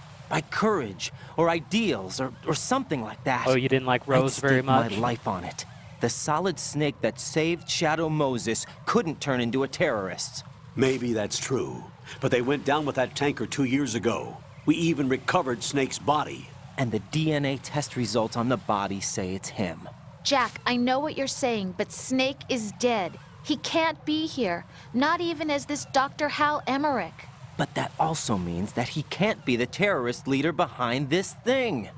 Speaker 3: courage, or ideals, or something like that.
Speaker 2: Oh, you didn't like Rose
Speaker 3: I'd
Speaker 2: very
Speaker 3: stake
Speaker 2: much?
Speaker 3: my life on it. The solid snake that saved Shadow Moses couldn't turn into a terrorist.
Speaker 15: Maybe that's true, but they went down with that tanker 2 years ago. We even recovered Snake's body.
Speaker 3: And the DNA test results on the body say it's him.
Speaker 18: Jack, I know what you're saying, but Snake is dead. He can't be here, not even as this Dr. Hal Emmerich.
Speaker 3: But that also means that he can't be the terrorist leader behind this thing.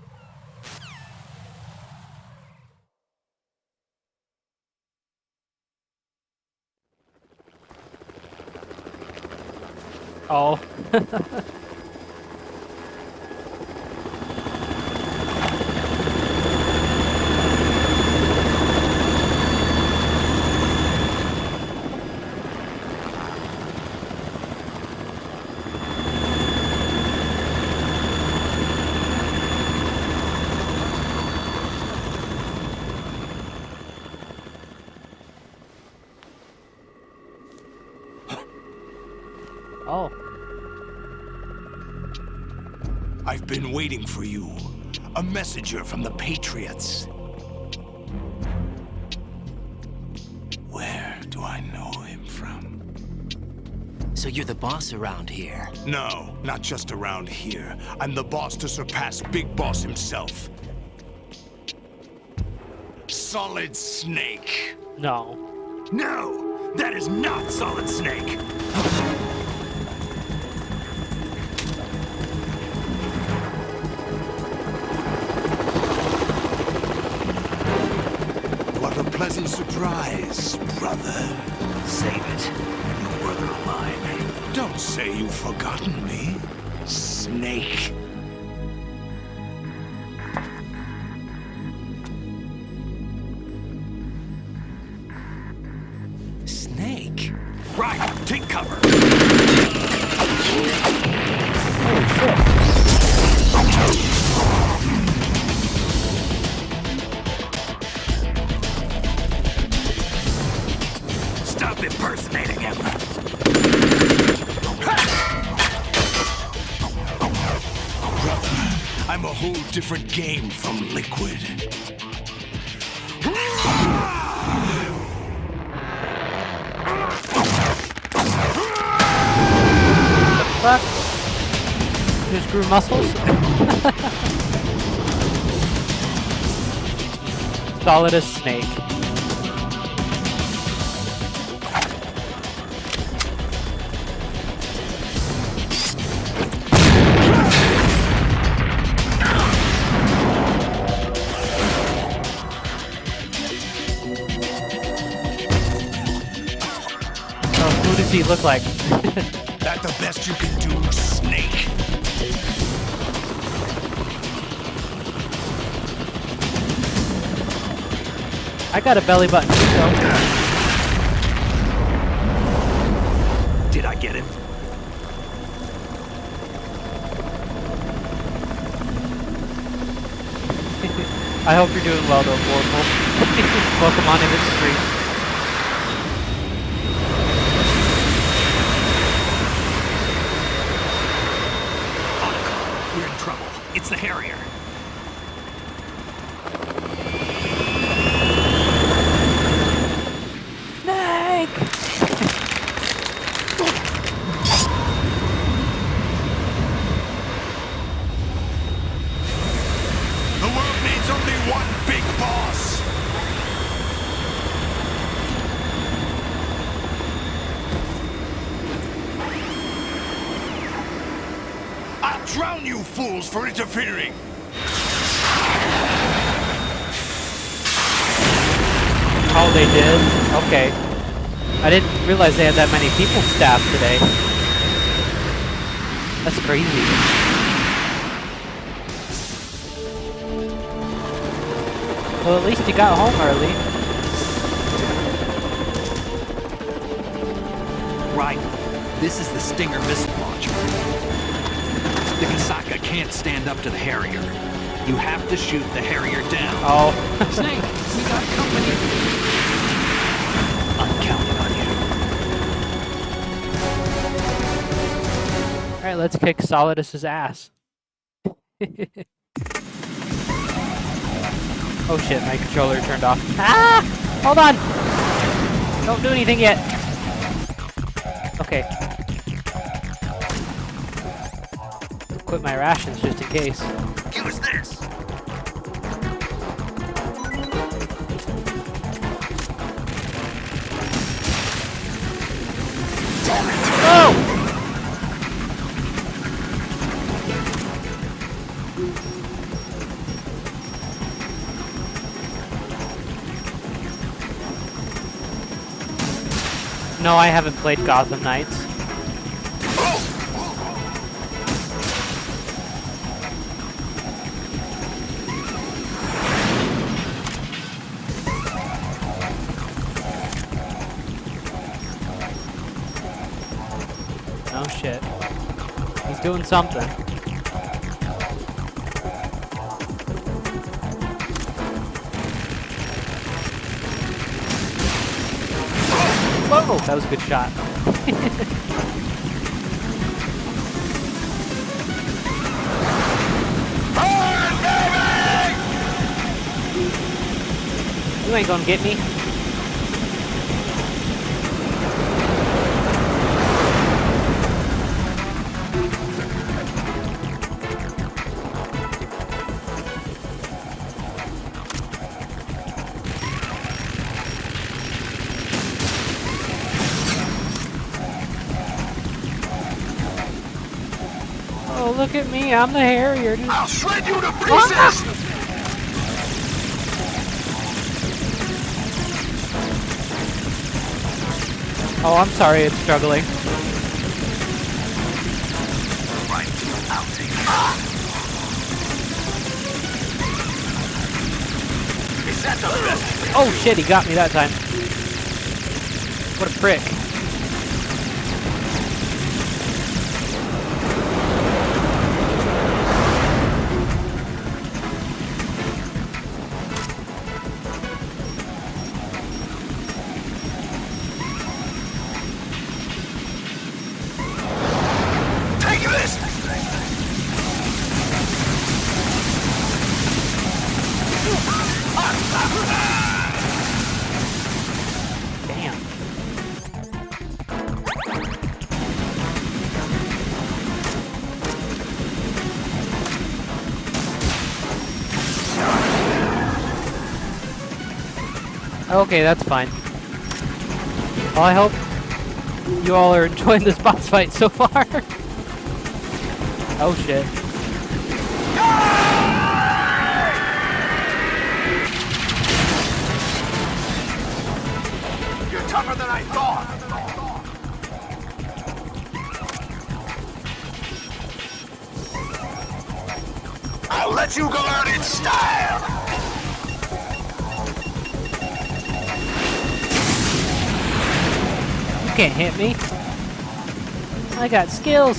Speaker 2: Oh. Oh.
Speaker 14: I've been waiting for you. A messenger from the Patriots. Where do I know him from?
Speaker 1: So you're the boss around here?
Speaker 14: No, not just around here. I'm the boss to surpass Big Boss himself. Solid Snake.
Speaker 2: No.
Speaker 14: No! That is not Solid Snake! What a pleasant surprise, brother.
Speaker 9: Save it. You brother of mine.
Speaker 14: Don't say you've forgotten me, Snake.
Speaker 3: Snake?
Speaker 14: Right, take cover. Stop impersonating him. Brother, I'm a whole different game from Liquid.
Speaker 2: Fuck? Just grew muscles? Solid as Snake. Oh, who does he look like?
Speaker 14: That the best you can do, Snake?
Speaker 2: I got a belly button too, though.
Speaker 9: Did I get him?
Speaker 2: I hope you're doing well, though, Vorpal. Welcome on into the stream.
Speaker 9: We're in trouble. It's the Harrier.
Speaker 2: Snake!
Speaker 14: The world needs only one big boss. I'll drown you fools for interfering.
Speaker 2: Oh, they did? Okay. I didn't realize they had that many people staffed today. That's crazy. Well, at least you got home early.
Speaker 9: Right. This is the Stinger missile launcher. The Kasaka can't stand up to the Harrier. You have to shoot the Harrier down.
Speaker 2: Oh.
Speaker 4: Snake, we got company.
Speaker 9: I'm counting on you.
Speaker 2: Alright, let's kick Solidus's ass. Oh shit, my controller turned off. Ah! Hold on! Don't do anything yet. Okay. Quit my rations just in case.
Speaker 14: Use this.
Speaker 2: Oh! No, I haven't played Gotham Knights. Oh shit. He's doing something. Whoa! That was a good shot. You ain't gonna get me. Oh, look at me, I'm the Harrier.
Speaker 14: I'll shred you to pieces!
Speaker 2: Oh, I'm sorry, it's struggling.
Speaker 14: Right, I'll take it. Is that the best?
Speaker 2: Oh shit, he got me that time. What a prick. Damn. Okay, that's fine. Well, I hope you all are enjoying this boss fight so far. Oh shit.
Speaker 14: You're tougher than I thought. I'll let you go out in style.
Speaker 2: You can't hit me. I got skills.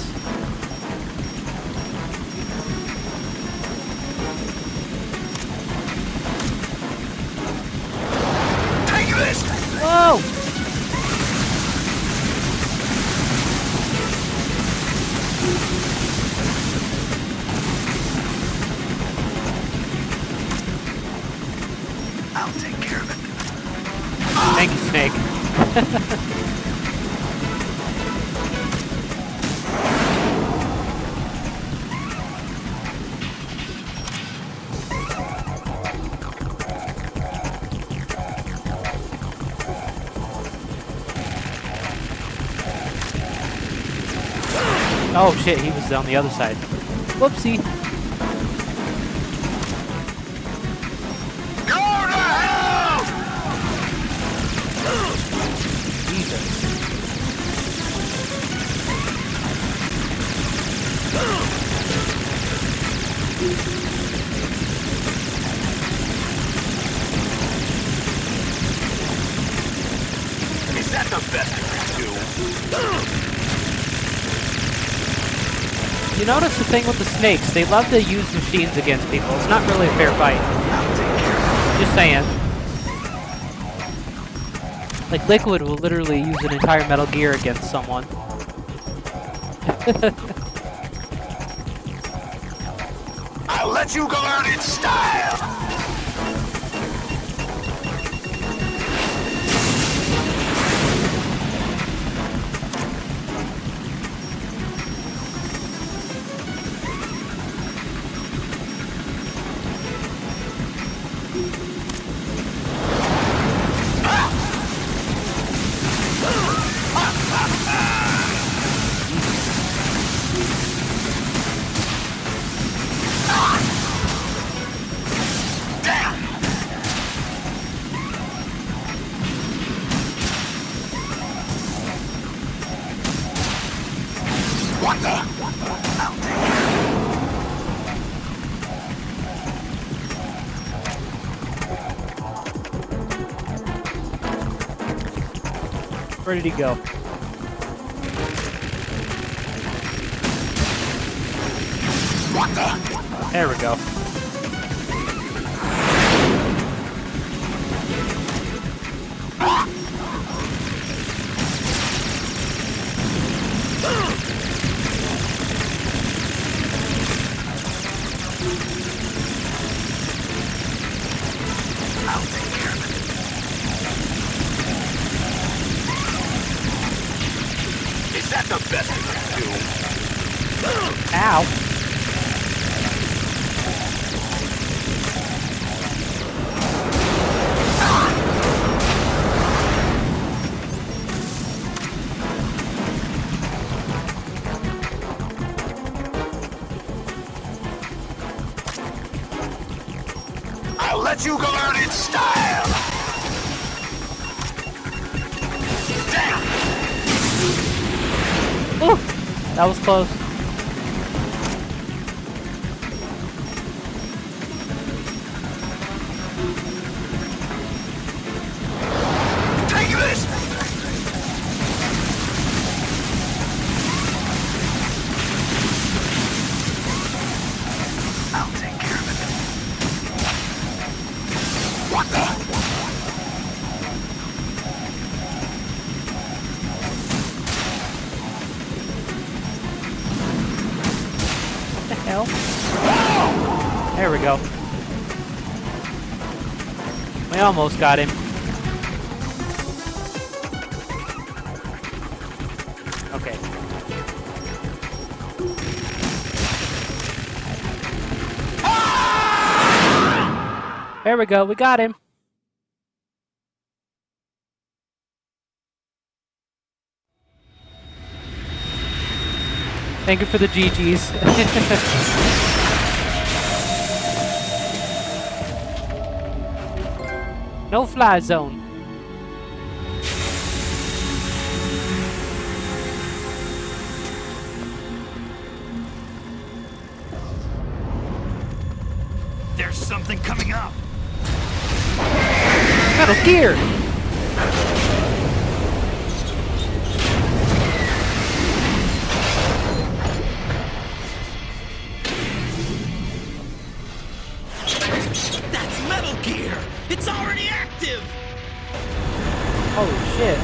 Speaker 14: Take this.
Speaker 2: Whoa!
Speaker 14: I'll take care of it.
Speaker 2: Thank you, Snake. Oh shit, he was on the other side. Whoopsie.
Speaker 14: Go to hell!
Speaker 2: Jesus.
Speaker 14: Is that the best you can do?
Speaker 2: You notice the thing with the snakes, they love to use machines against people. It's not really a fair fight. Just saying. Like, Liquid will literally use an entire Metal Gear against someone.
Speaker 14: I'll let you go out in style!
Speaker 2: Where did he go?
Speaker 14: What the?
Speaker 2: There we go.
Speaker 14: Is that the best you can do?
Speaker 2: Ow.
Speaker 14: I'll let you go out in style! Damn!
Speaker 2: Ooh, that was close.
Speaker 14: Take this! I'll take care of it. What the?
Speaker 2: What the hell? There we go. We almost got him. Okay. There we go. We got him. Thank you for the GGs. No fly zone.
Speaker 14: There's something coming up.
Speaker 2: Metal Gear!
Speaker 1: That's Metal Gear! It's already active!
Speaker 2: Holy shit.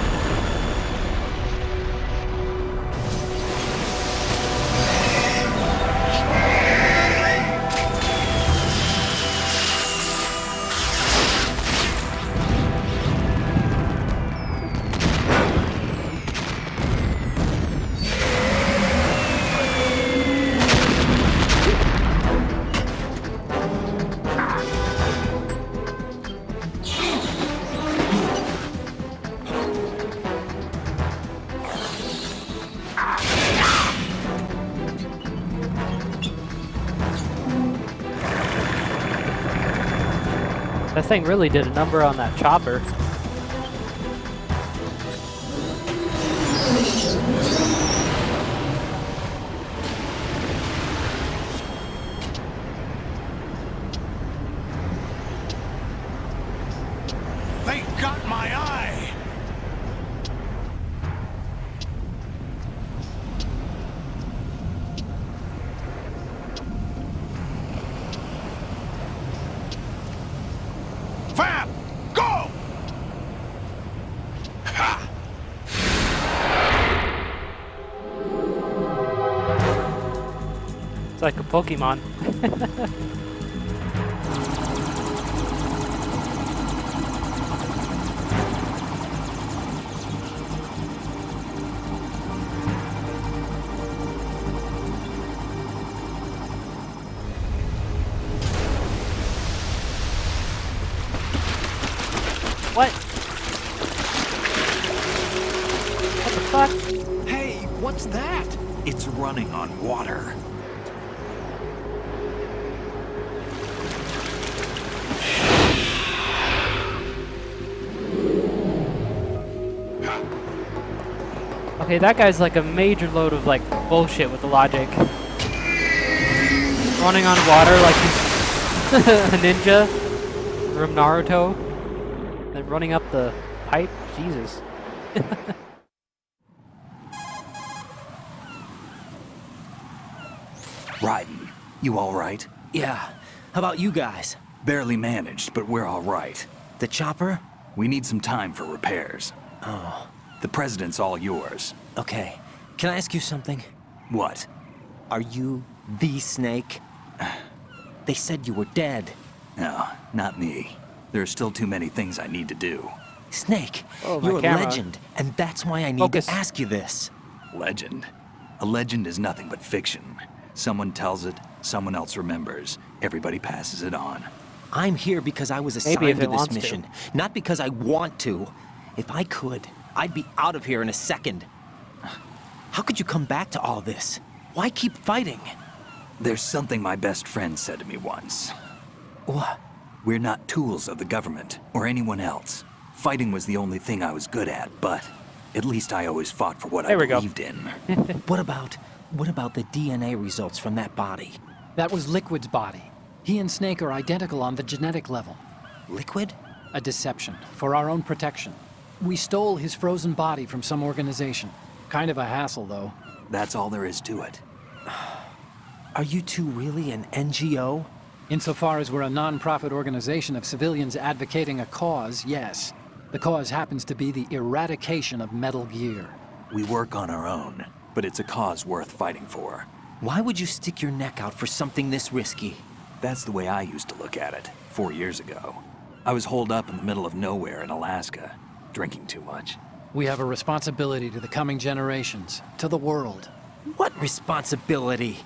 Speaker 2: That thing really did a number on that chopper.
Speaker 14: They got my eye! Fab! Go! Ha!
Speaker 2: It's like a Pokemon. What? What the fuck?
Speaker 5: Hey, what's that? It's running on water.
Speaker 2: Okay, that guy's like a major load of like bullshit with the logic. Running on water like he's a ninja from Naruto. Then running up the pipe? Jesus.
Speaker 5: Raiden, you all right?
Speaker 3: Yeah. How about you guys?
Speaker 5: Barely managed, but we're all right.
Speaker 3: The chopper?
Speaker 5: We need some time for repairs.
Speaker 3: Oh.
Speaker 5: The president's all yours.
Speaker 3: Okay. Can I ask you something?
Speaker 5: What?
Speaker 3: Are you the Snake? They said you were dead.
Speaker 5: No, not me. There are still too many things I need to do.
Speaker 3: Snake,
Speaker 2: oh,
Speaker 3: you're a
Speaker 2: camera.
Speaker 3: legend, and that's why I need to ask you this.
Speaker 5: Legend? A legend is nothing but fiction. Someone tells it, someone else remembers. Everybody passes it on.
Speaker 3: I'm here because I was assigned to this mission, not because I want to. If I could, I'd be out of here in a second. How could you come back to all this? Why keep fighting?
Speaker 5: There's something my best friend said to me once.
Speaker 3: What?
Speaker 5: We're not tools of the government or anyone else. Fighting was the only thing I was good at, but at least I always fought for what I believed in.
Speaker 3: What about the DNA results from that body?
Speaker 4: That was Liquid's body. He and Snake are identical on the genetic level.
Speaker 3: Liquid?
Speaker 4: A deception, for our own protection. We stole his frozen body from some organization. Kind of a hassle, though.
Speaker 5: That's all there is to it.
Speaker 3: Are you two really an NGO?
Speaker 4: Insofar as we're a non-profit organization of civilians advocating a cause, yes. The cause happens to be the eradication of Metal Gear.
Speaker 5: We work on our own, but it's a cause worth fighting for.
Speaker 3: Why would you stick your neck out for something this risky?
Speaker 5: That's the way I used to look at it, 4 years ago. I was holed up in the middle of nowhere in Alaska, drinking too much.
Speaker 4: We have a responsibility to the coming generations, to the world.
Speaker 3: What responsibility?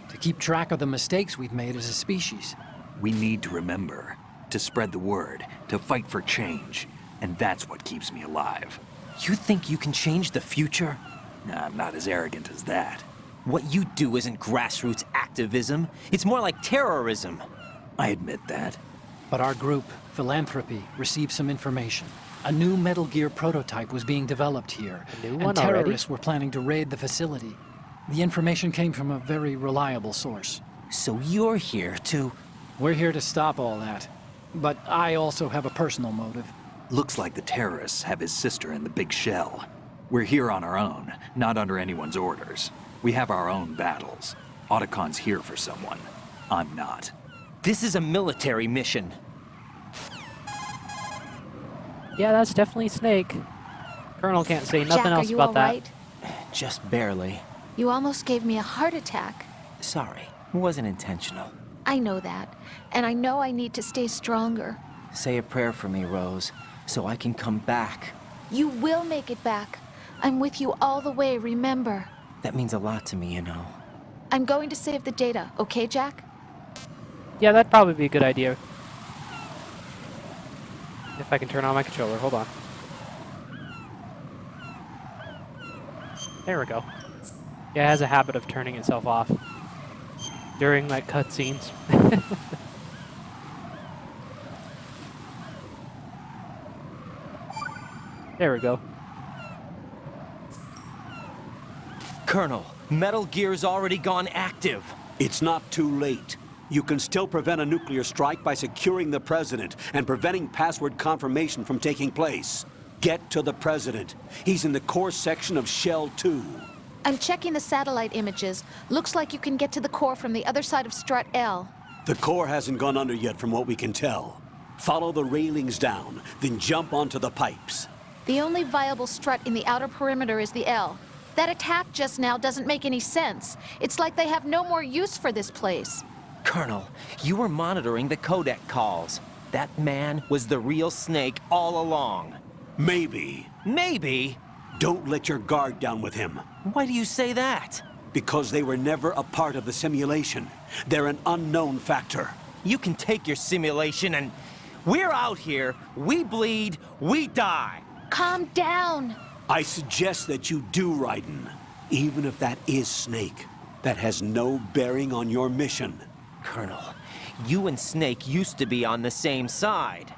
Speaker 4: To keep track of the mistakes we've made as a species.
Speaker 5: We need to remember, to spread the word, to fight for change. And that's what keeps me alive.
Speaker 3: You think you can change the future?
Speaker 5: Nah, I'm not as arrogant as that.
Speaker 3: What you do isn't grassroots activism. It's more like terrorism.
Speaker 5: I admit that.
Speaker 4: But our group, Philanthropy, received some information. A new Metal Gear prototype was being developed here.
Speaker 2: A new one
Speaker 4: and terrorists were planning to raid the facility. The information came from a very reliable source.
Speaker 3: So you're here to...
Speaker 4: We're here to stop all that. But I also have a personal motive.
Speaker 5: Looks like the terrorists have his sister in the big shell. We're here on our own, not under anyone's orders. We have our own battles. Otacon's here for someone. I'm not.
Speaker 3: This is a military mission.
Speaker 2: Yeah, that's definitely Snake. Colonel can't say nothing
Speaker 18: Jack,
Speaker 2: else
Speaker 18: are you
Speaker 2: about
Speaker 18: all
Speaker 2: that.
Speaker 18: right?
Speaker 3: Just barely.
Speaker 18: You almost gave me a heart attack.
Speaker 3: Sorry, it wasn't intentional.
Speaker 18: I know that, and I know I need to stay stronger.
Speaker 3: Say a prayer for me, Rose, so I can come back.
Speaker 18: You will make it back. I'm with you all the way, remember.
Speaker 3: That means a lot to me, you know.
Speaker 18: I'm going to save the data, okay, Jack?
Speaker 2: Yeah, that'd probably be a good idea. If I can turn on my controller, hold on. There we go. Yeah, it has a habit of turning itself off during like cutscenes. There we go.
Speaker 3: Colonel, Metal Gear's already gone active.
Speaker 15: It's not too late. You can still prevent a nuclear strike by securing the president and preventing password confirmation from taking place. Get to the president. He's in the core section of Shell 2.
Speaker 18: I'm checking the satellite images. Looks like you can get to the core from the other side of Strut L.
Speaker 15: The core hasn't gone under yet from what we can tell. Follow the railings down, then jump onto the pipes.
Speaker 18: The only viable strut in the outer perimeter is the L. That attack just now doesn't make any sense. It's like they have no more use for this place.
Speaker 3: Colonel, you were monitoring the codec calls. That man was the real Snake all along.
Speaker 15: Maybe.
Speaker 3: Maybe?
Speaker 15: Don't let your guard down with him.
Speaker 3: Why do you say that?
Speaker 15: Because they were never a part of the simulation. They're an unknown factor.
Speaker 3: You can take your simulation and... We're out here, we bleed, we die.
Speaker 18: Calm down.
Speaker 15: I suggest that you do, Raiden. Even if that is Snake. That has no bearing on your mission.
Speaker 3: Colonel, you and Snake used to be on the same side.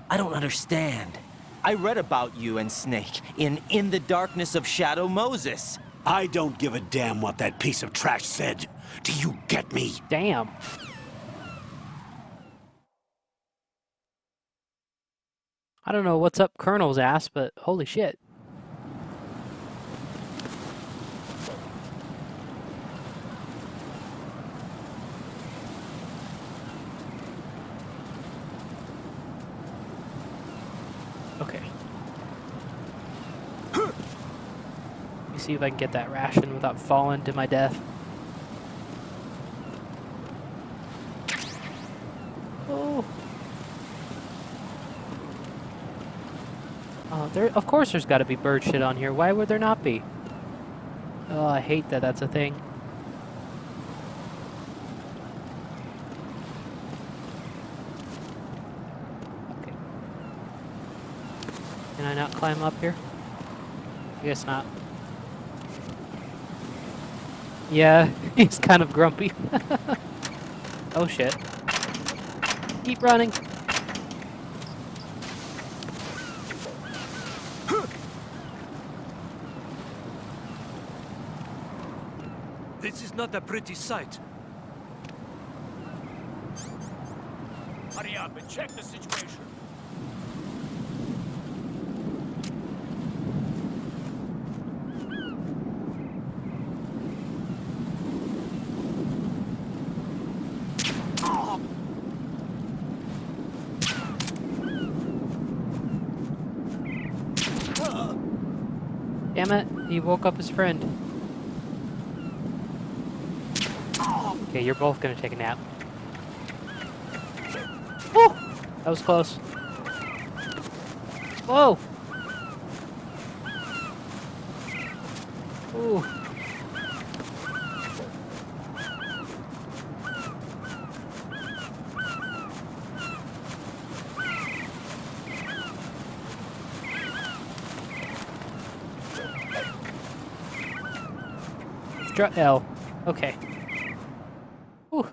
Speaker 3: I don't understand. I read about you and Snake in the Darkness of Shadow Moses.
Speaker 15: I don't give a damn what that piece of trash said. Do you get me?
Speaker 2: Damn. I don't know what's up Colonel's ass, but holy shit. see if I can get that ration without falling to my death. Oh. Of course there's got to be bird shit on here. Why would there not be? Oh, I hate that that's a thing. Okay. Can I not climb up here? I guess not. Yeah, he's kind of grumpy. Oh shit. Keep running.
Speaker 10: This is not a pretty sight.
Speaker 8: Hurry up and check the situation.
Speaker 2: Damn it, he woke up his friend. Okay, you're both gonna take a nap. Woo! That was close. Whoa! Ooh. L. Okay. Whew.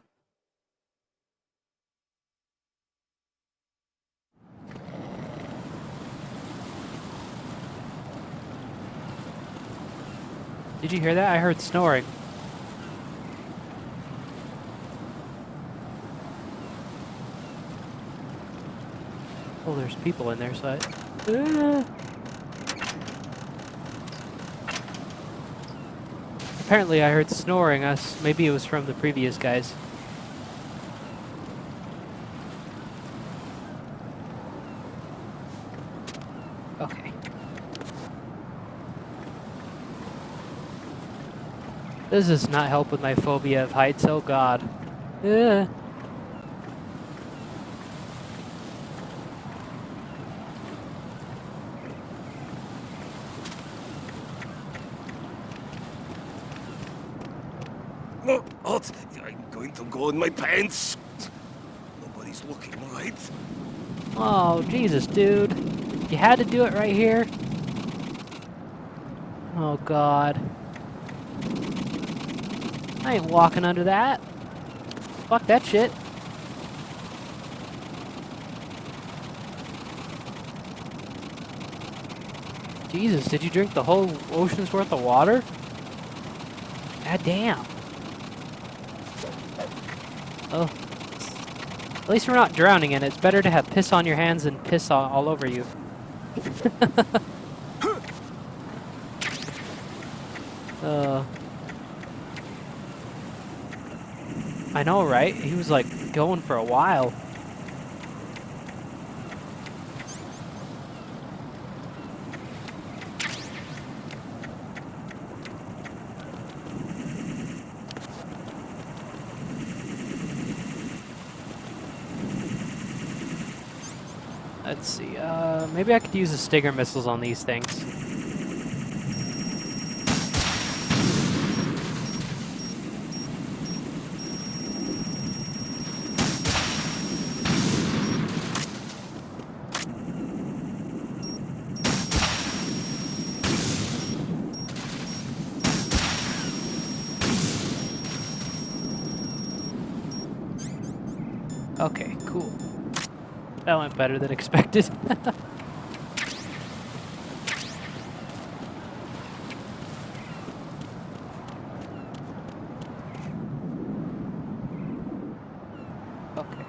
Speaker 2: Did you hear that? I heard snoring. Oh, there's people in there, so Apparently I heard snoring. Maybe it was from the previous guys. Okay. This does not help with my phobia of heights, oh god. Ugh.
Speaker 8: No, what? I'm going to go in my pants. Nobody's looking, right?
Speaker 2: Oh, Jesus, dude. You had to do it right here? Oh, God. I ain't walking under that. Fuck that shit. Jesus, did you drink the whole ocean's worth of water? God damn. Oh. At least we're not drowning in it. It's better to have piss on your hands than piss all over you. I know, right? He was like going for a while. Let's see, maybe I could use the Stinger missiles on these things. Okay, cool. That went better than expected. Okay.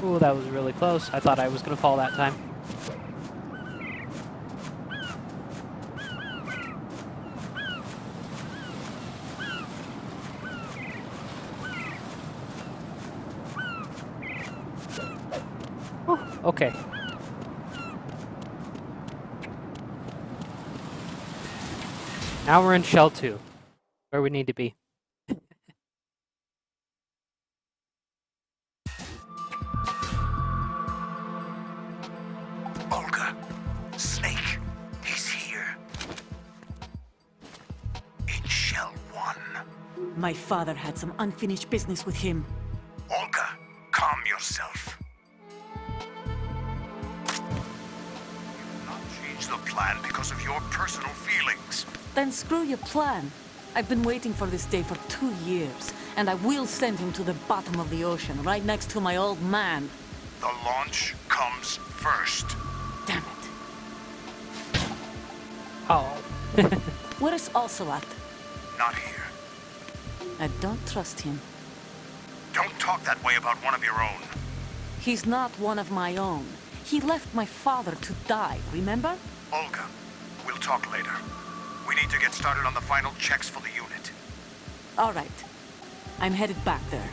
Speaker 2: Ooh, that was really close. I thought I was gonna fall that time. Okay. Now we're in Shell 2, where we need to be.
Speaker 14: Olga, Snake, he's here. In Shell 1.
Speaker 7: My father had some unfinished business with him.
Speaker 14: Olga, calm yourself. You will not change the plan because of your personal feelings.
Speaker 7: Then screw your plan. I've been waiting for this day for 2 years, and I will send him to the bottom of the ocean, right next to my old man.
Speaker 14: The launch comes first.
Speaker 7: Damn it.
Speaker 2: Oh.
Speaker 7: Where's Ocelot?
Speaker 14: Not here.
Speaker 7: I don't trust him.
Speaker 14: Don't talk that way about one of your own.
Speaker 7: He's not one of my own. He left my father to die, remember?
Speaker 14: Olga, we'll talk later. We need to get started on the final checks for the unit.
Speaker 7: All right. I'm headed back there.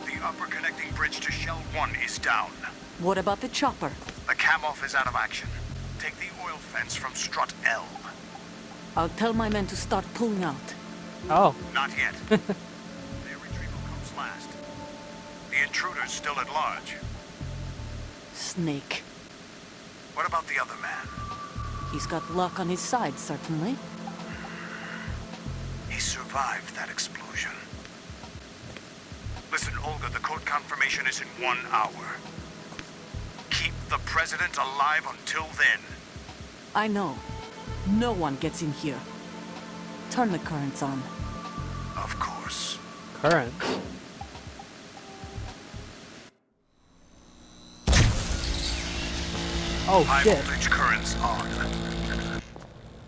Speaker 14: The upper connecting bridge to Shell 1 is down.
Speaker 7: What about the chopper?
Speaker 14: The cam-off is out of action. Take the oil fence from strut L.
Speaker 7: I'll tell my men to start pulling out.
Speaker 2: Oh.
Speaker 14: Not yet. Their retrieval comes last. The intruder's still at large.
Speaker 7: Snake.
Speaker 14: What about the other man?
Speaker 7: He's got luck on his side, certainly.
Speaker 14: He survived that explosion. Listen, Olga, the code confirmation is in 1 hour. Keep the president alive until then.
Speaker 7: I know. No one gets in here. Turn the currents on.
Speaker 14: Of course.
Speaker 2: Currents? Oh,
Speaker 14: High
Speaker 2: shit.
Speaker 14: voltage currents on.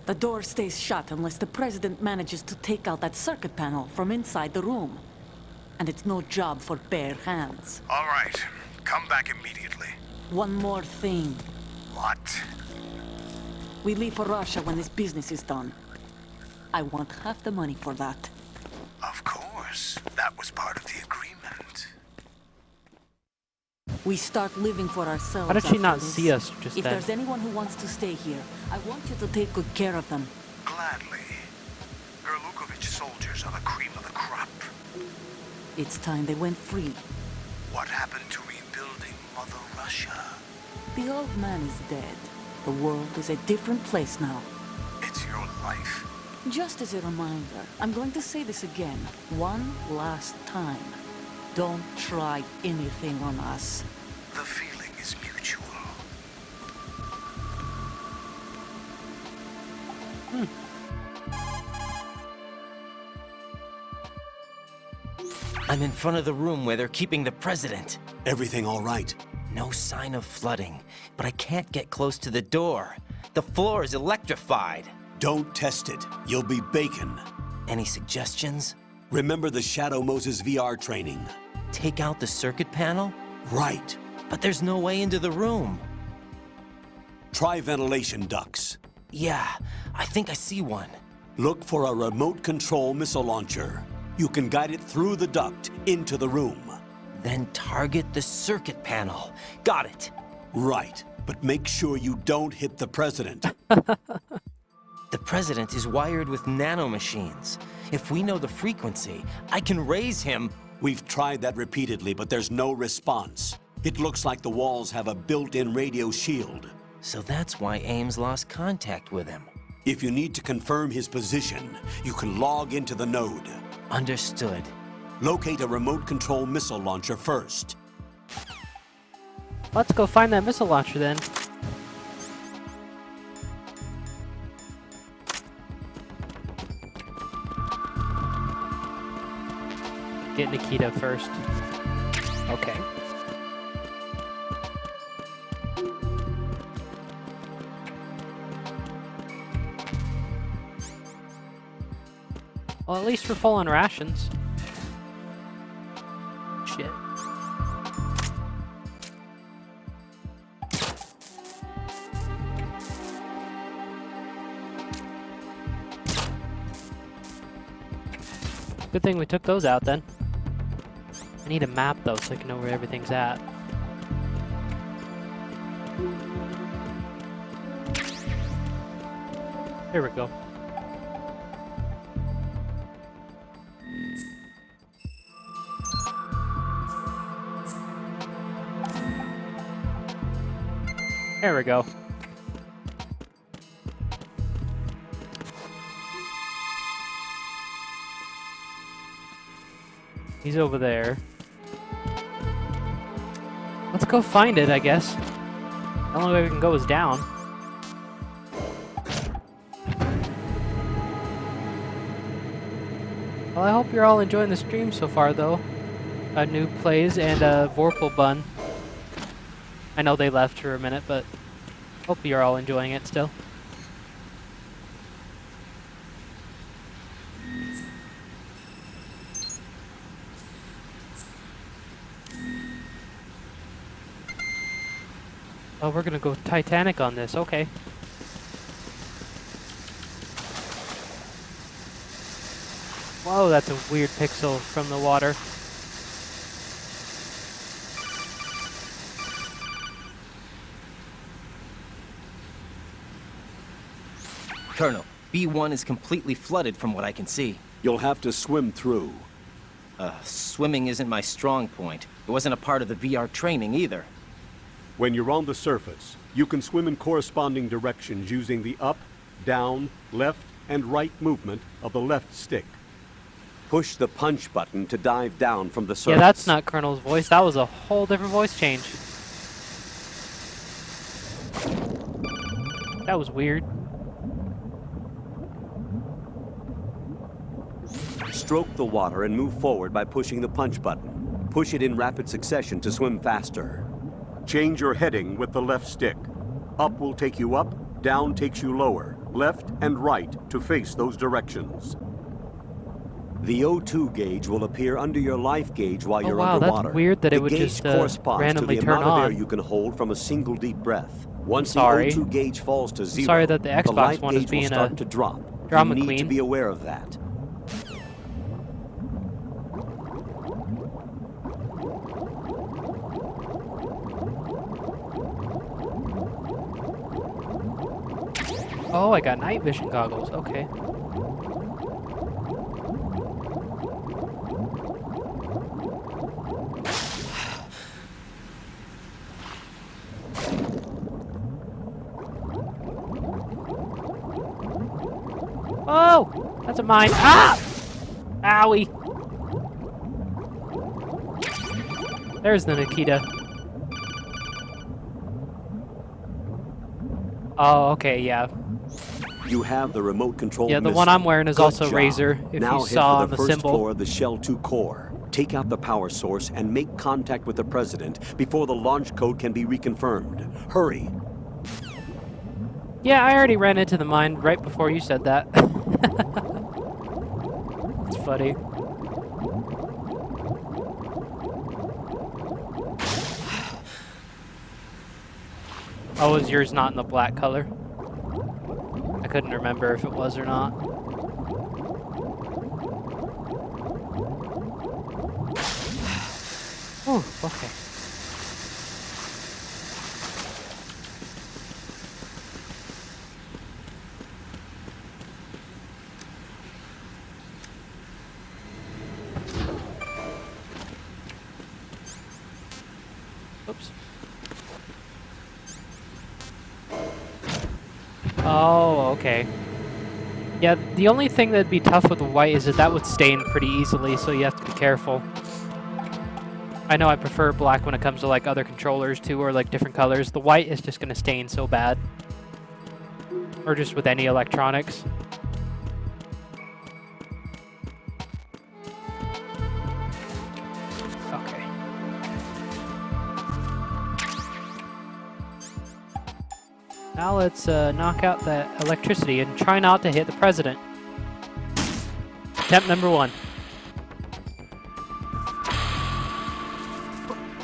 Speaker 7: The door stays shut unless the president manages to take out that circuit panel from inside the room. And it's no job for bare hands.
Speaker 14: All right. Come back immediately.
Speaker 7: One more thing.
Speaker 14: What?
Speaker 7: We leave for Russia when this business is done. I want half the money for that.
Speaker 14: Of course. That was part of the agreement.
Speaker 7: We start living for ourselves.
Speaker 2: How did she
Speaker 7: after
Speaker 2: not
Speaker 7: this.
Speaker 2: see us just
Speaker 7: If
Speaker 2: then?
Speaker 7: there's anyone who wants to stay here, I want you to take good care of them.
Speaker 14: Gladly. Gerlukovich soldiers are the cream of the crop.
Speaker 7: It's time they went free.
Speaker 14: What happened to rebuilding Mother Russia?
Speaker 7: The old man is dead. The world is a different place now.
Speaker 14: It's your life.
Speaker 7: Just as a reminder, I'm going to say this again, one last time. Don't try anything on us.
Speaker 14: The feeling is mutual.
Speaker 3: I'm in front of the room where they're keeping the president.
Speaker 15: Everything all right?
Speaker 3: No sign of flooding, but I can't get close to the door. The floor is electrified.
Speaker 15: Don't test it. You'll be bacon.
Speaker 3: Any suggestions?
Speaker 15: Remember the Shadow Moses VR training.
Speaker 3: Take out the circuit panel?
Speaker 15: Right.
Speaker 3: But there's no way into the room.
Speaker 15: Try ventilation ducts.
Speaker 3: Yeah, I think I see one.
Speaker 15: Look for a remote control missile launcher. You can guide it through the duct into the room.
Speaker 3: Then target the circuit panel. Got it.
Speaker 15: Right, but make sure you don't hit the president.
Speaker 3: The president is wired with nanomachines. If we know the frequency, I can raise him.
Speaker 15: We've tried that repeatedly, but there's no response. It looks like the walls have a built-in radio shield.
Speaker 3: So that's why Ames lost contact with him.
Speaker 15: If you need to confirm his position, you can log into the node.
Speaker 3: Understood.
Speaker 15: Locate a remote control missile launcher first.
Speaker 2: Let's go find that missile launcher then. Get Nikita first. Okay. Well, at least we're full on rations. Shit. Good thing we took those out then. I need a map though so I can know where everything's at. Here we go. There we go. He's over there. Let's go find it, I guess. The only way we can go is down. Well, I hope you're all enjoying the stream so far, though. New plays and Vorpal Bun. I know they left for a minute, but hope you're all enjoying it still. Oh, we're gonna go Titanic on this, okay. Whoa, that's a weird pixel from the water.
Speaker 3: Colonel, B1 is completely flooded from what I can see.
Speaker 15: You'll have to swim through.
Speaker 3: Swimming isn't my strong point. It wasn't a part of the VR training either.
Speaker 15: When you're on the surface, you can swim in corresponding directions using the up, down, left, and right movement of the left stick. Push the punch button to dive down from the surface.
Speaker 2: Yeah, that's not Colonel's voice. That was a whole different voice change. That was weird.
Speaker 15: Stroke the water and move forward by pushing the punch button. Push it in rapid succession to swim faster. Change your heading with the left stick. Up will take you up, down takes you lower, left and right to face those directions. The O2 gauge will appear under your life gauge while you're underwater.
Speaker 2: That's weird that it would just randomly turn on.
Speaker 15: The amount of air you can hold from a single deep breath. Once the O2 gauge falls to zero,
Speaker 2: sorry that the Xbox
Speaker 15: life
Speaker 2: one is
Speaker 15: gauge
Speaker 2: being
Speaker 15: will start to drop.
Speaker 2: Drama
Speaker 15: you need
Speaker 2: queen.
Speaker 15: to be aware of that.
Speaker 2: Oh, I got night vision goggles. Okay. Oh! That's a mine. Ah! Owie! There's the Nikita. Oh, okay, yeah.
Speaker 15: You have the remote control.
Speaker 2: Yeah, the one I'm wearing is also Razor, if
Speaker 15: now
Speaker 2: you saw on
Speaker 15: the
Speaker 2: the
Speaker 15: first
Speaker 2: symbol.
Speaker 15: floor of the Shell 2 core. Take out the power source and make contact with the President before the launch code can be reconfirmed. Hurry.
Speaker 2: Yeah, I already ran into the mine right before you said that. It's funny. Oh, is yours not in the black color? I couldn't remember if it was or not. Oh, okay. Oops. Oh, okay. Yeah, the only thing that'd be tough with the white is that would stain pretty easily, so you have to be careful. I know I prefer black when it comes to like other controllers too, or like different colors. The white is just gonna stain so bad. Or just with any electronics. Okay. Now let's knock out that electricity and try not to hit the President. Attempt number 1.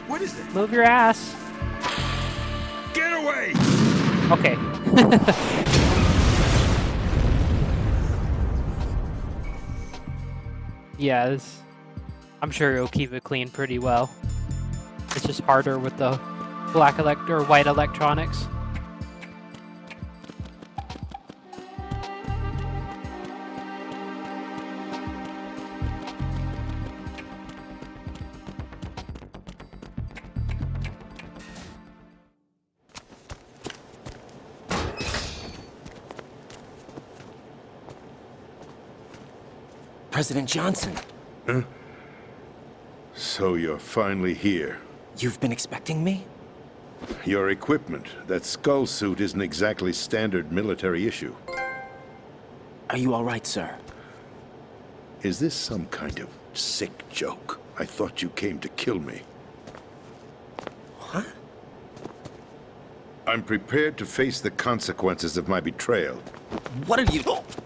Speaker 14: What is it?
Speaker 2: Move your ass.
Speaker 14: Get away!
Speaker 2: Okay. Yeah, I'm sure it'll keep it clean pretty well. It's just harder with the black or white electronics.
Speaker 3: President Johnson.
Speaker 12: Huh? So you're finally here.
Speaker 3: You've been expecting me?
Speaker 12: Your equipment, that skull suit, isn't exactly standard military issue.
Speaker 3: Are you all right, sir?
Speaker 12: Is this some kind of sick joke? I thought you came to kill me.
Speaker 3: What?
Speaker 12: I'm prepared to face the consequences of my betrayal.
Speaker 3: What are you...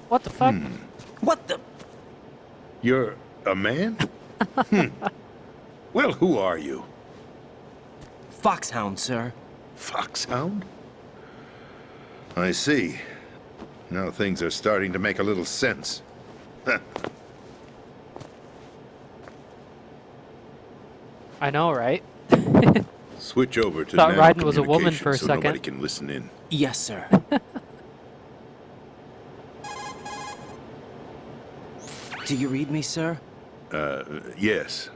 Speaker 2: What the fuck?
Speaker 3: What the...
Speaker 12: You're a man? Well, who are you?
Speaker 3: Foxhound, sir.
Speaker 12: Foxhound? I see. Now things are starting to make a little sense.
Speaker 2: I know, right?
Speaker 12: Switch over to
Speaker 2: Thought Raiden was a woman
Speaker 12: nano-communication
Speaker 2: for a
Speaker 12: so
Speaker 2: second.
Speaker 12: nobody can listen in.
Speaker 3: Yes, sir. Do you read me, sir?
Speaker 12: Yes.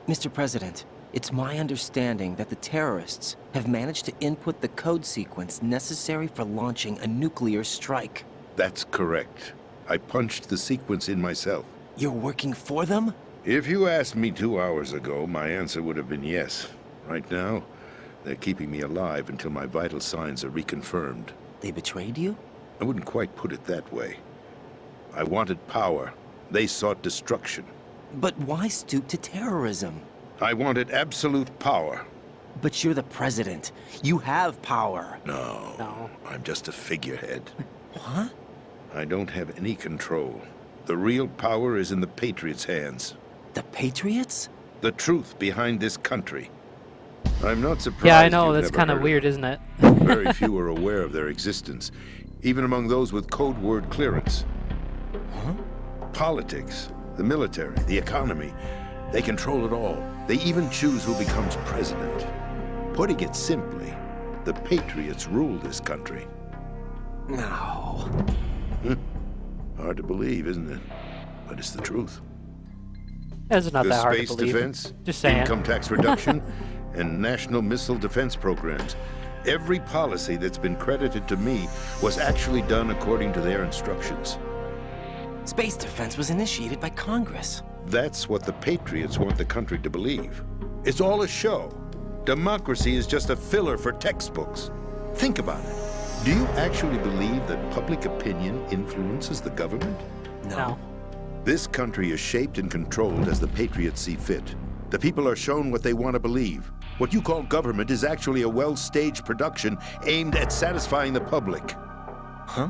Speaker 3: Mr. President, it's my understanding that the terrorists have managed to input the code sequence necessary for launching a nuclear strike.
Speaker 12: That's correct. I punched the sequence in myself.
Speaker 3: You're working for them?
Speaker 12: If you asked me 2 hours ago, my answer would have been yes. Right now, they're keeping me alive until my vital signs are reconfirmed.
Speaker 3: They betrayed you?
Speaker 12: I wouldn't quite put it that way. I wanted power. They sought destruction.
Speaker 3: But why stoop to terrorism?
Speaker 12: I wanted absolute power.
Speaker 3: But you're the president. You have power.
Speaker 12: No. I'm just a figurehead.
Speaker 3: What?
Speaker 12: I don't have any control. The real power is in the Patriots' hands.
Speaker 3: The Patriots?
Speaker 12: The truth behind this country. I'm not surprised.
Speaker 2: Yeah, I know.
Speaker 12: you've
Speaker 2: That's
Speaker 12: never
Speaker 2: kind of
Speaker 12: heard
Speaker 2: weird,
Speaker 12: them.
Speaker 2: isn't it?
Speaker 12: Very few are aware of their existence, even among those with code word clearance.
Speaker 3: Huh?
Speaker 12: Politics, the military, the economy, they control it all. They even choose who becomes president. Putting it simply, the Patriots rule this country.
Speaker 3: No.
Speaker 12: Hard to believe, isn't it? But it's the truth.
Speaker 2: It's not
Speaker 12: The
Speaker 2: that hard to
Speaker 12: space
Speaker 2: believe.
Speaker 12: defense,
Speaker 2: Just saying.
Speaker 12: income tax reduction, and national missile defense programs. Every policy that's been credited to me was actually done according to their instructions.
Speaker 3: Space defense was initiated by Congress.
Speaker 12: That's what the Patriots want the country to believe. It's all a show. Democracy is just a filler for textbooks. Think about it. Do you actually believe that public opinion influences the government?
Speaker 2: No.
Speaker 12: This country is shaped and controlled as the Patriots see fit. The people are shown what they want to believe. What you call government is actually a well-staged production aimed at satisfying the public.
Speaker 3: Huh?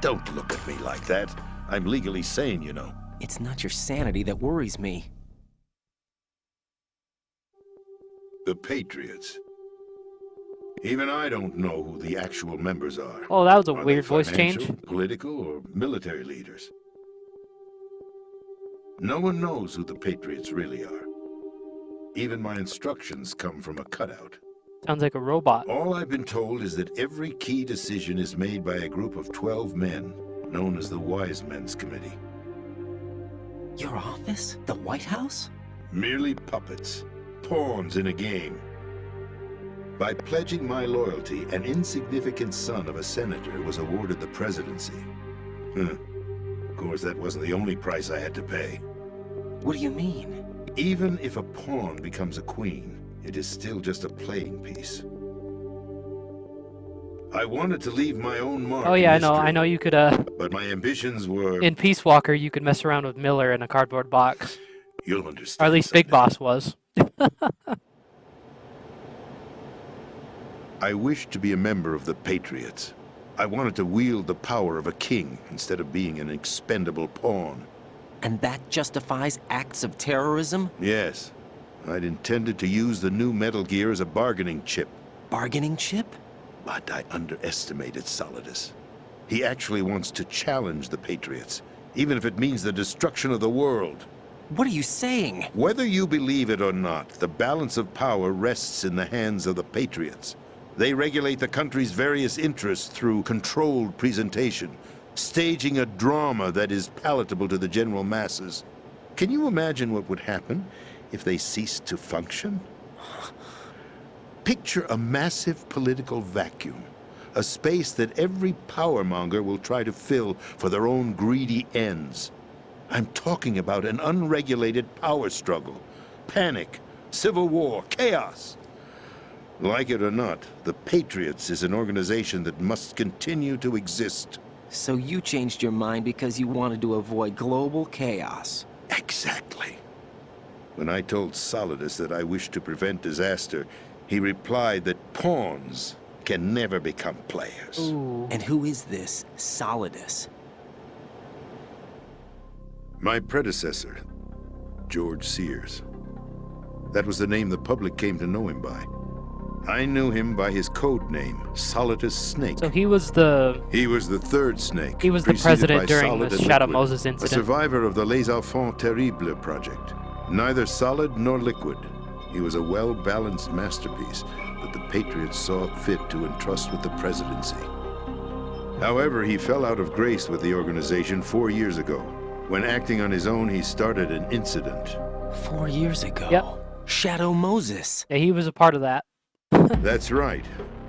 Speaker 12: Don't look at me like that. I'm legally sane, you know.
Speaker 3: It's not your sanity that worries me.
Speaker 12: The Patriots. Even I don't know who the actual members are.
Speaker 2: Oh, that was a
Speaker 12: Are
Speaker 2: weird
Speaker 12: they
Speaker 2: voice
Speaker 12: financial,
Speaker 2: change.
Speaker 12: Political, or military leaders? No one knows who the Patriots really are. Even my instructions come from a cutout.
Speaker 2: Sounds like a robot.
Speaker 12: All I've been told is that every key decision is made by a group of 12 men, known as the Wise Men's Committee.
Speaker 3: Your office? The White House?
Speaker 12: Merely puppets, pawns in a game. By pledging my loyalty, an insignificant son of a senator was awarded the presidency. Of course, that wasn't the only price I had to pay.
Speaker 3: What do you mean?
Speaker 12: Even if a pawn becomes a queen, it is still just a playing piece. I wanted to leave my own mark.
Speaker 2: Oh yeah, I
Speaker 12: in
Speaker 2: know.
Speaker 12: history,
Speaker 2: I know you could.
Speaker 12: But my ambitions were.
Speaker 2: In Peace Walker, you could mess around with Miller in a cardboard box.
Speaker 12: You'll understand.
Speaker 2: Or at least Big Boss was.
Speaker 12: I wished to be a member of the Patriots. I wanted to wield the power of a king instead of being an expendable pawn.
Speaker 3: And that justifies acts of terrorism?
Speaker 12: Yes. I'd intended to use the new Metal Gear as a bargaining chip.
Speaker 3: Bargaining chip?
Speaker 12: But I underestimated Solidus. He actually wants to challenge the Patriots, even if it means the destruction of the world.
Speaker 3: What are you saying?
Speaker 12: Whether you believe it or not, the balance of power rests in the hands of the Patriots. They regulate the country's various interests through controlled presentation, staging a drama that is palatable to the general masses. Can you imagine what would happen if they ceased to function? Picture a massive political vacuum, a space that every powermonger will try to fill for their own greedy ends.
Speaker 21: I'm talking about an unregulated power struggle. Panic, civil war, chaos. Like it or not, the Patriots is an organization that must continue to exist.
Speaker 3: So you changed your mind because you wanted to avoid global chaos.
Speaker 21: Exactly. When I told Solidus that I wished to prevent disaster, he replied that pawns can never become players.
Speaker 3: Ooh. And who is this Solidus?
Speaker 21: My predecessor, George Sears. That was the name the public came to know him by. I knew him by his code name, Solidus Snake.
Speaker 2: So he was the...
Speaker 21: He was the third Snake.
Speaker 2: He was the president during
Speaker 21: Solid
Speaker 2: the
Speaker 21: and
Speaker 2: Shadow
Speaker 21: Liquid,
Speaker 2: Moses
Speaker 21: a
Speaker 2: incident.
Speaker 21: survivor of the Les Enfants Terribles project. Neither Solid nor Liquid. He was a well-balanced masterpiece that the Patriots saw fit to entrust with the presidency. However, he fell out of grace with the organization 4 years ago. When acting on his own, he started an incident.
Speaker 3: 4 years ago?
Speaker 2: Yep.
Speaker 3: Shadow Moses.
Speaker 2: Yeah, he was a part of that.
Speaker 21: That's right.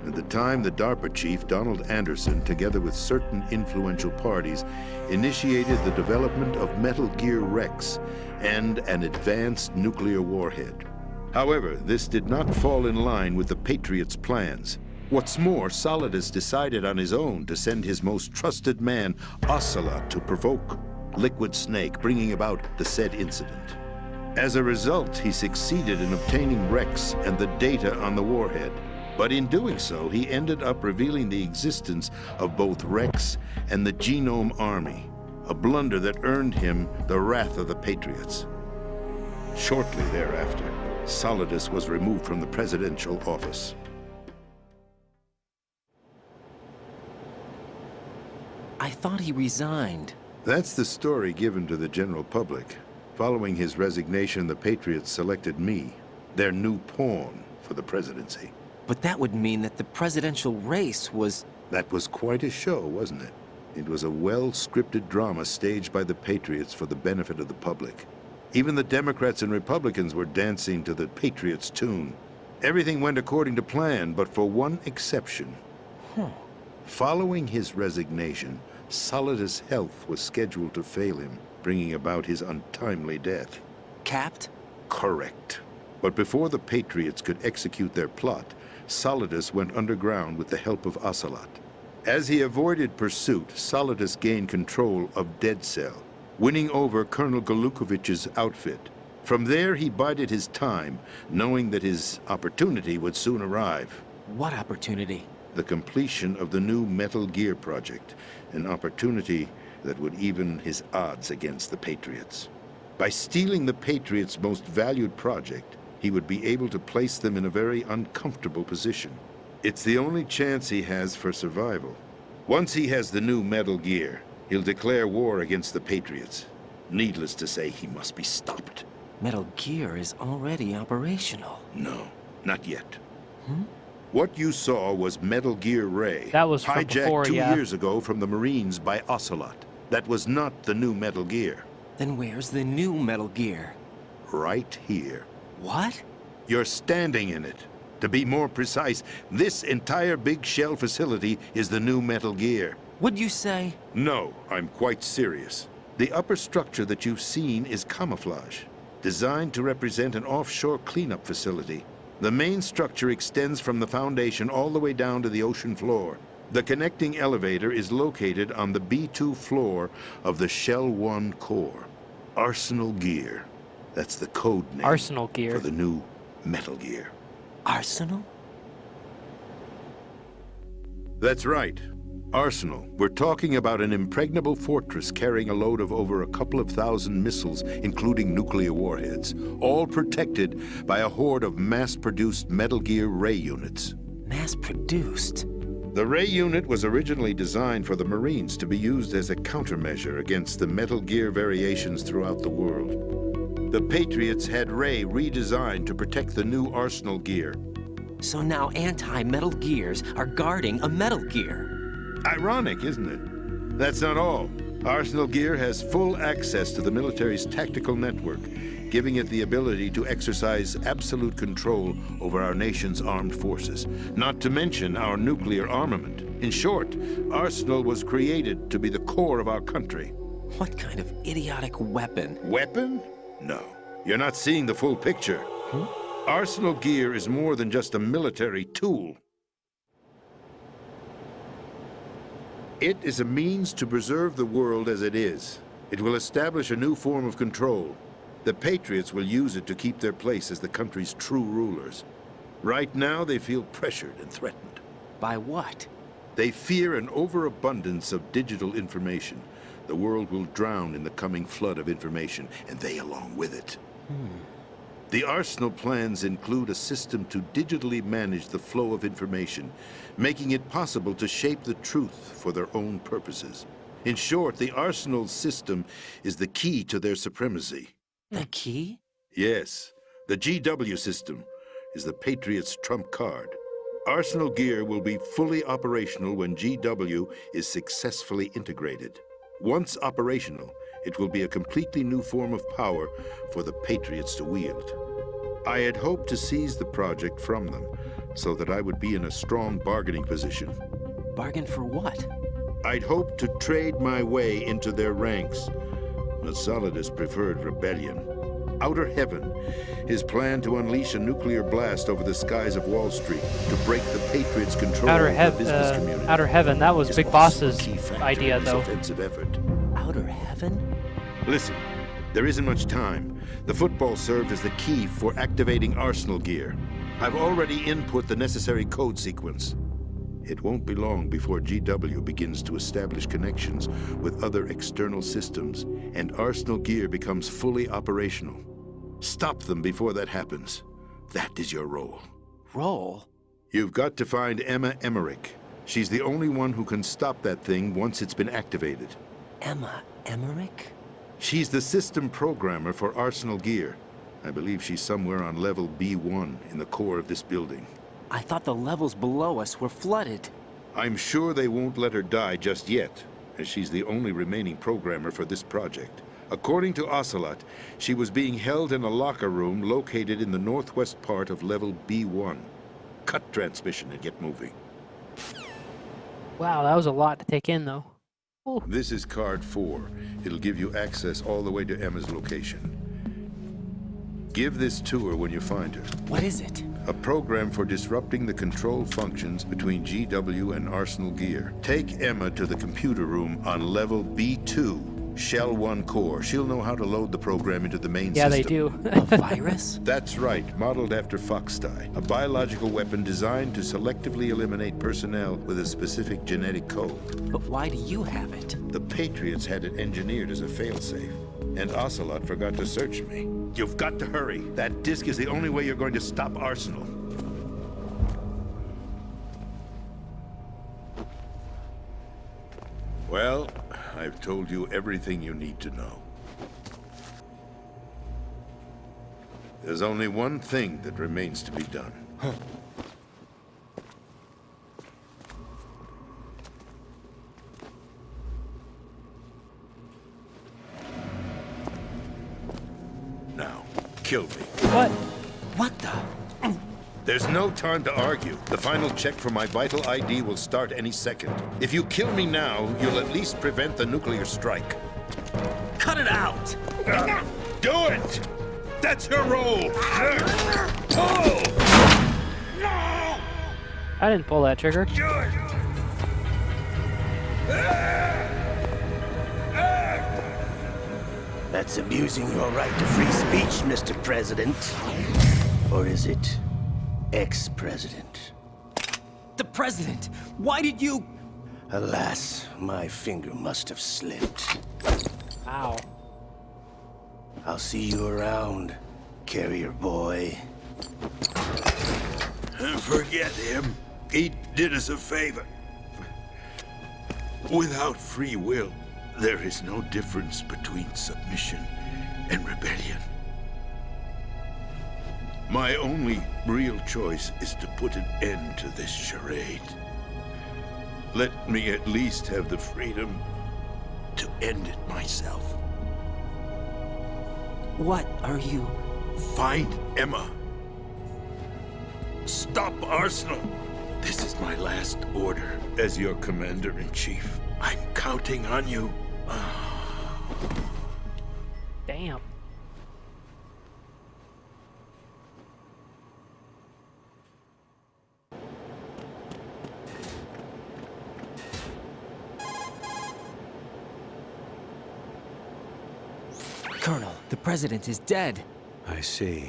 Speaker 21: At the time, the DARPA chief, Donald Anderson, together with certain influential parties, initiated the development of Metal Gear Rex and an advanced nuclear warhead. However, this did not fall in line with the Patriots' plans. What's more, Solidus decided on his own to send his most trusted man, Ocelot, to provoke Liquid Snake, bringing about the said incident. As a result, he succeeded in obtaining Rex and the data on the warhead. But in doing so, he ended up revealing the existence of both Rex and the Genome Army, a blunder that earned him the wrath of the Patriots. Shortly thereafter, Solidus was removed from the presidential office.
Speaker 3: I thought he resigned.
Speaker 21: That's the story given to the general public. Following his resignation, the Patriots selected me, their new pawn, for the presidency.
Speaker 3: But that would mean that the presidential race was...
Speaker 21: That was quite a show, wasn't it? It was a well-scripted drama staged by the Patriots for the benefit of the public. Even the Democrats and Republicans were dancing to the Patriots' tune. Everything went according to plan, but for one exception. Following his resignation, Solidus' health was scheduled to fail him, bringing about his untimely death.
Speaker 3: Capped?
Speaker 21: Correct. But before the Patriots could execute their plot, Solidus went underground with the help of Ocelot. As he avoided pursuit, Solidus gained control of Dead Cell, winning over Colonel Golukovich's outfit. From there, he bided his time, knowing that his opportunity would soon arrive.
Speaker 3: What opportunity?
Speaker 21: The completion of the new Metal Gear project, an opportunity that would even his odds against the Patriots. By stealing the Patriots' most valued project, he would be able to place them in a very uncomfortable position. It's the only chance he has for survival. Once he has the new Metal Gear, he'll declare war against the Patriots. Needless to say, he must be stopped.
Speaker 3: Metal Gear is already operational.
Speaker 21: No, not yet. What you saw was Metal Gear Ray,
Speaker 2: that was from
Speaker 21: hijacked
Speaker 2: before,
Speaker 21: 2
Speaker 2: yeah.
Speaker 21: years ago from the Marines by Ocelot. That was not the new Metal Gear.
Speaker 3: Then where's the new Metal Gear?
Speaker 21: Right here.
Speaker 3: What?
Speaker 21: You're standing in it. To be more precise, this entire big shell facility is the new Metal Gear.
Speaker 3: Would you say?
Speaker 21: No, I'm quite serious. The upper structure that you've seen is camouflage, designed to represent an offshore cleanup facility. The main structure extends from the foundation all the way down to the ocean floor. The connecting elevator is located on the B2 floor of the Shell 1 core. Arsenal Gear. That's the code name
Speaker 2: Arsenal Gear
Speaker 21: for the new Metal Gear.
Speaker 3: Arsenal?
Speaker 21: That's right. Arsenal. We're talking about an impregnable fortress carrying a load of over a couple of thousand missiles, including nuclear warheads, all protected by a horde of mass-produced Metal Gear Ray units.
Speaker 3: Mass-produced?
Speaker 21: The Ray unit was originally designed for the Marines to be used as a countermeasure against the Metal Gear variations throughout the world. The Patriots had Ray redesigned to protect the new Arsenal Gear.
Speaker 3: So now anti-Metal Gears are guarding a Metal Gear.
Speaker 21: Ironic, isn't it? That's not all. Arsenal Gear has full access to the military's tactical network, giving it the ability to exercise absolute control over our nation's armed forces, not to mention our nuclear armament. In short, Arsenal was created to be the core of our country.
Speaker 3: What kind of idiotic weapon?
Speaker 21: Weapon? No. You're not seeing the full picture. Arsenal gear is more than just a military tool. It is a means to preserve the world as it is. It will establish a new form of control. The Patriots will use it to keep their place as the country's true rulers. Right now, they feel pressured and threatened.
Speaker 3: By what?
Speaker 21: They fear an overabundance of digital information. The world will drown in the coming flood of information, and they along with it. The Arsenal plans include a system to digitally manage the flow of information, making it possible to shape the truth for their own purposes. In short, the Arsenal system is the key to their supremacy.
Speaker 3: The key?
Speaker 21: Yes. The GW system is the Patriots' trump card. Arsenal gear will be fully operational when GW is successfully integrated. Once operational, it will be a completely new form of power for the Patriots to wield. I had hoped to seize the project from them, so that I would be in a strong bargaining position.
Speaker 3: Bargain for what?
Speaker 21: I'd hoped to trade my way into their ranks, but Solidus preferred rebellion. Outer Heaven, his plan to unleash a nuclear blast over the skies of Wall Street to break the Patriots' control of the business community.
Speaker 2: Outer Heaven, that was Big Boss's idea, though.
Speaker 21: Offensive effort.
Speaker 3: Outer Heaven?
Speaker 21: Listen, there isn't much time. The football served as the key for activating Arsenal gear. I've already input the necessary code sequence. It won't be long before GW begins to establish connections with other external systems, and Arsenal gear becomes fully operational. Stop them before that happens. That is your role.
Speaker 3: Role?
Speaker 21: You've got to find Emma Emmerich. She's the only one who can stop that thing once it's been activated.
Speaker 3: Emma Emmerich?
Speaker 21: She's the system programmer for Arsenal gear. I believe she's somewhere on level B1 in the core of this building.
Speaker 3: I thought the levels below us were flooded.
Speaker 21: I'm sure they won't let her die just yet, as she's the only remaining programmer for this project. According to Ocelot, she was being held in a locker room located in the northwest part of level B1. Cut transmission and get moving.
Speaker 2: Wow, that was a lot to take in, though. Ooh.
Speaker 21: This is card 4. It'll give you access all the way to Emma's location. Give this to her when you find her.
Speaker 3: What is it?
Speaker 21: A program for disrupting the control functions between GW and Arsenal gear. Take Emma to the computer room on level B2, Shell 1 core. She'll know how to load the program into the main system.
Speaker 2: Yeah, they do.
Speaker 3: A virus?
Speaker 21: That's right, modeled after Foxdie. A biological weapon designed to selectively eliminate personnel with a specific genetic code.
Speaker 3: But why do you have it?
Speaker 21: The Patriots had it engineered as a failsafe, and Ocelot forgot to search me. You've got to hurry. That disk is the only way you're going to stop Arsenal. Well, I've told you everything you need to know. There's only one thing that remains to be done. Now, kill me.
Speaker 2: What?
Speaker 3: What the?
Speaker 21: There's no time to argue. The final check for my vital ID will start any second. If you kill me now, you'll at least prevent the nuclear strike.
Speaker 1: Cut it out!
Speaker 21: Do it! That's your role! Pull!
Speaker 2: I didn't pull that trigger.
Speaker 12: That's abusing your right to free speech, Mr. President. Or is it ex-president?
Speaker 3: The president! Why did you...
Speaker 12: Alas, my finger must have slipped.
Speaker 2: Ow.
Speaker 12: I'll see you around, carrier boy.
Speaker 21: Forget him. He did us a favor. Without free will, there is no difference between submission and rebellion. My only real choice is to put an end to this charade. Let me at least have the freedom to end it myself.
Speaker 3: What are you...
Speaker 21: Find Emma. Stop Arsenal. This is my last order as your commander-in-chief. I'm counting on you.
Speaker 2: Damn.
Speaker 3: Colonel, the president is dead.
Speaker 15: I see.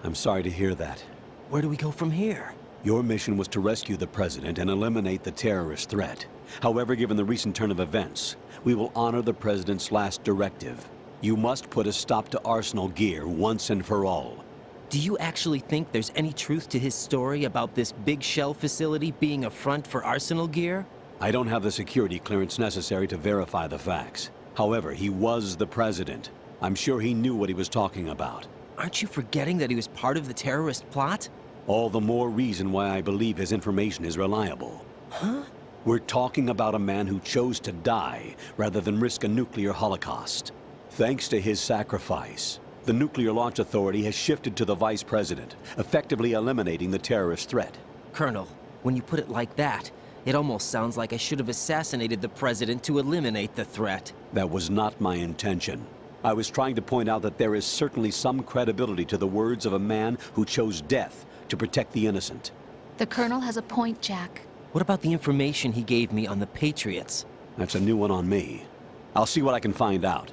Speaker 15: I'm sorry to hear that.
Speaker 3: Where do we go from here?
Speaker 15: Your mission was to rescue the president and eliminate the terrorist threat. However, given the recent turn of events, we will honor the president's last directive. You must put a stop to Arsenal Gear once and for all.
Speaker 3: Do you actually think there's any truth to his story about this big shell facility being a front for Arsenal Gear?
Speaker 15: I don't have the security clearance necessary to verify the facts. However, he was the president. I'm sure he knew what he was talking about.
Speaker 3: Aren't you forgetting that he was part of the terrorist plot?
Speaker 15: All the more reason why I believe his information is reliable.
Speaker 3: Huh?
Speaker 15: We're talking about a man who chose to die rather than risk a nuclear holocaust. Thanks to his sacrifice, the Nuclear Launch Authority has shifted to the vice president, effectively eliminating the terrorist threat.
Speaker 3: Colonel, when you put it like that, it almost sounds like I should have assassinated the president to eliminate the threat.
Speaker 15: That was not my intention. I was trying to point out that there is certainly some credibility to the words of a man who chose death to protect the innocent.
Speaker 18: The Colonel has a point, Jack.
Speaker 3: What about the information he gave me on the Patriots?
Speaker 15: That's a new one on me. I'll see what I can find out.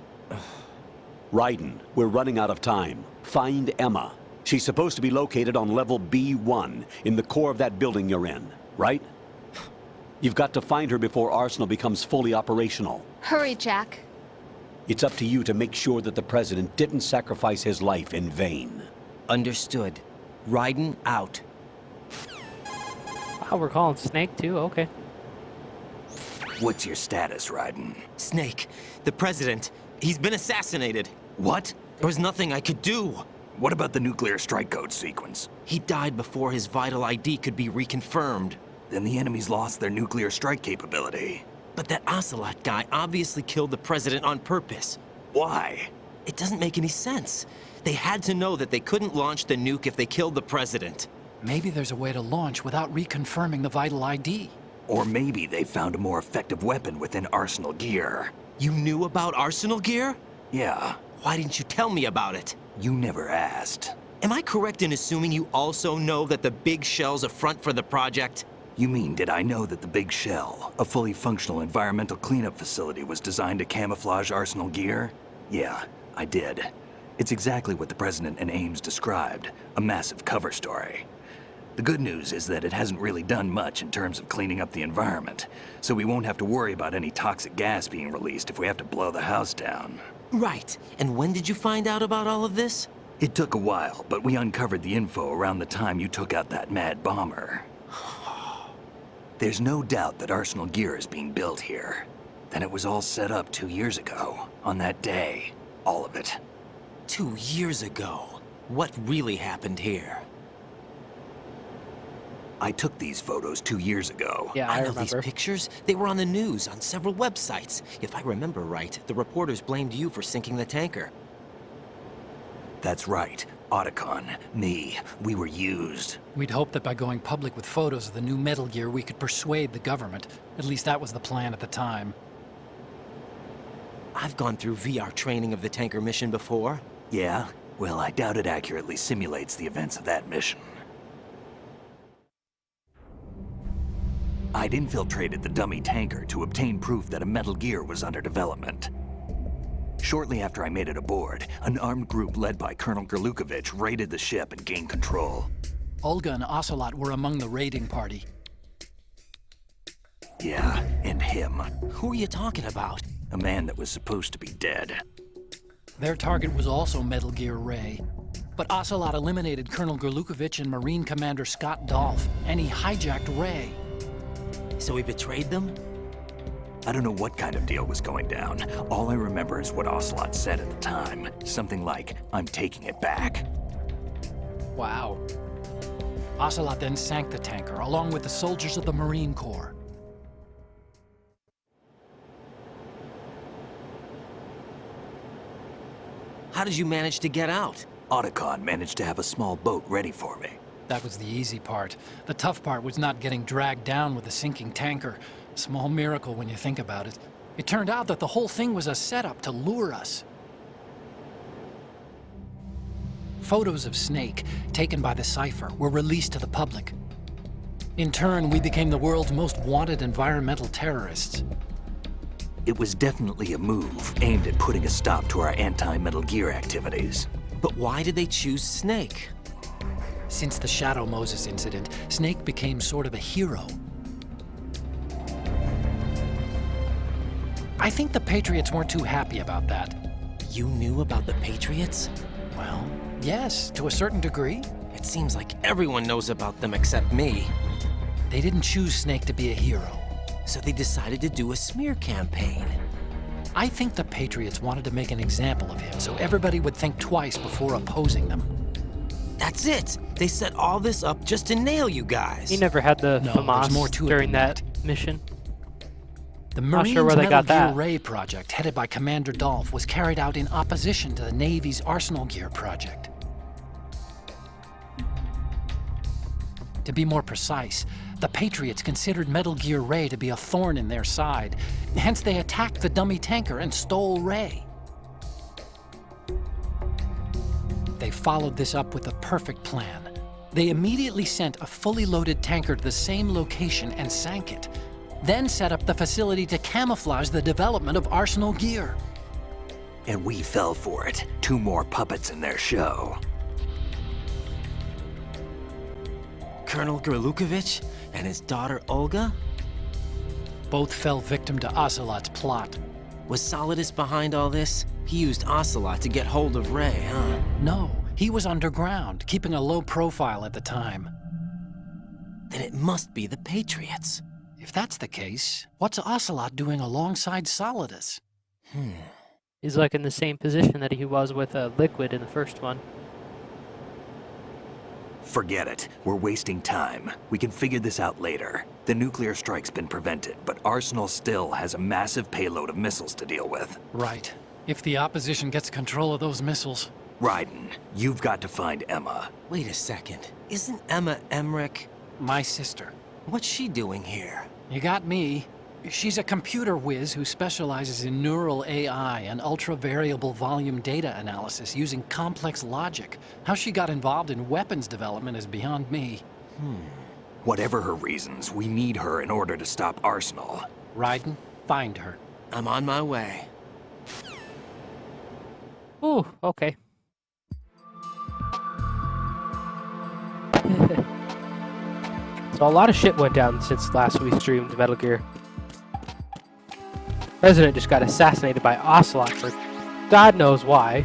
Speaker 15: Raiden, we're running out of time. Find Emma. She's supposed to be located on level B1, in the core of that building you're in, right? You've got to find her before Arsenal becomes fully operational.
Speaker 18: Hurry, Jack.
Speaker 15: It's up to you to make sure that the president didn't sacrifice his life in vain.
Speaker 3: Understood. Raiden out.
Speaker 2: Wow, we're calling Snake too? Okay.
Speaker 5: What's your status, Raiden?
Speaker 3: Snake, the president, he's been assassinated.
Speaker 5: What?
Speaker 3: There was nothing I could do.
Speaker 5: What about the nuclear strike code sequence?
Speaker 3: He died before his vital ID could be reconfirmed.
Speaker 5: Then the enemy's lost their nuclear strike capability.
Speaker 3: But that Ocelot guy obviously killed the president on purpose.
Speaker 5: Why?
Speaker 3: It doesn't make any sense. They had to know that they couldn't launch the nuke if they killed the president.
Speaker 4: Maybe there's a way to launch without reconfirming the vital ID.
Speaker 5: Or maybe they found a more effective weapon within Arsenal Gear.
Speaker 3: You knew about Arsenal Gear?
Speaker 5: Yeah.
Speaker 3: Why didn't you tell me about it?
Speaker 5: You never asked.
Speaker 3: Am I correct in assuming you also know that the big shell's a front for the project?
Speaker 5: You mean, did I know that the Big Shell, a fully functional environmental cleanup facility, was designed to camouflage Arsenal Gear? Yeah, I did. It's exactly what the President and Ames described, a massive cover story. The good news is that it hasn't really done much in terms of cleaning up the environment, so we won't have to worry about any toxic gas being released if we have to blow the house down.
Speaker 3: Right. And when did you find out about all of this?
Speaker 5: It took a while, but we uncovered the info around the time you took out that mad bomber. There's no doubt that Arsenal Gear is being built here. Then it was all set up 2 years ago, on that day. All of it.
Speaker 3: 2 years ago? What really happened here?
Speaker 5: I took these photos 2 years ago.
Speaker 2: Yeah, I
Speaker 3: know
Speaker 2: remember.
Speaker 3: These pictures. They were on the news, on several websites. If I remember right, the reporters blamed you for sinking the tanker.
Speaker 5: That's right. Otacon, me, we were used.
Speaker 4: We'd hoped that by going public with photos of the new Metal Gear, we could persuade the government. At least that was the plan at the time.
Speaker 3: I've gone through VR training of the tanker mission before.
Speaker 5: Yeah? Well, I doubt it accurately simulates the events of that mission. I'd infiltrated the dummy tanker to obtain proof that a Metal Gear was under development. Shortly after I made it aboard, an armed group led by Colonel Gerlukovich raided the ship and gained control.
Speaker 4: Olga and Ocelot were among the raiding party.
Speaker 5: Yeah, and him.
Speaker 3: Who are you talking about?
Speaker 5: A man that was supposed to be dead.
Speaker 4: Their target was also Metal Gear Ray. But Ocelot eliminated Colonel Gerlukovich and Marine Commander Scott Dolph, and he hijacked Ray.
Speaker 3: So he betrayed them?
Speaker 5: I don't know what kind of deal was going down. All I remember is what Ocelot said at the time. Something like, "I'm taking it back."
Speaker 4: Wow. Ocelot then sank the tanker, along with the soldiers of the Marine Corps.
Speaker 3: How did you manage to get out?
Speaker 5: Otacon managed to have a small boat ready for me.
Speaker 4: That was the easy part. The tough part was not getting dragged down with the sinking tanker. Small miracle when you think about it. It turned out that the whole thing was a setup to lure us. photos of Snake, taken by the Cypher, were released to the public. In turn, we became the world's most wanted environmental terrorists.
Speaker 5: It was definitely a move aimed at putting a stop to our anti-Metal Gear activities.
Speaker 3: But why did they choose Snake?
Speaker 4: Since the Shadow Moses incident, Snake became sort of a hero. I think the Patriots weren't too happy about that.
Speaker 3: You knew about the Patriots?
Speaker 4: Well, yes, to a certain degree.
Speaker 3: It seems like everyone knows about them except me.
Speaker 4: They didn't choose Snake to be a hero.
Speaker 3: So they decided to do a smear campaign.
Speaker 4: I think the Patriots wanted to make an example of him so everybody would think twice before opposing them.
Speaker 3: That's it! They set all this up just to nail you guys.
Speaker 2: He never had the FAMAS during that mission.
Speaker 4: The Marines'
Speaker 2: sure where they got
Speaker 4: Metal Gear
Speaker 2: that.
Speaker 4: Ray project, headed by Commander Dolph, was carried out in opposition to the Navy's Arsenal Gear project. To be more precise, the Patriots considered Metal Gear Ray to be a thorn in their side. Hence, they attacked the dummy tanker and stole Ray. They followed this up with a perfect plan. They immediately sent a fully loaded tanker to the same location and sank it, then set up the facility to camouflage the development of Arsenal Gear.
Speaker 5: And we fell for it. 2 more puppets in their show.
Speaker 3: Colonel Gerlukovich and his daughter Olga?
Speaker 4: Both fell victim to Ocelot's plot.
Speaker 3: Was Solidus behind all this? He used Ocelot to get hold of Ray, huh?
Speaker 4: No, he was underground, keeping a low profile at the time.
Speaker 3: Then it must be the Patriots.
Speaker 4: If that's the case, what's Ocelot doing alongside Solidus?
Speaker 2: He's like in the same position that he was with Liquid in the first one.
Speaker 5: Forget it. We're wasting time. We can figure this out later. The nuclear strike's been prevented, but Arsenal still has a massive payload of missiles to deal with.
Speaker 4: Right. If the opposition gets control of those missiles...
Speaker 5: Raiden, you've got to find Emma.
Speaker 3: Wait a second. Isn't Emma Emmerich...
Speaker 4: my sister?
Speaker 3: What's she doing here?
Speaker 4: You got me. She's a computer whiz who specializes in neural AI and ultra-variable volume data analysis using complex logic. How she got involved in weapons development is beyond me.
Speaker 5: Whatever her reasons, we need her in order to stop Arsenal.
Speaker 4: Raiden, find her.
Speaker 3: I'm on my way.
Speaker 2: Ooh, okay. So a lot of shit went down since last we streamed Metal Gear. President just got assassinated by Ocelot for God knows why.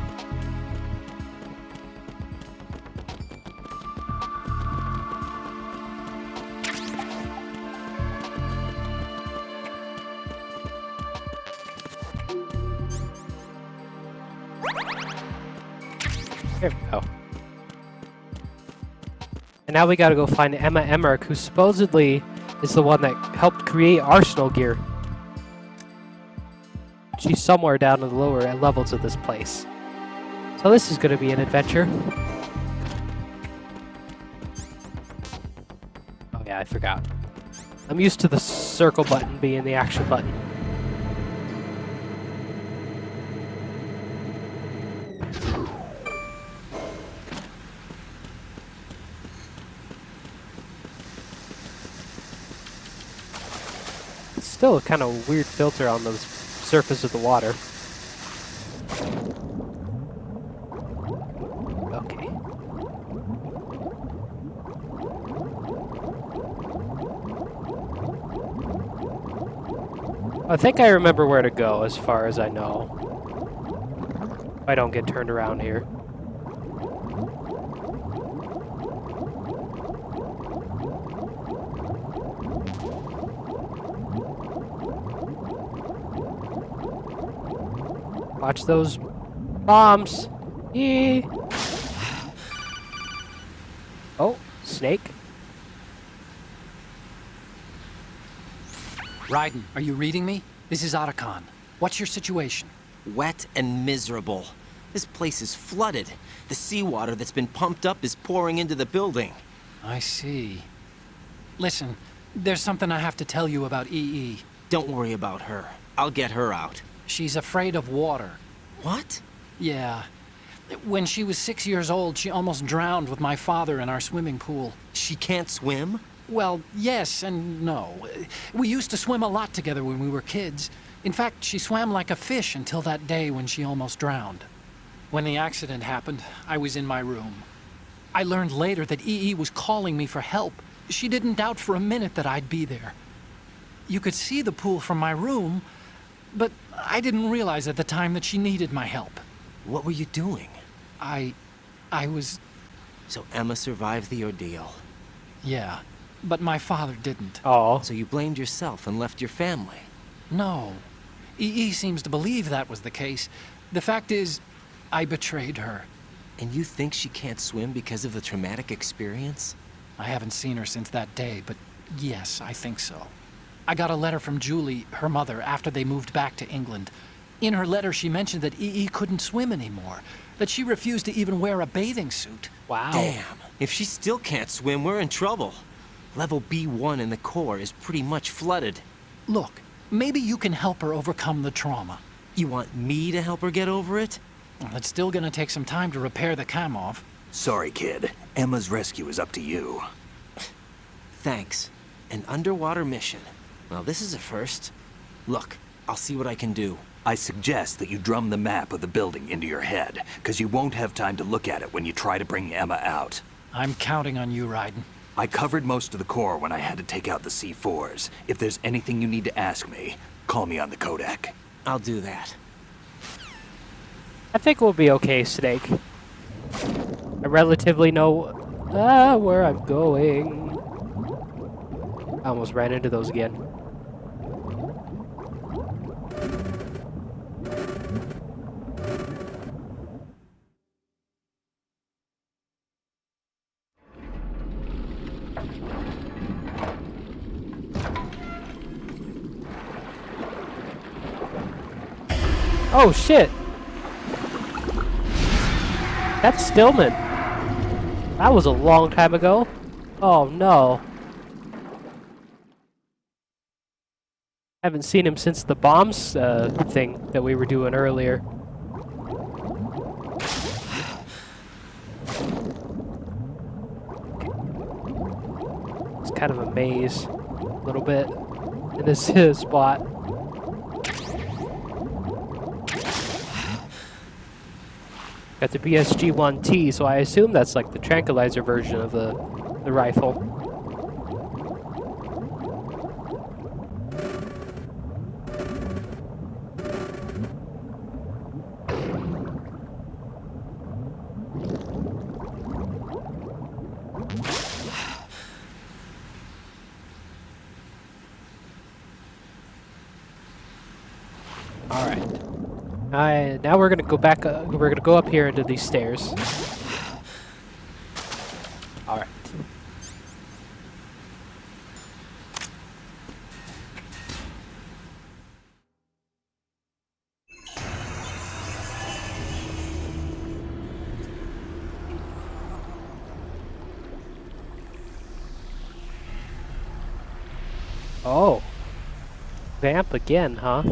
Speaker 2: There we go. And now we gotta go find Emma Emmerich, who supposedly is the one that helped create Arsenal Gear. She's somewhere down in the lower levels of this place. So this is gonna be an adventure. Oh yeah, I forgot. I'm used to the circle button being the action button. Still a kind of weird filter on the surface of the water. Okay. I think I remember where to go as far as I know. If I don't get turned around here. Watch those bombs. Yee. Oh, Snake.
Speaker 4: Raiden, are you reading me? This is Otacon. What's your situation?
Speaker 3: Wet and miserable. This place is flooded. The seawater that's been pumped up is pouring into the building.
Speaker 4: I see. Listen, there's something I have to tell you about EE.
Speaker 3: Don't worry about her. I'll get her out.
Speaker 4: She's afraid of water.
Speaker 3: What?
Speaker 4: Yeah. When she was 6 years old, she almost drowned with my father in our swimming pool.
Speaker 3: She can't swim?
Speaker 4: Well, yes and no. We used to swim a lot together when we were kids. In fact, she swam like a fish until that day when she almost drowned. When the accident happened, I was in my room. I learned later that EE was calling me for help. She didn't doubt for a minute that I'd be there. You could see the pool from my room, but I didn't realize at the time that she needed my help.
Speaker 3: What were you doing?
Speaker 4: I was...
Speaker 3: So Emma survived the ordeal.
Speaker 4: Yeah, but my father didn't.
Speaker 2: Oh.
Speaker 3: So you blamed yourself and left your family?
Speaker 4: No. EE seems to believe that was the case. The fact is, I betrayed her.
Speaker 3: And you think she can't swim because of the traumatic experience?
Speaker 4: I haven't seen her since that day, but yes, I think so. I got a letter from Julie, her mother, after they moved back to England. In her letter, she mentioned that EE couldn't swim anymore, that she refused to even wear a bathing suit.
Speaker 2: Wow.
Speaker 3: Damn. If she still can't swim, we're in trouble. Level B1 in the core is pretty much flooded.
Speaker 4: Look, maybe you can help her overcome the trauma.
Speaker 3: You want me to help her get over it?
Speaker 4: Well, it's still gonna take some time to repair the Kamov.
Speaker 5: Sorry, kid. Emma's rescue is up to you.
Speaker 3: Thanks. An underwater mission. Well, this is a first. Look, I'll see what I can do.
Speaker 5: I suggest that you drum the map of the building into your head, because you won't have time to look at it when you try to bring Emma out.
Speaker 4: I'm counting on you, Raiden.
Speaker 5: I covered most of the core when I had to take out the C4s. If there's anything you need to ask me, call me on the Kodak.
Speaker 3: I'll do that.
Speaker 2: I think we'll be okay, Snake. I relatively know where I'm going. I almost ran into those again. Oh shit! That's Stillman. That was a long time ago. Oh no. Haven't seen him since the bombs thing that we were doing earlier. It's kind of a maze, a little bit, in this spot. Got the BSG-1T, so I assume that's like the tranquilizer version of the rifle. Now we're gonna go back. We're gonna go up here into these stairs. All right. Oh, vamp again, huh?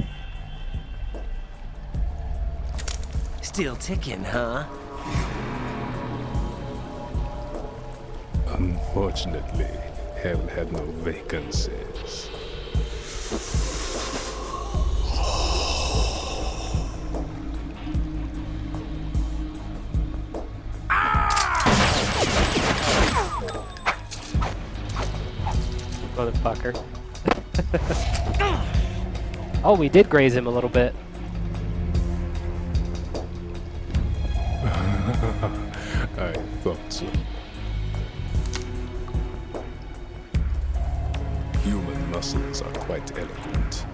Speaker 3: Still ticking, huh?
Speaker 17: Unfortunately, Hell had no vacancies.
Speaker 2: Motherfucker. Oh, we did graze him a little bit.
Speaker 17: I thought so. Human muscles are quite eloquent.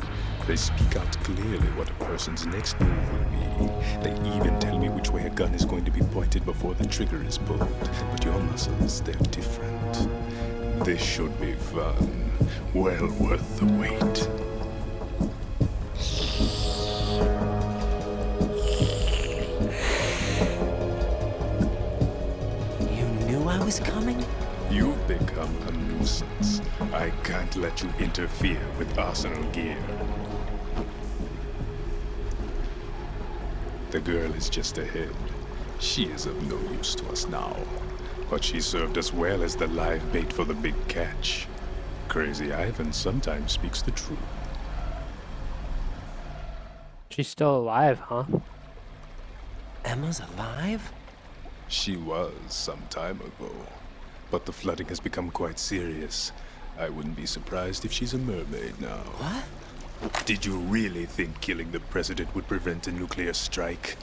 Speaker 17: They speak out clearly what a person's next move will be. They even tell me which way a gun is going to be pointed before the trigger is pulled. But your muscles, they're different. This should be fun. Well worth the wait.
Speaker 3: Was coming?
Speaker 17: You've become a nuisance. I can't let you interfere with arsenal gear. The girl is just ahead. She is of no use to us now, but she served us well as the live bait for the big catch. Crazy Ivan sometimes speaks the truth.
Speaker 2: She's still alive, huh?
Speaker 3: Emma's alive?
Speaker 17: She was some time ago, but the flooding has become quite serious. I wouldn't be surprised if she's a mermaid now.
Speaker 3: What?
Speaker 17: Did you really think killing the president would prevent a nuclear strike?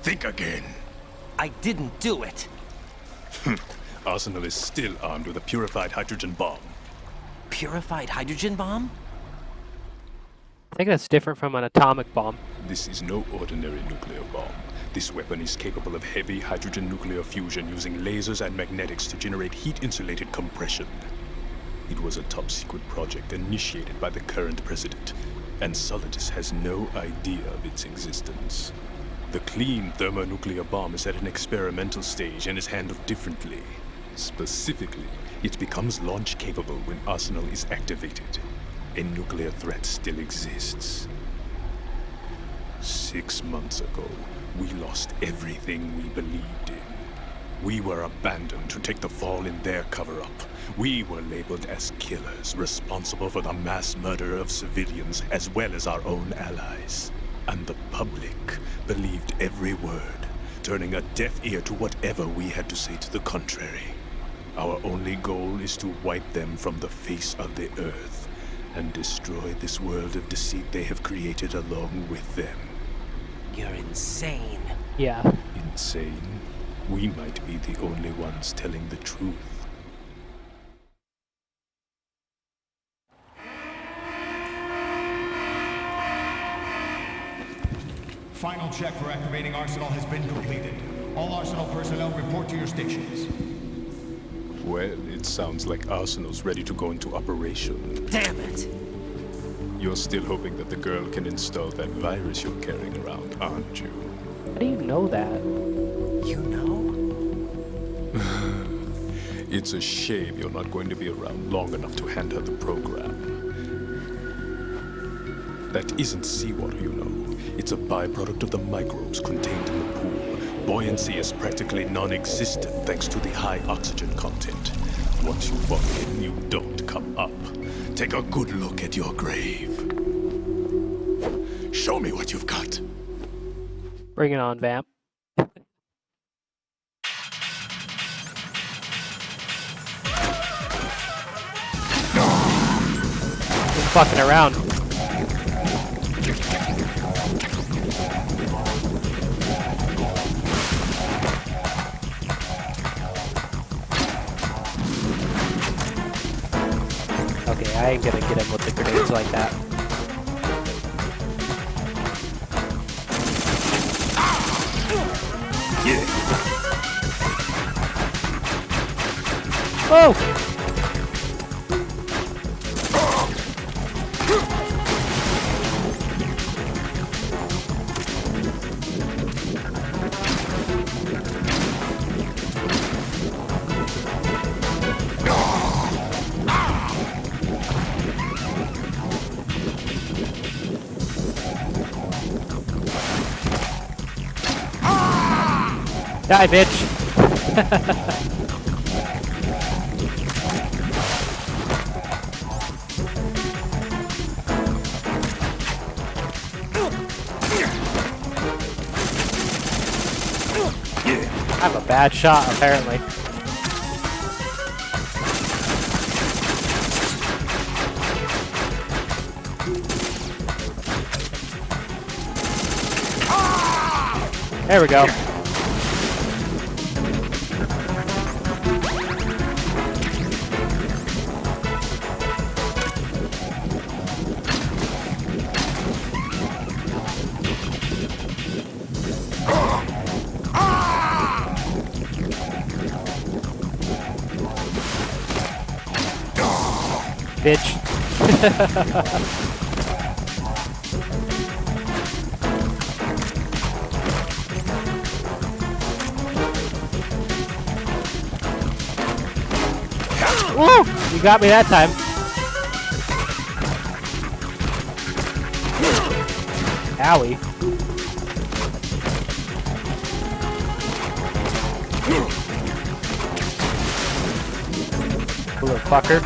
Speaker 17: Think again.
Speaker 3: I didn't do it.
Speaker 17: Arsenal is still armed with a purified hydrogen bomb.
Speaker 3: Purified hydrogen bomb?
Speaker 2: I think that's different from an atomic bomb.
Speaker 17: This is no ordinary nuclear bomb. This weapon is capable of heavy hydrogen nuclear fusion using lasers and magnetics to generate heat-insulated compression. It was a top-secret project initiated by the current president, and Solidus has no idea of its existence. The clean thermonuclear bomb is at an experimental stage and is handled differently. Specifically, it becomes launch-capable when Arsenal is activated. A nuclear threat still exists. 6 months ago, we lost everything we believed in. We were abandoned to take the fall in their cover-up. We were labeled as killers, responsible for the mass murder of civilians as well as our own allies. And the public believed every word, turning a deaf ear to whatever we had to say to the contrary. Our only goal is to wipe them from the face of the earth and destroy this world of deceit they have created along with them.
Speaker 3: You're insane.
Speaker 2: Yeah.
Speaker 17: Insane? We might be the only ones telling the truth.
Speaker 19: Final check for activating Arsenal has been completed. All Arsenal personnel report to your stations.
Speaker 17: Well, it sounds like Arsenal's ready to go into operation.
Speaker 3: Damn it!
Speaker 17: You're still hoping that the girl can install that virus you're carrying around, aren't you?
Speaker 2: How do you know that?
Speaker 3: You know?
Speaker 17: It's a shame you're not going to be around long enough to hand her the program. That isn't seawater, you know. It's a byproduct of the microbes contained in the pool. Buoyancy is practically non-existent thanks to the high oxygen content. Once you fall in, you don't come up. Take a good look at your grave. Show me what you've got.
Speaker 2: Bring it on, Vamp. Fucking around. Okay, I ain't gonna get him with the grenades like that.
Speaker 17: Yeah.
Speaker 2: Oh! Die, bitch! I'm a bad shot, apparently. There we go. Bitch. Woo! You got me that time. Owie. Little fucker.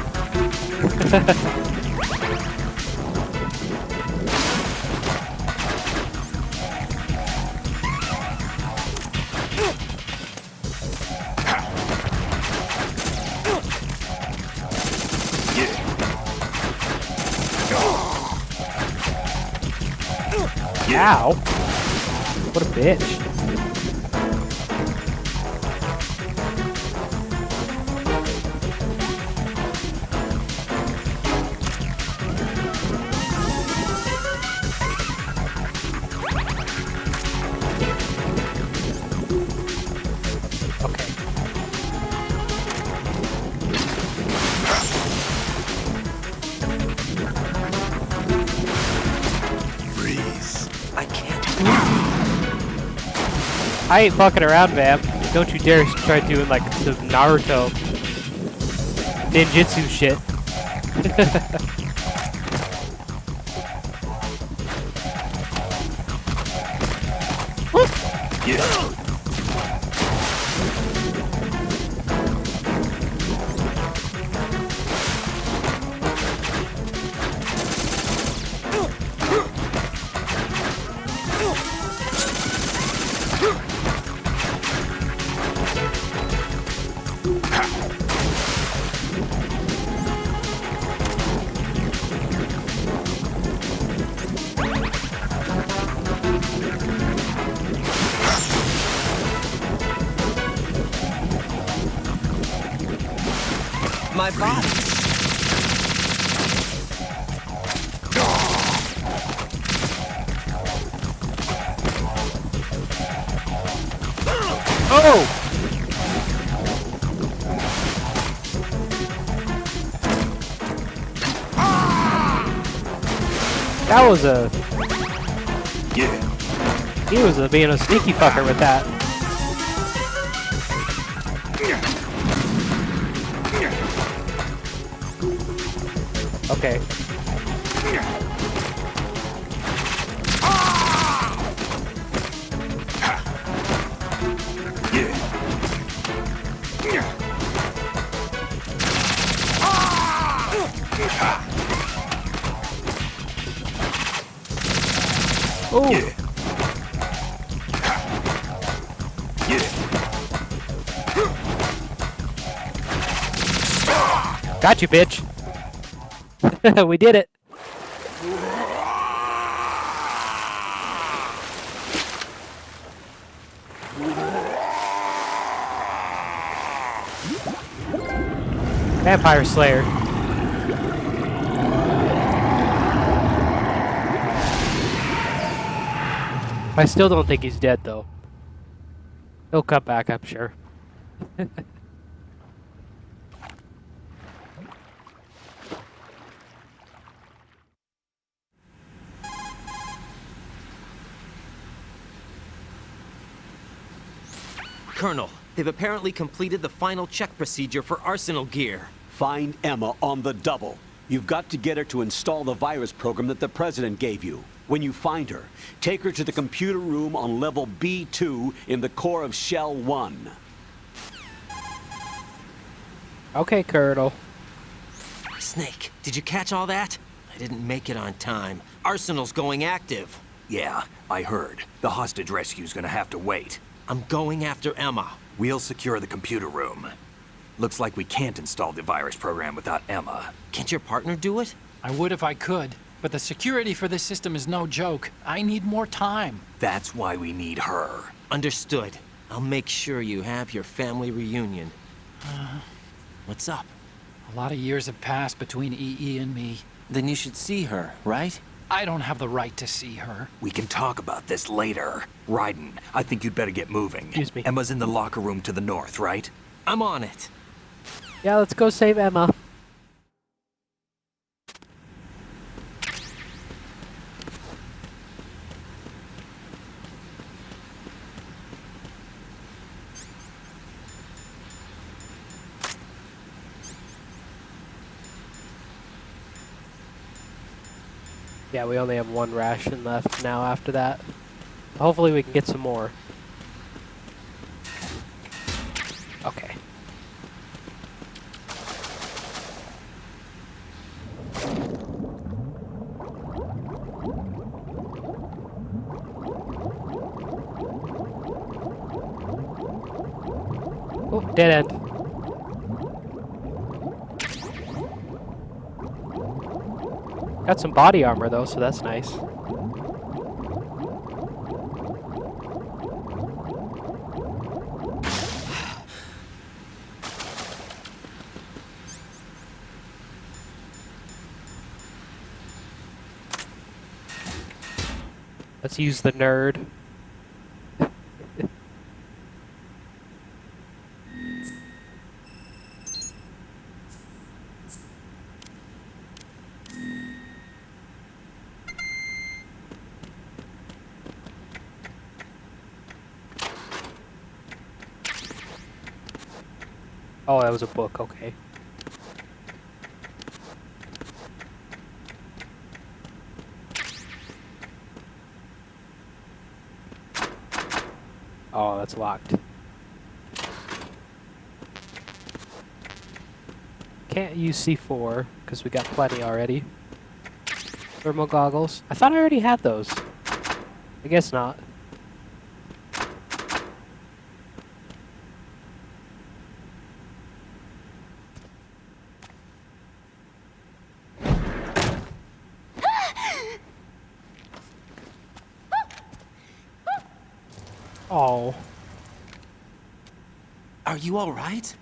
Speaker 2: Ow. What a bitch. I ain't fucking around, man. Don't you dare try doing like some Naruto ninjutsu shit.
Speaker 3: My body.
Speaker 2: Oh! That was a... Yeah. He was being a sneaky fucker with that. Okay. Oh. Yeah. Got you, bitch. We did it. Vampire Slayer. I still don't think he's dead, though. He'll come back, I'm sure.
Speaker 3: Colonel, they've apparently completed the final check procedure for arsenal gear.
Speaker 15: Find Emma on the double. You've got to get her to install the virus program that the President gave you. When you find her, take her to the computer room on level B2 in the core of Shell 1.
Speaker 2: Okay, Colonel.
Speaker 3: Snake, did you catch all that? I didn't make it on time. Arsenal's going active.
Speaker 5: Yeah, I heard. The hostage rescue's gonna have to wait.
Speaker 3: I'm going after Emma.
Speaker 5: We'll secure the computer room. Looks like we can't install the virus program without Emma.
Speaker 3: Can't your partner do it?
Speaker 4: I would if I could, but the security for this system is no joke. I need more time.
Speaker 5: That's why we need her.
Speaker 3: Understood. I'll make sure you have your family reunion. What's up?
Speaker 4: A lot of years have passed between EE and me.
Speaker 3: Then you should see her, right?
Speaker 4: I don't have the right to see her.
Speaker 5: We can talk about this later. Raiden, I think you'd better get moving.
Speaker 2: Excuse me.
Speaker 5: Emma's in the locker room to the north, right?
Speaker 3: I'm on it.
Speaker 2: Yeah, let's go save Emma. Yeah, we only have one ration left now after that. Hopefully we can get some more. Okay. Oh, dead end. Got some body armor though, so that's nice. Let's use the nerd. Oh, that was a book, okay. Oh, that's locked. Can't use C4, because we got plenty already. Thermal goggles. I thought I already had those. I guess not. Oh.
Speaker 3: Are you all right?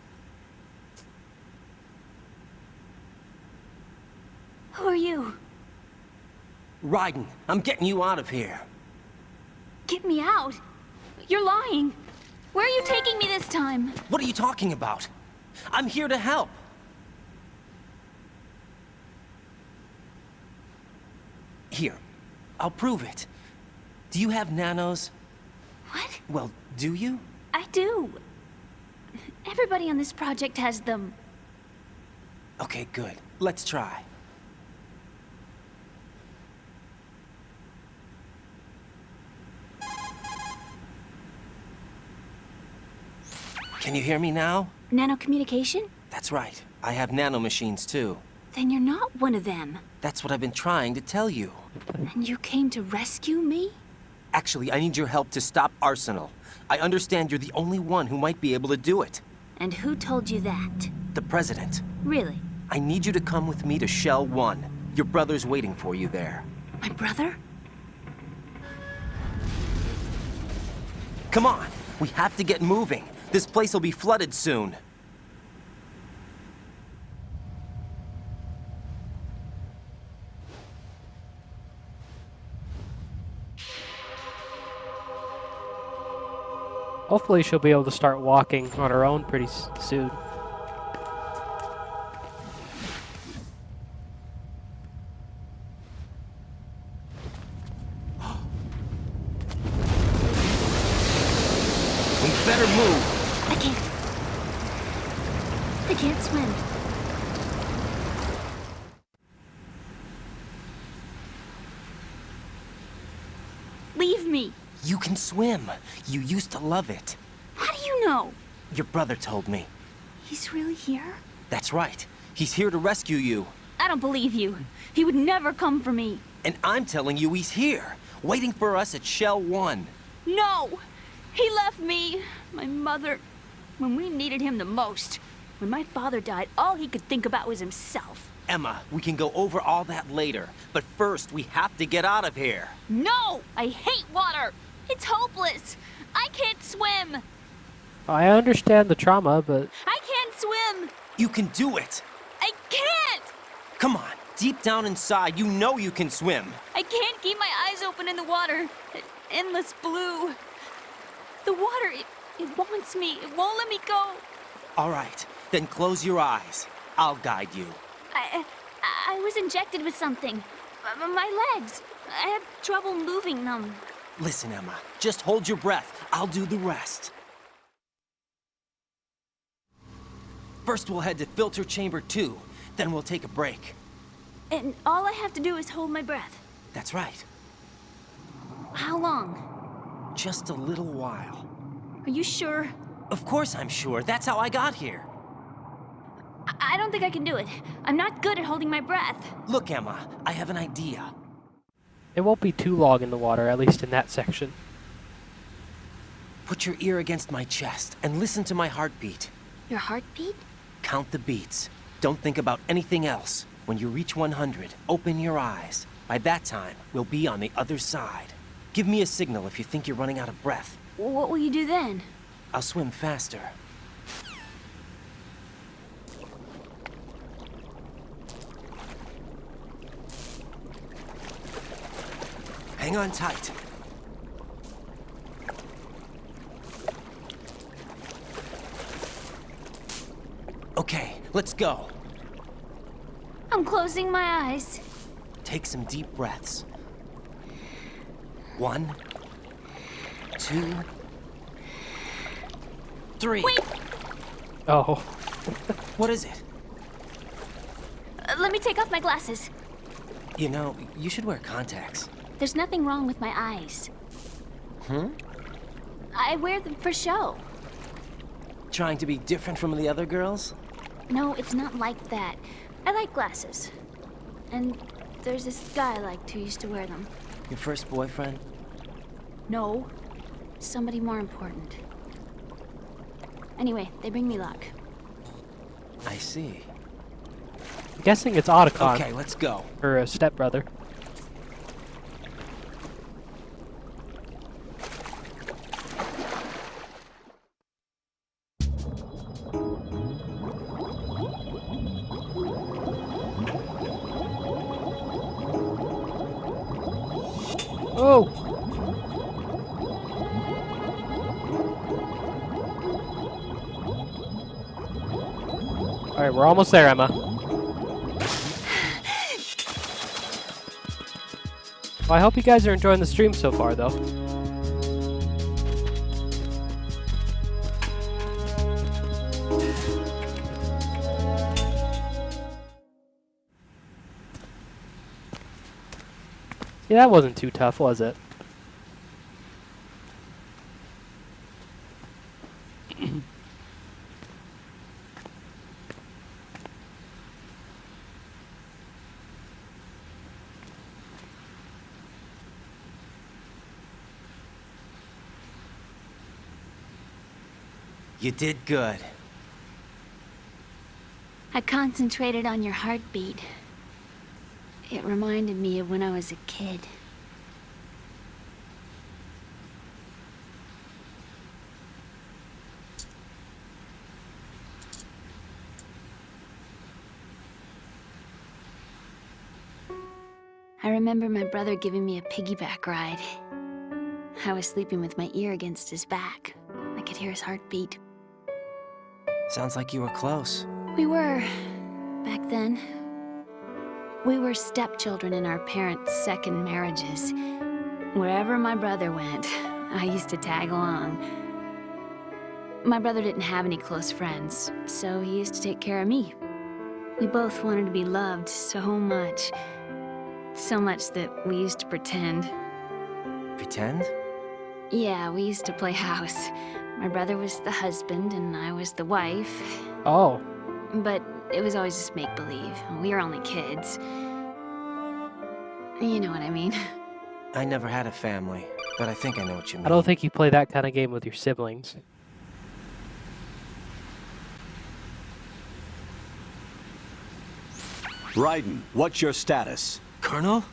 Speaker 20: Who are you?
Speaker 3: Raiden, I'm getting you out of here.
Speaker 20: Get me out? You're lying. Where are you taking me this time?
Speaker 3: What are you talking about? I'm here to help. Here, I'll prove it. Do you have nanos?
Speaker 20: What?
Speaker 3: Well, do you?
Speaker 20: I do. Everybody on this project has them.
Speaker 3: Okay, good. Let's try. Can you hear me now?
Speaker 20: Nanocommunication?
Speaker 3: That's right. I have nanomachines too.
Speaker 20: Then you're not one of them.
Speaker 3: That's what I've been trying to tell you.
Speaker 20: And you came to rescue me?
Speaker 3: Actually, I need your help to stop Arsenal. I understand you're the only one who might be able to do it.
Speaker 20: And who told you that?
Speaker 3: The President.
Speaker 20: Really?
Speaker 3: I need you to come with me to Shell 1. Your brother's waiting for you there.
Speaker 20: My brother?
Speaker 3: Come on! We have to get moving. This place will be flooded soon.
Speaker 2: Hopefully she'll be able to start walking on her own pretty soon.
Speaker 3: We better move.
Speaker 20: I can't swim. Leave me.
Speaker 3: You can swim. You used to love it.
Speaker 20: How do you know?
Speaker 3: Your brother told me.
Speaker 20: He's really here?
Speaker 3: That's right. He's here to rescue you.
Speaker 20: I don't believe you. He would never come for me.
Speaker 3: And I'm telling you he's here, waiting for us at Shell 1.
Speaker 20: No! He left me, my mother, when we needed him the most. When my father died, all he could think about was himself.
Speaker 3: Emma, we can go over all that later, but first we have to get out of here.
Speaker 20: No! I hate water! It's hopeless! I can't swim!
Speaker 2: I understand the trauma, but...
Speaker 20: I can't swim!
Speaker 3: You can do it!
Speaker 20: I can't!
Speaker 3: Come on, deep down inside, you know you can swim.
Speaker 20: I can't keep my eyes open in the water. Endless blue. The water, it wants me. It won't let me go.
Speaker 3: All right, then close your eyes. I'll guide you.
Speaker 20: I was injected with something. My legs. I have trouble moving them.
Speaker 3: Listen, Emma, just hold your breath. I'll do the rest. First, we'll head to filter chamber 2. Then we'll take a break.
Speaker 20: And all I have to do is hold my breath.
Speaker 3: That's right.
Speaker 20: How long?
Speaker 3: Just a little while.
Speaker 20: Are you sure?
Speaker 3: Of course I'm sure. That's how I got here.
Speaker 20: I don't think I can do it. I'm not good at holding my breath.
Speaker 3: Look, Emma, I have an idea.
Speaker 2: It won't be too long in the water, at least in that section.
Speaker 3: Put your ear against my chest and listen to my heartbeat.
Speaker 20: Your heartbeat?
Speaker 3: Count the beats. Don't think about anything else. When you reach 100, open your eyes. By that time, we'll be on the other side. Give me a signal if you think you're running out of breath.
Speaker 20: What will you do then?
Speaker 3: I'll swim faster. Hang on tight. Okay, let's go.
Speaker 20: I'm closing my eyes.
Speaker 3: Take some deep breaths. 1, 2, 3.
Speaker 20: Wait!
Speaker 2: Oh.
Speaker 3: What is it?
Speaker 20: Let me take off my glasses.
Speaker 3: You know, you should wear contacts.
Speaker 20: There's nothing wrong with my eyes. I wear them for show.
Speaker 3: Trying to be different from the other girls?
Speaker 20: No, it's not like that. I like glasses. And there's this guy I liked who used to wear them.
Speaker 3: Your first boyfriend?
Speaker 20: No. Somebody more important. Anyway, they bring me luck.
Speaker 3: I see.
Speaker 2: I'm guessing it's Otacon.
Speaker 3: Okay, let's go.
Speaker 2: Or a stepbrother. Oh! Alright, we're almost there, Emma. Well, I hope you guys are enjoying the stream so far, though. Yeah, that wasn't too tough, was it?
Speaker 3: You did good.
Speaker 20: I concentrated on your heartbeat. It reminded me of when I was a kid. I remember my brother giving me a piggyback ride. I was sleeping with my ear against his back. I could hear his heartbeat.
Speaker 3: Sounds like you were close.
Speaker 20: We were, back then. We were stepchildren in our parents' second marriages. Wherever my brother went, I used to tag along. My brother didn't have any close friends, so he used to take care of me. We both wanted to be loved so much. So much that we used to pretend.
Speaker 3: Pretend?
Speaker 20: Yeah, we used to play house. My brother was the husband and I was the wife.
Speaker 2: Oh.
Speaker 20: But it was always just make-believe. We were only kids. You know what I mean.
Speaker 3: I never had a family, but I think I know what you mean.
Speaker 2: I don't think you play that kind of game with your siblings.
Speaker 15: Raiden, what's your status?
Speaker 3: Colonel,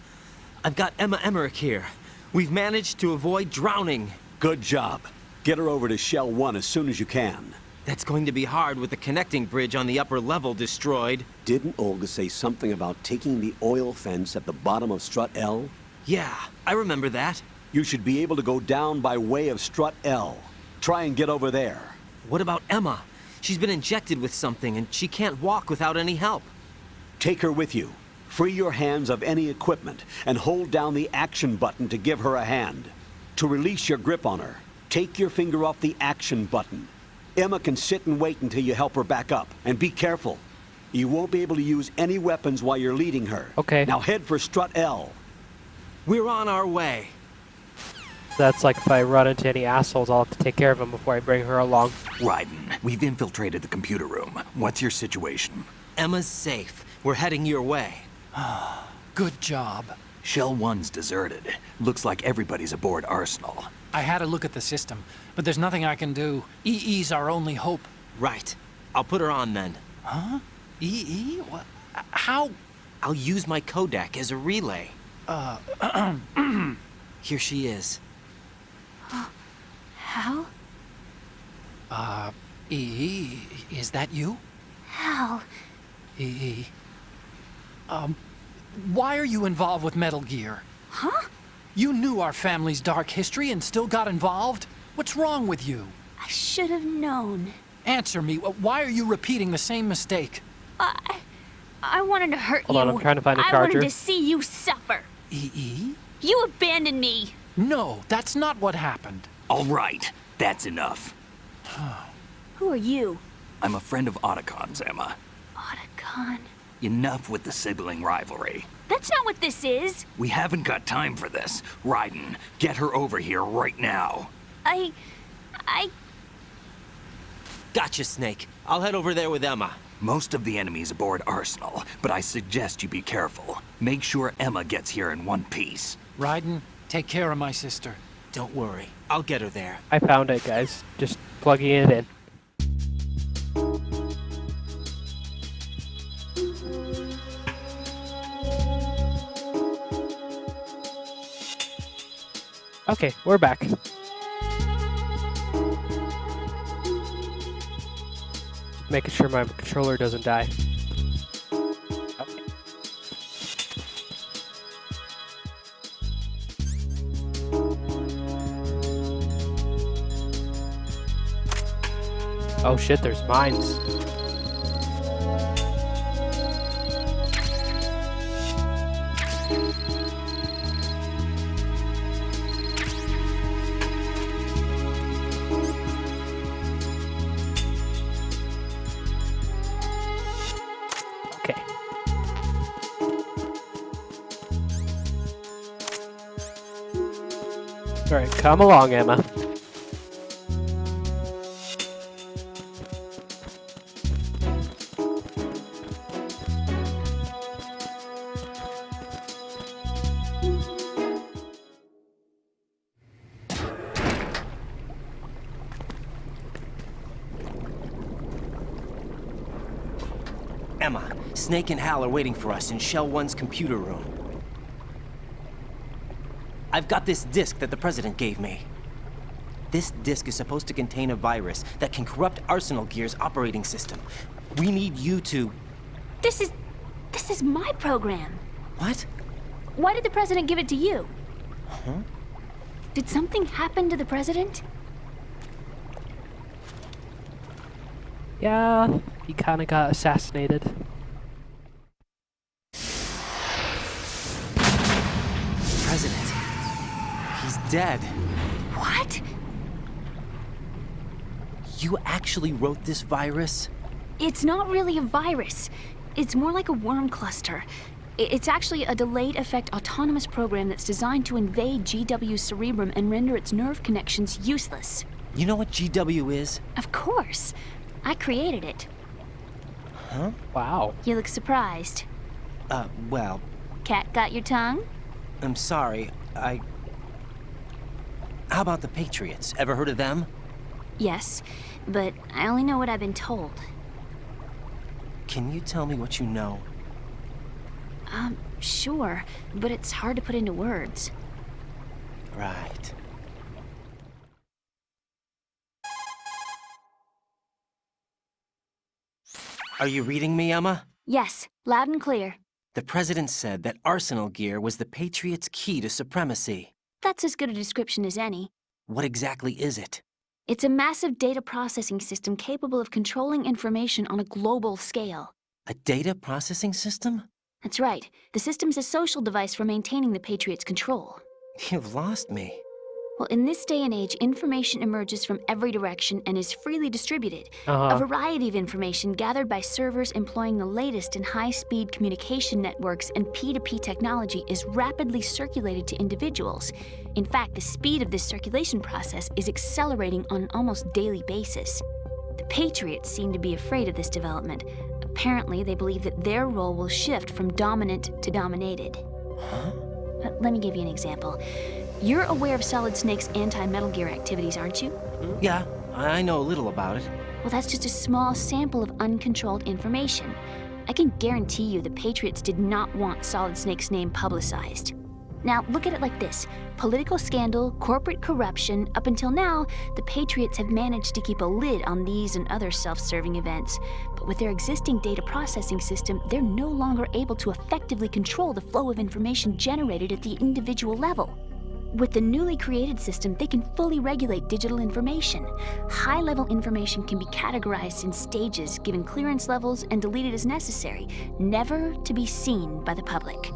Speaker 3: I've got Emma Emmerich here. We've managed to avoid drowning.
Speaker 15: Good job. Get her over to Shell 1 as soon as you can.
Speaker 3: That's going to be hard with the connecting bridge on the upper level destroyed.
Speaker 15: Didn't Olga say something about taking the oil fence at the bottom of Strut L?
Speaker 3: Yeah, I remember that.
Speaker 15: You should be able to go down by way of Strut L. Try and get over there.
Speaker 3: What about Emma? She's been injected with something and she can't walk without any help.
Speaker 15: Take her with you. Free your hands of any equipment and hold down the action button to give her a hand. To release your grip on her, take your finger off the action button. Emma can sit and wait until you help her back up. And be careful. You won't be able to use any weapons while you're leading her.
Speaker 2: Okay.
Speaker 15: Now head for Strut L.
Speaker 3: We're on our way.
Speaker 2: That's like if I run into any assholes, I'll have to take care of them before I bring her along.
Speaker 5: Raiden, we've infiltrated the computer room. What's your situation?
Speaker 3: Emma's safe. We're heading your way.
Speaker 4: Good job.
Speaker 5: Shell 1's deserted. Looks like everybody's aboard Arsenal.
Speaker 4: I had a look at the system, but there's nothing I can do. EE's our only hope.
Speaker 3: Right. I'll put her on then.
Speaker 4: Huh? EE? What? How?
Speaker 3: I'll use my Kodak as a relay. Here she is.
Speaker 20: Hal?
Speaker 4: EE, is that you?
Speaker 20: Hal.
Speaker 4: EE. Why are you involved with Metal Gear?
Speaker 20: Huh?
Speaker 4: You knew our family's dark history and still got involved? What's wrong with you?
Speaker 20: I should have known.
Speaker 4: Answer me. Why are you repeating the same mistake?
Speaker 20: I wanted to hurt you.
Speaker 2: Hold on, I'm trying to find a
Speaker 20: I
Speaker 2: charger.
Speaker 20: wanted to see you suffer.
Speaker 4: EE?
Speaker 20: You abandoned me.
Speaker 4: No, that's not what happened.
Speaker 5: All right, that's enough.
Speaker 20: Who are you?
Speaker 5: I'm a friend of Otacon's, Emma.
Speaker 20: Otacon.
Speaker 5: Enough with the sibling rivalry.
Speaker 20: That's not what this is.
Speaker 5: We haven't got time for this. Raiden, get her over here right now.
Speaker 20: I...
Speaker 3: Gotcha, Snake. I'll head over there with Emma.
Speaker 5: Most of the enemy's aboard Arsenal, but I suggest you be careful. Make sure Emma gets here in one piece.
Speaker 4: Raiden, take care of my sister.
Speaker 3: Don't worry. I'll get her there.
Speaker 2: I found it, guys. Just plugging it in. Okay, we're back. Just making sure my controller doesn't die. Okay. Oh shit, there's mines. Okay. Alright, come along, Emma.
Speaker 3: Emma, Snake and Hal are waiting for us in Shell 1's computer room. I've got this disk that the President gave me. This disk is supposed to contain a virus that can corrupt Arsenal Gear's operating system. We need you to...
Speaker 20: This is my program.
Speaker 3: What?
Speaker 20: Why did the President give it to you?
Speaker 3: Huh?
Speaker 20: Did something happen to the President?
Speaker 2: Yeah, he kind of got assassinated.
Speaker 3: President. He's dead.
Speaker 20: What?
Speaker 3: You actually wrote this virus?
Speaker 20: It's not really a virus. It's more like a worm cluster. It's actually a delayed effect autonomous program that's designed to invade GW's cerebrum and render its nerve connections useless.
Speaker 3: You know what GW is?
Speaker 20: Of course. I created it.
Speaker 3: Huh?
Speaker 2: Wow.
Speaker 20: You look surprised.
Speaker 3: Well...
Speaker 20: Cat got your tongue?
Speaker 3: I'm sorry, How about the Patriots? Ever heard of them?
Speaker 20: Yes, but I only know what I've been told.
Speaker 3: Can you tell me what you know?
Speaker 20: Sure, but it's hard to put into words.
Speaker 3: Right. Are you reading me, Emma?
Speaker 20: Yes, loud and clear.
Speaker 3: The President said that Arsenal Gear was the Patriots' key to supremacy.
Speaker 20: That's as good a description as any.
Speaker 3: What exactly is it?
Speaker 20: It's a massive data processing system capable of controlling information on a global scale.
Speaker 3: A data processing system?
Speaker 20: That's right. The system's a social device for maintaining the Patriots' control.
Speaker 3: You've lost me.
Speaker 20: Well, in this day and age, information emerges from every direction and is freely distributed.
Speaker 2: Uh-huh.
Speaker 20: A variety of information gathered by servers employing the latest in high-speed communication networks and P2P technology is rapidly circulated to individuals. In fact, the speed of this circulation process is accelerating on an almost daily basis. The Patriots seem to be afraid of this development. Apparently, they believe that their role will shift from dominant to dominated. Let me give you an example. You're aware of Solid Snake's anti-Metal Gear activities, aren't you?
Speaker 3: Yeah, I know a little about it.
Speaker 20: Well, that's just a small sample of uncontrolled information. I can guarantee you the Patriots did not want Solid Snake's name publicized. Now, look at it like this. Political scandal, corporate corruption, up until now, the Patriots have managed to keep a lid on these and other self-serving events. But with their existing data processing system, they're no longer able to effectively control the flow of information generated at the individual level. With the newly created system, they can fully regulate digital information. High-level information can be categorized in stages, given clearance levels, and deleted as necessary, never to be seen by the public.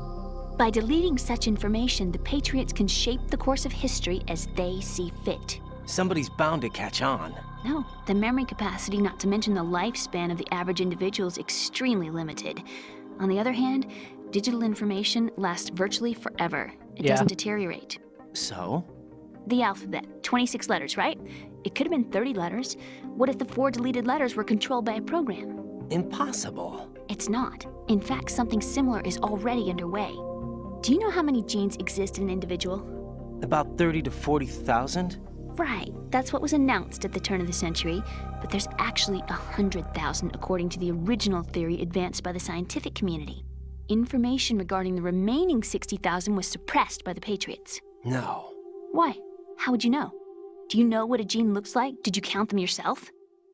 Speaker 20: By deleting such information, the Patriots can shape the course of history as they see fit.
Speaker 3: Somebody's bound to catch on.
Speaker 20: No, the memory capacity, not to mention the lifespan of the average individual, is extremely limited. On the other hand, digital information lasts virtually forever. It doesn't deteriorate.
Speaker 3: So?
Speaker 20: The alphabet, 26 letters, right? It could have been 30 letters. What if the 4 deleted letters were controlled by a program?
Speaker 3: Impossible.
Speaker 20: It's not. In fact, something similar is already underway. Do you know how many genes exist in an individual?
Speaker 3: About 30 to 40,000?
Speaker 20: Right, that's what was announced at the turn of the century, but there's actually 100,000 according to the original theory advanced by the scientific community. Information regarding the remaining 60,000 was suppressed by the Patriots.
Speaker 3: No.
Speaker 20: Why? How would you know? Do you know what a gene looks like? Did you count them yourself?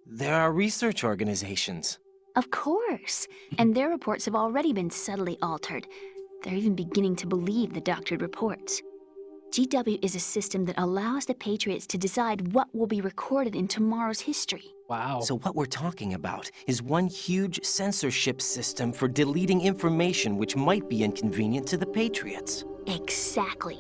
Speaker 3: There are research organizations.
Speaker 20: Of course, and their reports have already been subtly altered. They're even beginning to believe the doctored reports. GW is a system that allows the Patriots to decide what will be recorded in tomorrow's history.
Speaker 2: Wow.
Speaker 3: So what we're talking about is one huge censorship system for deleting information which might be inconvenient to the Patriots.
Speaker 20: Exactly.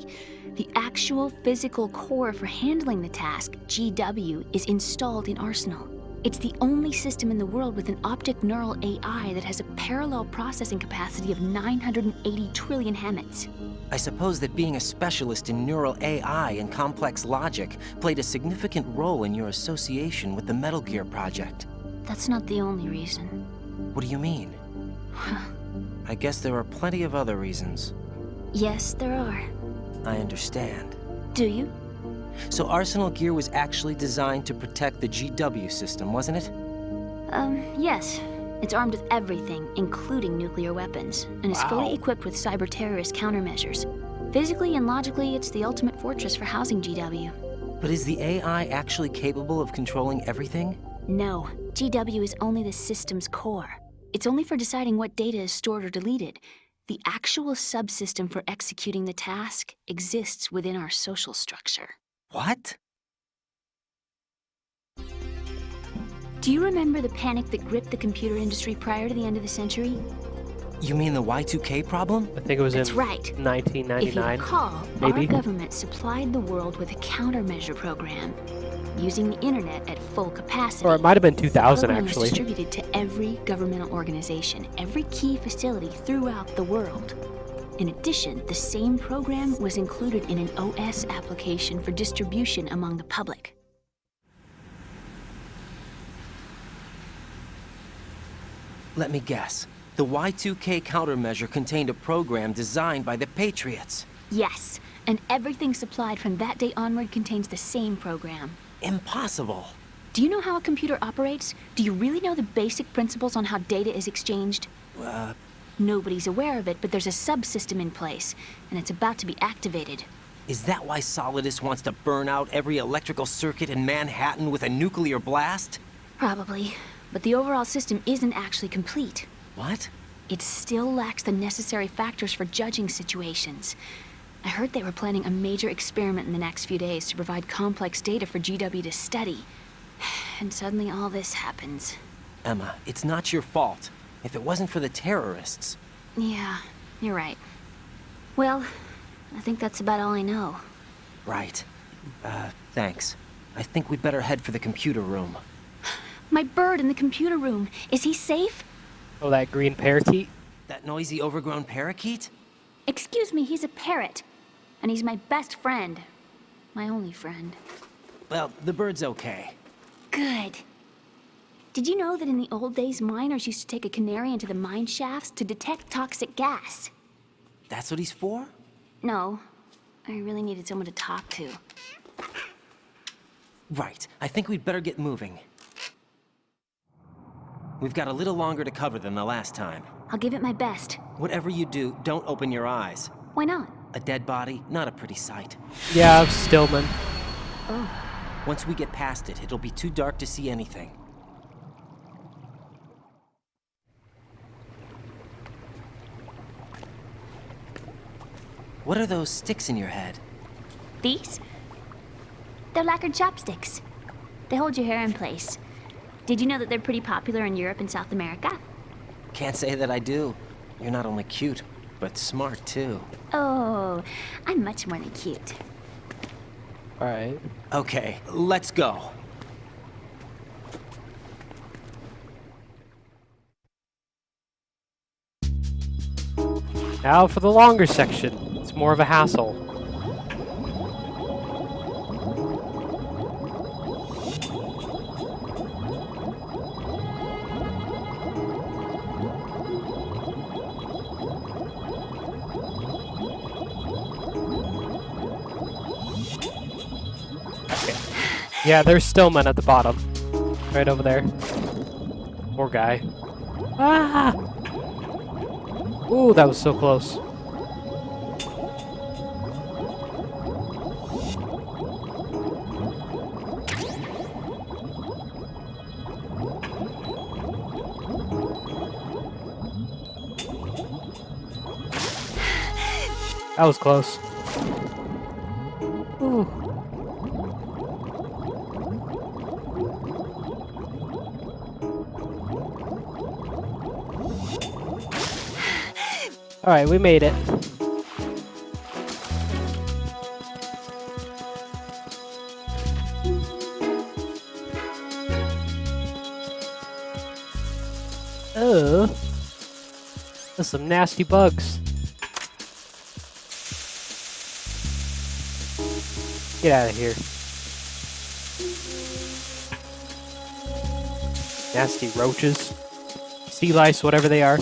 Speaker 20: The actual physical core for handling the task, GW, is installed in Arsenal. It's the only system in the world with an optic neural AI that has a parallel processing capacity of 980 trillion Hammets.
Speaker 3: I suppose that being a specialist in neural AI and complex logic played a significant role in your association with the Metal Gear project.
Speaker 20: That's not the only reason.
Speaker 3: What do you mean? I guess there are plenty of other reasons.
Speaker 20: Yes, there are.
Speaker 3: I understand.
Speaker 20: Do you?
Speaker 3: So Arsenal Gear was actually designed to protect the GW system, wasn't it?
Speaker 20: Yes. It's armed with everything, including nuclear weapons, and is fully equipped with cyber-terrorist countermeasures. Physically and logically, it's the ultimate fortress for housing GW.
Speaker 3: But is the AI actually capable of controlling everything?
Speaker 20: No. GW is only the system's core. It's only for deciding what data is stored or deleted. The actual subsystem for executing the task exists within our social structure.
Speaker 3: What?
Speaker 20: Do you remember the panic that gripped the computer industry prior to the end of the century?
Speaker 3: You mean the Y2K problem?
Speaker 2: I think it was
Speaker 20: That's
Speaker 2: in
Speaker 20: right.
Speaker 2: 1999.
Speaker 20: If you recall,
Speaker 2: maybe?
Speaker 20: Our government supplied the world with a countermeasure program, using the internet at full capacity.
Speaker 2: Or it might have been 2000,
Speaker 20: the program
Speaker 2: actually.
Speaker 20: was distributed to every governmental organization, every key facility throughout the world. In addition, the same program was included in an OS application for distribution among the public.
Speaker 3: Let me guess. The Y2K countermeasure contained a program designed by the Patriots.
Speaker 20: Yes, and everything supplied from that day onward contains the same program.
Speaker 3: Impossible.
Speaker 20: Do you know how a computer operates? Do you really know the basic principles on how data is exchanged? Nobody's aware of it, but there's a subsystem in place, and it's about to be activated.
Speaker 3: Is that why Solidus wants to burn out every electrical circuit in Manhattan with a nuclear blast?
Speaker 20: Probably, but the overall system isn't actually complete.
Speaker 3: What?
Speaker 20: It still lacks the necessary factors for judging situations. I heard they were planning a major experiment in the next few days to provide complex data for GW to study. And suddenly all this happens.
Speaker 3: Emma, it's not your fault. If it wasn't for the terrorists...
Speaker 20: Yeah, you're right. Well, I think that's about all I know.
Speaker 3: Right. Thanks. I think we'd better head for the computer room.
Speaker 20: My bird in the computer room. Is he safe?
Speaker 2: Oh, that green parakeet?
Speaker 3: That noisy, overgrown parakeet?
Speaker 20: Excuse me, he's a parrot. And he's my best friend. My only friend.
Speaker 3: Well, the bird's okay.
Speaker 20: Good. Did you know that in the old days, miners used to take a canary into the mine shafts to detect toxic gas?
Speaker 3: That's what he's for?
Speaker 20: No. I really needed someone to talk to.
Speaker 3: Right. I think we'd better get moving. We've got a little longer to cover than the last time.
Speaker 20: I'll give it my best.
Speaker 3: Whatever you do, don't open your eyes.
Speaker 20: Why not?
Speaker 3: A dead body, not a pretty sight.
Speaker 2: Yeah, Stillman.
Speaker 20: Oh.
Speaker 3: Once we get past it, it'll be too dark to see anything. What are those sticks in your head?
Speaker 20: These? They're lacquered chopsticks. They hold your hair in place. Did you know that they're pretty popular in Europe and South America?
Speaker 3: Can't say that I do. You're not only cute, but smart too.
Speaker 20: Oh, I'm much more than cute.
Speaker 2: Alright.
Speaker 3: Okay, let's go.
Speaker 2: Now for the longer section. It's more of a hassle. Yeah, there's Stillman at the bottom. Right over there. Poor guy. Ah! Ooh, that was so close. That was close. Ooh. Alright, we made it. Oh. There's some nasty bugs. Get out of here. Nasty roaches. Sea lice, whatever they are.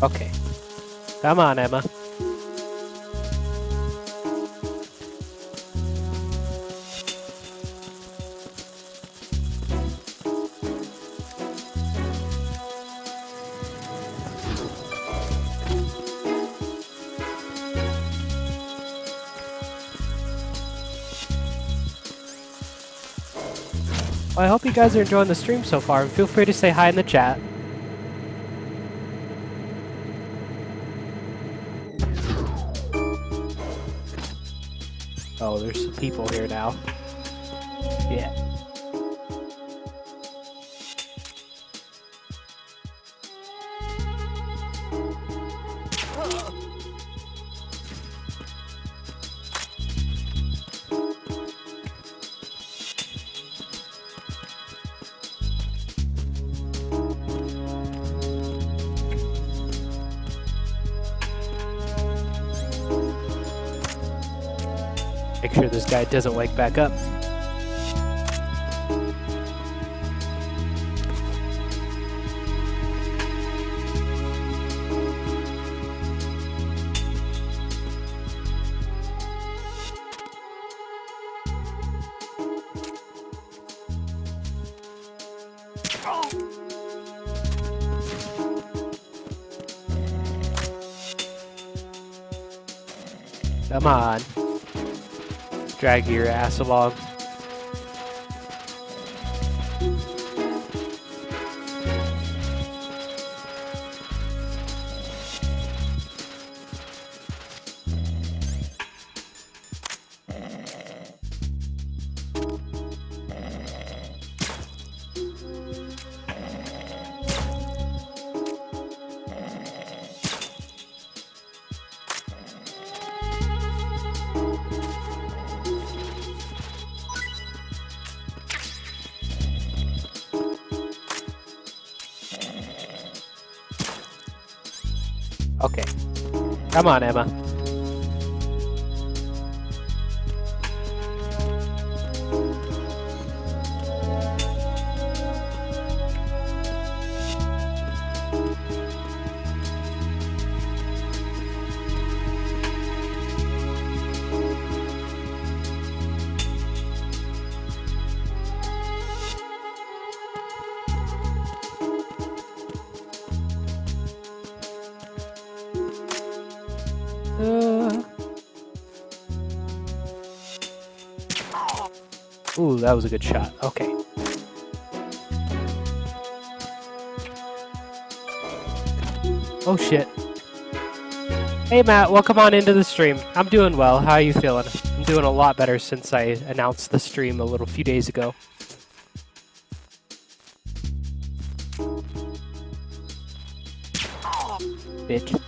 Speaker 2: Okay. Come on, Emma. Well, I hope you guys are enjoying the stream so far, and feel free to say hi in the chat. Oh, there's some people here now. Yeah. Make sure this guy doesn't wake back up. Come on. Drag your ass along. Okay. Come on, Emma. Ooh, that was a good shot. Okay. Oh shit. Hey Matt, welcome on into the stream. I'm doing well. How are you feeling? I'm doing a lot better since I announced the stream a few days ago. Bitch.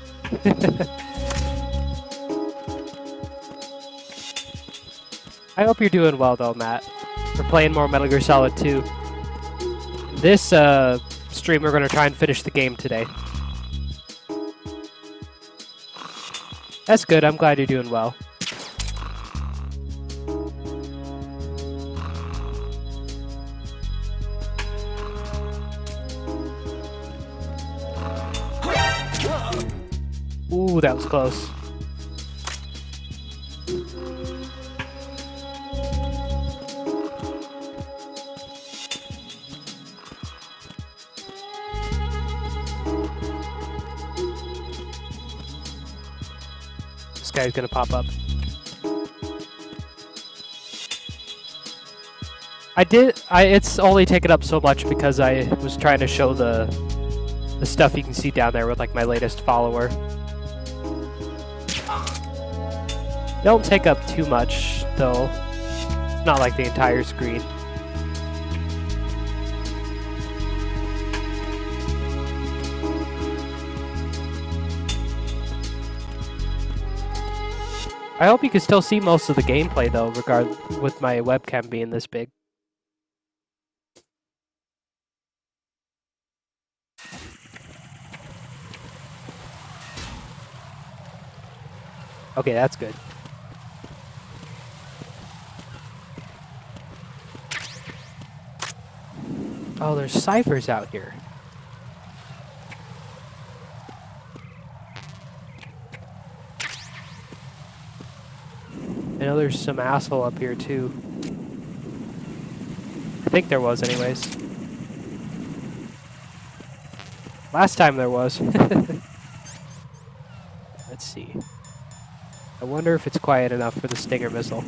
Speaker 2: I hope you're doing well though, Matt. We're playing more Metal Gear Solid 2. This stream we're gonna try and finish the game today. That's good, I'm glad you're doing well. Ooh, that was close. This guy's gonna pop up. It's only taken up so much because I was trying to show the stuff you can see down there with like my latest follower. Don't take up too much though. It's not like the entire screen. I hope you can still see most of the gameplay though, with my webcam being this big. Okay, that's good. Oh, there's ciphers out here. I know there's some asshole up here too. I think there was anyways. Last time there was. Let's see. I wonder if it's quiet enough for the Stinger missile.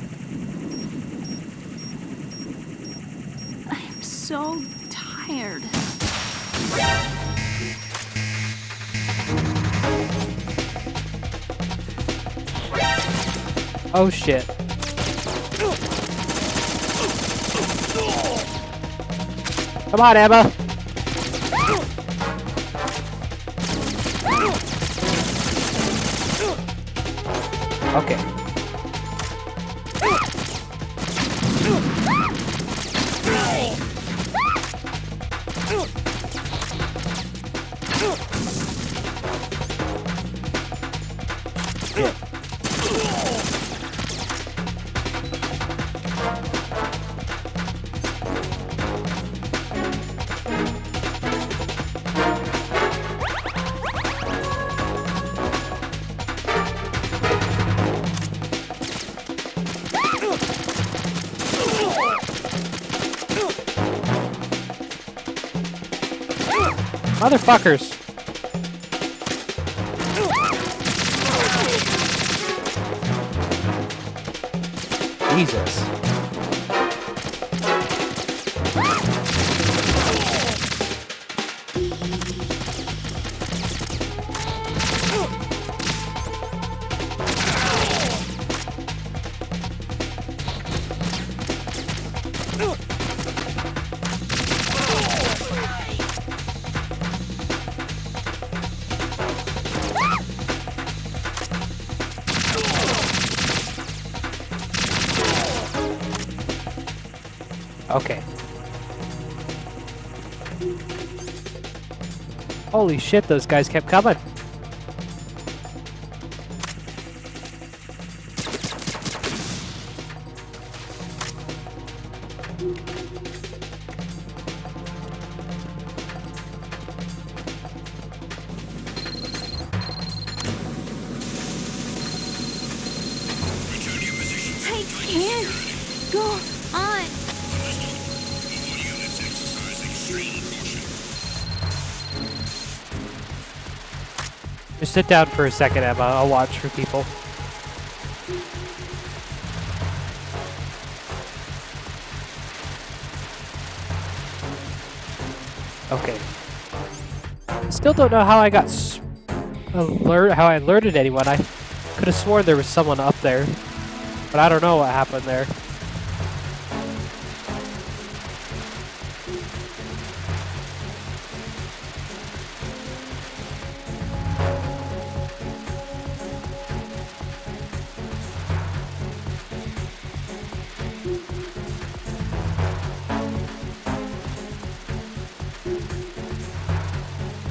Speaker 20: I'm so tired.
Speaker 2: Oh shit. Come on, Emma. Okay. Motherfuckers. Jesus. Okay. Holy shit, those guys kept coming.
Speaker 20: I can't go on.
Speaker 2: Just sit down for a second, Emma. I'll watch for people. Okay. Still don't know how I got how I alerted anyone. I could have sworn there was someone up there, but I don't know what happened there.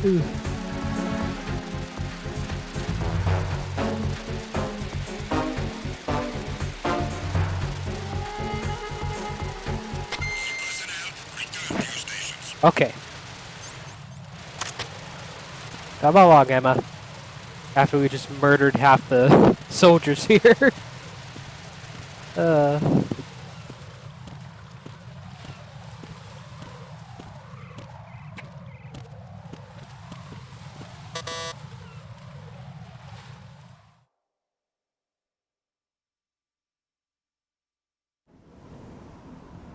Speaker 2: Ooh. Okay. Come along, Emma. After we just murdered half the soldiers here.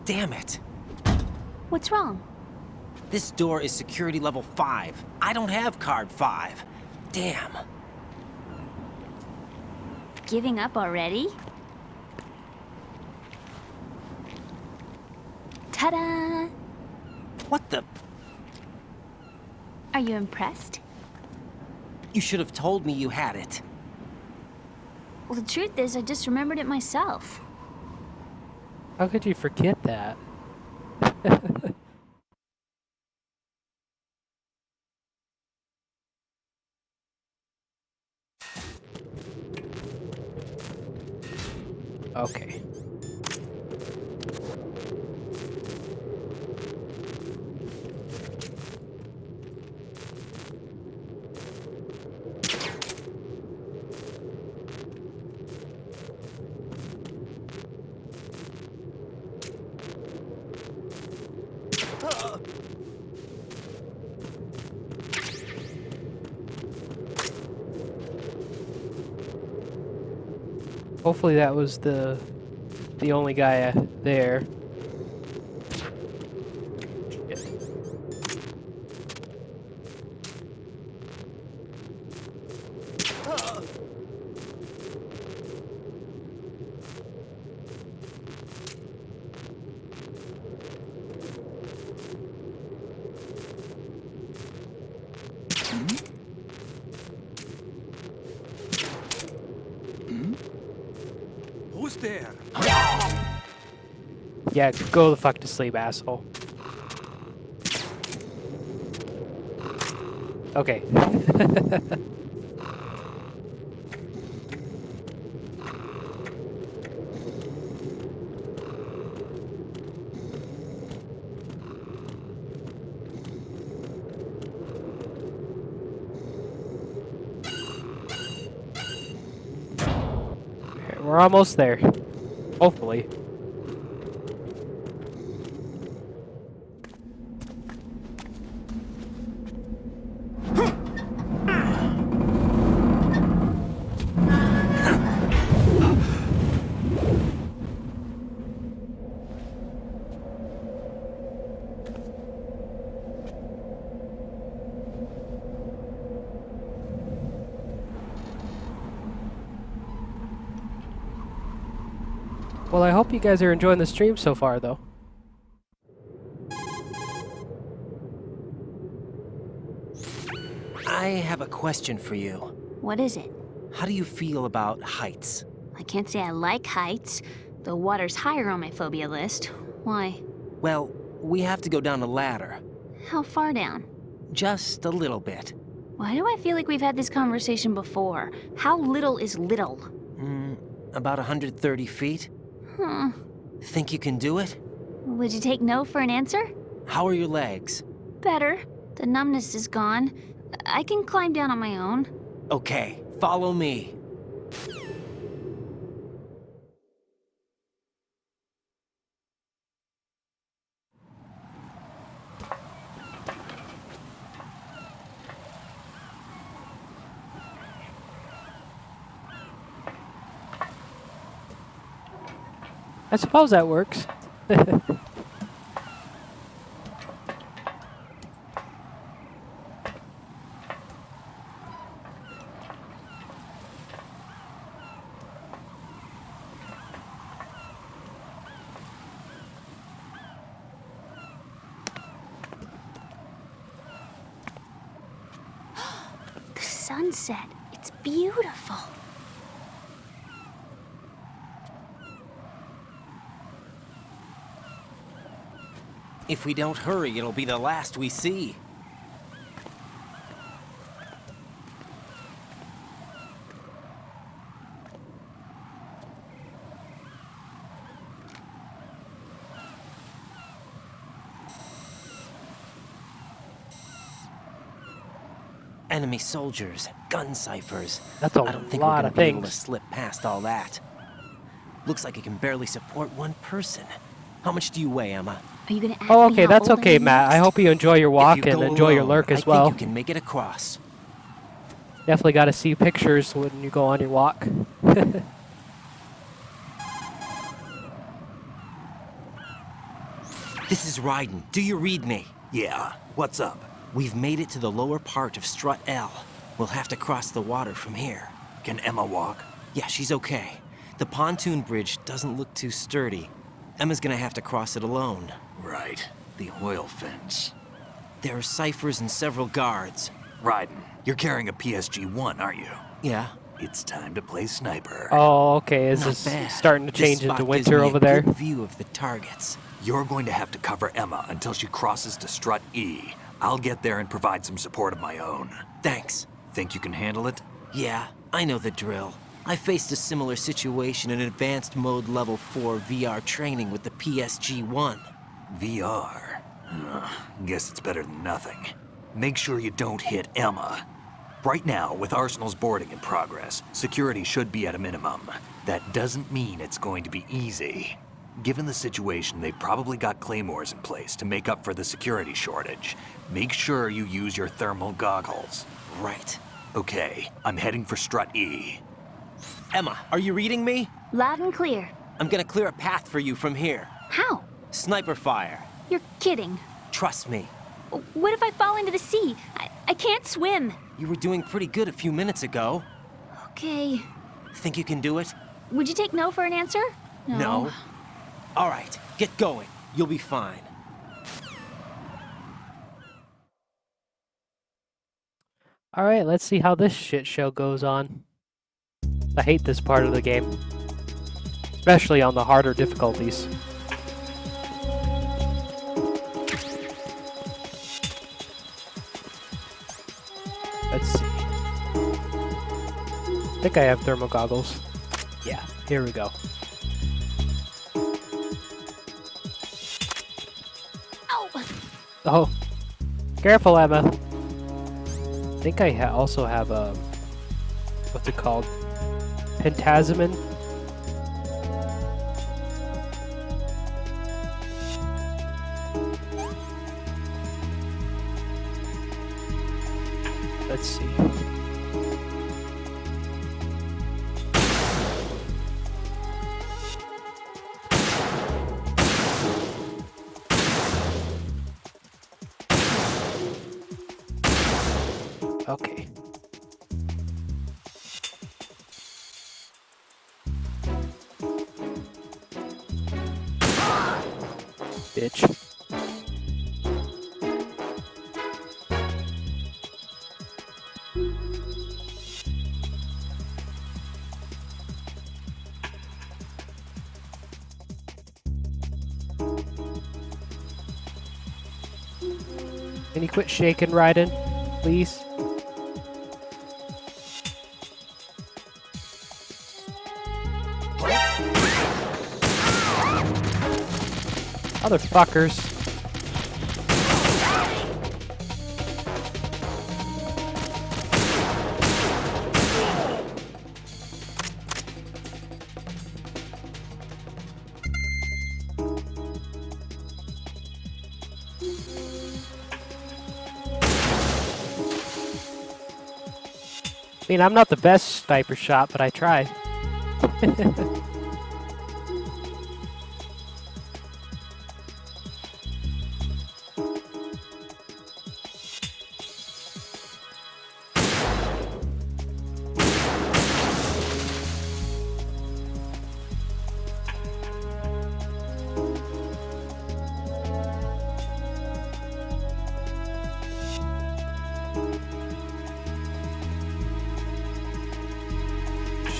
Speaker 3: Damn it.
Speaker 20: What's wrong?
Speaker 3: This door is security level 5. I don't have card 5. Damn.
Speaker 20: Giving up already? Ta-da!
Speaker 3: What the?
Speaker 20: Are you impressed?
Speaker 3: You should have told me you had it.
Speaker 20: Well, the truth is, I just remembered it myself.
Speaker 2: How could you forget that? Okay. Hopefully that was the only guy there. Shit.
Speaker 10: Who's there?
Speaker 2: Yeah, go the fuck to sleep, asshole. Okay. We're almost there. Hopefully. Well, I hope you guys are enjoying the stream so far, though.
Speaker 3: I have a question for you.
Speaker 20: What is it?
Speaker 3: How do you feel about heights?
Speaker 20: I can't say I like heights. The water's higher on my phobia list. Why?
Speaker 3: Well, we have to go down a ladder.
Speaker 20: How far down?
Speaker 3: Just a little bit.
Speaker 20: Why do I feel like we've had this conversation before? How little is little?
Speaker 3: About 130 feet. Think you can do it?
Speaker 20: Would you take no for an answer?
Speaker 3: How are your legs?
Speaker 20: Better. The numbness is gone. I can climb down on my own.
Speaker 3: Okay, follow me.
Speaker 2: I suppose that works.
Speaker 20: The sunset. It's beautiful.
Speaker 3: If we don't hurry, it'll be the last we see. Enemy soldiers, gun ciphers.
Speaker 2: That's a
Speaker 3: I don't think
Speaker 2: lot
Speaker 3: we're
Speaker 2: of
Speaker 3: gonna be able to
Speaker 2: things.
Speaker 3: slip past all that. Looks like it can barely support one person. How much do you weigh, Emma?
Speaker 20: Are you gonna ask
Speaker 2: Oh,
Speaker 20: me
Speaker 2: okay,
Speaker 20: how
Speaker 2: that's
Speaker 20: old I
Speaker 2: okay,
Speaker 20: am
Speaker 2: Matt. I
Speaker 20: next?
Speaker 2: hope you enjoy your walk
Speaker 3: If you
Speaker 2: and
Speaker 3: go
Speaker 2: enjoy your
Speaker 3: alone,
Speaker 2: lurk as
Speaker 3: I
Speaker 2: well.
Speaker 3: think you can make it across.
Speaker 2: Definitely got to see pictures when you go on your walk.
Speaker 3: This is Ryden. Do you read me?
Speaker 5: Yeah, what's up?
Speaker 3: We've made it to the lower part of Strut L. We'll have to cross the water from here.
Speaker 5: Can Emma walk?
Speaker 3: Yeah, she's okay. The pontoon bridge doesn't look too sturdy. Emma's gonna have to cross it alone.
Speaker 5: Right. The oil fence.
Speaker 3: There are ciphers and several guards.
Speaker 5: Ryden, you're carrying a PSG-1, aren't you?
Speaker 3: Yeah.
Speaker 5: It's time to play sniper.
Speaker 2: Oh, okay. Is
Speaker 3: Not
Speaker 2: this
Speaker 3: bad.
Speaker 2: starting to
Speaker 3: This
Speaker 2: change
Speaker 3: spot
Speaker 2: into
Speaker 3: gives
Speaker 2: winter
Speaker 3: me
Speaker 2: over
Speaker 3: a
Speaker 2: there?
Speaker 3: good view of the targets.
Speaker 5: You're going to have to cover Emma until she crosses to Strut E. I'll get there and provide some support of my own.
Speaker 3: Thanks.
Speaker 5: Think you can handle it?
Speaker 3: Yeah, I know the drill. I faced a similar situation in advanced mode level 4 VR training with the PSG-1.
Speaker 5: VR? Guess it's better than nothing. Make sure you don't hit Emma. Right now, with Arsenal's boarding in progress, security should be at a minimum. That doesn't mean it's going to be easy. Given the situation, they've probably got claymores in place to make up for the security shortage. Make sure you use your thermal goggles.
Speaker 3: Right.
Speaker 5: Okay, I'm heading for Strut E.
Speaker 3: Emma, are you reading me?
Speaker 20: Loud and clear.
Speaker 3: I'm gonna clear a path for you from here.
Speaker 20: How?
Speaker 3: Sniper fire.
Speaker 20: You're kidding.
Speaker 3: Trust me.
Speaker 20: What if I fall into the sea? I can't swim.
Speaker 3: You were doing pretty good a few minutes ago.
Speaker 20: Okay.
Speaker 3: Think you can do it?
Speaker 20: Would you take no for an answer?
Speaker 3: No. All right, get going. You'll be fine.
Speaker 2: All right, let's see how this shit show goes on. I hate this part of the game, especially on the harder difficulties. Let's see. I think I have thermal goggles. Yeah, here we go. Oh, careful, Emma. I think I also have a, what's it called? Pentazemin? Let's see. Okay. bitch. Can you quit shaking, Raiden, please? Motherfuckers. I mean, I'm not the best sniper shot, but I try.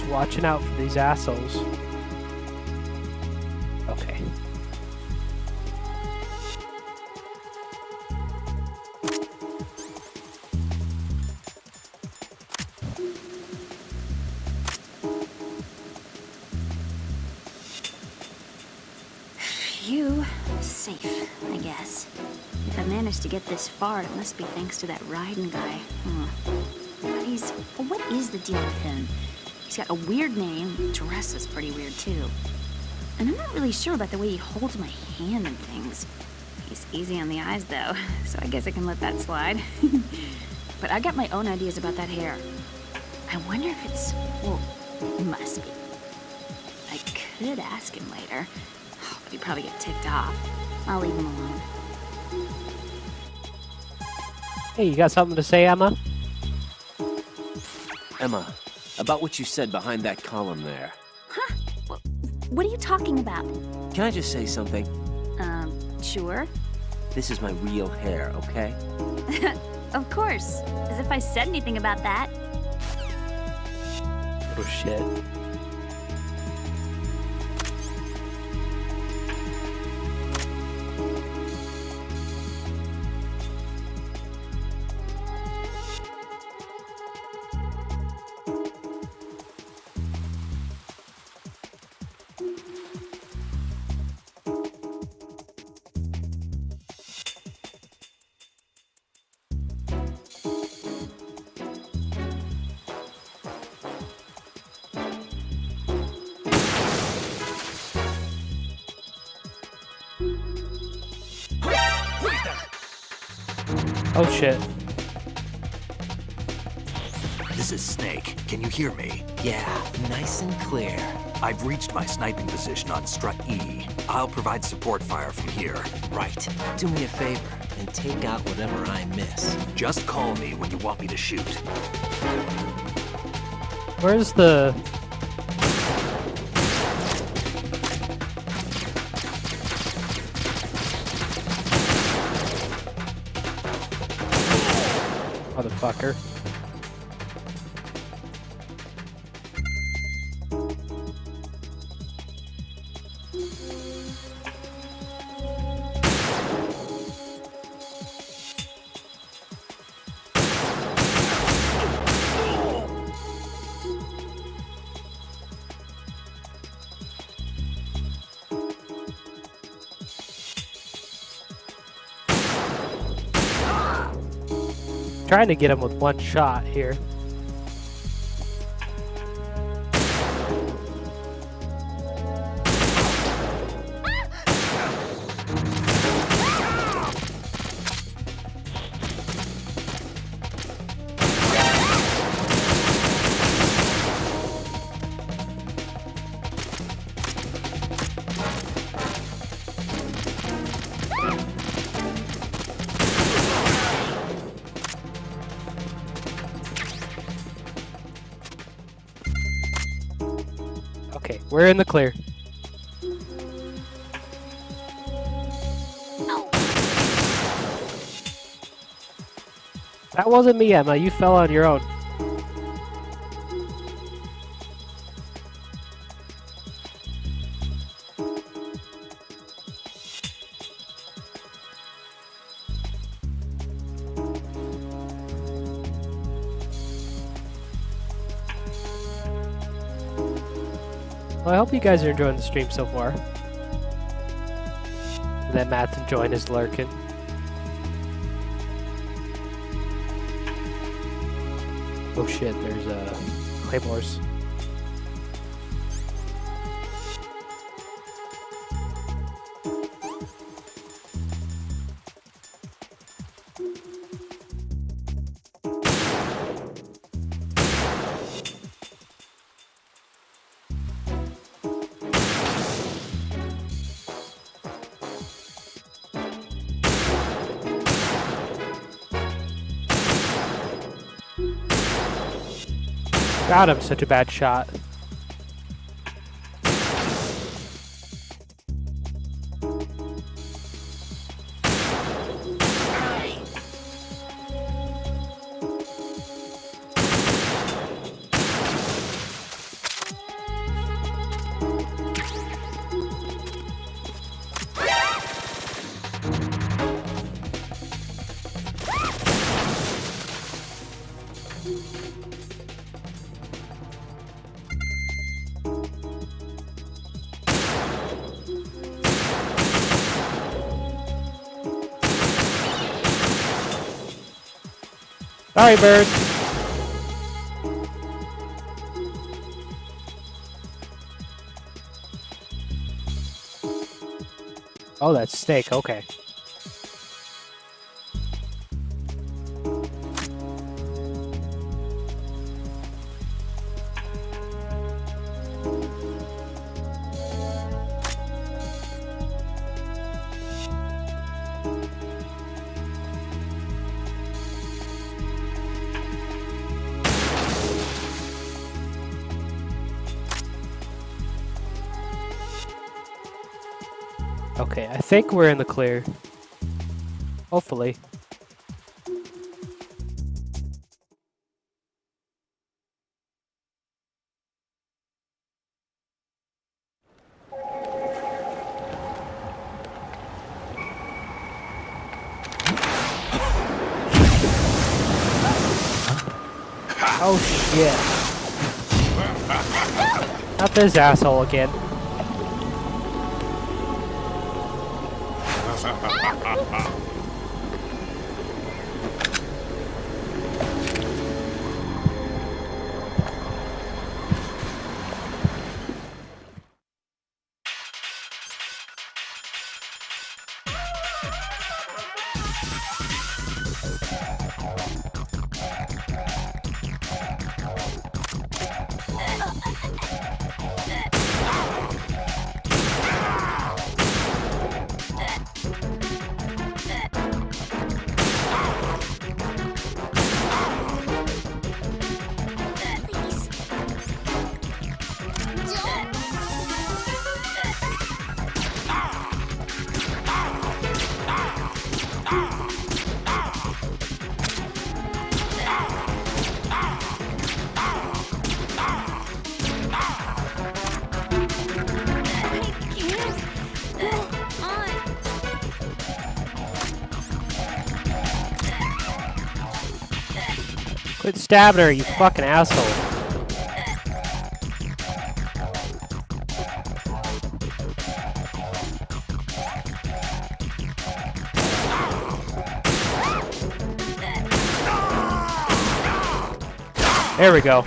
Speaker 2: Watching out for these assholes. Okay.
Speaker 20: Phew. Safe, I guess. If I managed to get this far, it must be thanks to that Raiden guy. What is the deal with him? He's got a weird name, dresses pretty weird too. And I'm not really sure about the way he holds my hand and things. He's easy on the eyes though, so I guess I can let that slide. But I got my own ideas about that hair. I wonder if it's, well, it must be. I could ask him later, but he'd probably get ticked off. I'll leave him alone.
Speaker 2: Hey, you got something to say, Emma?
Speaker 3: Emma, about what you said behind that column there.
Speaker 20: Huh? What are you talking about?
Speaker 3: Can I just say something?
Speaker 20: Sure.
Speaker 3: This is my real hair, okay?
Speaker 20: Of course. As if I said anything about that.
Speaker 2: Oh shit. Oh shit.
Speaker 5: This is Snake. Can you hear me?
Speaker 3: Yeah, nice and clear.
Speaker 5: I've reached my sniping position on Strut E. I'll provide support fire from here.
Speaker 3: Right. Do me a favor and take out whatever I miss.
Speaker 5: Just call me when you want me to shoot.
Speaker 2: Where's the... motherfucker. Trying to get him with one shot here. Okay, we're in the clear. That wasn't me, Emma. You fell on your own. Well, I hope you guys are enjoying the stream so far. And that Matt's enjoying his lurking. Oh shit, there's claymores. God, I'm such a bad shot. Sorry, bird. Oh, that's snake. Okay. Okay, I think we're in the clear. Hopefully. Oh shit. Not this asshole again. Quit stabbing her, you fucking asshole. There we go.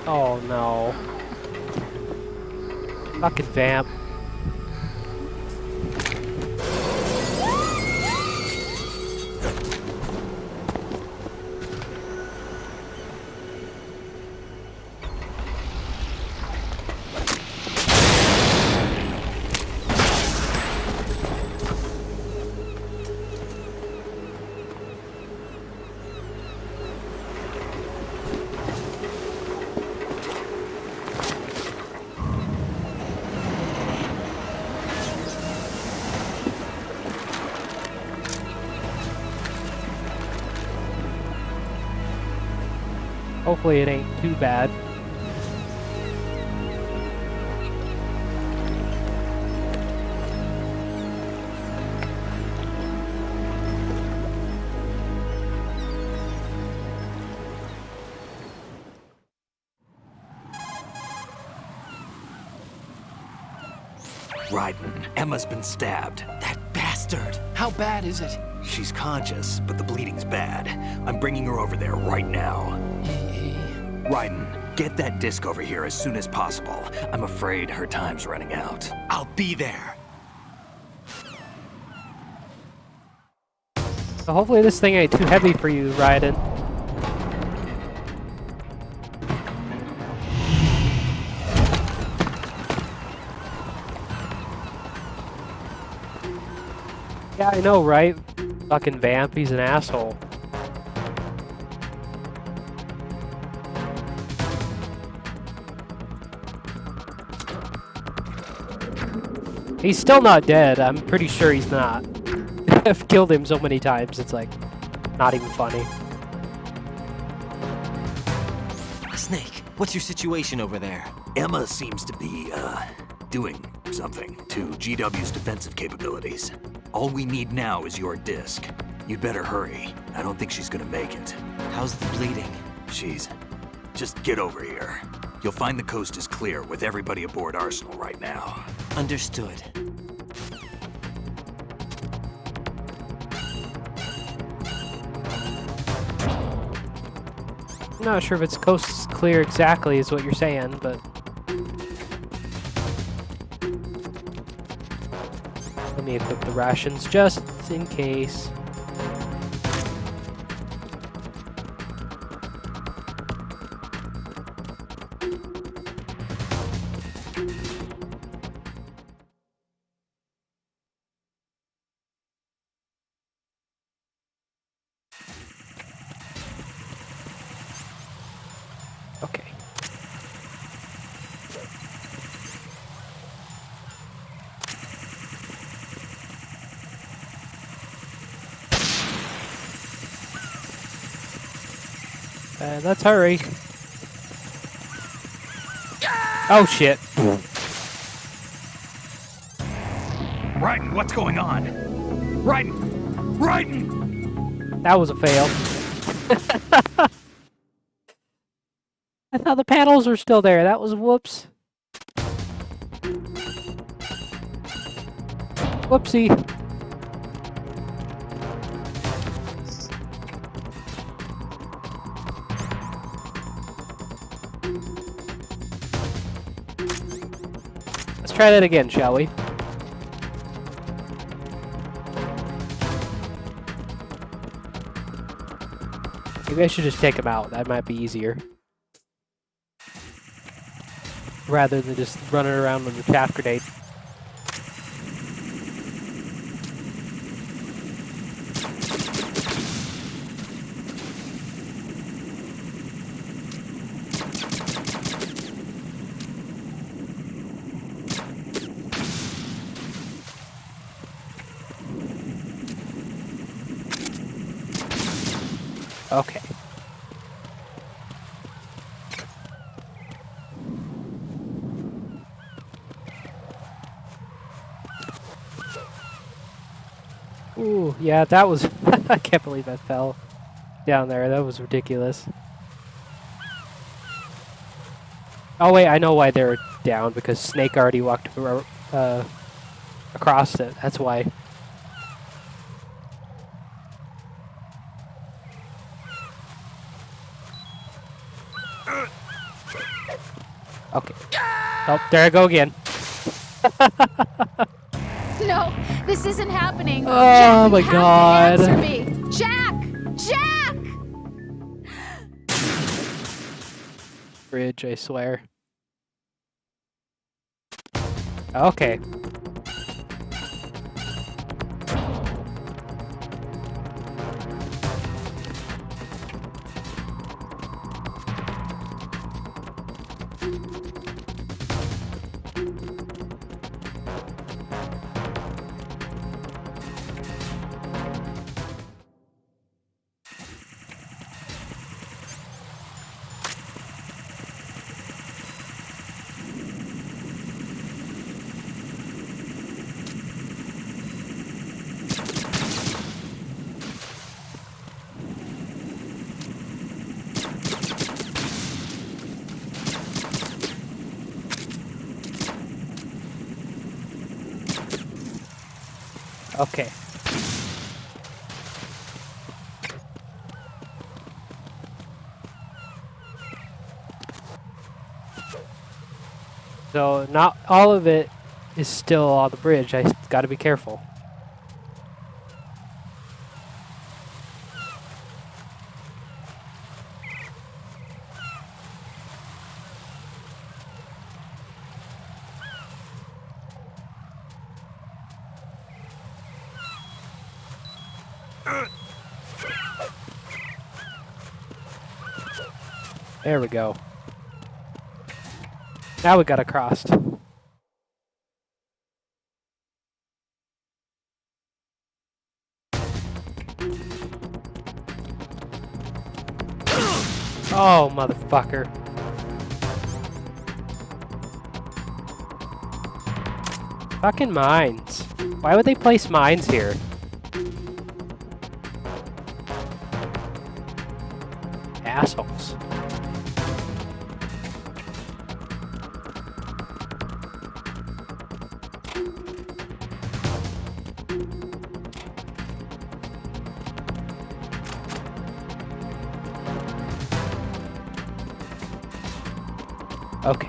Speaker 2: Oh no. Fucking vamp. Hopefully it ain't too bad.
Speaker 5: Raiden, Emma's been stabbed.
Speaker 3: That bastard!
Speaker 4: How bad is it?
Speaker 5: She's conscious, but the bleeding's bad. I'm bringing her over there right now. Raiden, get that disc over here as soon as possible. I'm afraid her time's running out. I'll be there.
Speaker 2: So hopefully this thing ain't too heavy for you, Raiden. Yeah, I know, right? Fucking Vamp, he's an asshole. He's still not dead. I'm pretty sure he's not. I've killed him so many times, it's like, not even funny.
Speaker 3: Snake, what's your situation over there?
Speaker 5: Emma seems to be, doing something to GW's defensive capabilities. All we need now is your disc. You'd better hurry. I don't think she's gonna make it.
Speaker 3: How's the bleeding?
Speaker 5: Just get over here. You'll find the coast is clear with everybody aboard Arsenal right now.
Speaker 3: Understood.
Speaker 2: I'm not sure if it's coast clear exactly is what you're saying, but... Let me equip the rations just in case. Okay. Let's hurry. Oh shit.
Speaker 5: Raiden, what's going on? Raiden! Raiden!
Speaker 2: That was a fail. I thought the panels were still there. That was whoops. Whoopsie. Let's try that again, shall we? Maybe I should just take him out. That might be easier. Rather than just running around with the chaff grenade. Okay. Ooh, yeah, that was... I can't believe I fell down there. That was ridiculous. Oh wait, I know why they're down, because Snake already walked across it. That's why. Okay. Oh, there I go again.
Speaker 18: No, this isn't happening.
Speaker 2: Oh
Speaker 18: Jack,
Speaker 2: my
Speaker 18: you have
Speaker 2: God.
Speaker 18: to answer me. Jack! Jack!
Speaker 2: Bridge, I swear. Okay.
Speaker 16: Okay. So not all of it is still on the bridge. I got to be careful. There we go. Now we got it crossed. Oh, motherfucker. Fucking mines. Why would they place mines here? Assholes. Okay.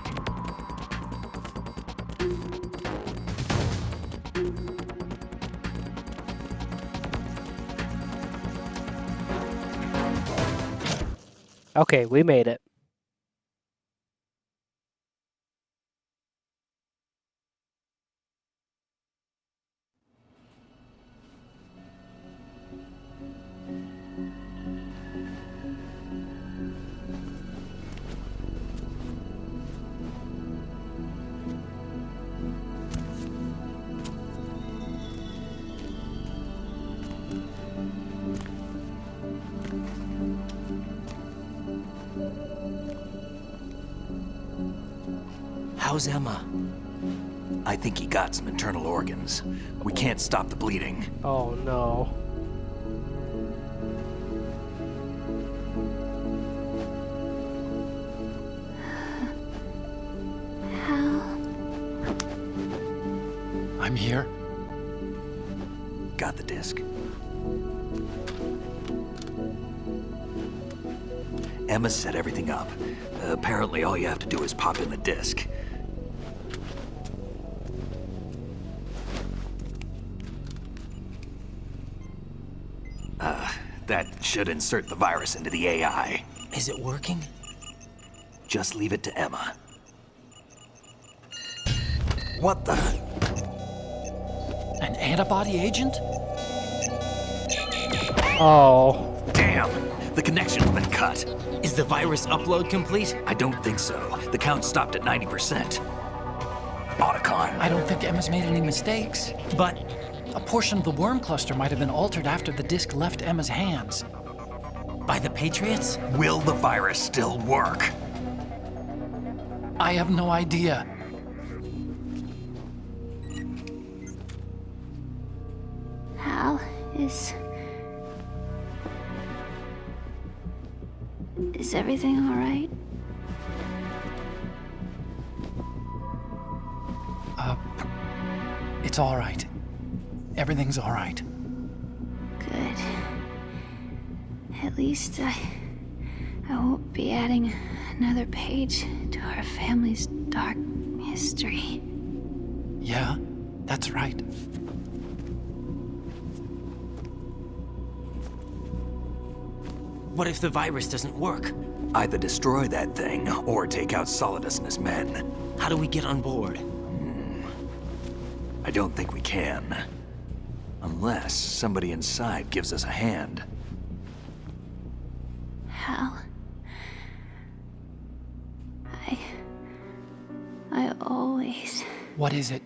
Speaker 16: Okay, we made it.
Speaker 5: How's Emma? I think he got some internal organs. We can't stop the bleeding.
Speaker 16: Oh no.
Speaker 4: I'm here.
Speaker 5: Got the disc. Emma set everything up. Apparently all you have to do is pop in the disc. That should insert the virus into the AI.
Speaker 3: Is it working?
Speaker 5: Just leave it to Emma. What the?
Speaker 4: An antibody agent?
Speaker 16: Oh.
Speaker 5: Damn! The connection's been cut.
Speaker 3: Is the virus upload complete?
Speaker 5: I don't think so. The count stopped at 90%. Otacon.
Speaker 4: I don't think Emma's made any mistakes.
Speaker 3: But
Speaker 4: a portion of the worm cluster might have been altered after the disc left Emma's hands.
Speaker 3: by the Patriots?
Speaker 5: Will the virus still work?
Speaker 4: I have no idea.
Speaker 20: Hal, is everything all right?
Speaker 4: It's all right. Everything's all right.
Speaker 20: Good. At least I won't be adding another page to our family's dark history.
Speaker 4: Yeah, that's right.
Speaker 3: What if the virus doesn't work?
Speaker 5: Either destroy that thing, or take out Solidus and his men.
Speaker 3: How do we get on board?
Speaker 5: I don't think we can. Unless somebody inside gives us a hand.
Speaker 20: Hal, I always...
Speaker 4: What is it?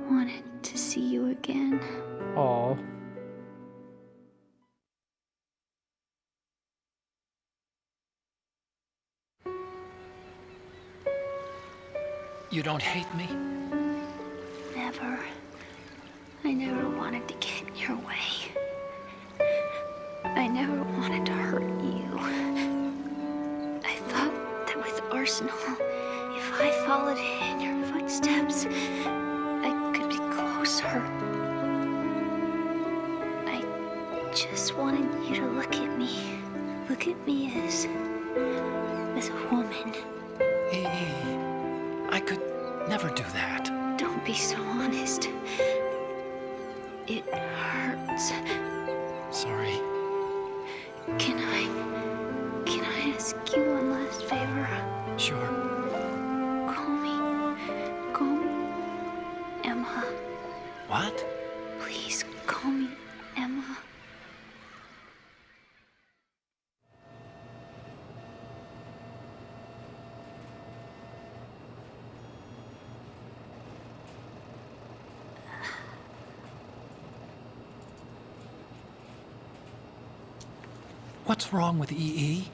Speaker 20: wanted to see you again.
Speaker 16: Oh.
Speaker 4: You don't hate me?
Speaker 20: Never. I never wanted to get in your way. I never wanted to hurt you. Arsenal. If I followed in your footsteps, I could be closer. I just wanted you to look at me. Look at me as a woman.
Speaker 4: I could never do that.
Speaker 20: Don't be so honest. It hurts.
Speaker 4: Sorry.
Speaker 20: Can I ask you one last favor?
Speaker 4: Sure.
Speaker 20: Call me Emma.
Speaker 4: What?
Speaker 20: Please call me Emma.
Speaker 4: What's wrong with EE?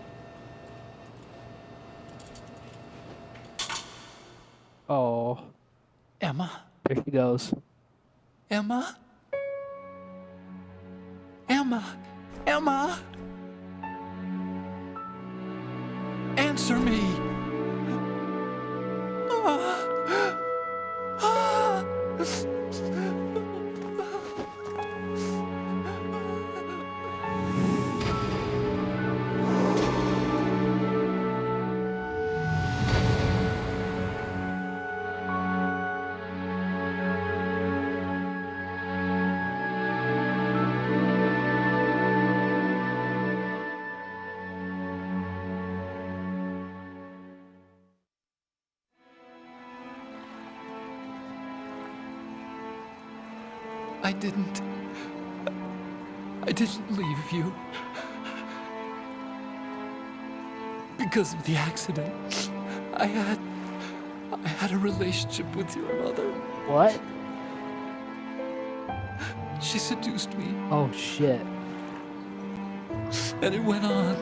Speaker 16: Oh.
Speaker 4: Emma?
Speaker 16: There she goes.
Speaker 4: Emma? Emma? Emma? Answer me! I didn't leave you. Because of the accident, I had a relationship with your mother.
Speaker 16: What?
Speaker 4: She seduced me.
Speaker 16: Oh, shit.
Speaker 4: And it went on.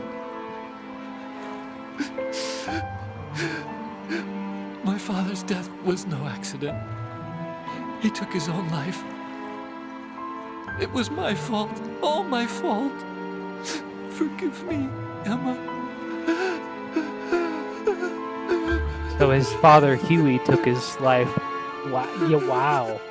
Speaker 4: My father's death was no accident. He took his own life. It was my fault. All my fault. Forgive me, Emma.
Speaker 16: So his father, Huey, took his life. Wow. Yeah, wow.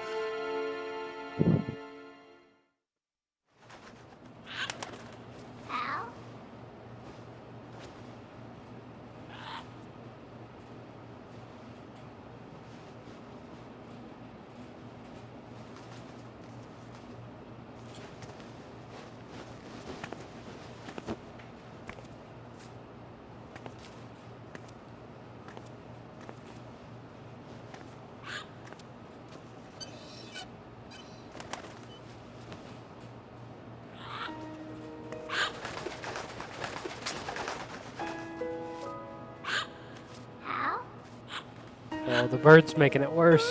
Speaker 16: Oh, the bird's making it worse.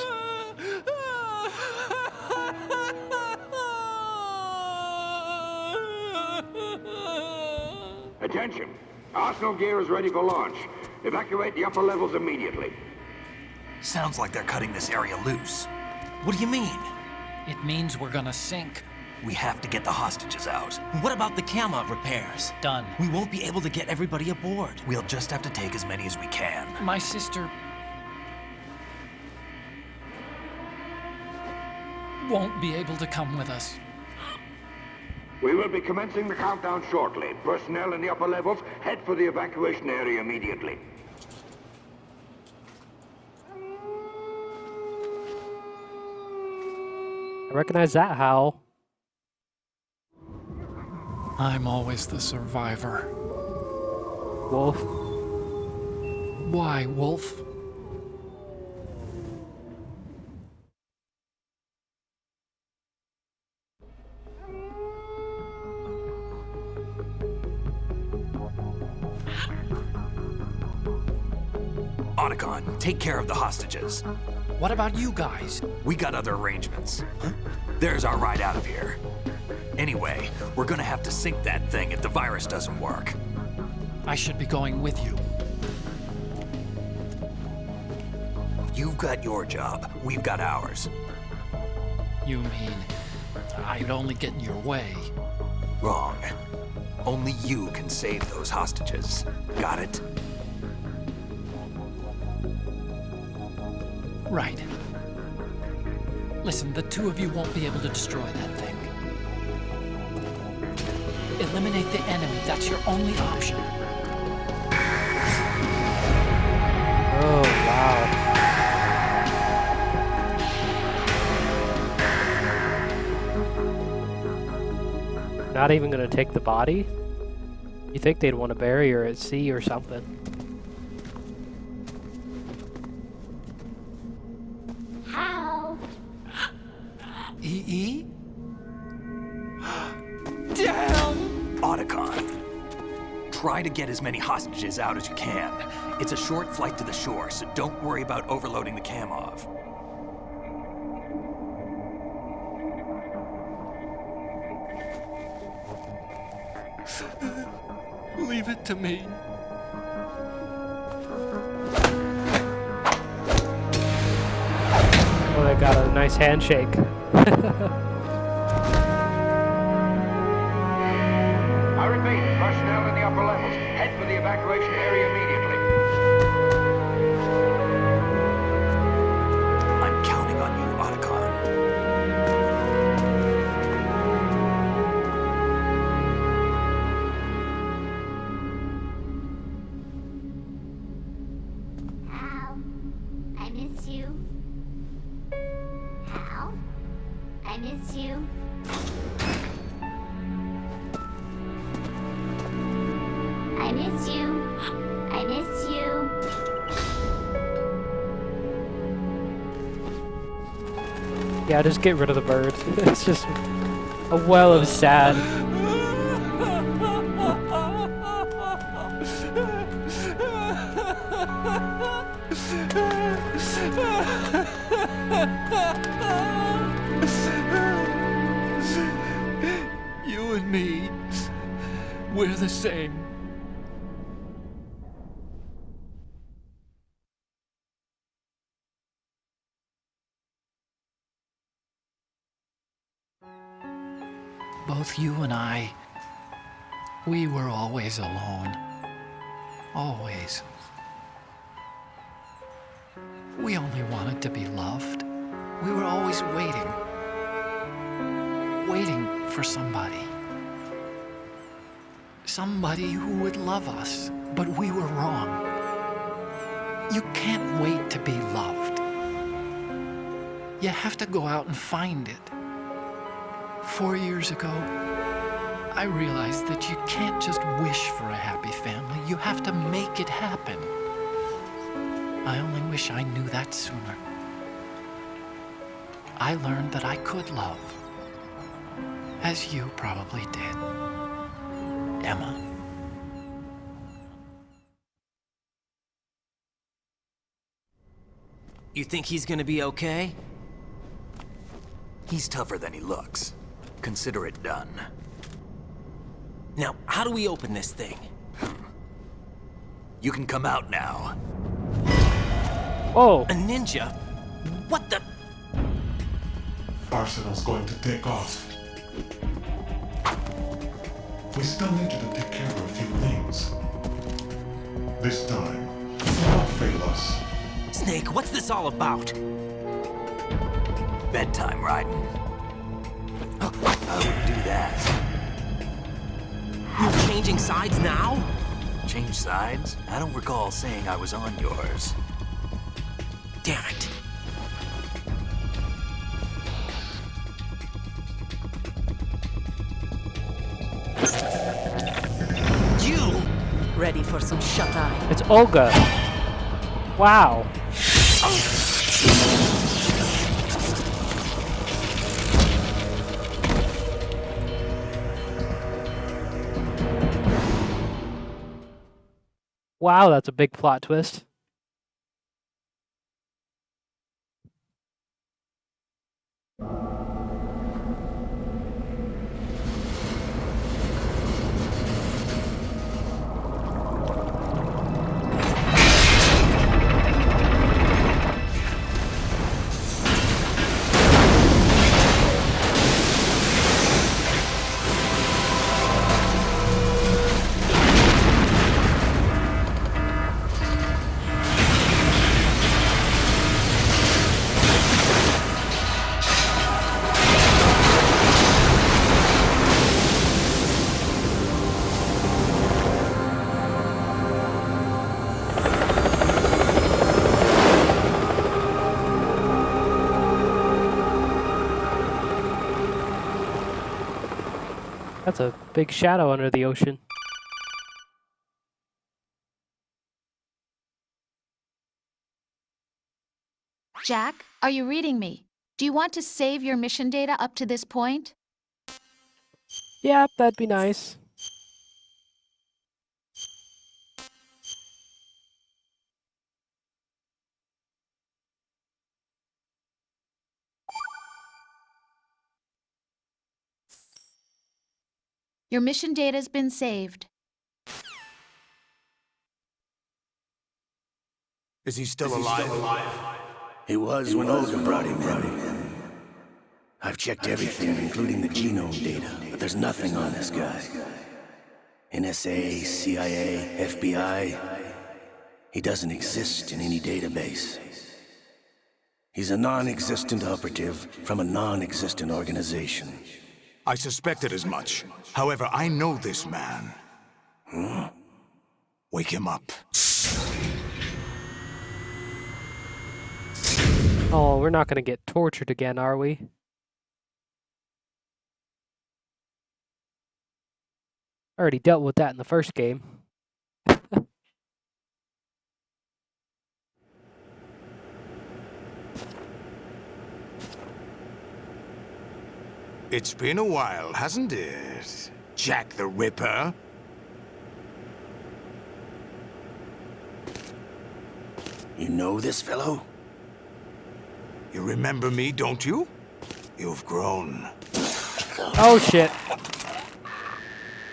Speaker 6: Attention! Arsenal gear is ready for launch. Evacuate the upper levels immediately.
Speaker 5: Sounds like they're cutting this area loose. What do you mean?
Speaker 4: It means we're gonna sink.
Speaker 5: We have to get the hostages out.
Speaker 3: What about the camera repairs?
Speaker 4: Done.
Speaker 3: We won't be able to get everybody aboard.
Speaker 5: We'll just have to take as many as we can.
Speaker 4: My sister won't be able to come with us.
Speaker 6: We will be commencing the countdown shortly. Personnel in the upper levels, head for the evacuation area immediately.
Speaker 16: I recognize that howl.
Speaker 4: I'm always the survivor.
Speaker 16: Wolf.
Speaker 4: Why, Wolf?
Speaker 5: Otacon, take care of the hostages.
Speaker 4: What about you guys?
Speaker 5: We got other arrangements. There's our ride out of here. Anyway, we're gonna have to sink that thing if the virus doesn't work.
Speaker 4: I should be going with you.
Speaker 5: You've got your job. We've got ours.
Speaker 4: You mean I'd only get in your way?
Speaker 5: Wrong. Only you can save those hostages. Got it?
Speaker 4: Right. Listen, the two of you won't be able to destroy that thing. Eliminate the enemy. That's your only option.
Speaker 16: Oh, wow. Not even gonna take the body? You think they'd want to bury her at sea or something?
Speaker 20: How?
Speaker 4: E.E.?
Speaker 5: Damn! Otacon, try to get as many hostages out as you can. It's a short flight to the shore, so don't worry about overloading the Kamov.
Speaker 4: Leave it to me.
Speaker 16: Oh, they got a nice handshake.
Speaker 13: I repeat, personnel in the upper levels, head for the evacuation area immediately.
Speaker 5: I'm counting on you, Otacon.
Speaker 20: Hal, I miss you. Hal, I miss you. I miss you. I miss you.
Speaker 16: Yeah, just get rid of the bird. It's just a well of sad.
Speaker 4: You and me, we're the same. Both you and I, we were always alone. Always. We only wanted to be loved. We were always waiting. Waiting for somebody. Somebody who would love us, but we were wrong. You can't wait to be loved. You have to go out and find it. 4 years ago, I realized that you can't just wish for a happy family. You have to make it happen. I only wish I knew that sooner. I learned that I could love, as you probably did, Emma.
Speaker 3: You think he's gonna be okay?
Speaker 5: He's tougher than he looks. Consider it done.
Speaker 3: Now, how do we open this thing?
Speaker 5: You can come out now.
Speaker 16: Whoa!
Speaker 3: A ninja? What the?
Speaker 22: Arsenal's going to take off. We still need you to take care of a few things. This time, do not fail us.
Speaker 3: Snake, what's this all about?
Speaker 5: Bedtime, Raiden. I wouldn't do that.
Speaker 3: You're changing sides now?
Speaker 5: Change sides? I don't recall saying I was on yours.
Speaker 3: Damn it. You!
Speaker 7: Ready for some shut-eye?
Speaker 16: It's Olga. Wow. Wow, that's a big plot twist. That's a big shadow under the ocean.
Speaker 18: Jack, are you reading me? Do you want to save your mission data up to this point?
Speaker 16: Yeah, that'd be nice.
Speaker 18: Your mission data's been saved.
Speaker 14: Is he still alive?
Speaker 12: He was when Olga brought him in. I've checked everything, including the genome data, but there's nothing on this guy. NSA, CIA, FBI. He doesn't exist in any database. He's a non-existent operative from a non-existent organization.
Speaker 14: I suspected as much. However, I know this man.
Speaker 12: Huh?
Speaker 14: Wake him up.
Speaker 16: Oh, we're not gonna get tortured again, are we? Already dealt with that in the first game.
Speaker 14: It's been a while, hasn't it? Jack the Ripper?
Speaker 12: You know this fellow?
Speaker 14: You remember me, don't you? You've grown.
Speaker 16: Oh shit.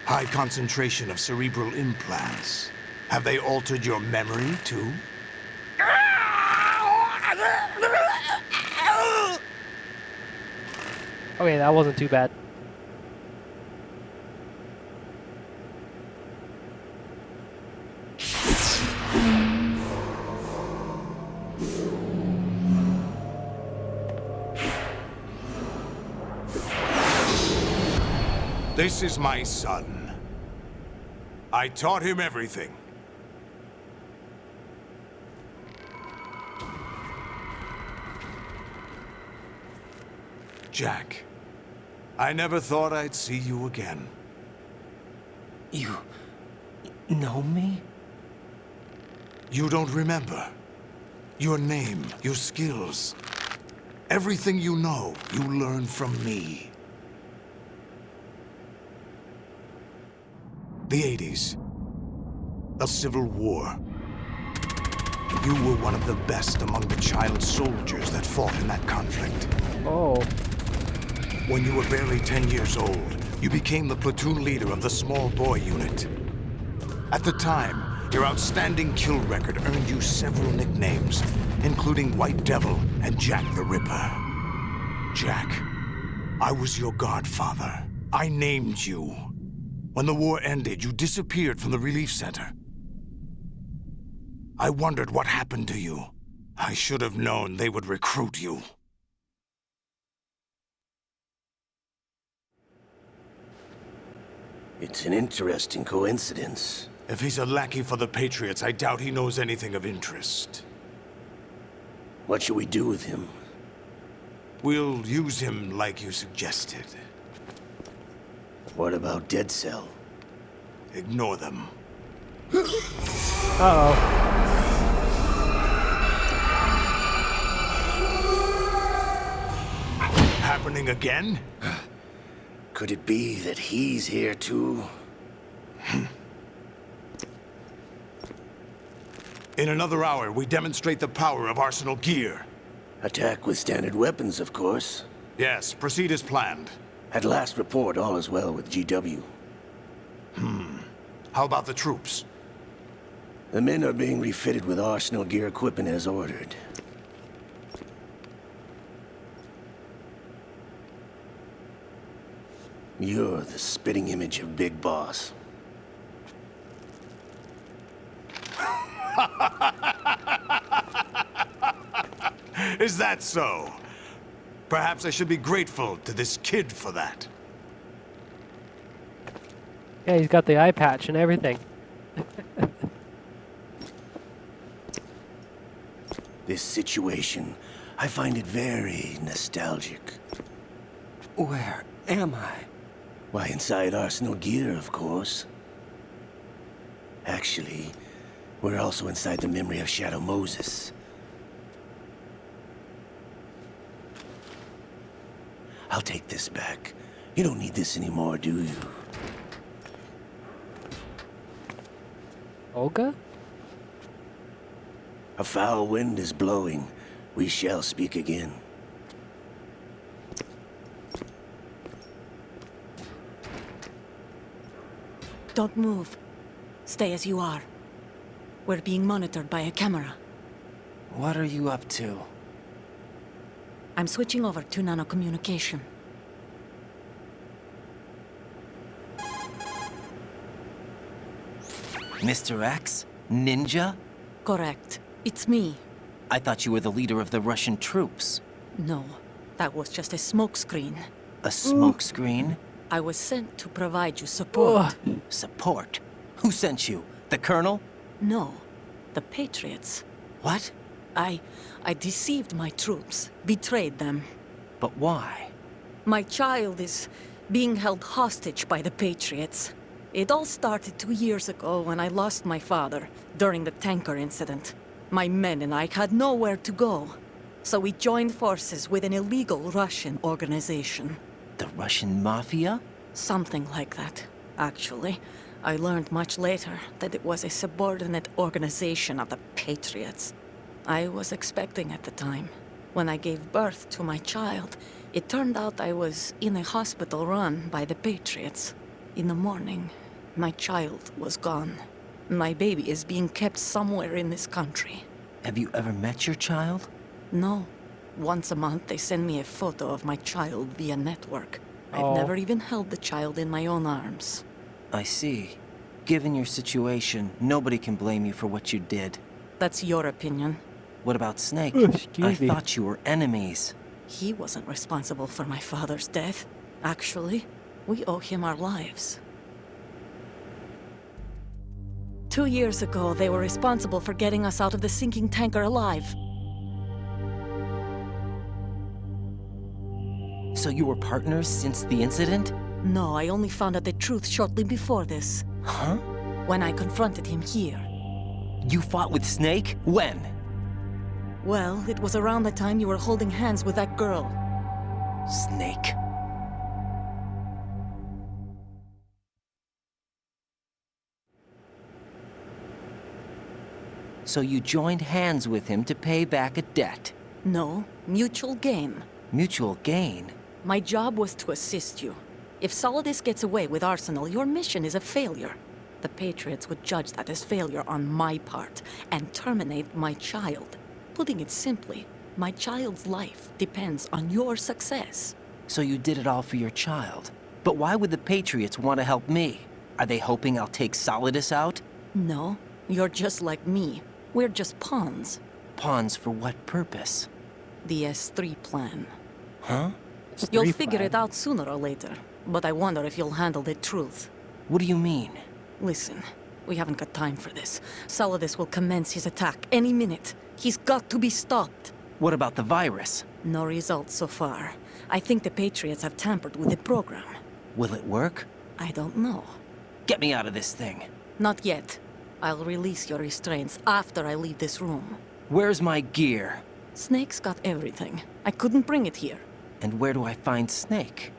Speaker 14: High concentration of cerebral implants. Have they altered your memory, too?
Speaker 16: Okay, that wasn't too bad.
Speaker 14: This is my son. I taught him everything. Jack, I never thought I'd see you again.
Speaker 3: You know me?
Speaker 14: You don't remember. Your name, your skills. Everything you know, you learned from me. The 80s. A civil war. You were one of the best among the child soldiers that fought in that conflict.
Speaker 16: Oh.
Speaker 14: When you were barely 10 years old, you became the platoon leader of the small boy unit. At the time, your outstanding kill record earned you several nicknames, including White Devil and Jack the Ripper. Jack, I was your godfather. I named you. When the war ended, you disappeared from the relief center. I wondered what happened to you. I should have known they would recruit you.
Speaker 12: It's an interesting coincidence.
Speaker 14: If he's a lackey for the Patriots, I doubt he knows anything of interest.
Speaker 12: What should we do with him?
Speaker 14: We'll use him like you suggested.
Speaker 12: What about Dead Cell?
Speaker 14: Ignore them.
Speaker 16: Uh-oh.
Speaker 14: Happening again?
Speaker 12: Could it be that he's here too?
Speaker 14: In another hour, we demonstrate the power of Arsenal gear.
Speaker 12: Attack with standard weapons, of course.
Speaker 14: Yes, proceed as planned.
Speaker 12: At last report, all is well with GW.
Speaker 14: How about the troops?
Speaker 12: The men are being refitted with Arsenal gear equipment as ordered. You're the spitting image of Big Boss.
Speaker 14: Is that so? Perhaps I should be grateful to this kid for that.
Speaker 16: Yeah, he's got the eye patch and everything.
Speaker 12: This situation, I find it very nostalgic.
Speaker 3: Where am I?
Speaker 12: Why, inside Arsenal gear, of course. Actually, we're also inside the memory of Shadow Moses. I'll take this back. You don't need this anymore, do you?
Speaker 16: Olga?
Speaker 12: A foul wind is blowing. We shall speak again.
Speaker 7: Don't move. Stay as you are. We're being monitored by a camera.
Speaker 3: What are you up to?
Speaker 7: I'm switching over to nanocommunication.
Speaker 3: Mr. X? Ninja?
Speaker 7: Correct. It's me.
Speaker 3: I thought you were the leader of the Russian troops.
Speaker 7: No, that was just a smokescreen.
Speaker 3: A smokescreen?
Speaker 7: I was sent to provide you support.
Speaker 3: Support? Who sent you? The Colonel?
Speaker 7: No, the Patriots.
Speaker 3: What?
Speaker 7: I deceived my troops, betrayed them.
Speaker 3: But why?
Speaker 7: My child is being held hostage by the Patriots. It all started 2 years ago when I lost my father during the tanker incident. My men and I had nowhere to go. So we joined forces with an illegal Russian organization.
Speaker 3: The Russian Mafia?
Speaker 7: Something like that, actually. I learned much later that it was a subordinate organization of the Patriots. I was expecting at the time. When I gave birth to my child, it turned out I was in a hospital run by the Patriots. In the morning, my child was gone. My baby is being kept somewhere in this country.
Speaker 3: Have you ever met your child?
Speaker 7: No. Once a month, they send me a photo of my child via network. I've
Speaker 3: Oh.
Speaker 7: never even held the child in my own arms.
Speaker 3: I see. Given your situation, nobody can blame you for what you did.
Speaker 7: That's your opinion.
Speaker 3: What about Snake?
Speaker 16: Excuse
Speaker 3: I
Speaker 16: me.
Speaker 3: thought you were enemies.
Speaker 7: He wasn't responsible for my father's death. Actually, we owe him our lives. 2 years ago, they were responsible for getting us out of the sinking tanker alive.
Speaker 3: So you were partners since the incident?
Speaker 7: No, I only found out the truth shortly before this.
Speaker 3: Huh?
Speaker 7: When I confronted him here.
Speaker 3: You fought with Snake? When?
Speaker 7: Well, it was around the time you were holding hands with that girl.
Speaker 3: Snake. So you joined hands with him to pay back a debt?
Speaker 7: No, mutual gain.
Speaker 3: Mutual gain?
Speaker 7: My job was to assist you. If Solidus gets away with Arsenal, your mission is a failure. The Patriots would judge that as failure on my part and terminate my child. Putting it simply, my child's life depends on your success.
Speaker 3: So you did it all for your child. But why would the Patriots want to help me? Are they hoping I'll take Solidus out?
Speaker 7: No, you're just like me. We're just pawns.
Speaker 3: Pawns for what purpose?
Speaker 7: The S3 plan.
Speaker 3: Huh?
Speaker 7: You'll figure it out sooner or later, but I wonder if you'll handle the truth.
Speaker 3: What do you mean?
Speaker 7: Listen, we haven't got time for this. Solidus will commence his attack any minute. He's got to be stopped.
Speaker 3: What about the virus?
Speaker 7: No results so far. I think the Patriots have tampered with the program.
Speaker 3: Will it work?
Speaker 7: I don't know.
Speaker 3: Get me out of this thing.
Speaker 7: Not yet. I'll release your restraints after I leave this room.
Speaker 3: Where's my gear?
Speaker 7: Snake's got everything. I couldn't bring it here.
Speaker 3: And where do I find Snake?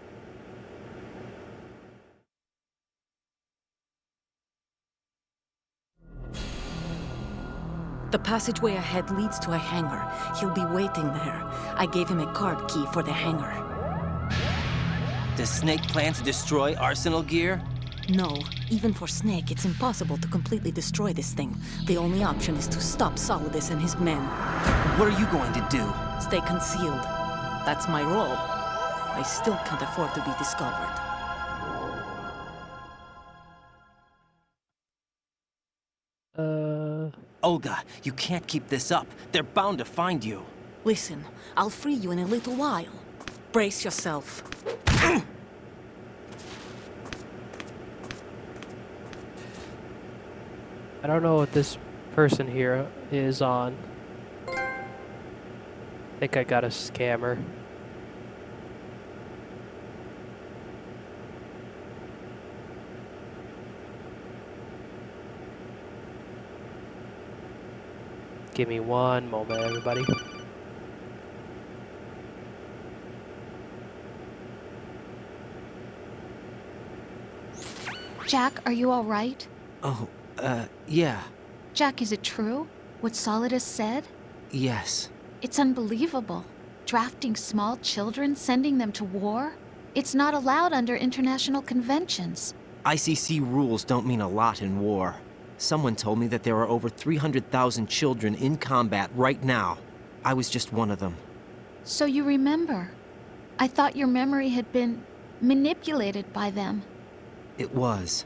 Speaker 7: The passageway ahead leads to a hangar. He'll be waiting there. I gave him a card key for the hangar.
Speaker 3: Does Snake plan to destroy Arsenal gear?
Speaker 7: No. Even for Snake, it's impossible to completely destroy this thing. The only option is to stop Solidus and his men.
Speaker 3: What are you going to do?
Speaker 7: Stay concealed. That's my role. I still can't afford to be discovered.
Speaker 3: Olga, you can't keep this up. They're bound to find you.
Speaker 7: Listen, I'll free you in a little while. Brace yourself.
Speaker 16: I don't know what this person here is on. I think I got a scammer. Give me one moment, everybody.
Speaker 18: Jack, are you all right?
Speaker 3: Oh, yeah.
Speaker 18: Jack, is it true? What Solidus said?
Speaker 3: Yes.
Speaker 18: It's unbelievable. Drafting small children, sending them to war? It's not allowed under international conventions.
Speaker 3: ICC rules don't mean a lot in war. Someone told me that there are over 300,000 children in combat right now. I was just one of them.
Speaker 18: So you remember. I thought your memory had been manipulated by them.
Speaker 3: It was.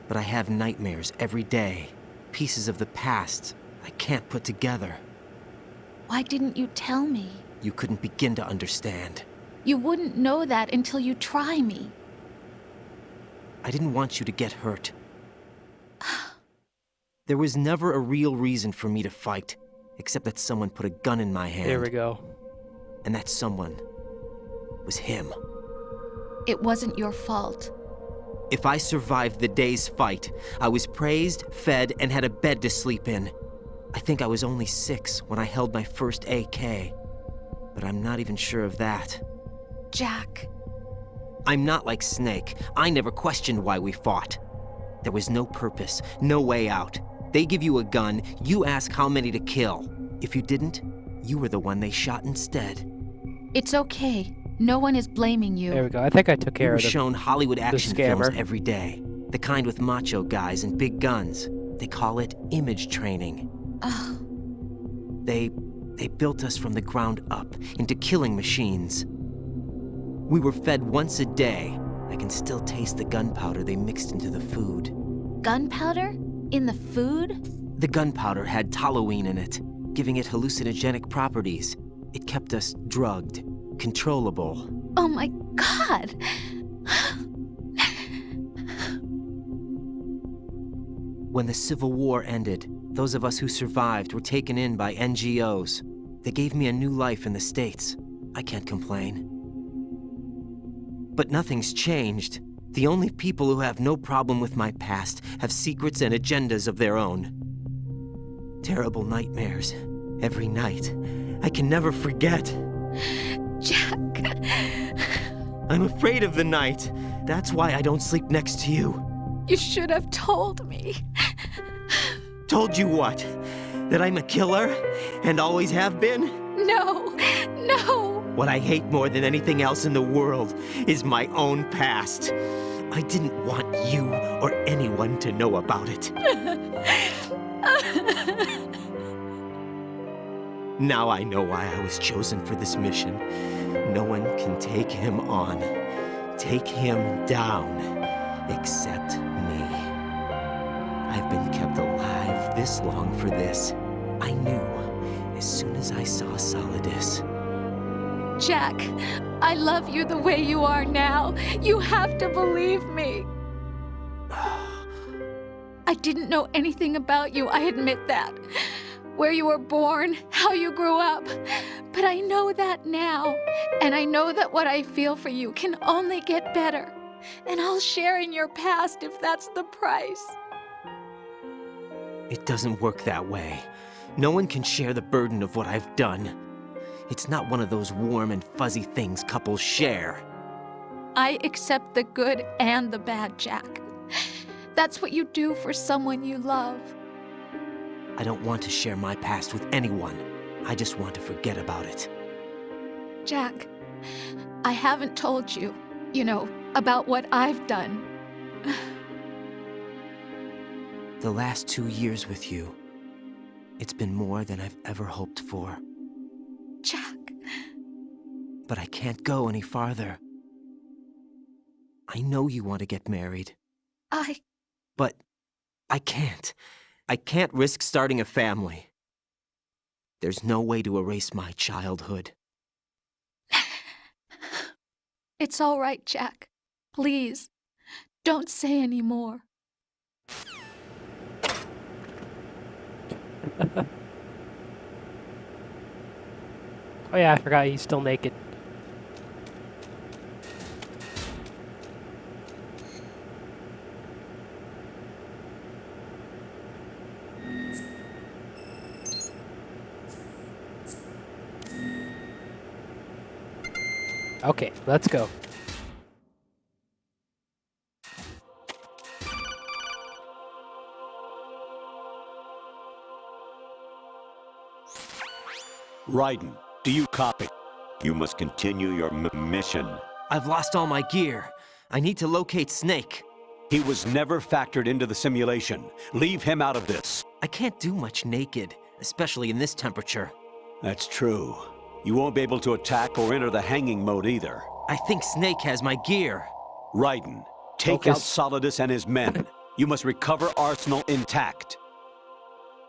Speaker 3: But I have nightmares every day. Pieces of the past I can't put together.
Speaker 18: Why didn't you tell me?
Speaker 3: You couldn't begin to understand.
Speaker 18: You wouldn't know that until you try me.
Speaker 3: I didn't want you to get hurt. There was never a real reason for me to fight, except that someone put a gun in my hand.
Speaker 16: There we go.
Speaker 3: And that someone was him.
Speaker 18: It wasn't your fault.
Speaker 3: If I survived the day's fight, I was praised, fed, and had a bed to sleep in. I think I was only 6 when I held my first AK. But I'm not even sure of that.
Speaker 18: Jack.
Speaker 3: I'm not like Snake. I never questioned why we fought. There was no purpose, no way out. They give you a gun, you ask how many to kill. If you didn't, you were the one they shot instead.
Speaker 18: It's okay. No one is blaming you.
Speaker 16: There we go. I think I took care of
Speaker 3: We were shown Hollywood action
Speaker 16: the scammer.
Speaker 3: films every day. The kind with macho guys and big guns. They call it image training. They built us from the ground up into killing machines. We were fed once a day. I can still taste the gunpowder they mixed into the food.
Speaker 18: Gunpowder? In the food?
Speaker 3: The gunpowder had toluene in it, giving it hallucinogenic properties. It kept us drugged, controllable.
Speaker 18: Oh my God!
Speaker 3: When the Civil War ended, those of us who survived were taken in by NGOs. They gave me a new life in the States. I can't complain. But nothing's changed. The only people who have no problem with my past have secrets and agendas of their own. Terrible nightmares. Every night. I can never forget.
Speaker 18: Jack.
Speaker 3: I'm afraid of the night. That's why I don't sleep next to you.
Speaker 18: You should have told me.
Speaker 3: Told you what? That I'm a killer? And always have been?
Speaker 18: No. No.
Speaker 3: What I hate more than anything else in the world is my own past. I didn't want you or anyone to know about it. Now I know why I was chosen for this mission. No one can take him on, take him down, except me. I've been kept alive this long for this. I knew as soon as I saw Solidus.
Speaker 18: Jack, I love you the way you are now. You have to believe me. I didn't know anything about you, I admit that. Where you were born, how you grew up. But I know that now. And I know that what I feel for you can only get better. And I'll share in your past if that's the price.
Speaker 3: It doesn't work that way. No one can share the burden of what I've done. It's not one of those warm and fuzzy things couples share.
Speaker 18: I accept the good and the bad, Jack. That's what you do for someone you love.
Speaker 3: I don't want to share my past with anyone. I just want to forget about it.
Speaker 18: Jack, I haven't told you, about what I've done.
Speaker 3: The last 2 years with you, it's been more than I've ever hoped for.
Speaker 18: Jack.
Speaker 3: But I can't go any farther. I know you want to get married. But I can't. I can't risk starting a family. There's no way to erase my childhood.
Speaker 18: It's all right, Jack. Please, don't say any more.
Speaker 16: Oh yeah, I forgot he's still naked. Okay, let's go.
Speaker 15: Raiden, do you copy? You must continue your mission.
Speaker 3: I've lost all my gear. I need to locate Snake.
Speaker 15: He was never factored into the simulation. Leave him out of this.
Speaker 3: I can't do much naked, especially in this temperature.
Speaker 15: That's true. You won't be able to attack or enter the hanging mode either.
Speaker 3: I think Snake has my gear.
Speaker 15: Raiden, take out Solidus and his men. You must recover Arsenal intact.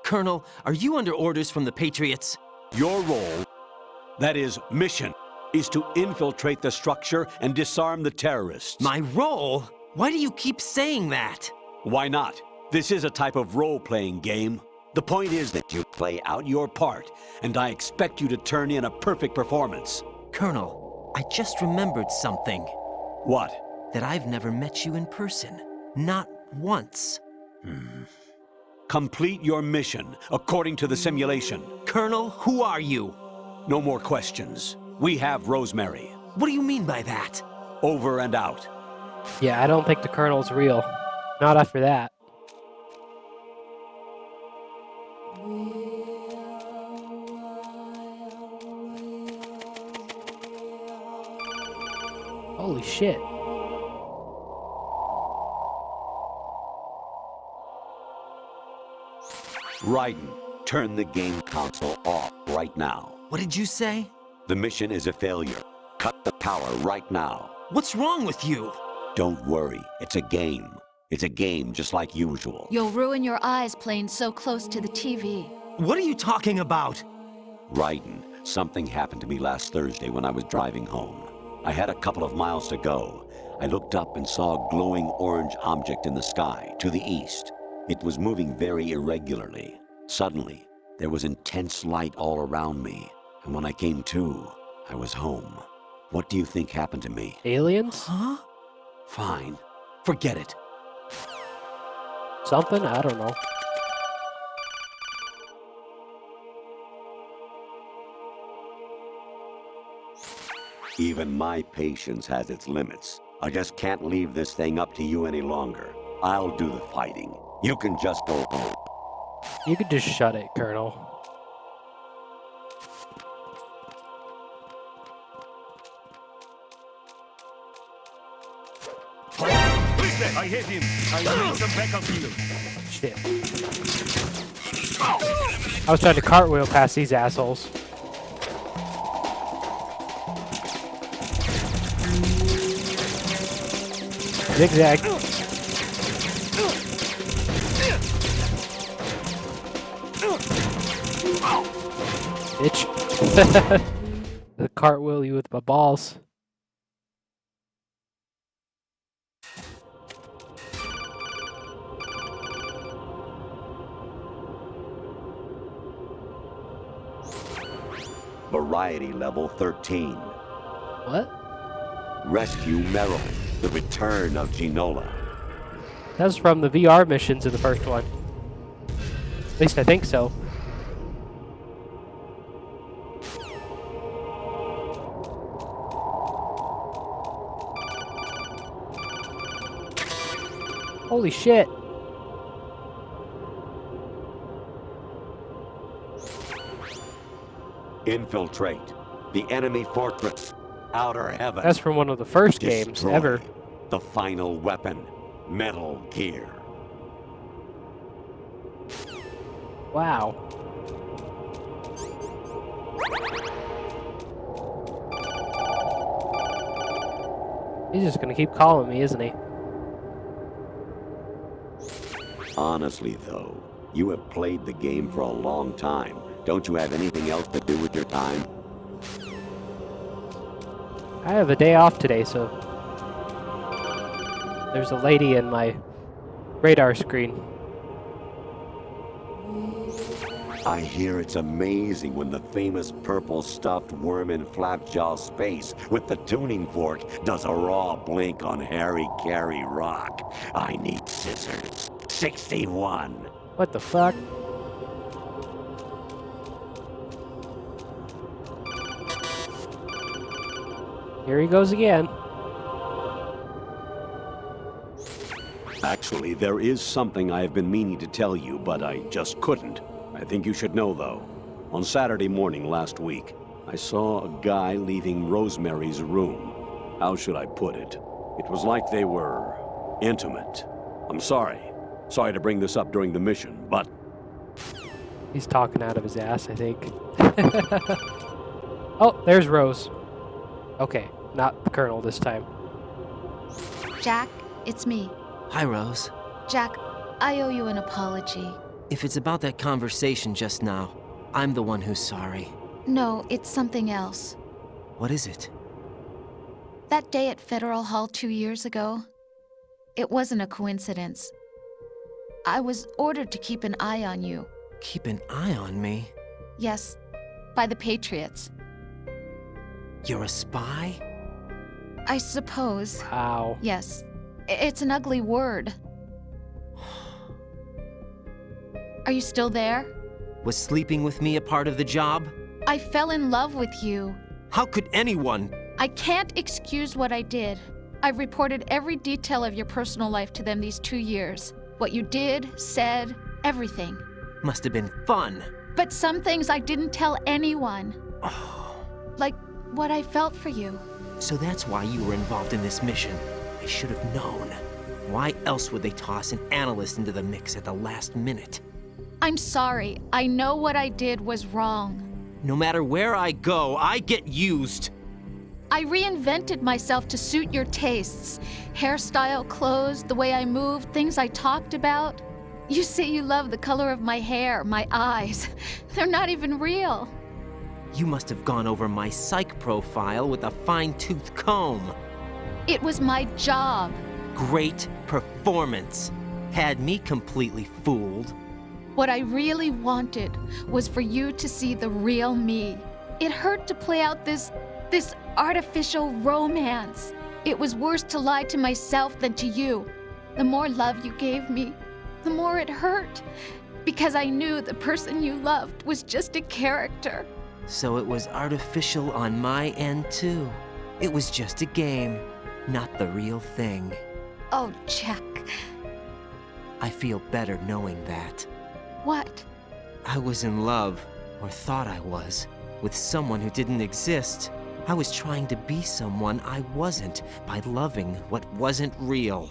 Speaker 3: Colonel, are you under orders from the Patriots?
Speaker 15: Your role, that is, mission, is to infiltrate the structure and disarm the terrorists.
Speaker 3: My role? Why do you keep saying that?
Speaker 15: Why not? This is a type of role-playing game. The point is that you play out your part, and I expect you to turn in a perfect performance.
Speaker 3: Colonel, I just remembered something.
Speaker 15: What?
Speaker 3: That I've never met you in person. Not once.
Speaker 15: Complete your mission, according to the simulation.
Speaker 3: Colonel, who are you?
Speaker 15: No more questions. We have Rosemary.
Speaker 3: What do you mean by that?
Speaker 15: Over and out.
Speaker 16: Yeah, I don't think the Colonel's real. Not after that. Holy shit.
Speaker 15: Raiden, turn the game console off right now.
Speaker 3: What did you say?
Speaker 15: The mission is a failure. Cut the power right now.
Speaker 3: What's wrong with you?
Speaker 15: Don't worry, it's a game. It's a game just like usual.
Speaker 18: You'll ruin your eyes playing so close to the TV.
Speaker 3: What are you talking about?
Speaker 15: Raiden, something happened to me last Thursday when I was driving home. I had a couple of miles to go. I looked up and saw a glowing orange object in the sky to the east. It was moving very irregularly. Suddenly, there was intense light all around me, and when I came to, I was home. What do you think happened to me?
Speaker 16: Aliens?
Speaker 3: Huh?
Speaker 15: Fine. Forget it.
Speaker 16: Something? I don't know.
Speaker 15: Even my patience has its limits. I just can't leave this thing up to you any longer. I'll do the fighting. You can just go home.
Speaker 16: You could just shut it, Colonel.
Speaker 1: I hit him. I need some backup heal.
Speaker 16: Shit. I was trying to cartwheel past these assholes. Zigzag. Bitch. The cartwheel you with my balls.
Speaker 15: Variety level 13.
Speaker 16: What?
Speaker 15: Rescue Merrill. The return of Ginola.
Speaker 16: That's from the VR missions in the first one. At least I think so. Holy shit.
Speaker 15: Infiltrate the enemy fortress. Outer heaven.
Speaker 16: That's from one of the first games ever.
Speaker 15: The final weapon. Metal Gear.
Speaker 16: Wow. He's just gonna keep calling me, isn't he?
Speaker 15: Honestly, though, you have played the game for a long time. Don't you have anything else to do with your time?
Speaker 16: I have a day off today, so there's a lady in my radar screen.
Speaker 15: I hear it's amazing when the famous purple stuffed worm in Flapjaw Space with the tuning fork does a raw blink on Harry Carey Rock. I need scissors. 61.
Speaker 16: What the fuck? Here he goes again.
Speaker 15: Actually, there is something I have been meaning to tell you, but I just couldn't. I think you should know, though. On Saturday morning last week, I saw a guy leaving Rosemary's room. How should I put it? It was like they were intimate. I'm sorry. Sorry to bring this up during the mission, but...
Speaker 16: He's talking out of his ass, I think. Oh, there's Rose. Okay, not the Colonel this time.
Speaker 18: Jack, it's me.
Speaker 3: Hi, Rose.
Speaker 18: Jack, I owe you an apology.
Speaker 3: If it's about that conversation just now, I'm the one who's sorry.
Speaker 18: No, it's something else.
Speaker 3: What is it?
Speaker 18: That day at Federal Hall 2 years ago, it wasn't a coincidence. I was ordered to keep an eye on you.
Speaker 3: Keep an eye on me?
Speaker 18: Yes, by the Patriots.
Speaker 3: You're a spy?
Speaker 18: I suppose.
Speaker 16: Wow.
Speaker 18: Yes. It's an ugly word. Are you still there?
Speaker 3: Was sleeping with me a part of the job?
Speaker 18: I fell in love with you.
Speaker 3: How could anyone?
Speaker 18: I can't excuse what I did. I've reported every detail of your personal life to them these 2 years. What you did, said, everything.
Speaker 3: Must have been fun.
Speaker 18: But some things I didn't tell anyone. Like what I felt for you.
Speaker 3: So that's why you were involved in this mission. I should have known. Why else would they toss an analyst into the mix at the last minute?
Speaker 18: I'm sorry. I know what I did was wrong.
Speaker 3: No matter where I go, I get used.
Speaker 18: I reinvented myself to suit your tastes. Hairstyle, clothes, the way I moved, things I talked about. You say you love the color of my hair, my eyes. They're not even real.
Speaker 3: You must have gone over my psych profile with a fine-tooth comb.
Speaker 18: It was my job.
Speaker 3: Great performance. Had me completely fooled.
Speaker 18: What I really wanted was for you to see the real me. It hurt to play out this artificial romance. It was worse to lie to myself than to you. The more love you gave me, the more it hurt. Because I knew the person you loved was just a character.
Speaker 3: So it was artificial on my end, too. It was just a game, not the real thing.
Speaker 18: Oh, Jack.
Speaker 3: I feel better knowing that.
Speaker 18: What?
Speaker 3: I was in love, or thought I was, with someone who didn't exist. I was trying to be someone I wasn't by loving what wasn't real.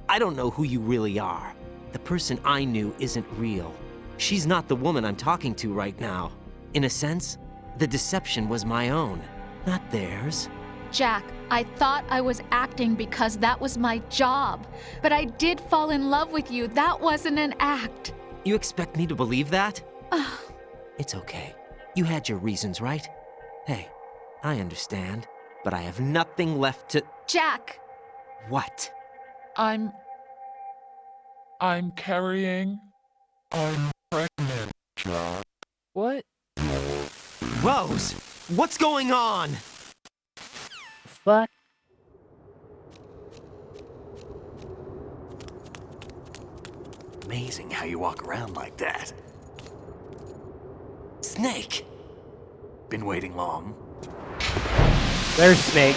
Speaker 3: I don't know who you really are. The person I knew isn't real. She's not the woman I'm talking to right now. In a sense, the deception was my own, not theirs.
Speaker 18: Jack, I thought I was acting because that was my job. But I did fall in love with you. That wasn't an act.
Speaker 3: You expect me to believe that? It's okay. You had your reasons, right? Hey, I understand, but I have nothing left to...
Speaker 18: Jack!
Speaker 3: What?
Speaker 9: I'm carrying... I'm pregnant, Jack.
Speaker 16: What?
Speaker 3: Rose! What's going on?
Speaker 16: Fuck.
Speaker 5: Amazing how you walk around like that.
Speaker 3: Snake!
Speaker 5: Been waiting long?
Speaker 16: There's Snake.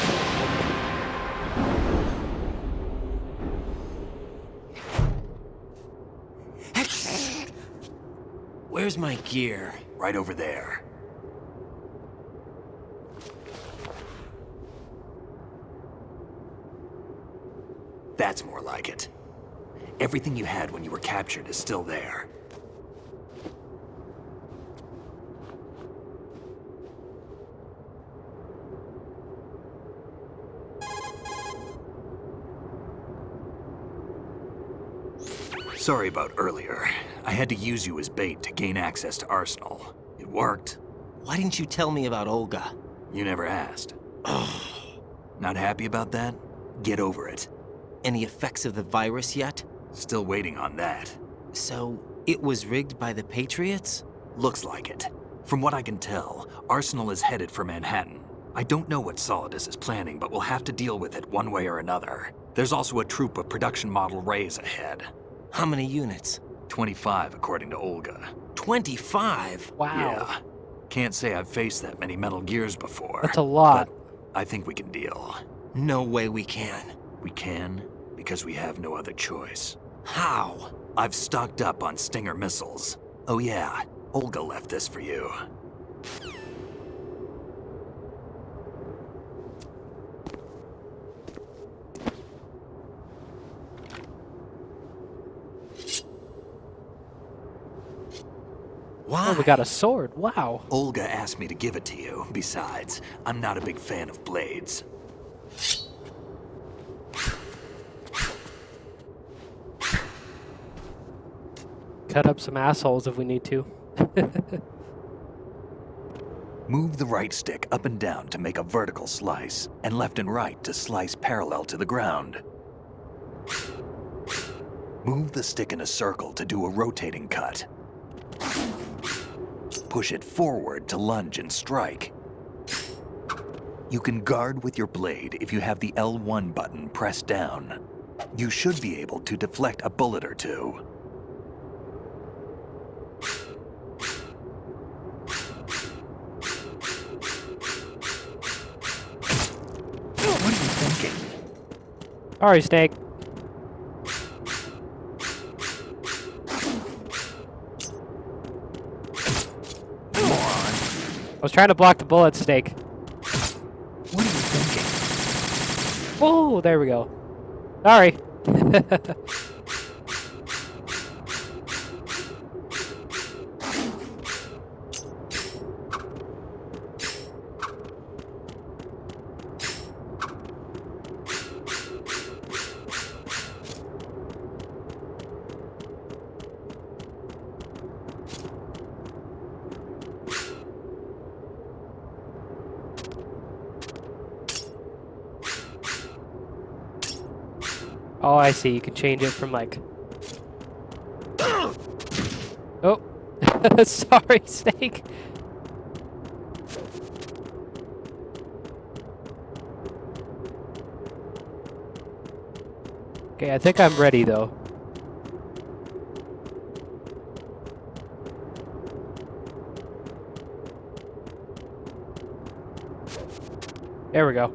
Speaker 3: Where's my gear?
Speaker 5: Right over there. That's more like it. Everything you had when you were captured is still there. Sorry about earlier. I had to use you as bait to gain access to Arsenal. It worked.
Speaker 3: Why didn't you tell me about Olga?
Speaker 5: You never asked. Not happy about that? Get over it.
Speaker 3: Any effects of the virus yet?
Speaker 5: Still waiting on that.
Speaker 3: So, it was rigged by the Patriots?
Speaker 5: Looks like it. From what I can tell, Arsenal is headed for Manhattan. I don't know what Solidus is planning, but we'll have to deal with it one way or another. There's also a troop of production model Rays ahead.
Speaker 3: How many units?
Speaker 5: 25, according to Olga.
Speaker 3: 25?
Speaker 16: Wow.
Speaker 5: Yeah. Can't say I've faced that many Metal Gears before.
Speaker 16: That's a lot.
Speaker 5: But I think we can deal.
Speaker 3: No way we can.
Speaker 5: We can, because we have no other choice.
Speaker 3: How?
Speaker 5: I've stocked up on Stinger missiles. Oh yeah, Olga left this for you.
Speaker 3: Why?
Speaker 16: Oh, we got a sword. Wow.
Speaker 5: Olga asked me to give it to you. Besides, I'm not a big fan of blades.
Speaker 16: Cut up some assholes if we need to.
Speaker 5: Move the right stick up and down to make a vertical slice, and left and right to slice parallel to the ground. Move the stick in a circle to do a rotating cut. Push it forward to lunge and strike. You can guard with your blade if you have the L1 button pressed down. You should be able to deflect a bullet or two. What are you thinking?
Speaker 16: Alright, Snake. I was trying to block the bullet, Snake.
Speaker 5: What are you thinking?
Speaker 16: Oh, there we go. Sorry. Oh, I see. You can change it from like... Oh. Sorry, Snake. Okay, I think I'm ready though. There we go.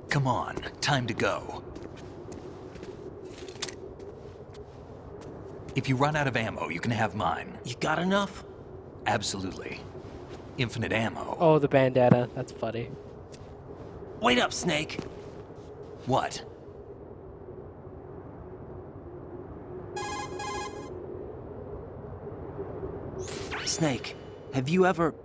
Speaker 5: Come on, time to go. If you run out of ammo, you can have mine.
Speaker 3: You got enough?
Speaker 5: Absolutely. Infinite ammo.
Speaker 16: Oh, the bandana. That's funny.
Speaker 3: Wait up, Snake.
Speaker 5: What?
Speaker 3: Snake, have you ever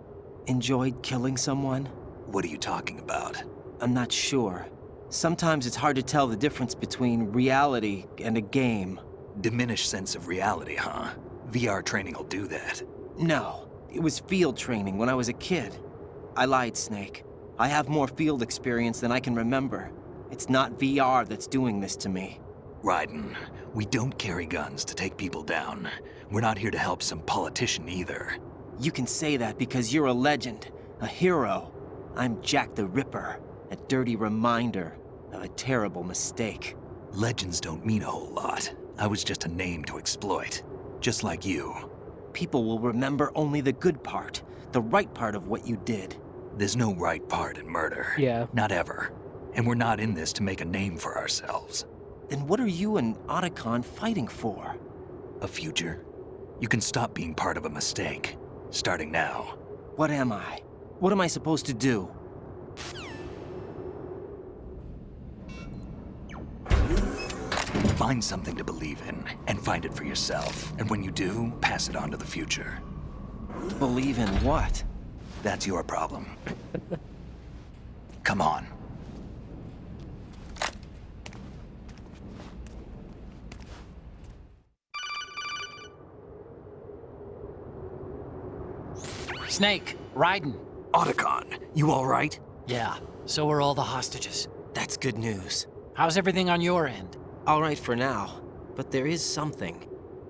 Speaker 3: enjoyed killing someone?
Speaker 5: What are you talking about?
Speaker 3: I'm not sure. Sometimes it's hard to tell the difference between reality and a game.
Speaker 5: Diminished sense of reality, huh? VR training will do that.
Speaker 3: No, it was field training when I was a kid. I lied, Snake. I have more field experience than I can remember. It's not VR that's doing this to me.
Speaker 5: Raiden, we don't carry guns to take people down. We're not here to help some politician either.
Speaker 3: You can say that because you're a legend, a hero. I'm Jack the Ripper, a dirty reminder of a terrible mistake.
Speaker 5: Legends don't mean a whole lot. I was just a name to exploit, just like you.
Speaker 3: People will remember only the good part, the right part of what you did.
Speaker 5: There's no right part in murder.
Speaker 16: Yeah.
Speaker 5: Not ever. And we're not in this to make a name for ourselves.
Speaker 3: Then what are you and Otacon fighting for?
Speaker 5: A future? You can stop being part of a mistake, starting now.
Speaker 3: What am I? What am I supposed to do?
Speaker 5: Find something to believe in, and find it for yourself. And when you do, pass it on to the future.
Speaker 3: Believe in what?
Speaker 5: That's your problem. Come on.
Speaker 4: Snake, Raiden.
Speaker 5: Otacon, you all right?
Speaker 4: Yeah, so are all the hostages.
Speaker 3: That's good news.
Speaker 4: How's everything on your end?
Speaker 3: All right for now, but there is something.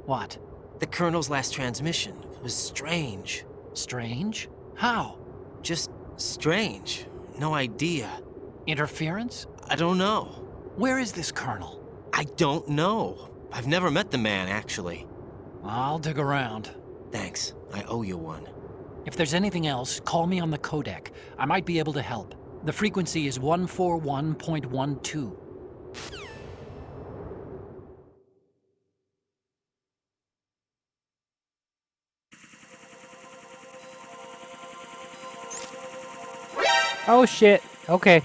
Speaker 4: What?
Speaker 3: The Colonel's last transmission was strange.
Speaker 4: Strange? How?
Speaker 3: Just strange. No idea.
Speaker 4: Interference?
Speaker 3: I don't know.
Speaker 4: Where is this Colonel?
Speaker 3: I don't know. I've never met the man, actually.
Speaker 4: I'll dig around.
Speaker 3: Thanks. I owe you one.
Speaker 4: If there's anything else, call me on the codec. I might be able to help. The frequency is 141.12.
Speaker 16: Oh shit. Okay.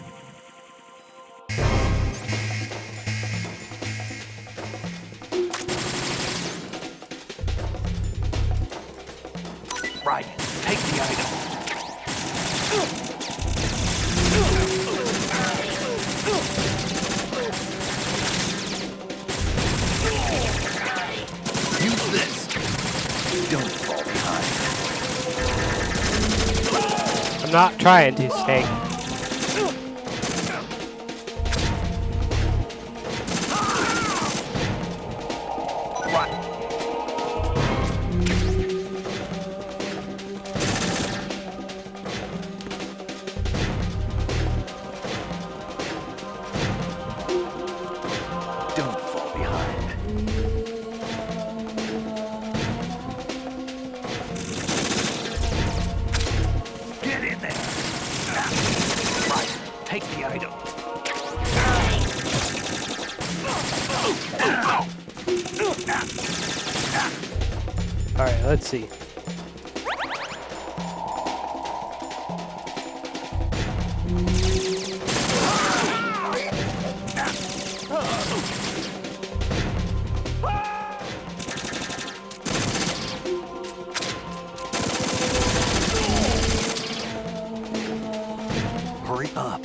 Speaker 10: Right. Take the item.
Speaker 5: Use this. Don't fall behind.
Speaker 16: I'm not trying to, Snake.
Speaker 5: Don't fall behind.
Speaker 10: Get in there. Right. Take the item.
Speaker 16: Alright, let's see.
Speaker 5: Hurry up.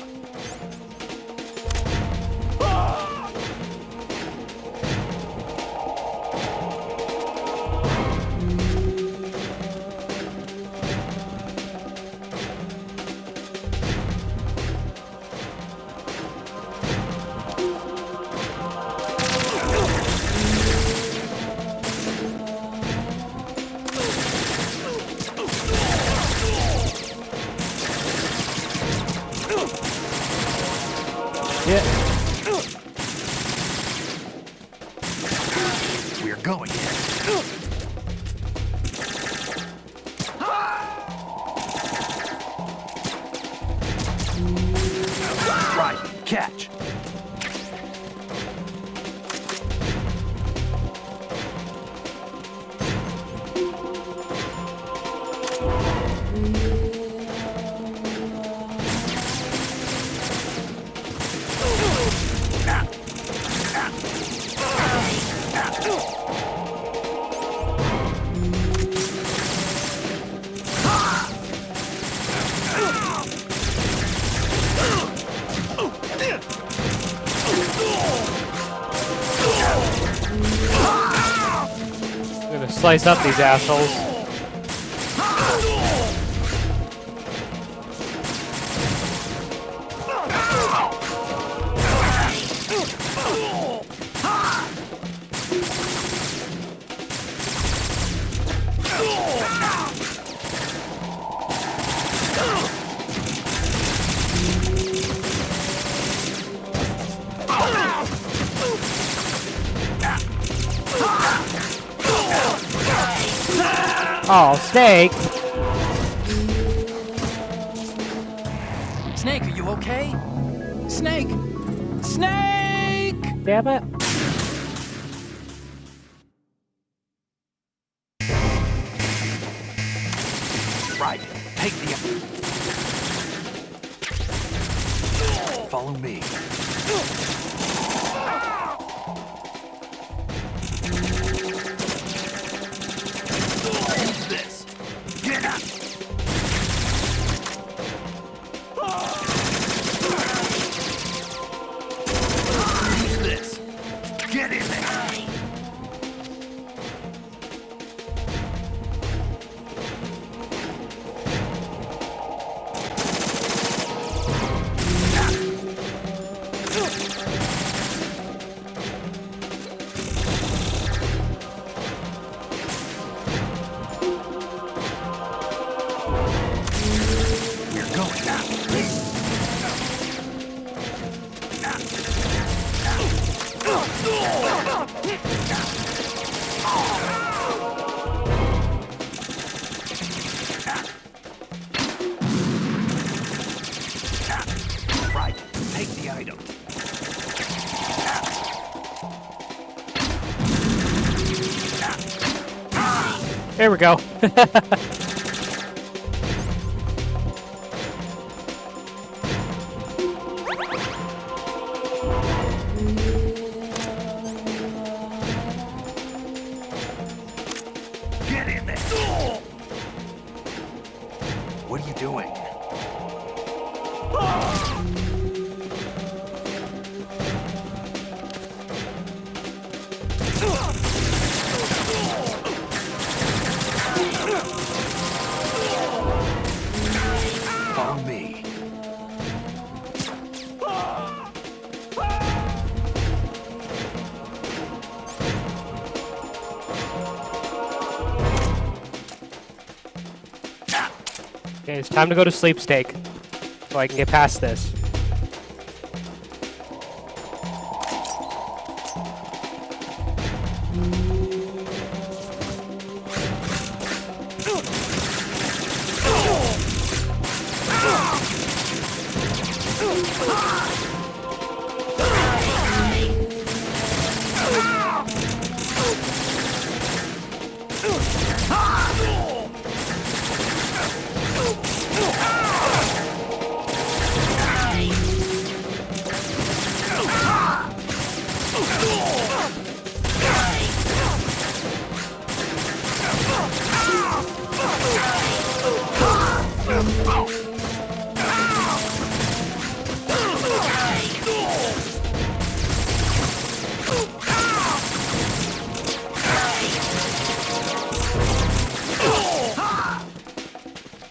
Speaker 16: Yeah.
Speaker 5: We're going in.
Speaker 10: Right. Catch.
Speaker 16: I'm gonna slice up these assholes. Oh, Snake!
Speaker 4: Snake, are you okay? Snake! Snake!
Speaker 16: Damn it.
Speaker 10: Right. Take the... Follow me. Use this. Get up. Use this. Get in there. We're going now. take the item.
Speaker 16: There we go.
Speaker 10: Get in there! What are you doing? Follow me.
Speaker 16: Okay, it's time to go to sleep, Steak, so I can get past this.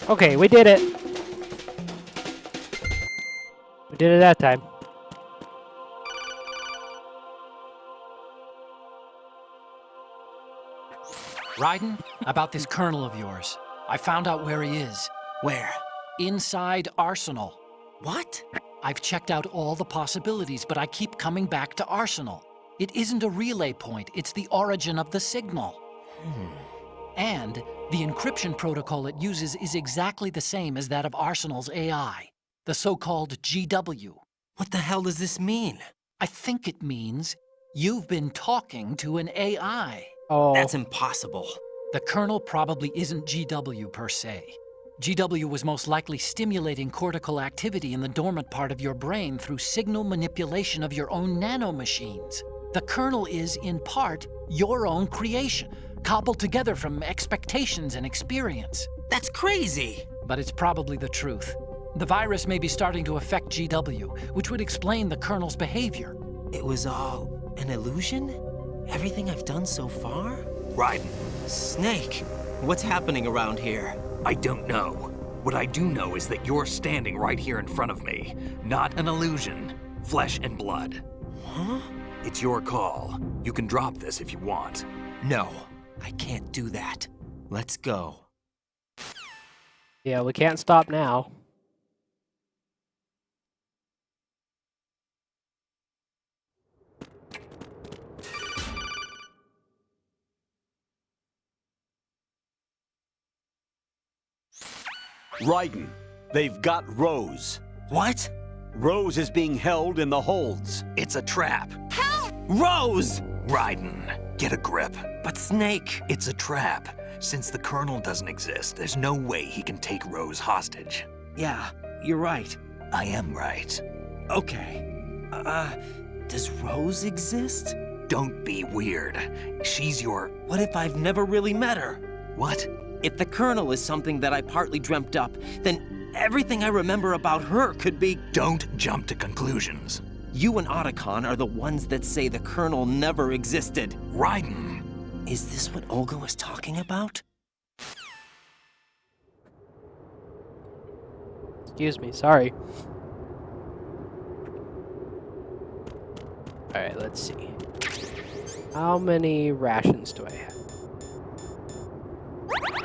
Speaker 16: Okay, we did it. We did it that time.
Speaker 4: Raiden, about this colonel of yours. I found out where he is.
Speaker 3: Where?
Speaker 4: Inside Arsenal.
Speaker 3: What?
Speaker 4: I've checked out all the possibilities, but I keep coming back to Arsenal. It isn't a relay point, it's the origin of the signal. And the encryption protocol it uses is exactly the same as that of Arsenal's AI, the so-called GW.
Speaker 3: What the hell does this mean?
Speaker 4: I think it means you've been talking to an AI.
Speaker 16: Oh.
Speaker 3: That's impossible.
Speaker 4: The kernel probably isn't GW per se. GW was most likely stimulating cortical activity in the dormant part of your brain through signal manipulation of your own nanomachines. The kernel is, in part, your own creation, cobbled together from expectations and experience.
Speaker 3: That's crazy!
Speaker 4: But it's probably the truth. The virus may be starting to affect GW, which would explain the kernel's behavior.
Speaker 3: It was all an illusion? Everything I've done so far?
Speaker 5: Raiden.
Speaker 3: Snake, what's happening around here?
Speaker 5: I don't know. What I do know is that you're standing right here in front of me. Not an illusion. Flesh and blood.
Speaker 3: Huh?
Speaker 5: It's your call. You can drop this if you want.
Speaker 3: No, I can't do that. Let's go.
Speaker 16: Yeah, we can't stop now.
Speaker 15: Raiden, they've got Rose.
Speaker 3: What?
Speaker 15: Rose is being held in the holds.
Speaker 5: It's a trap.
Speaker 3: Help! Rose!
Speaker 5: Raiden, get a grip.
Speaker 3: But Snake...
Speaker 5: It's a trap. Since the Colonel doesn't exist, there's no way he can take Rose hostage.
Speaker 3: Yeah, you're right.
Speaker 5: I am right.
Speaker 3: Okay. Does Rose exist?
Speaker 5: Don't be weird. She's your...
Speaker 3: What if I've never really met her?
Speaker 5: What?
Speaker 3: If the Colonel is something that I partly dreamt up, then everything I remember about her could be...
Speaker 5: Don't jump to conclusions.
Speaker 3: You and Otacon are the ones that say the Colonel never existed.
Speaker 5: Raiden.
Speaker 3: Is this what Olga was talking about?
Speaker 16: Excuse me, sorry. Alright, let's see. How many rations do I have?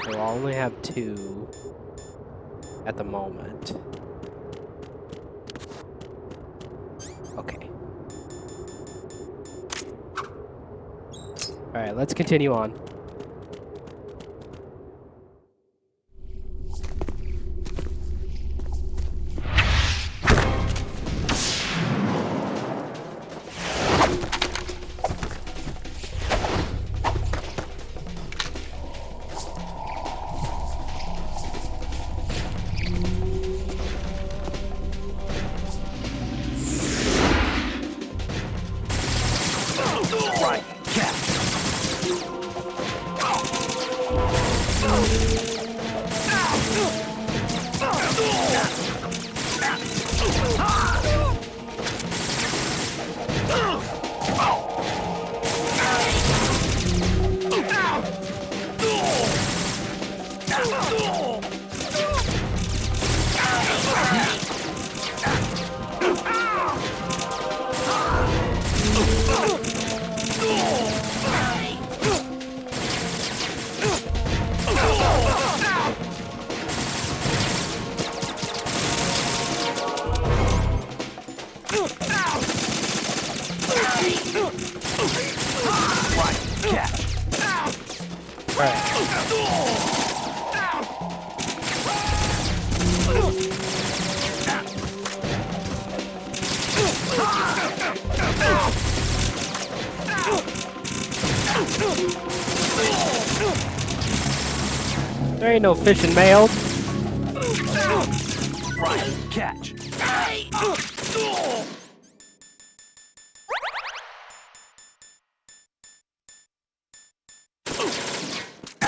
Speaker 16: So I only have 2 at the moment. Okay. Alright, let's continue on.
Speaker 5: Right, catch.
Speaker 16: There ain't no fishing mail.
Speaker 5: Right, catch.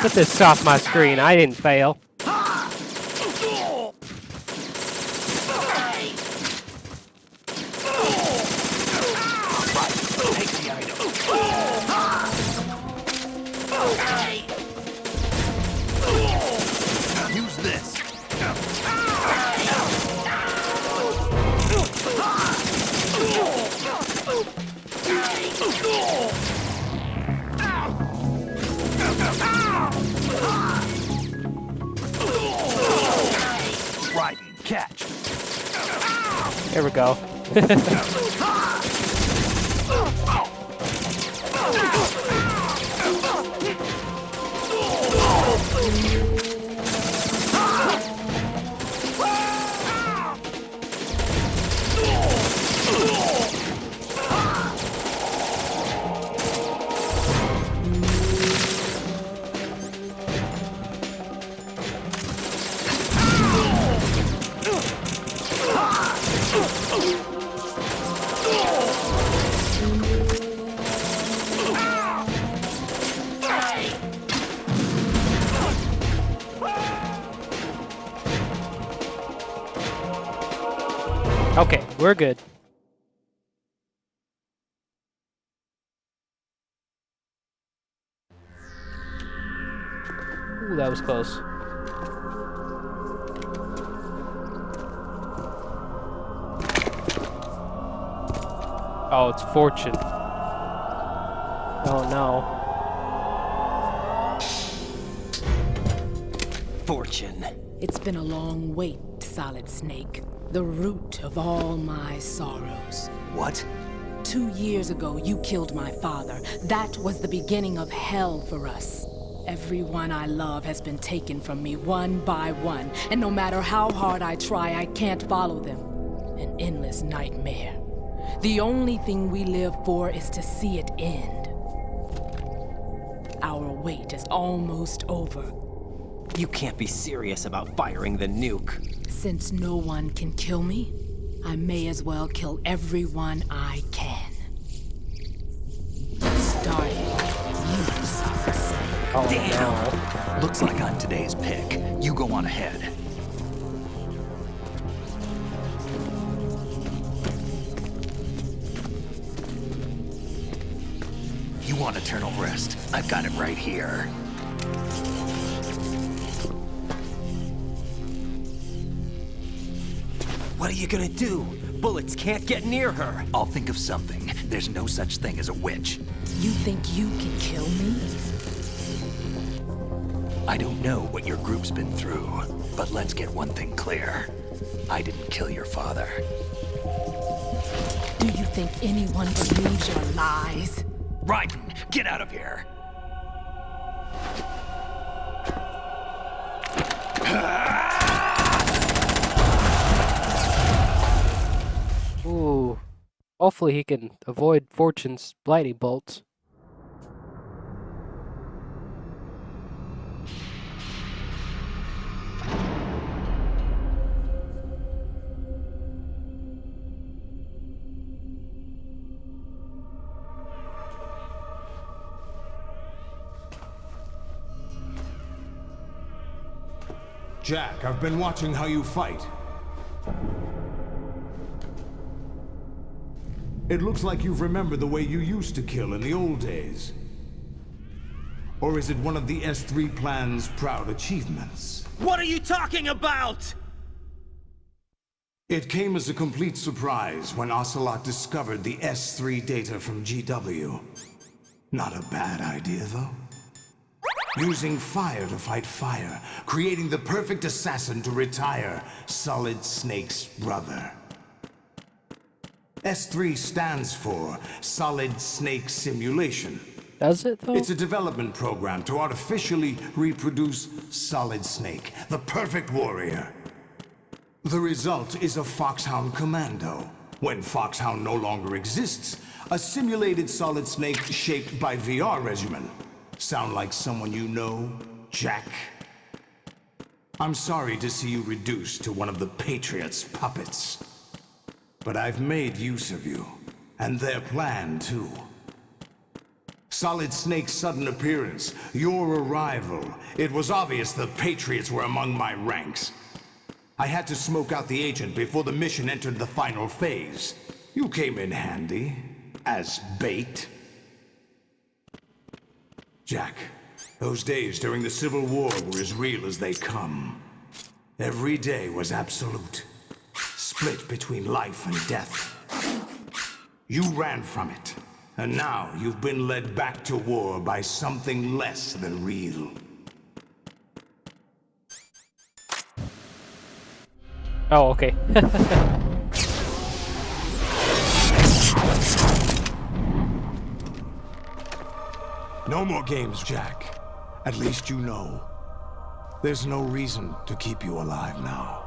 Speaker 16: Get this off my screen. I didn't fail.
Speaker 5: Take the item. Use this. Right, catch.
Speaker 16: There we go. Okay, we're good. Ooh, that was close. Oh, it's Fortune. Oh no.
Speaker 3: Fortune.
Speaker 8: It's been a long wait, Solid Snake. The root of all my sorrows.
Speaker 5: What?
Speaker 8: 2 years ago, you killed my father. That was the beginning of hell for us. Everyone I love has been taken from me one by one, and no matter how hard I try, I can't follow them. An endless nightmare. The only thing we live for is to see it end. Our wait is almost over.
Speaker 3: You can't be serious about firing the nuke.
Speaker 8: Since no one can kill me, I may as well kill everyone I can. Starting with you, Solid Snake.
Speaker 16: Oh,
Speaker 5: damn! Looks like I'm today's pick. You go on ahead. You want eternal rest? I've got it right here.
Speaker 3: What are you gonna do? Bullets can't get near her.
Speaker 5: I'll think of something. There's no such thing as a witch.
Speaker 8: You think you can kill me?
Speaker 5: I don't know what your group's been through, but let's get one thing clear. I didn't kill your father.
Speaker 8: Do you think anyone believes your lies?
Speaker 5: Raiden, get out of here!
Speaker 16: Ooh. Hopefully he can avoid Fortune's blighting bolts.
Speaker 19: Jack, I've been watching how you fight. It looks like you've remembered the way you used to kill in the old days. Or is it one of the S3 plan's proud achievements?
Speaker 3: What are you talking about?
Speaker 19: It came as a complete surprise when Ocelot discovered the S3 data from GW. Not a bad idea, though. Using fire to fight fire, creating the perfect assassin to retire Solid Snake's brother. S3 stands for Solid Snake Simulation.
Speaker 16: Does it, though?
Speaker 19: It's a development program to artificially reproduce Solid Snake, the perfect warrior. The result is a Foxhound Commando. When Foxhound no longer exists, a simulated Solid Snake shaped by VR regimen. Sound like someone you know, Jack? I'm sorry to see you reduced to one of the Patriots' puppets. But I've made use of you, and their plan too. Solid Snake's sudden appearance, your arrival, it was obvious the Patriots were among my ranks. I had to smoke out the agent before the mission entered the final phase. You came in handy, as bait. Jack, those days during the Civil War were as real as they come. Every day was absolute, split between life and death. You ran from it, and now you've been led back to war by something less than real.
Speaker 16: Oh, okay.
Speaker 19: No more games, Jack. At least you know. There's no reason to keep you alive now.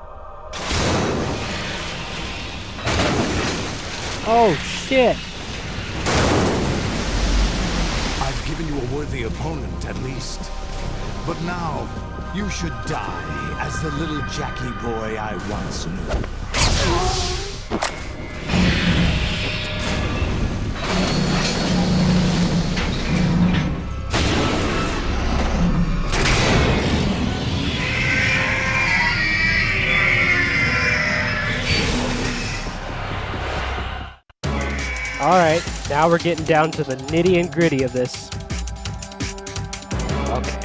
Speaker 16: Oh, shit.
Speaker 19: I've given you a worthy opponent, at least. But now, you should die as the little Jackie boy I once knew.
Speaker 16: Alright, now we're getting down to the nitty and gritty of this. Okay.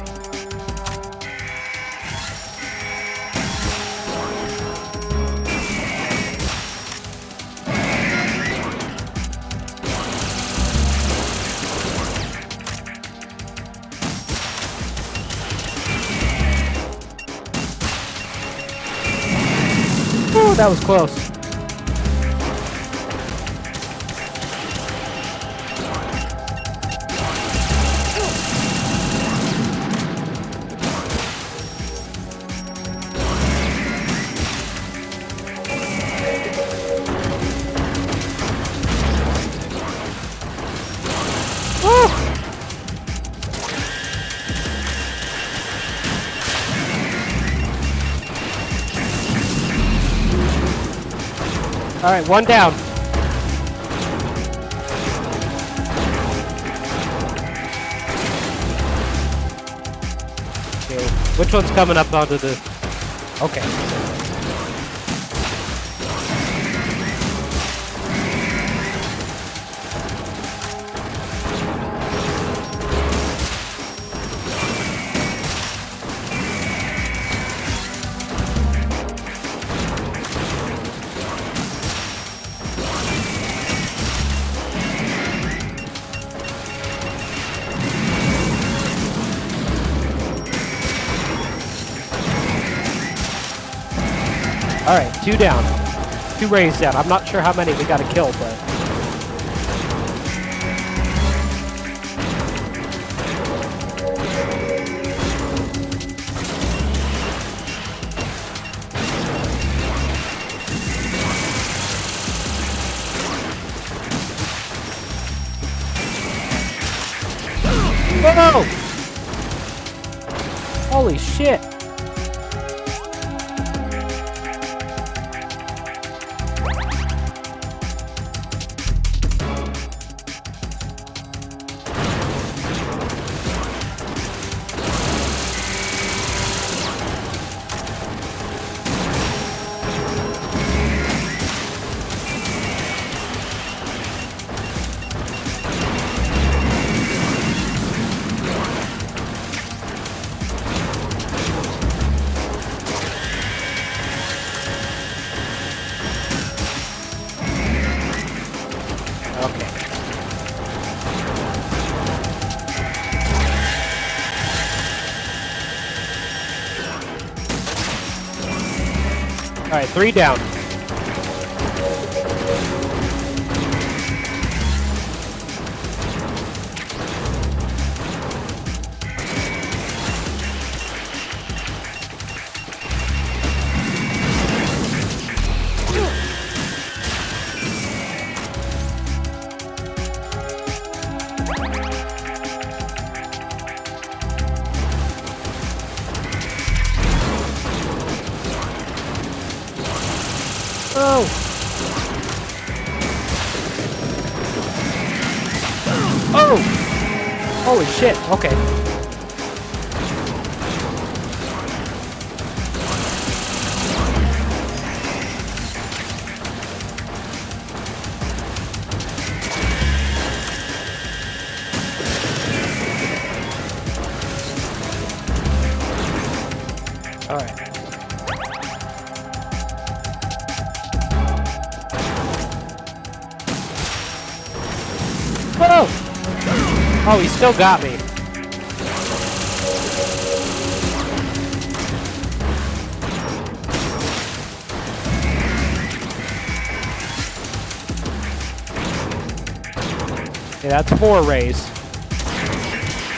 Speaker 16: Ooh, that was close. Alright, one down. Okay, which one's coming up onto the... Okay. Alright, 2 down. 2 rays down. I'm not sure how many we gotta kill, but... Whoa! Holy shit! Alright, 3 down. Whoa! Holy shit, okay. Alright. Whoa! Oh, he still got me. Okay, that's 4 rays.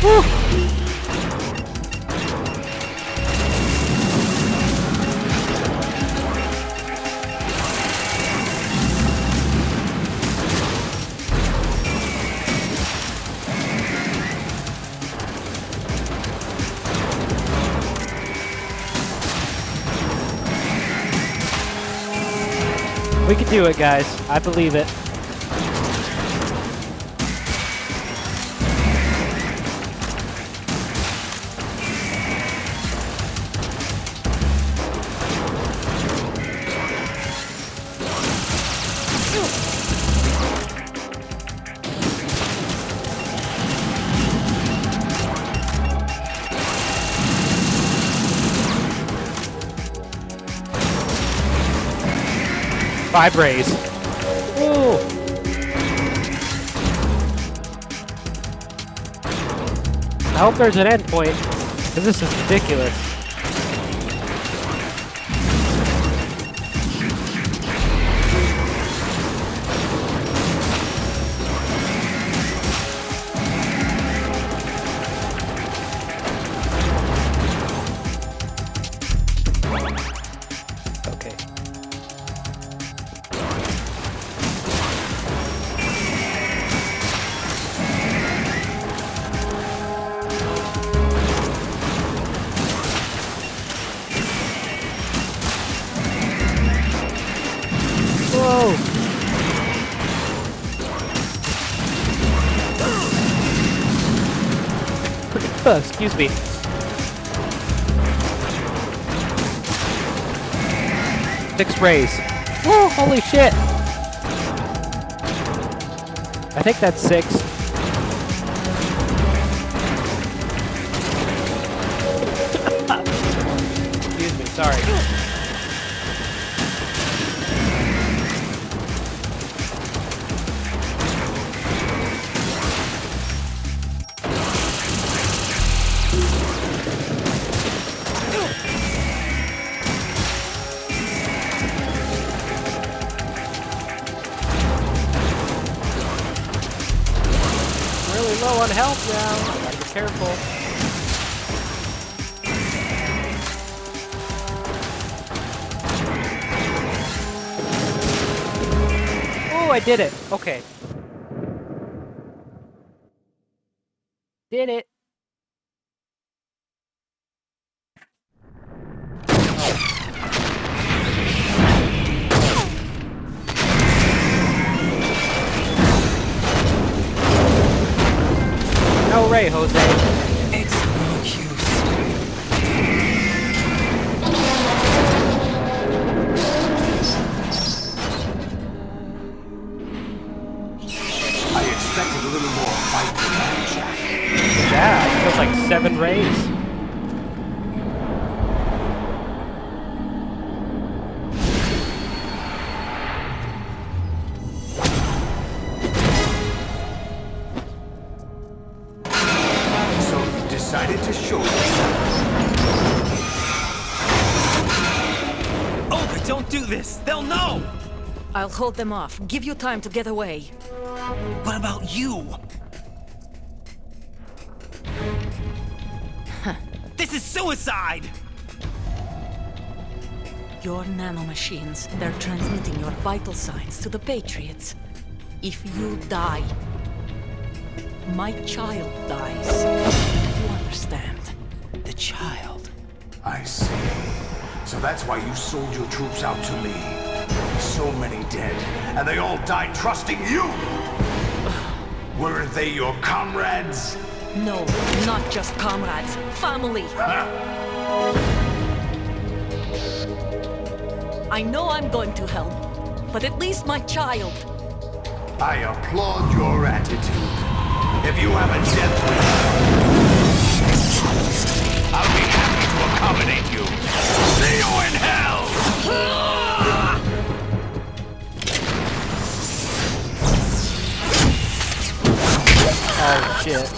Speaker 16: Woo! We can do it, guys. I believe it. Five rays. Ooh. I hope there's an end point, because this is ridiculous. Excuse me. Six rays. Whoa, holy shit. I think that's 6. Excuse me, sorry. Low on health now. Gotta be careful. Oh, I did it. Okay. Did it. No ray, Jose.
Speaker 3: It's no use.
Speaker 19: I expected a little more fight than that, Jack.
Speaker 16: Yeah, it feels like 7 rays.
Speaker 19: Decided to show yourself.
Speaker 3: Oh, but don't do this! They'll know!
Speaker 7: I'll hold them off. Give you time to get away.
Speaker 3: What about you? This is suicide!
Speaker 7: Your nanomachines, they're transmitting your vital signs to the Patriots. If you die, my child dies. You understand?
Speaker 3: The child.
Speaker 19: I see. So that's why you sold your troops out to me. So many dead, and they all died trusting you!
Speaker 14: Weren't they your comrades?
Speaker 7: No, not just comrades. Family. I know I'm going to help, but at least my child.
Speaker 14: I applaud your attitude. If you have a death wish, I'll be happy to accommodate you. See you in hell!
Speaker 16: Oh shit.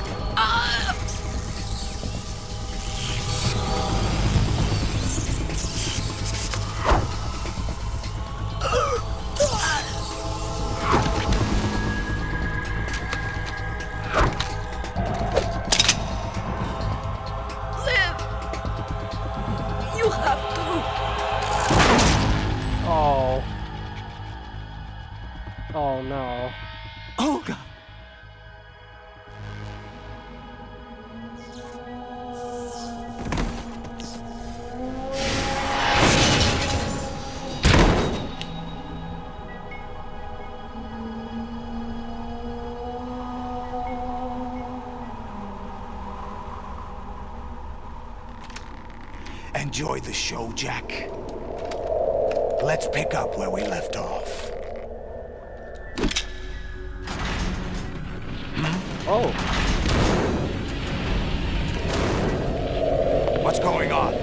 Speaker 7: You have to.
Speaker 16: Oh. Oh no.
Speaker 3: Oh god.
Speaker 14: Enjoy the show, Jack. Let's pick up where we left off.
Speaker 16: Oh.
Speaker 14: What's going on?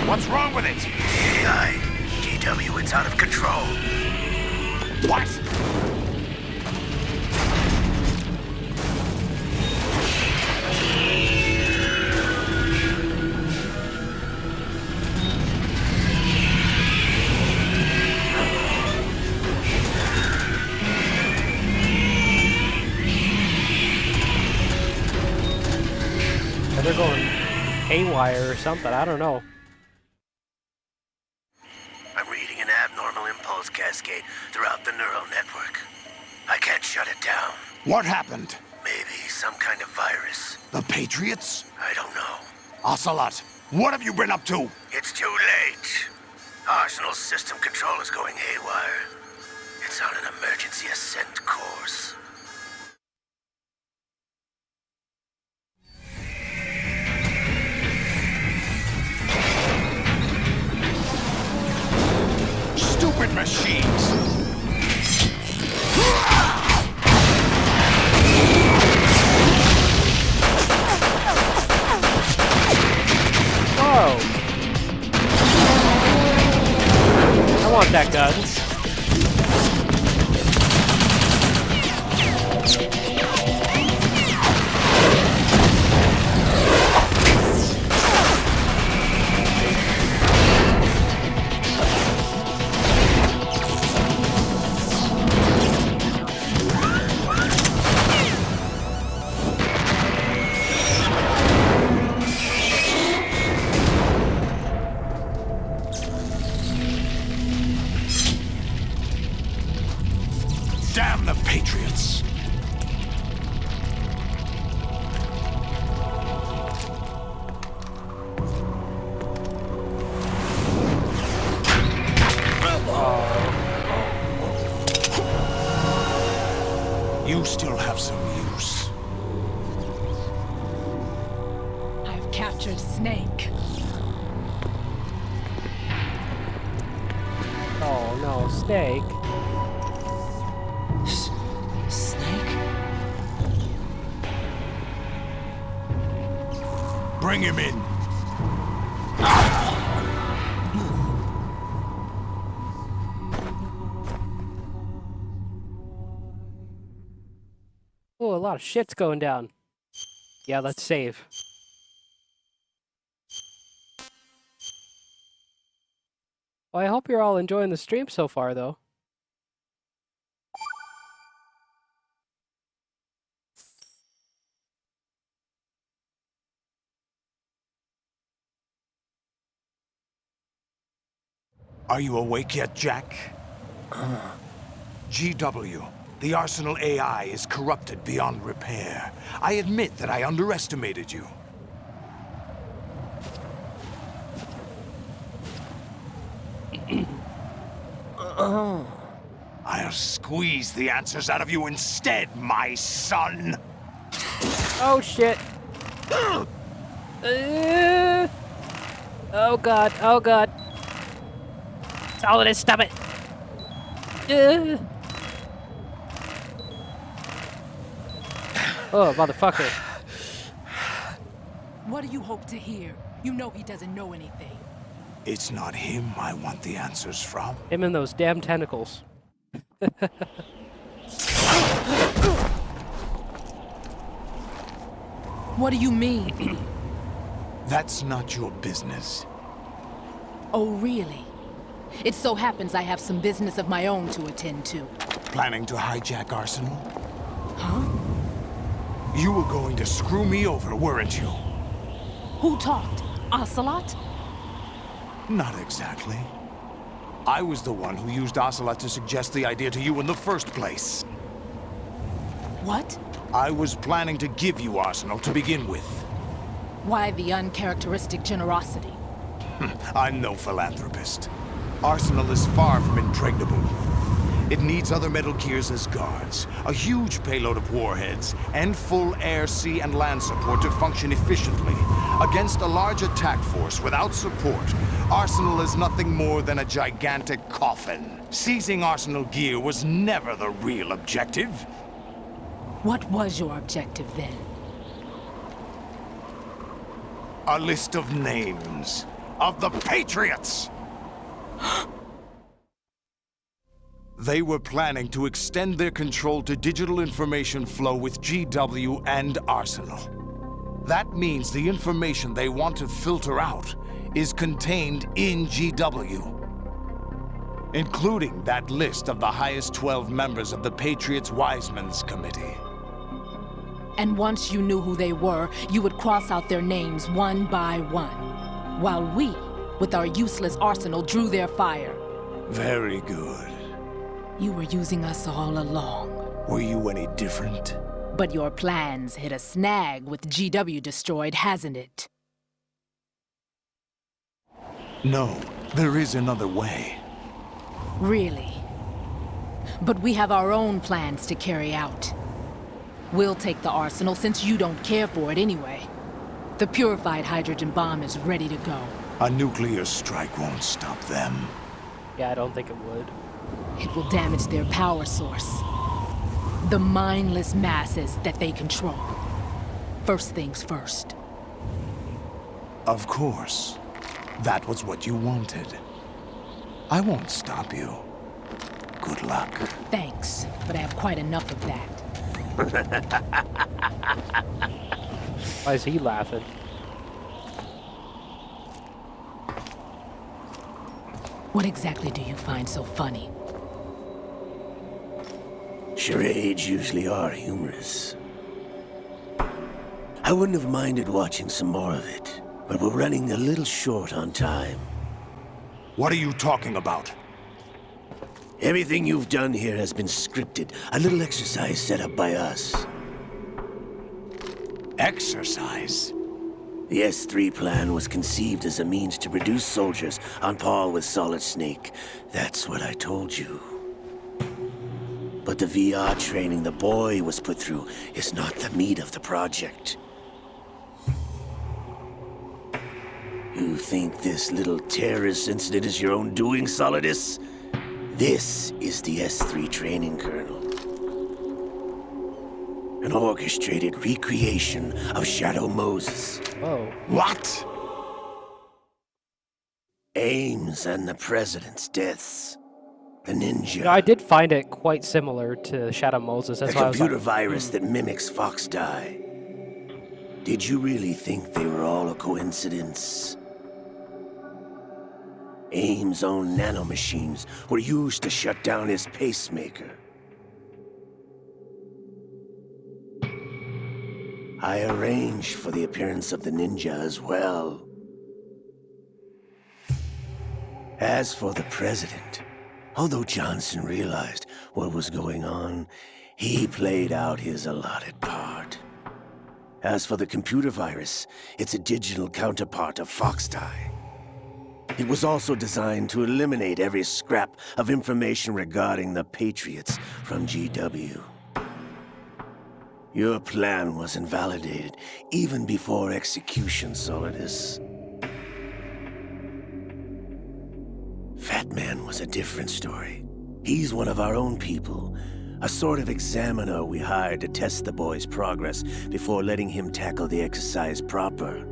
Speaker 14: What's wrong with it?
Speaker 12: AI. GW, it's out of control.
Speaker 14: What?
Speaker 16: They're going haywire or something. I don't know.
Speaker 12: I'm reading an abnormal impulse cascade throughout the neural network. I can't shut it down.
Speaker 14: What happened?
Speaker 12: Maybe some kind of virus.
Speaker 14: The Patriots?
Speaker 12: I don't know.
Speaker 14: Ocelot, what have you been up to?
Speaker 12: It's too late. Arsenal's system control is going haywire. It's on an emergency ascent course.
Speaker 14: Stupid machines!
Speaker 16: Whoa. I want that gun.
Speaker 14: Damn the Patriots! You still have some use.
Speaker 8: I've captured Snake.
Speaker 16: Oh no, Snake.
Speaker 8: Snake?
Speaker 14: Bring him in.
Speaker 16: Oh, a lot of shit's going down. Yeah, let's save. Well, I hope you're all enjoying the stream so far, though.
Speaker 14: Are you awake yet, Jack? GW, the Arsenal AI is corrupted beyond repair. I admit that I underestimated you. I'll squeeze the answers out of you instead, my son!
Speaker 16: Oh shit. Oh god, oh god. Solidus, stop it. Oh, motherfucker.
Speaker 8: What do you hope to hear? You know he doesn't know anything.
Speaker 14: It's not him I want the answers from.
Speaker 16: Him and those damn tentacles.
Speaker 8: What do you mean?
Speaker 14: That's not your business.
Speaker 8: Oh, really? It so happens I have some business of my own to attend to.
Speaker 14: Planning to hijack Arsenal?
Speaker 8: Huh?
Speaker 14: You were going to screw me over, weren't you?
Speaker 8: Who talked? Ocelot?
Speaker 14: Not exactly. I was the one who used Ocelot to suggest the idea to you in the first place.
Speaker 8: What?
Speaker 14: I was planning to give you Arsenal to begin with.
Speaker 8: Why the uncharacteristic generosity?
Speaker 14: I'm no philanthropist. Arsenal is far from impregnable. It needs other Metal Gears as guards, a huge payload of warheads, and full air, sea, and land support to function efficiently. Against a large attack force without support, Arsenal is nothing more than a gigantic coffin. Seizing Arsenal gear was never the real objective.
Speaker 8: What was your objective then?
Speaker 14: A list of names of the Patriots! They were planning to extend their control to digital information flow with GW and Arsenal. That means the information they want to filter out is contained in GW, including that list of the highest 12 members of the Patriots Wiseman's Committee.
Speaker 8: And once you knew who they were, you would cross out their names one by one, while we, with our useless arsenal, drew their fire.
Speaker 14: Very good.
Speaker 8: You were using us all along.
Speaker 14: Were you any different?
Speaker 8: But your plans hit a snag with GW destroyed, hasn't it?
Speaker 14: No, there is another way.
Speaker 8: Really? But we have our own plans to carry out. We'll take the arsenal since you don't care for it anyway. The purified hydrogen bomb is ready to go.
Speaker 14: A nuclear strike won't stop them.
Speaker 16: Yeah, I don't think it would.
Speaker 8: It will damage their power source. The mindless masses that they control. First things first.
Speaker 14: Of course. That was what you wanted. I won't stop you. Good luck.
Speaker 8: Thanks, but I have quite enough of that.
Speaker 16: Why is he laughing?
Speaker 8: What exactly do you find so funny?
Speaker 12: Charades usually are humorous. I wouldn't have minded watching some more of it, but we're running a little short on time.
Speaker 14: What are you talking about?
Speaker 12: Everything you've done here has been scripted. A little exercise set up by us.
Speaker 14: Exercise?
Speaker 12: The S3 plan was conceived as a means to produce soldiers on par with Solid Snake. That's what I told you. But the VR training the boy was put through is not the meat of the project. You think this little terrorist incident is your own doing, Solidus? This is the S3 training kernel. An orchestrated recreation of Shadow Moses.
Speaker 16: Whoa.
Speaker 12: What? Ames and the President's deaths. The ninja.
Speaker 16: You know, I did find it quite similar to Shadow Moses. That's
Speaker 12: a
Speaker 16: why I was
Speaker 12: computer
Speaker 16: like,
Speaker 12: virus that mimics Fox Die. Did you really think they were all a coincidence? Ames' own nanomachines were used to shut down his pacemaker. I arranged for the appearance of the ninja as well. As for the president, although Johnson realized what was going on, he played out his allotted part. As for the computer virus, it's a digital counterpart of Fox Die. It was also designed to eliminate every scrap of information regarding the Patriots from GW. Your plan was invalidated even before execution, Solidus. Fat Man was a different story. He's one of our own people, a sort of examiner we hired to test the boy's progress before letting him tackle the exercise proper.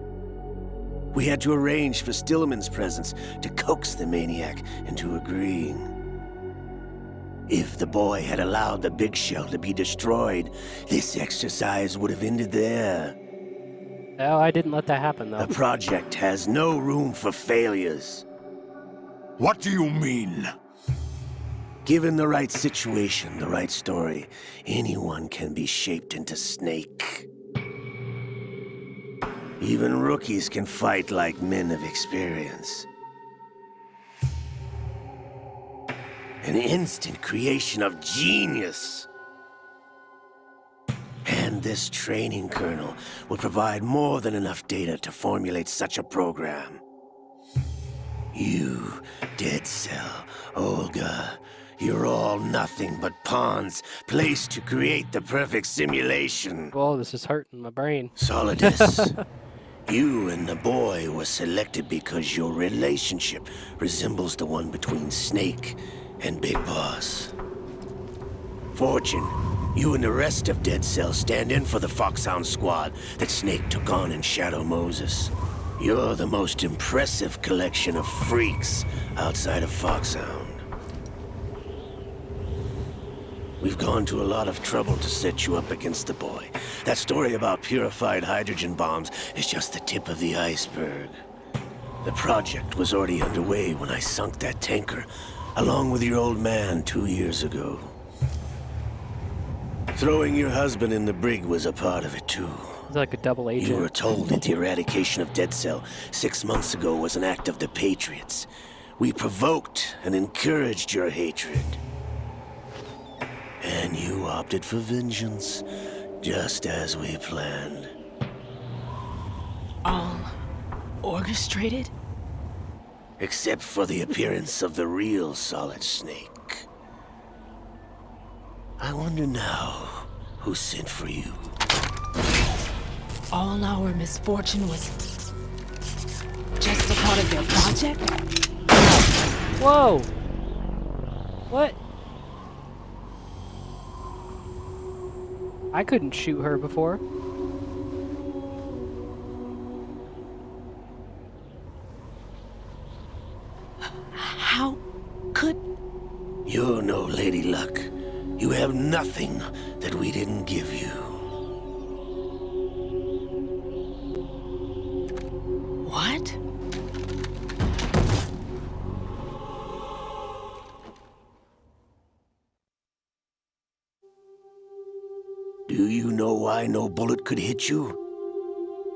Speaker 12: We had to arrange for Stillman's presence to coax the maniac into agreeing. If the boy had allowed the big shell to be destroyed, this exercise would have ended there.
Speaker 16: Oh, I didn't let that happen, though.
Speaker 12: The project has no room for failures.
Speaker 14: What do you mean?
Speaker 12: Given the right situation, the right story, anyone can be shaped into Snake. Even rookies can fight like men of experience. An instant creation of genius. And this training kernel will provide more than enough data to formulate such a program. You, Dead Cell, Olga, you're all nothing but pawns placed to create the perfect simulation.
Speaker 16: Whoa, this is hurting my brain.
Speaker 12: Solidus, you and the boy were selected because your relationship resembles the one between Snake and Big Boss. Fortune, you and the rest of Dead Cell stand in for the Foxhound squad that Snake took on in Shadow Moses. You're the most impressive collection of freaks outside of Foxhound. We've gone to a lot of trouble to set you up against the boy. That story about purified hydrogen bombs is just the tip of the iceberg. The project was already underway when I sunk that tanker, along with your old man 2 years ago. Throwing your husband in the brig was a part of it too.
Speaker 16: It's like a double agent.
Speaker 12: You were told that the eradication of Dead Cell 6 months ago was an act of the Patriots. We provoked and encouraged your hatred. And you opted for vengeance, just as we planned.
Speaker 8: All orchestrated?
Speaker 12: Except for the appearance of the real Solid Snake. I wonder now who sent for you.
Speaker 8: All our misfortune was just a part of their project?
Speaker 16: Whoa! What? I couldn't shoot her before.
Speaker 8: How could...
Speaker 12: You're no Lady Luck. You have nothing that we didn't give you.
Speaker 8: What?
Speaker 12: Do you know why no bullet could hit you?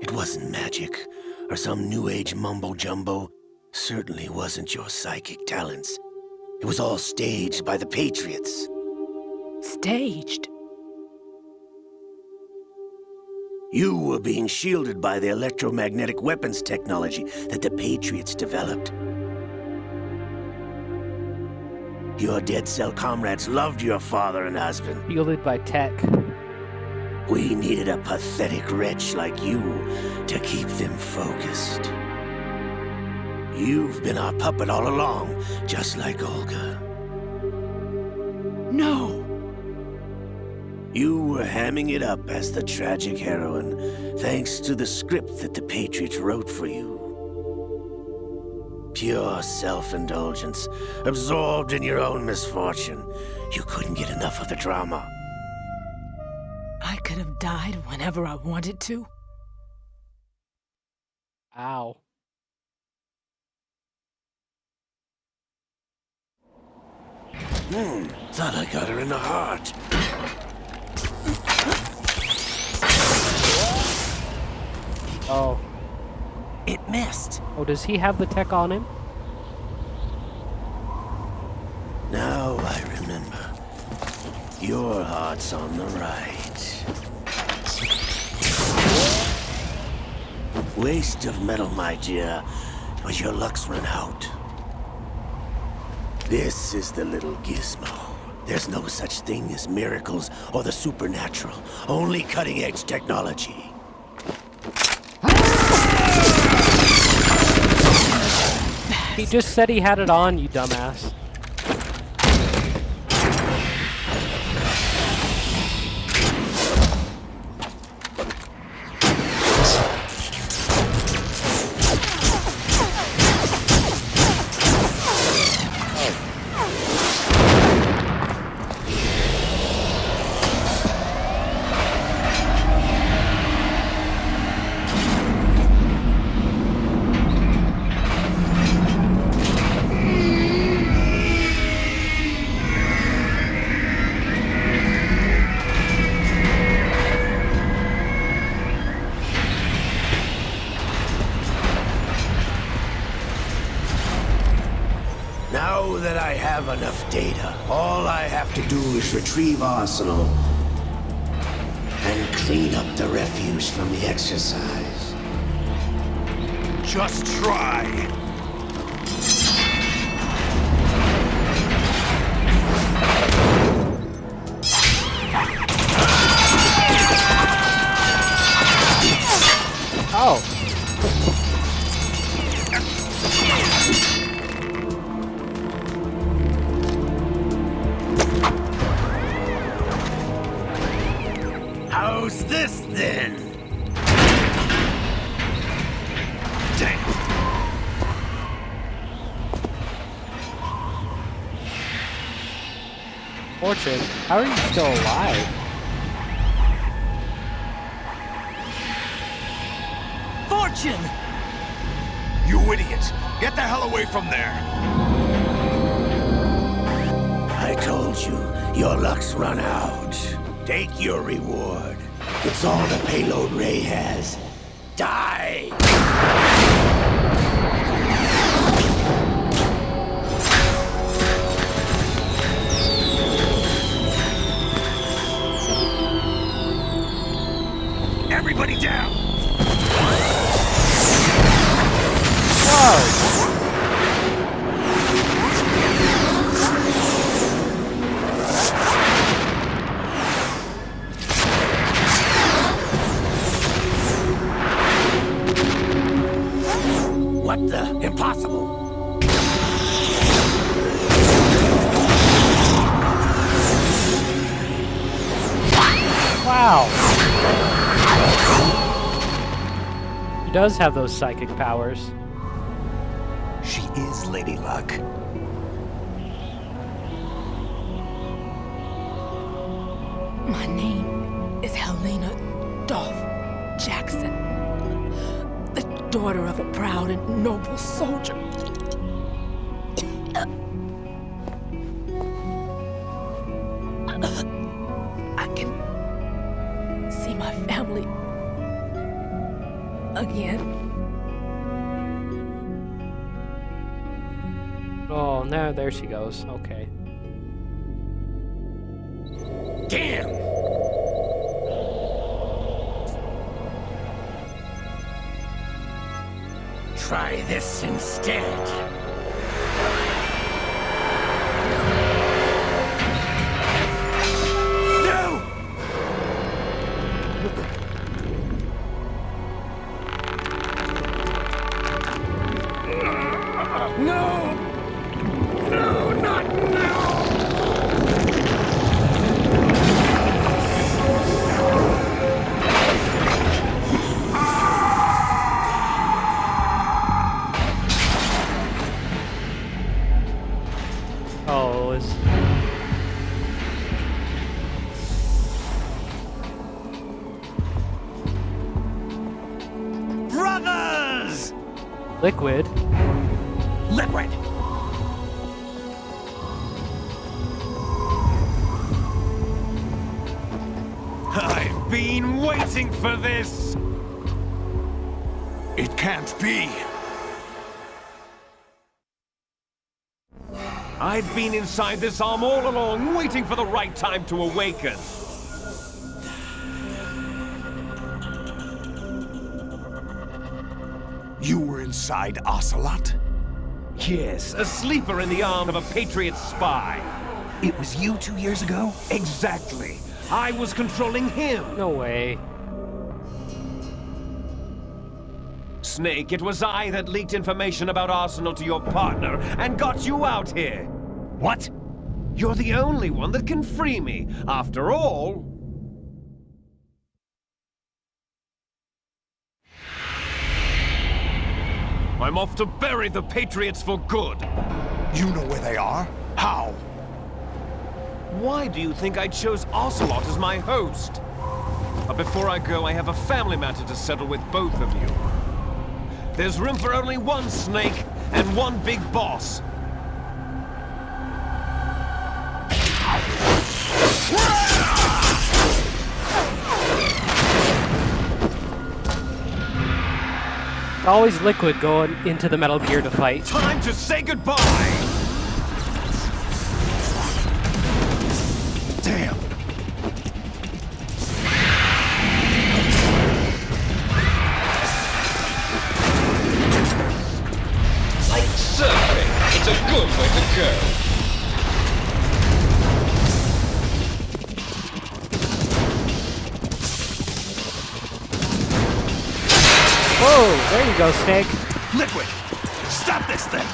Speaker 12: It wasn't magic, or some new age mumbo-jumbo. Certainly wasn't your psychic talents. It was all staged by the Patriots.
Speaker 8: Staged?
Speaker 12: You were being shielded by the electromagnetic weapons technology that the Patriots developed. Your Dead Cell comrades loved your father and husband.
Speaker 16: Shielded by tech.
Speaker 12: We needed a pathetic wretch like you to keep them focused. You've been our puppet all along, just like Olga.
Speaker 8: No!
Speaker 12: You were hamming it up as the tragic heroine, thanks to the script that the Patriots wrote for you. Pure self-indulgence, absorbed in your own misfortune. You couldn't get enough of the drama.
Speaker 8: I could have died whenever I wanted to.
Speaker 16: Ow.
Speaker 12: Thought I got her in the heart.
Speaker 16: Oh.
Speaker 12: It missed.
Speaker 16: Oh, does he have the tech on him?
Speaker 12: Now I remember. Your heart's on the right. Waste of metal, my dear. but your luck's run out. This is the little gizmo. There's no such thing as miracles or the supernatural. Only cutting-edge technology.
Speaker 16: He just said he had it on, you dumbass.
Speaker 12: Now that I have enough data, all I have to do is retrieve Arsenal and clean up the refuse from the exercise.
Speaker 14: Just try.
Speaker 16: Oh.
Speaker 12: How's this then? Damn.
Speaker 16: Fortune, how are you still alive?
Speaker 14: Fortune! You idiot! Get the hell away from there!
Speaker 12: I told you, your luck's run out. Take your reward. It's all the payload Ray has. Die!
Speaker 14: Everybody down!
Speaker 16: Whoa!
Speaker 12: What the? Impossible!
Speaker 16: Wow! He does have those psychic powers.
Speaker 12: She is Lady Luck.
Speaker 8: My name is Helena Dolph Jackson, the daughter of a proud and noble soldier. I can see my family again.
Speaker 16: Oh, no, there she goes. Okay.
Speaker 12: Damn! Try this instead. No! No, not now!
Speaker 16: Oh, it's...
Speaker 14: Brothers!
Speaker 16: Liquid.
Speaker 14: Liquid! I've been waiting for this! It can't be!
Speaker 1: I've been inside this arm all along, waiting for the right time to awaken.
Speaker 14: You were inside Ocelot?
Speaker 1: Yes, a sleeper in the arm of a Patriot spy.
Speaker 14: It was you 2 years ago?
Speaker 1: Exactly. I was controlling him.
Speaker 16: No way.
Speaker 1: Snake, it was I that leaked information about Arsenal to your partner and got you out here.
Speaker 14: What?
Speaker 1: You're the only one that can free me. After all... I'm off to bury the Patriots for good.
Speaker 14: You know where they are? How?
Speaker 1: Why do you think I chose Ocelot as my host? But before I go, I have a family matter to settle with both of you. There's room for only one Snake and one big boss.
Speaker 16: Always Liquid going into the Metal Gear to fight.
Speaker 1: Time to say goodbye!
Speaker 14: Damn.
Speaker 1: Like surfing, it's a good way to go.
Speaker 16: Whoa, there you go, Snake.
Speaker 14: Liquid, stop this thing!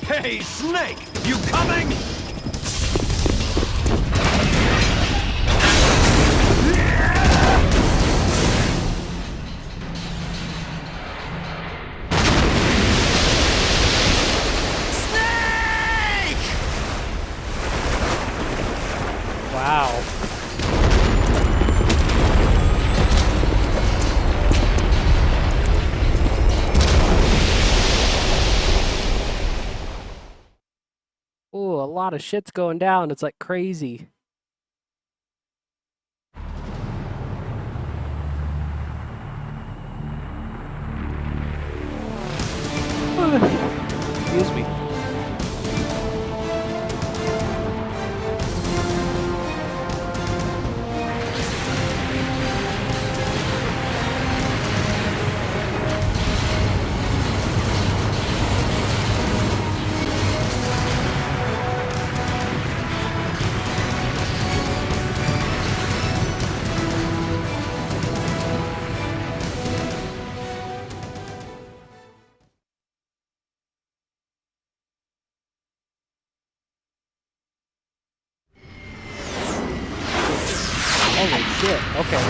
Speaker 1: Hey, Snake, you coming?
Speaker 14: Snake!
Speaker 16: Wow. Ooh, a lot of shit's going down. It's like crazy. Excuse me. Holy shit, okay.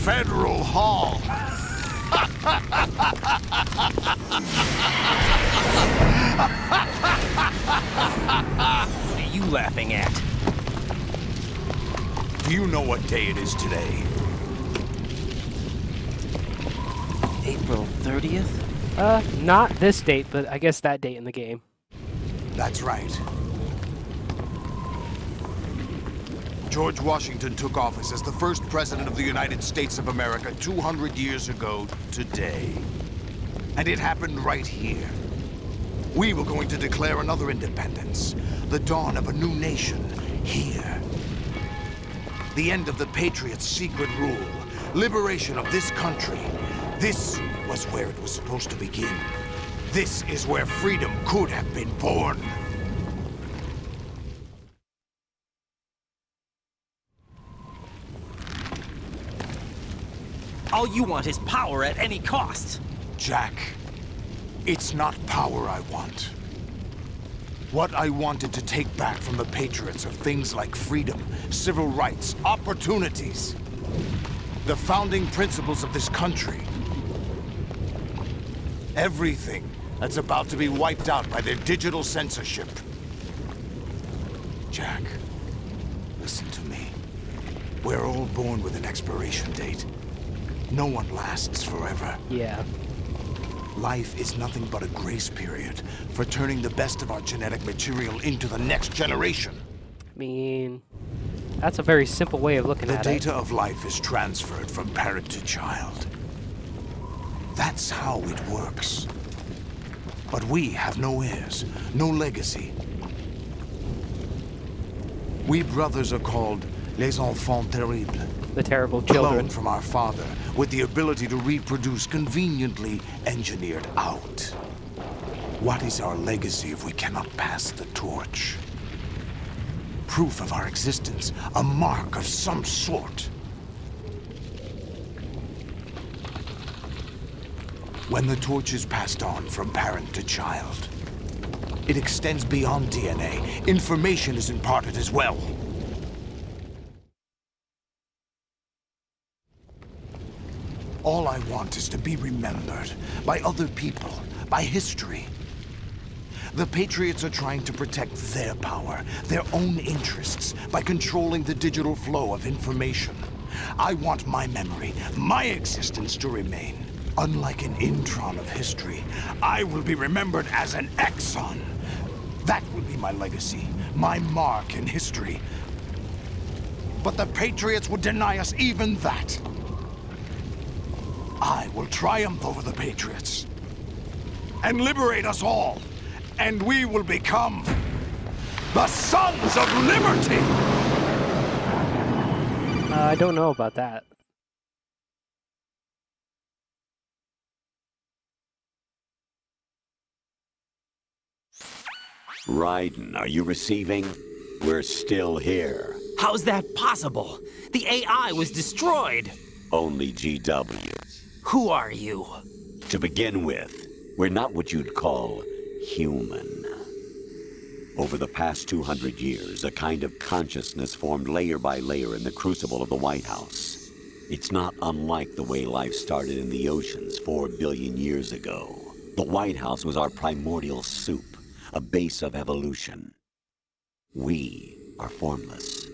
Speaker 14: Federal Hall.
Speaker 3: What are you laughing at?
Speaker 14: Do you know what day it is today?
Speaker 3: April 30th?
Speaker 16: Not this date, but I guess that date in the game.
Speaker 14: That's right. George Washington took office as the first president of the United States of America 200 years ago today. And it happened right here. We were going to declare another independence, the dawn of a new nation, here. The end of the Patriots' secret rule, liberation of this country. This was where it was supposed to begin. This is where freedom could have been born.
Speaker 3: All you want is power at any cost.
Speaker 14: Jack, it's not power I want. What I wanted to take back from the Patriots are things like freedom, civil rights, opportunities. The founding principles of this country. Everything that's about to be wiped out by their digital censorship. Jack, listen to me. We're all born with an expiration date. No one lasts forever.
Speaker 16: Yeah.
Speaker 14: Life is nothing but a grace period for turning the best of our genetic material into the next generation.
Speaker 16: I mean, that's a very simple way of looking
Speaker 14: The
Speaker 16: at it.
Speaker 14: data of life is transferred from parent to child. That's how it works. But we have no heirs, no legacy. We brothers are called les enfants terribles.
Speaker 16: The terrible children.
Speaker 14: Cloned from our father, with the ability to reproduce conveniently engineered out. What is our legacy if we cannot pass the torch? Proof of our existence, a mark of some sort. When the torch is passed on from parent to child, it extends beyond DNA. Information is imparted as well. All I want is to be remembered by other people, by history. The Patriots are trying to protect their power, their own interests, by controlling the digital flow of information. I want my memory, my existence to remain. Unlike an intron of history, I will be remembered as an exon. That will be my legacy, my mark in history. But the Patriots would deny us even that. I will triumph over the Patriots and liberate us all, and we will become the Sons of Liberty!
Speaker 16: I don't know about that.
Speaker 15: Raiden, are you receiving? We're still here.
Speaker 3: How's that possible? The AI was destroyed.
Speaker 15: Only GW.
Speaker 3: Who are you?
Speaker 15: To begin with, we're not what you'd call human. Over the past 200 years, a kind of consciousness formed layer by layer in the crucible of the White House. It's not unlike the way life started in the oceans 4 billion years ago. The White House was our primordial soup, a base of evolution. We are formless.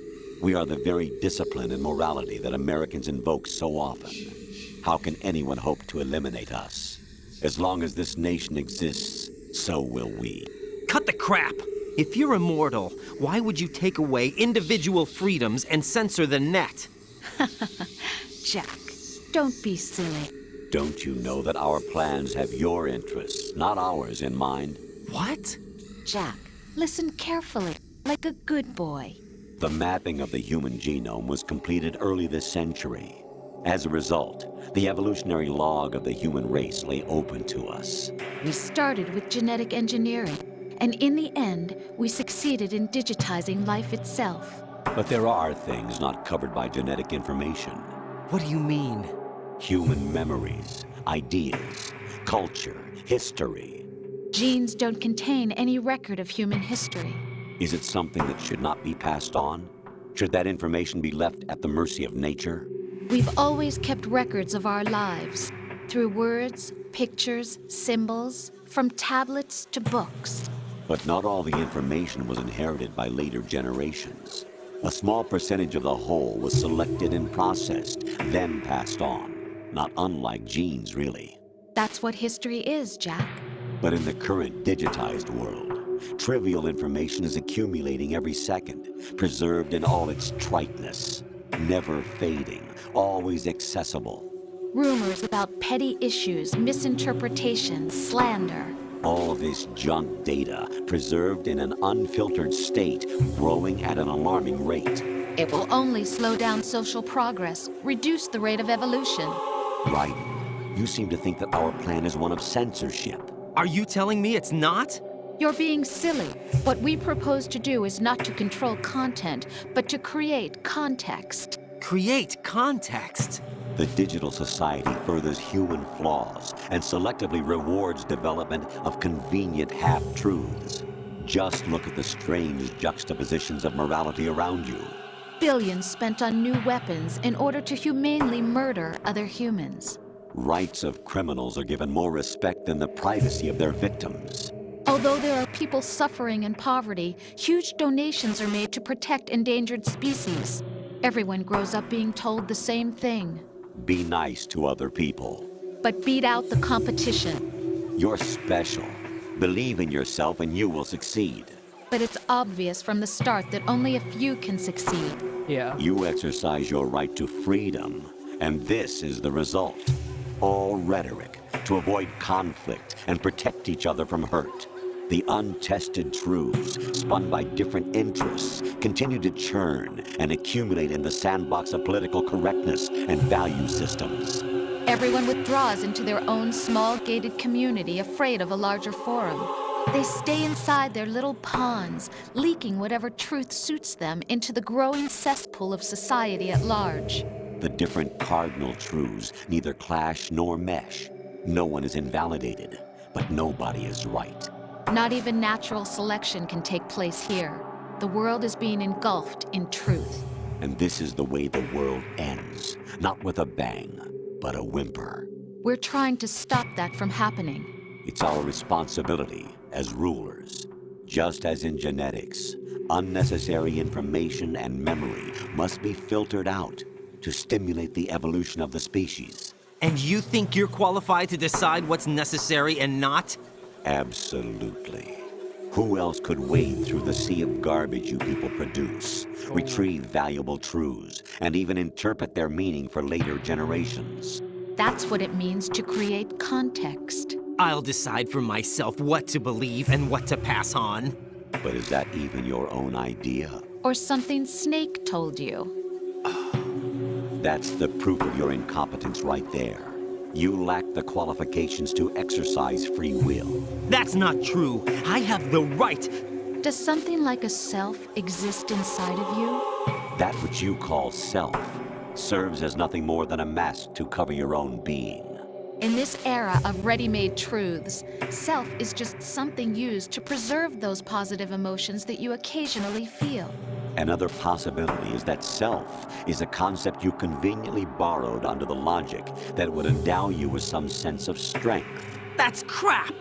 Speaker 15: We are the very discipline and morality that Americans invoke so often. How can anyone hope to eliminate us? As long as this nation exists, so will we.
Speaker 3: Cut the crap! If you're immortal, why would you take away individual freedoms and censor the net?
Speaker 20: Jack, don't be silly.
Speaker 15: Don't you know that our plans have your interests, not ours, in mind?
Speaker 3: What?
Speaker 20: Jack, listen carefully, like a good boy.
Speaker 15: The mapping of the human genome was completed early this century. As a result, the evolutionary log of the human race lay open to us.
Speaker 18: We started with genetic engineering, and in the end, we succeeded in digitizing life itself.
Speaker 15: But there are things not covered by genetic information.
Speaker 3: What do you mean?
Speaker 15: Human memories, ideas, culture, history.
Speaker 18: Genes don't contain any record of human history.
Speaker 15: Is it something that should not be passed on? Should that information be left at the mercy of nature?
Speaker 18: We've always kept records of our lives, through words, pictures, symbols, from tablets to books.
Speaker 15: But not all the information was inherited by later generations. A small percentage of the whole was selected and processed, then passed on. Not unlike genes, really.
Speaker 18: That's what history is, Jack.
Speaker 15: But in the current digitized world, trivial information is accumulating every second, preserved in all its triteness, never fading, always accessible.
Speaker 18: Rumors about petty issues, misinterpretations, slander.
Speaker 15: All this junk data, preserved in an unfiltered state, growing at an alarming rate.
Speaker 18: It will only slow down social progress, reduce the rate of evolution.
Speaker 15: Right. You seem to think that our plan is one of censorship.
Speaker 3: Are you telling me it's not?
Speaker 18: You're being silly. What we propose to do is not to control content, but to create context.
Speaker 3: Create context?
Speaker 15: The digital society furthers human flaws and selectively rewards development of convenient half-truths. Just look at the strange juxtapositions of morality around you.
Speaker 18: Billions spent on new weapons in order to humanely murder other humans.
Speaker 15: Rights of criminals are given more respect than the privacy of their victims.
Speaker 18: Although there are people suffering in poverty, huge donations are made to protect endangered species. Everyone grows up being told the same thing.
Speaker 15: Be nice to other people.
Speaker 18: But beat out the competition.
Speaker 11: You're special. Believe in yourself and you will succeed.
Speaker 18: But it's obvious from the start that only a few can succeed.
Speaker 2: Yeah.
Speaker 11: You exercise your right to freedom, and this is the result. All rhetoric to avoid conflict and protect each other from hurt. The untested truths, spun by different interests, continue to churn and accumulate in the sandbox of political correctness and value systems.
Speaker 18: Everyone withdraws into their own small gated community, afraid of a larger forum. They stay inside their little ponds, leaking whatever truth suits them into the growing cesspool of society at large.
Speaker 11: The different cardinal truths neither clash nor mesh. No one is invalidated, but nobody is right.
Speaker 18: Not even natural selection can take place here. The world is being engulfed in truth.
Speaker 11: And this is the way the world ends. Not with a bang, but a whimper.
Speaker 18: We're trying to stop that from happening.
Speaker 11: It's our responsibility as rulers. Just as in genetics, unnecessary information and memory must be filtered out to stimulate the evolution of the species.
Speaker 3: And you think you're qualified to decide what's necessary and not?
Speaker 11: Absolutely. Who else could wade through the sea of garbage you people produce, retrieve valuable truths, and even interpret their meaning for later generations?
Speaker 18: That's what it means to create context.
Speaker 3: I'll decide for myself what to believe and what to pass on.
Speaker 11: But is that even your own idea?
Speaker 18: Or something Snake told you?
Speaker 11: That's the proof of your incompetence right there. You lack the qualifications to exercise free will.
Speaker 3: That's not true. I have the right.
Speaker 18: Does something like a self exist inside of you?
Speaker 11: That which you call self serves as nothing more than a mask to cover your own being.
Speaker 18: In this era of ready-made truths, self is just something used to preserve those positive emotions that you occasionally feel.
Speaker 11: Another possibility is that self is a concept you conveniently borrowed under the logic that would endow you with some sense of strength.
Speaker 3: That's crap!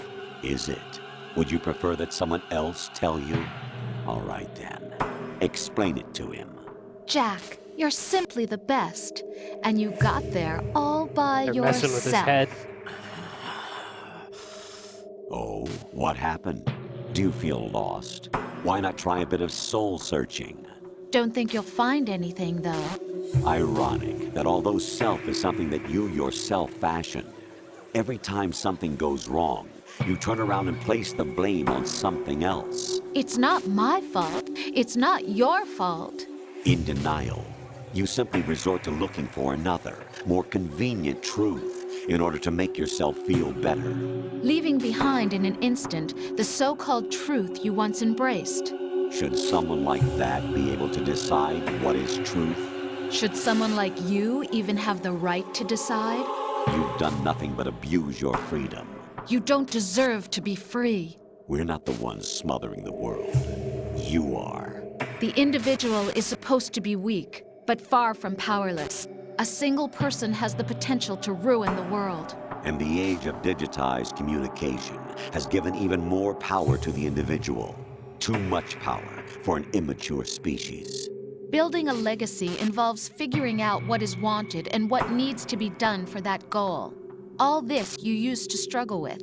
Speaker 11: Is it? Would you prefer that someone else tell you? All right then. Explain it to him.
Speaker 18: Jack, you're simply the best. And you got there all by
Speaker 2: They're
Speaker 18: yourself.
Speaker 2: messing with his head.
Speaker 11: Oh, what happened? Do you feel lost? Why not try a bit of soul searching?
Speaker 18: Don't think you'll find anything, though.
Speaker 11: Ironic that although self is something that you yourself fashioned, every time something goes wrong, you turn around and place the blame on something else.
Speaker 18: It's not my fault. It's not your fault.
Speaker 11: In denial, you simply resort to looking for another, more convenient truth in order to make yourself feel better.
Speaker 18: Leaving behind in an instant the so-called truth you once embraced.
Speaker 11: Should someone like that be able to decide what is truth?
Speaker 18: Should someone like you even have the right to decide?
Speaker 11: You've done nothing but abuse your freedom.
Speaker 18: You don't deserve to be free.
Speaker 11: We're not the ones smothering the world. You are.
Speaker 18: The individual is supposed to be weak, but far from powerless. A single person has the potential to ruin the world.
Speaker 11: And the age of digitized communication has given even more power to the individual. Too much power for an immature species.
Speaker 18: Building a legacy involves figuring out what is wanted and what needs to be done for that goal. All this you used to struggle with.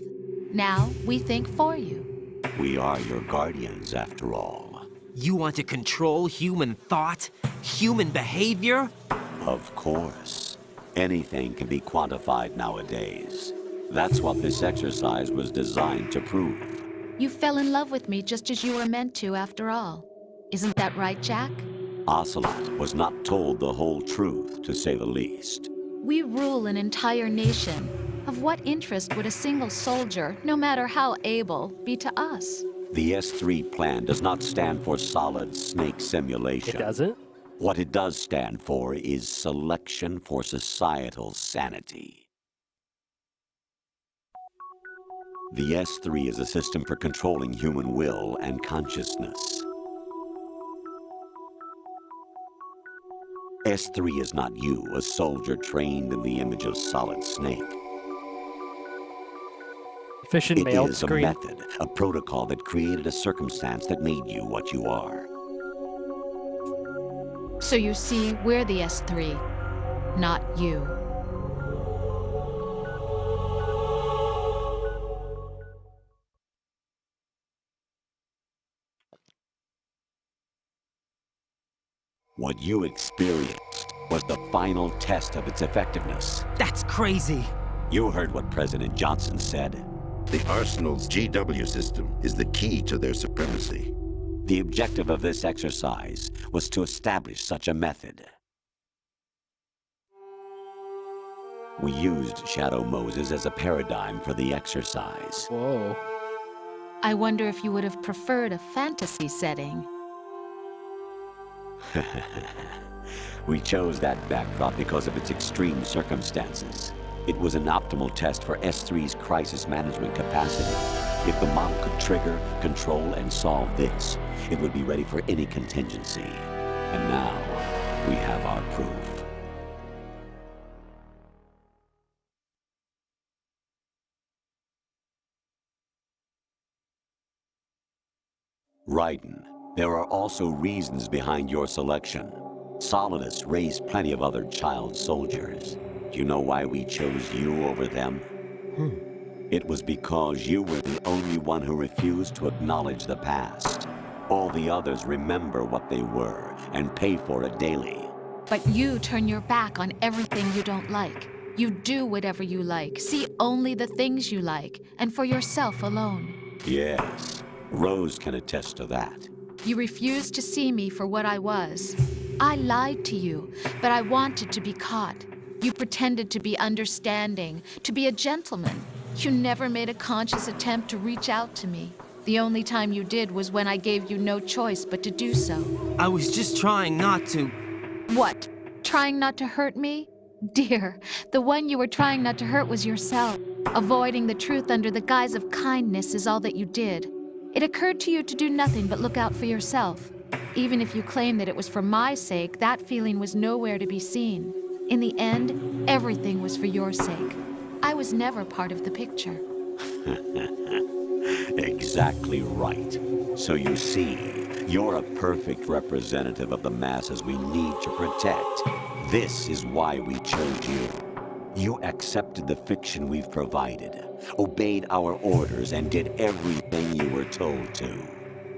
Speaker 18: Now we think for you.
Speaker 11: We are your guardians, after all.
Speaker 3: You want to control human thought? Human behavior?
Speaker 11: Of course. Anything can be quantified nowadays. That's what this exercise was designed to prove.
Speaker 18: You fell in love with me just as you were meant to, after all. Isn't that right, Jack?
Speaker 11: Ocelot was not told the whole truth, to say the least.
Speaker 18: We rule an entire nation. Of what interest would a single soldier, no matter how able, be to us?
Speaker 11: The S3 plan does not stand for solid snake simulation.
Speaker 2: It doesn't?
Speaker 11: What it does stand for is selection for societal sanity. The S3 is a system for controlling human will and consciousness. S3 is not you, a soldier trained in the image of Solid Snake.
Speaker 2: Efficient mail
Speaker 11: It is
Speaker 2: screen.
Speaker 11: a method, a protocol that created a circumstance that made you what you are.
Speaker 18: So you see, we're the S3, not you.
Speaker 11: What you experienced was the final test of its effectiveness.
Speaker 3: That's crazy.
Speaker 11: You heard what President Johnson said.
Speaker 6: The Arsenal's GW system is the key to their supremacy.
Speaker 11: The objective of this exercise was to establish such a method. We used Shadow Moses as a paradigm for the exercise.
Speaker 16: Whoa.
Speaker 18: I wonder if you would have preferred a fantasy setting.
Speaker 11: We chose that backdrop because of its extreme circumstances. It was an optimal test for S3's crisis management capacity. If the model could trigger, control, and solve this, it would be ready for any contingency. And now, we have our proof. Raiden, there are also reasons behind your selection. Solidus raised plenty of other child soldiers. Do you know why we chose you over them? It was because you were the only one who refused to acknowledge the past. All the others remember what they were and pay for it daily.
Speaker 18: But you turn your back on everything you don't like. You do whatever you like, see only the things you like, and for yourself alone.
Speaker 11: Yes, Rose can attest to that.
Speaker 18: You refused to see me for what I was. I lied to you, but I wanted to be caught. You pretended to be understanding, to be a gentleman. You never made a conscious attempt to reach out to me. The only time you did was when I gave you no choice but to do so.
Speaker 3: I was just trying not to.
Speaker 18: What? Trying not to hurt me? Dear, the one you were trying not to hurt was yourself. Avoiding the truth under the guise of kindness is all that you did. It occurred to you to do nothing but look out for yourself. Even if you claim that it was for my sake, that feeling was nowhere to be seen. In the end, everything was for your sake. I was never part of the picture.
Speaker 11: Exactly right. So you see, you're a perfect representative of the masses we need to protect. This is why we chose you. You accepted the fiction we've provided, obeyed our orders, and did everything you were told to.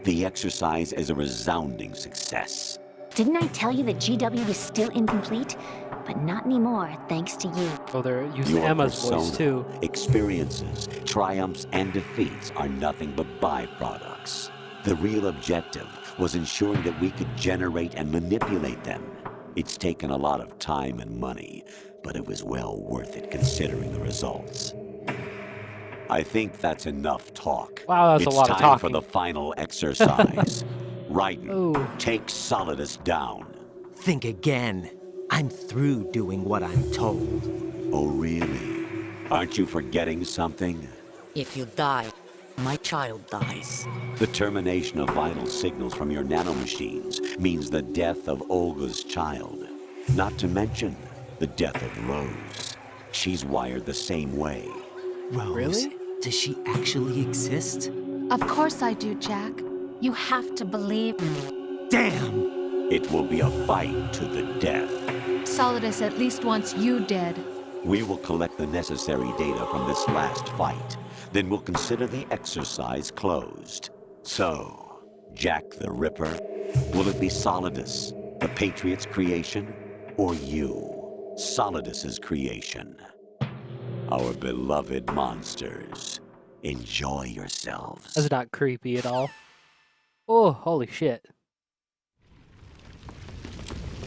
Speaker 11: The exercise is a resounding success.
Speaker 20: Didn't I tell you that GW is still incomplete? But not anymore, thanks to you.
Speaker 16: Oh, they're using Emma's voice too.
Speaker 11: Experiences, triumphs, and defeats are nothing but byproducts. The real objective was ensuring that we could generate and manipulate them. It's taken a lot of time and money, but it was well worth it considering the results. I think that's enough talk.
Speaker 16: Wow, that's a lot of talking.
Speaker 11: It's time for the final exercise. Raiden, take Solidus down.
Speaker 3: Think again. I'm through doing what I'm told.
Speaker 11: Oh, really? Aren't you forgetting something?
Speaker 7: If you die, my child dies.
Speaker 11: The termination of vital signals from your nanomachines means the death of Olga's child. Not to mention the death of Rose. She's wired the same way.
Speaker 3: Rose? Really? Does she actually exist?
Speaker 18: Of course I do, Jack. You have to believe me.
Speaker 3: Damn!
Speaker 11: It will be a fight to the death.
Speaker 18: Solidus at least wants you dead.
Speaker 11: We will collect the necessary data from this last fight. Then we'll consider the exercise closed. So, Jack the Ripper, will it be Solidus, the Patriot's creation, or you, Solidus's creation? Our beloved monsters, enjoy yourselves.
Speaker 16: That's not creepy at all. Oh, holy shit.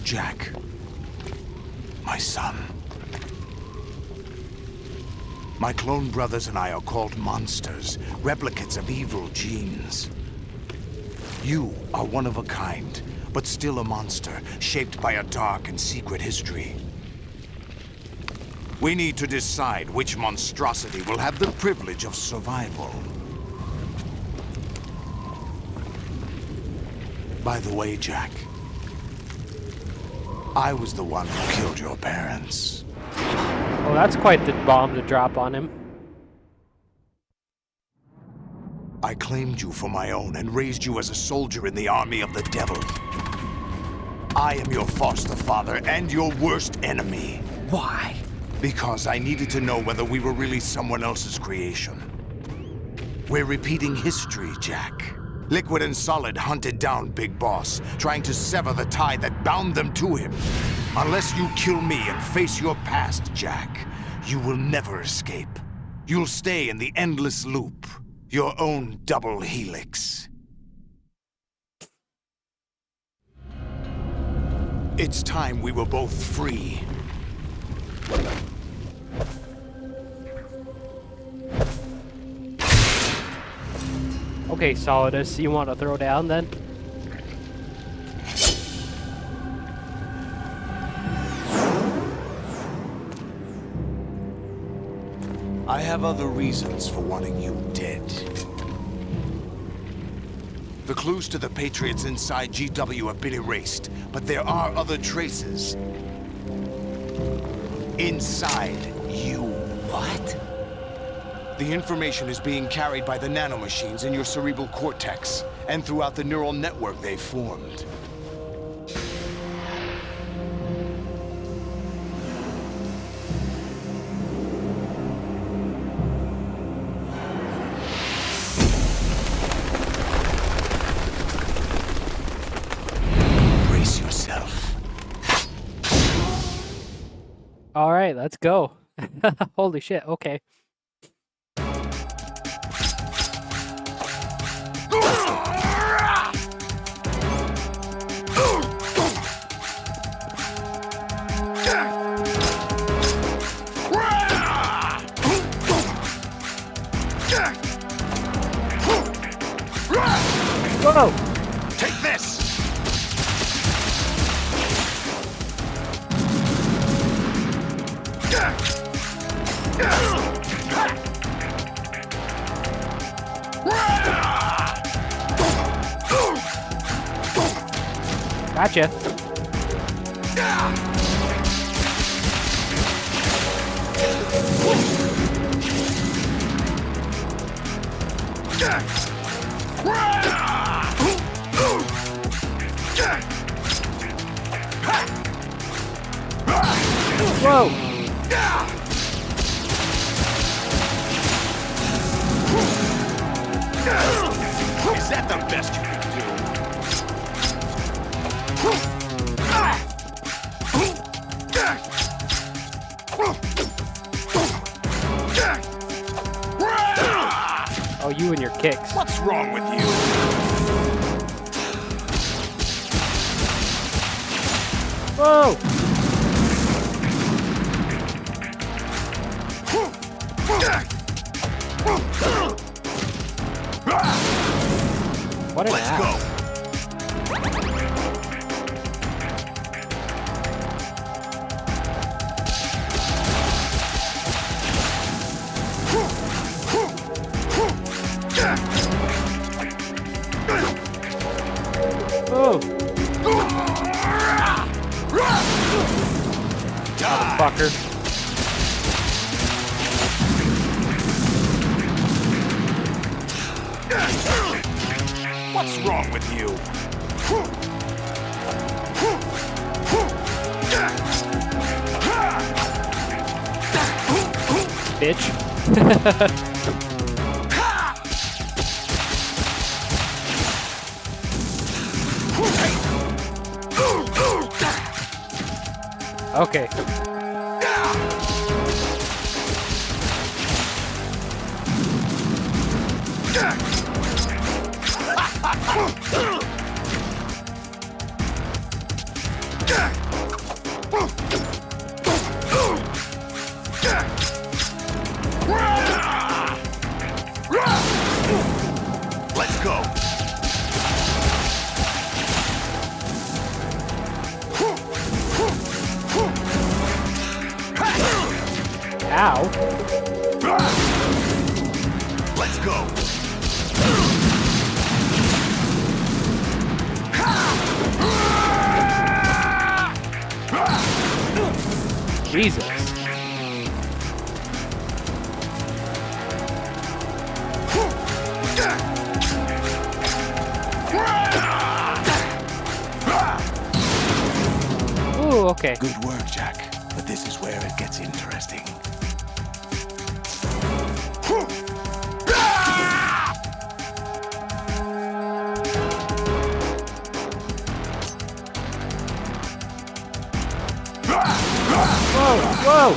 Speaker 19: Jack, my son. My clone brothers and I are called monsters, replicates of evil genes. You are one of a kind, but still a monster, shaped by a dark and secret history. We need to decide which monstrosity will have the privilege of survival. By the way, Jack, I was the one who killed your parents.
Speaker 16: Well, that's quite the bomb to drop on him.
Speaker 19: I claimed you for my own and raised you as a soldier in the army of the devil. I am your foster father and your worst enemy.
Speaker 3: Why?
Speaker 19: Because I needed to know whether we were really someone else's creation. We're repeating history, Jack.
Speaker 14: Liquid and Solid hunted down Big Boss, trying to sever the tie that bound them to him. Unless you kill me and face your past, Jack, you will never escape. You'll stay in the endless loop, your own double helix. It's time we were both free.
Speaker 16: Okay, Solidus, you want to throw down then?
Speaker 14: I have other reasons for wanting you dead. The clues to the Patriots inside GW have been erased, but there are other traces. Inside you.
Speaker 3: What?
Speaker 14: The information is being carried by the nanomachines in your cerebral cortex, and throughout the neural network they've formed. Brace yourself.
Speaker 16: Alright, let's go. Holy shit, okay.
Speaker 14: Whoa! Take this!
Speaker 16: Gotcha. Whoa!
Speaker 14: Is that the best you can do?
Speaker 16: Oh, you and your kicks.
Speaker 14: What's wrong with you?
Speaker 16: Whoa! What an
Speaker 14: Let's
Speaker 16: ass.
Speaker 14: go.
Speaker 16: Oh! Motherfucker.
Speaker 14: What's wrong with you?
Speaker 16: Bitch. Okay.
Speaker 14: Let's go.
Speaker 16: Ow.
Speaker 14: Let's go.
Speaker 16: Jesus. Ooh, okay.
Speaker 14: Good work, Jack. But this is where it gets interesting.
Speaker 16: Whoa!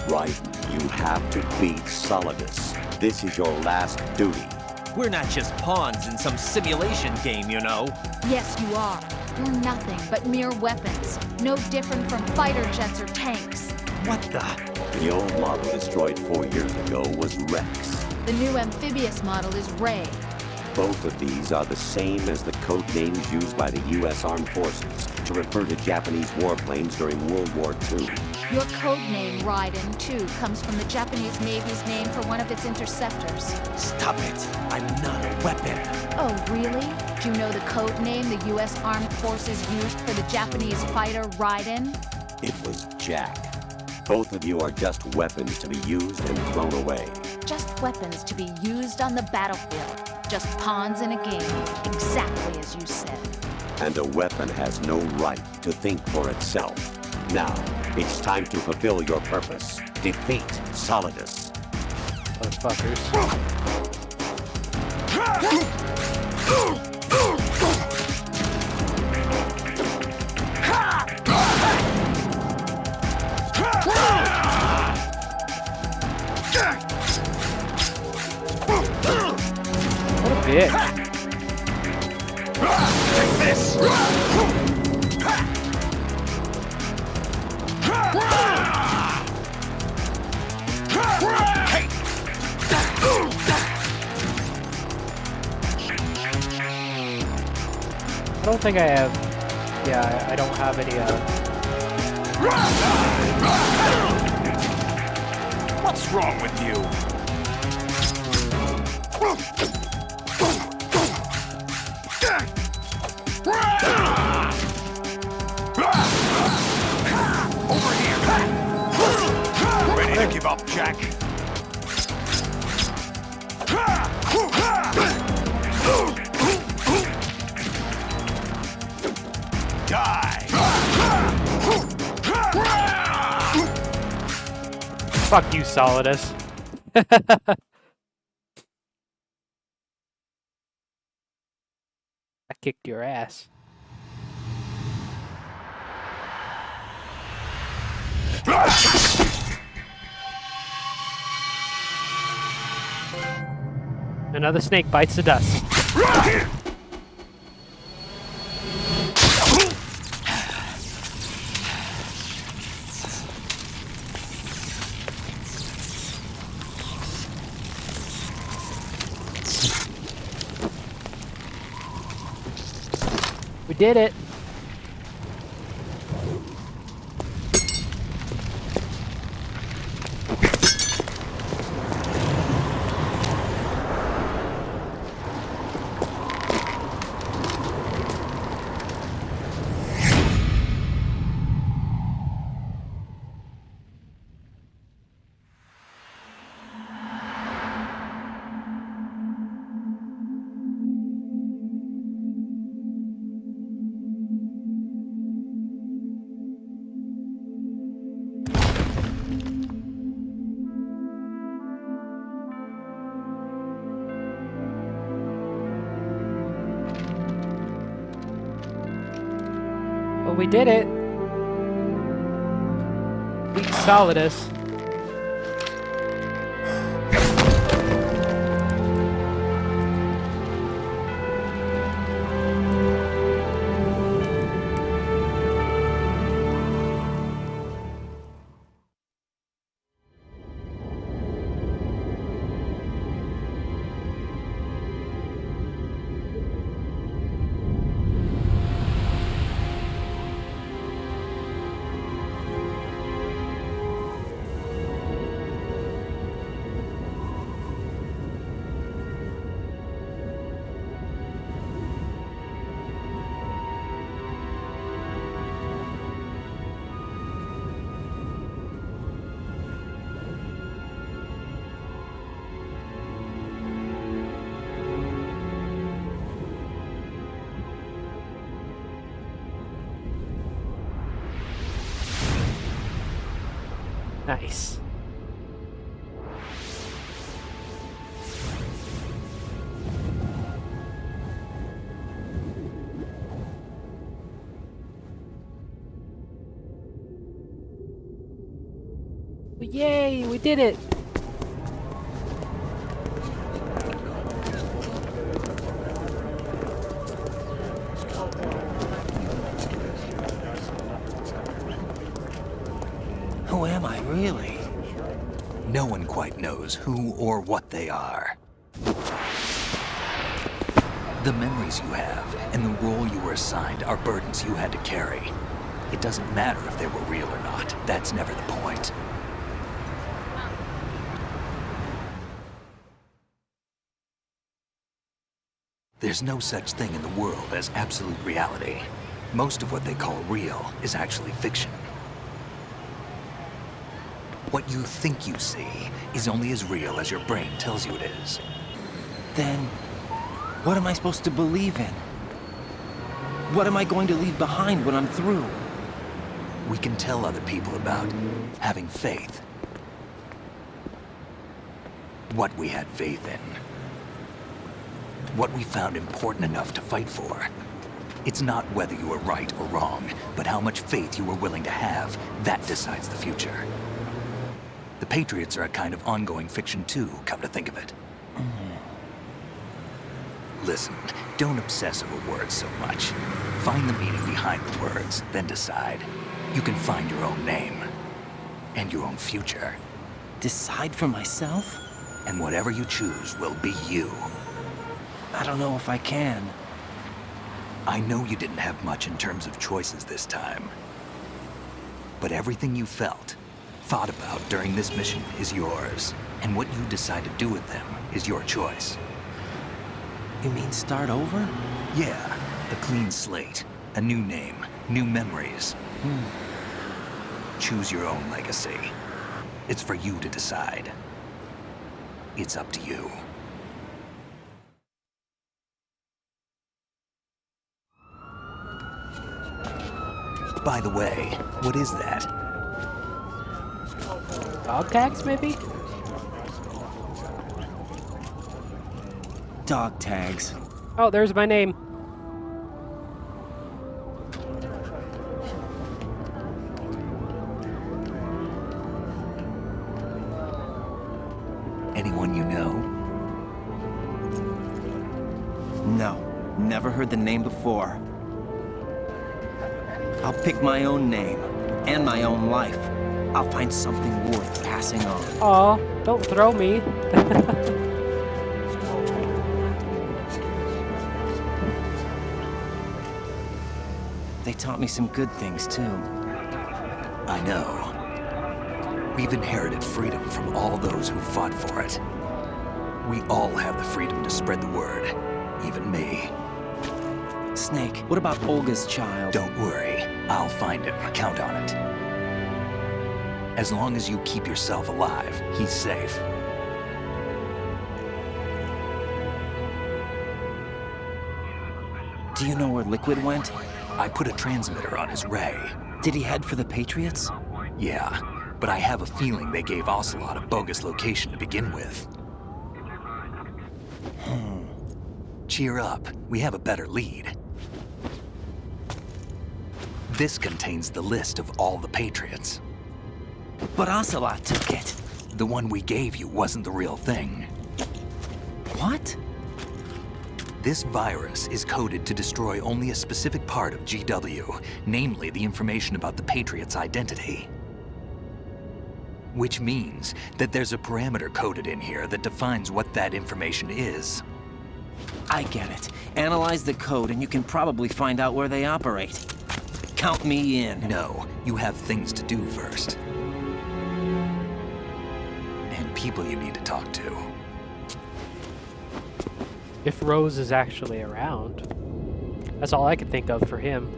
Speaker 11: Raiden, you have to beat Solidus. This is your last duty.
Speaker 3: We're not just pawns in some simulation game, you know.
Speaker 18: Yes, you are. You're nothing but mere weapons. No different from fighter jets or tanks.
Speaker 3: What the?
Speaker 11: The old model destroyed 4 years ago was Rex.
Speaker 18: The new amphibious model is Ray.
Speaker 11: Both of these are the same as the code names used by the U.S. Armed Forces to refer to Japanese warplanes during World War II.
Speaker 18: Your code name, Raiden, too, comes from the Japanese Navy's name for one of its interceptors.
Speaker 3: Stop it. I'm not a weapon.
Speaker 18: Oh, really? Do you know the code name the U.S. Armed Forces used for the Japanese fighter Raiden?
Speaker 11: It was Jack. Both of you are just weapons to be used and thrown away.
Speaker 18: Just weapons to be used on the battlefield. Just pawns in a game, exactly as you said.
Speaker 11: And a weapon has no right to think for itself. Now, it's time to fulfill your purpose. Defeat Solidus.
Speaker 16: Motherfuckers. What a bitch.
Speaker 14: Take this!
Speaker 16: I don't think I have. Yeah, I don't have any.
Speaker 14: What's wrong with you? Over here! Ready to give up, Jack? Die!
Speaker 16: Fuck you, Solidus. I kicked your ass. Another snake bites the dust. We did it. Well, we did it. Beat Solidus. Nice. Yay, we did it!
Speaker 3: Who am I, really?
Speaker 5: No one quite knows who or what they are. The memories you have and the role you were assigned are burdens you had to carry. It doesn't matter if they were real or not. That's never the point. There's no such thing in the world as absolute reality. Most of what they call real is actually fiction. What you think you see is only as real as your brain tells you it is.
Speaker 3: Then, what am I supposed to believe in? What am I going to leave behind when I'm through?
Speaker 5: We can tell other people about having faith. What we had faith in. What we found important enough to fight for. It's not whether you were right or wrong, but how much faith you were willing to have. That decides the future. The Patriots are a kind of ongoing fiction too, come to think of it. Listen, don't obsess over words so much. Find the meaning behind the words, then decide. You can find your own name. And your own future.
Speaker 3: Decide for myself?
Speaker 5: And whatever you choose will be you.
Speaker 3: I don't know if I can.
Speaker 5: I know you didn't have much in terms of choices this time. But everything you felt, thought about during this mission is yours. And what you decide to do with them is your choice.
Speaker 3: You mean start over?
Speaker 5: Yeah, a clean slate, a new name, new memories. Choose your own legacy. It's for you to decide. It's up to you. By the way, what is that?
Speaker 16: Dog tags, maybe?
Speaker 3: Dog tags.
Speaker 16: Oh, there's my name.
Speaker 5: Anyone you know?
Speaker 3: No, never heard the name before. I'll pick my own name, and my own life. I'll find something worth passing on.
Speaker 16: Aw, don't throw me.
Speaker 3: They taught me some good things, too.
Speaker 5: I know. We've inherited freedom from all those who fought for it. We all have the freedom to spread the word, even me.
Speaker 3: Snake, what about Olga's child?
Speaker 5: Don't worry, I'll find him. Count on it. As long as you keep yourself alive, he's safe.
Speaker 3: Do you know where Liquid went?
Speaker 5: I put a transmitter on his ray.
Speaker 3: Did he head for the Patriots?
Speaker 5: Yeah, but I have a feeling they gave Ocelot a bogus location to begin with. Cheer up, we have a better lead. This contains the list of all the Patriots.
Speaker 3: But Ocelot took it.
Speaker 5: The one we gave you wasn't the real thing.
Speaker 3: What?
Speaker 5: This virus is coded to destroy only a specific part of GW, namely the information about the Patriots' identity. Which means that there's a parameter coded in here that defines what that information is.
Speaker 3: I get it. Analyze the code and you can probably find out where they operate. Count me in.
Speaker 5: No, you have things to do first. And people you need to talk to.
Speaker 16: If Rose is actually around. That's all I could think of for him.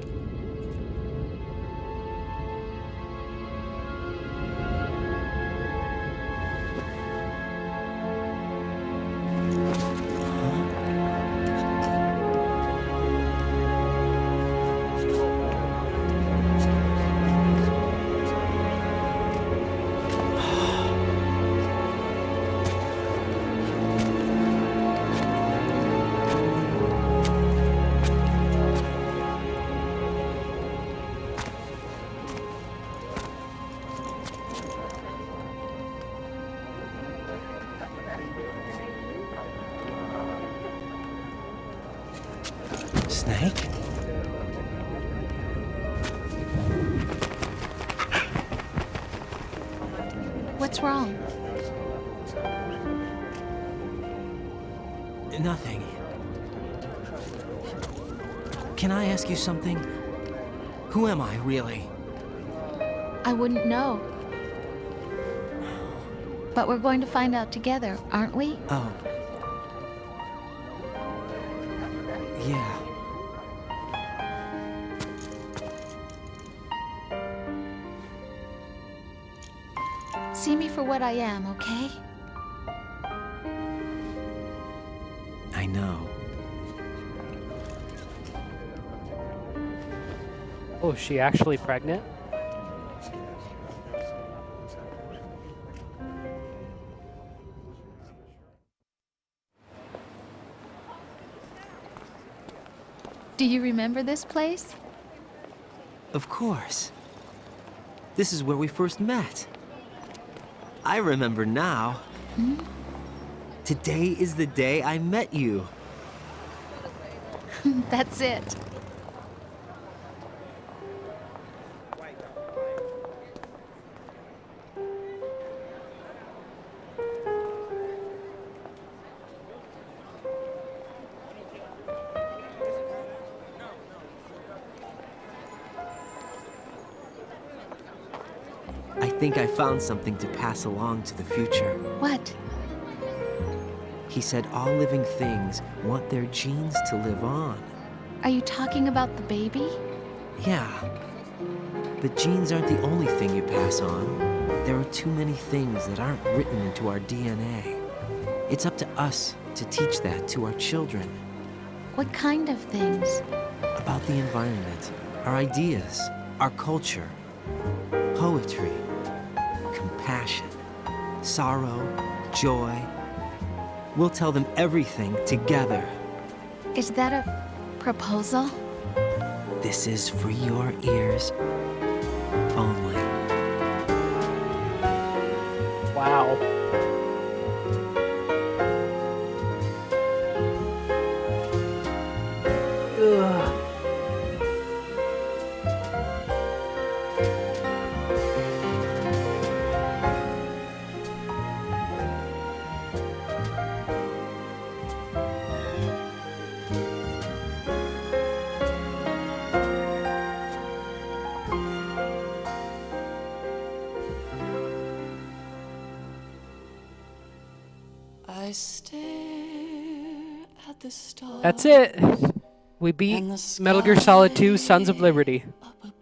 Speaker 3: Snake?
Speaker 18: What's wrong?
Speaker 3: Nothing. Can I ask you something? Who am I, really?
Speaker 18: I wouldn't know. But we're going to find out together, aren't we?
Speaker 3: Oh. Yeah.
Speaker 18: See me for what I am, okay?
Speaker 3: I know.
Speaker 16: Oh, is she actually pregnant?
Speaker 18: Do you remember this place?
Speaker 3: Of course. This is where we first met. I remember now.
Speaker 18: Hmm?
Speaker 3: Today is the day I met you.
Speaker 18: That's it.
Speaker 3: I think I found something to pass along to the future.
Speaker 18: What?
Speaker 3: He said all living things want their genes to live on.
Speaker 18: Are you talking about the baby?
Speaker 3: Yeah. But genes aren't the only thing you pass on. There are too many things that aren't written into our DNA. It's up to us to teach that to our children.
Speaker 18: What kind of things?
Speaker 3: About the environment, our ideas, our culture, poetry, compassion, sorrow, joy. We'll tell them everything together.
Speaker 18: Is that a proposal?
Speaker 3: This is for your ears only.
Speaker 16: Wow. Ugh.
Speaker 17: I stare at the stars.
Speaker 16: That's it. We beat Metal Gear Solid 2 Sons of Liberty.
Speaker 17: Up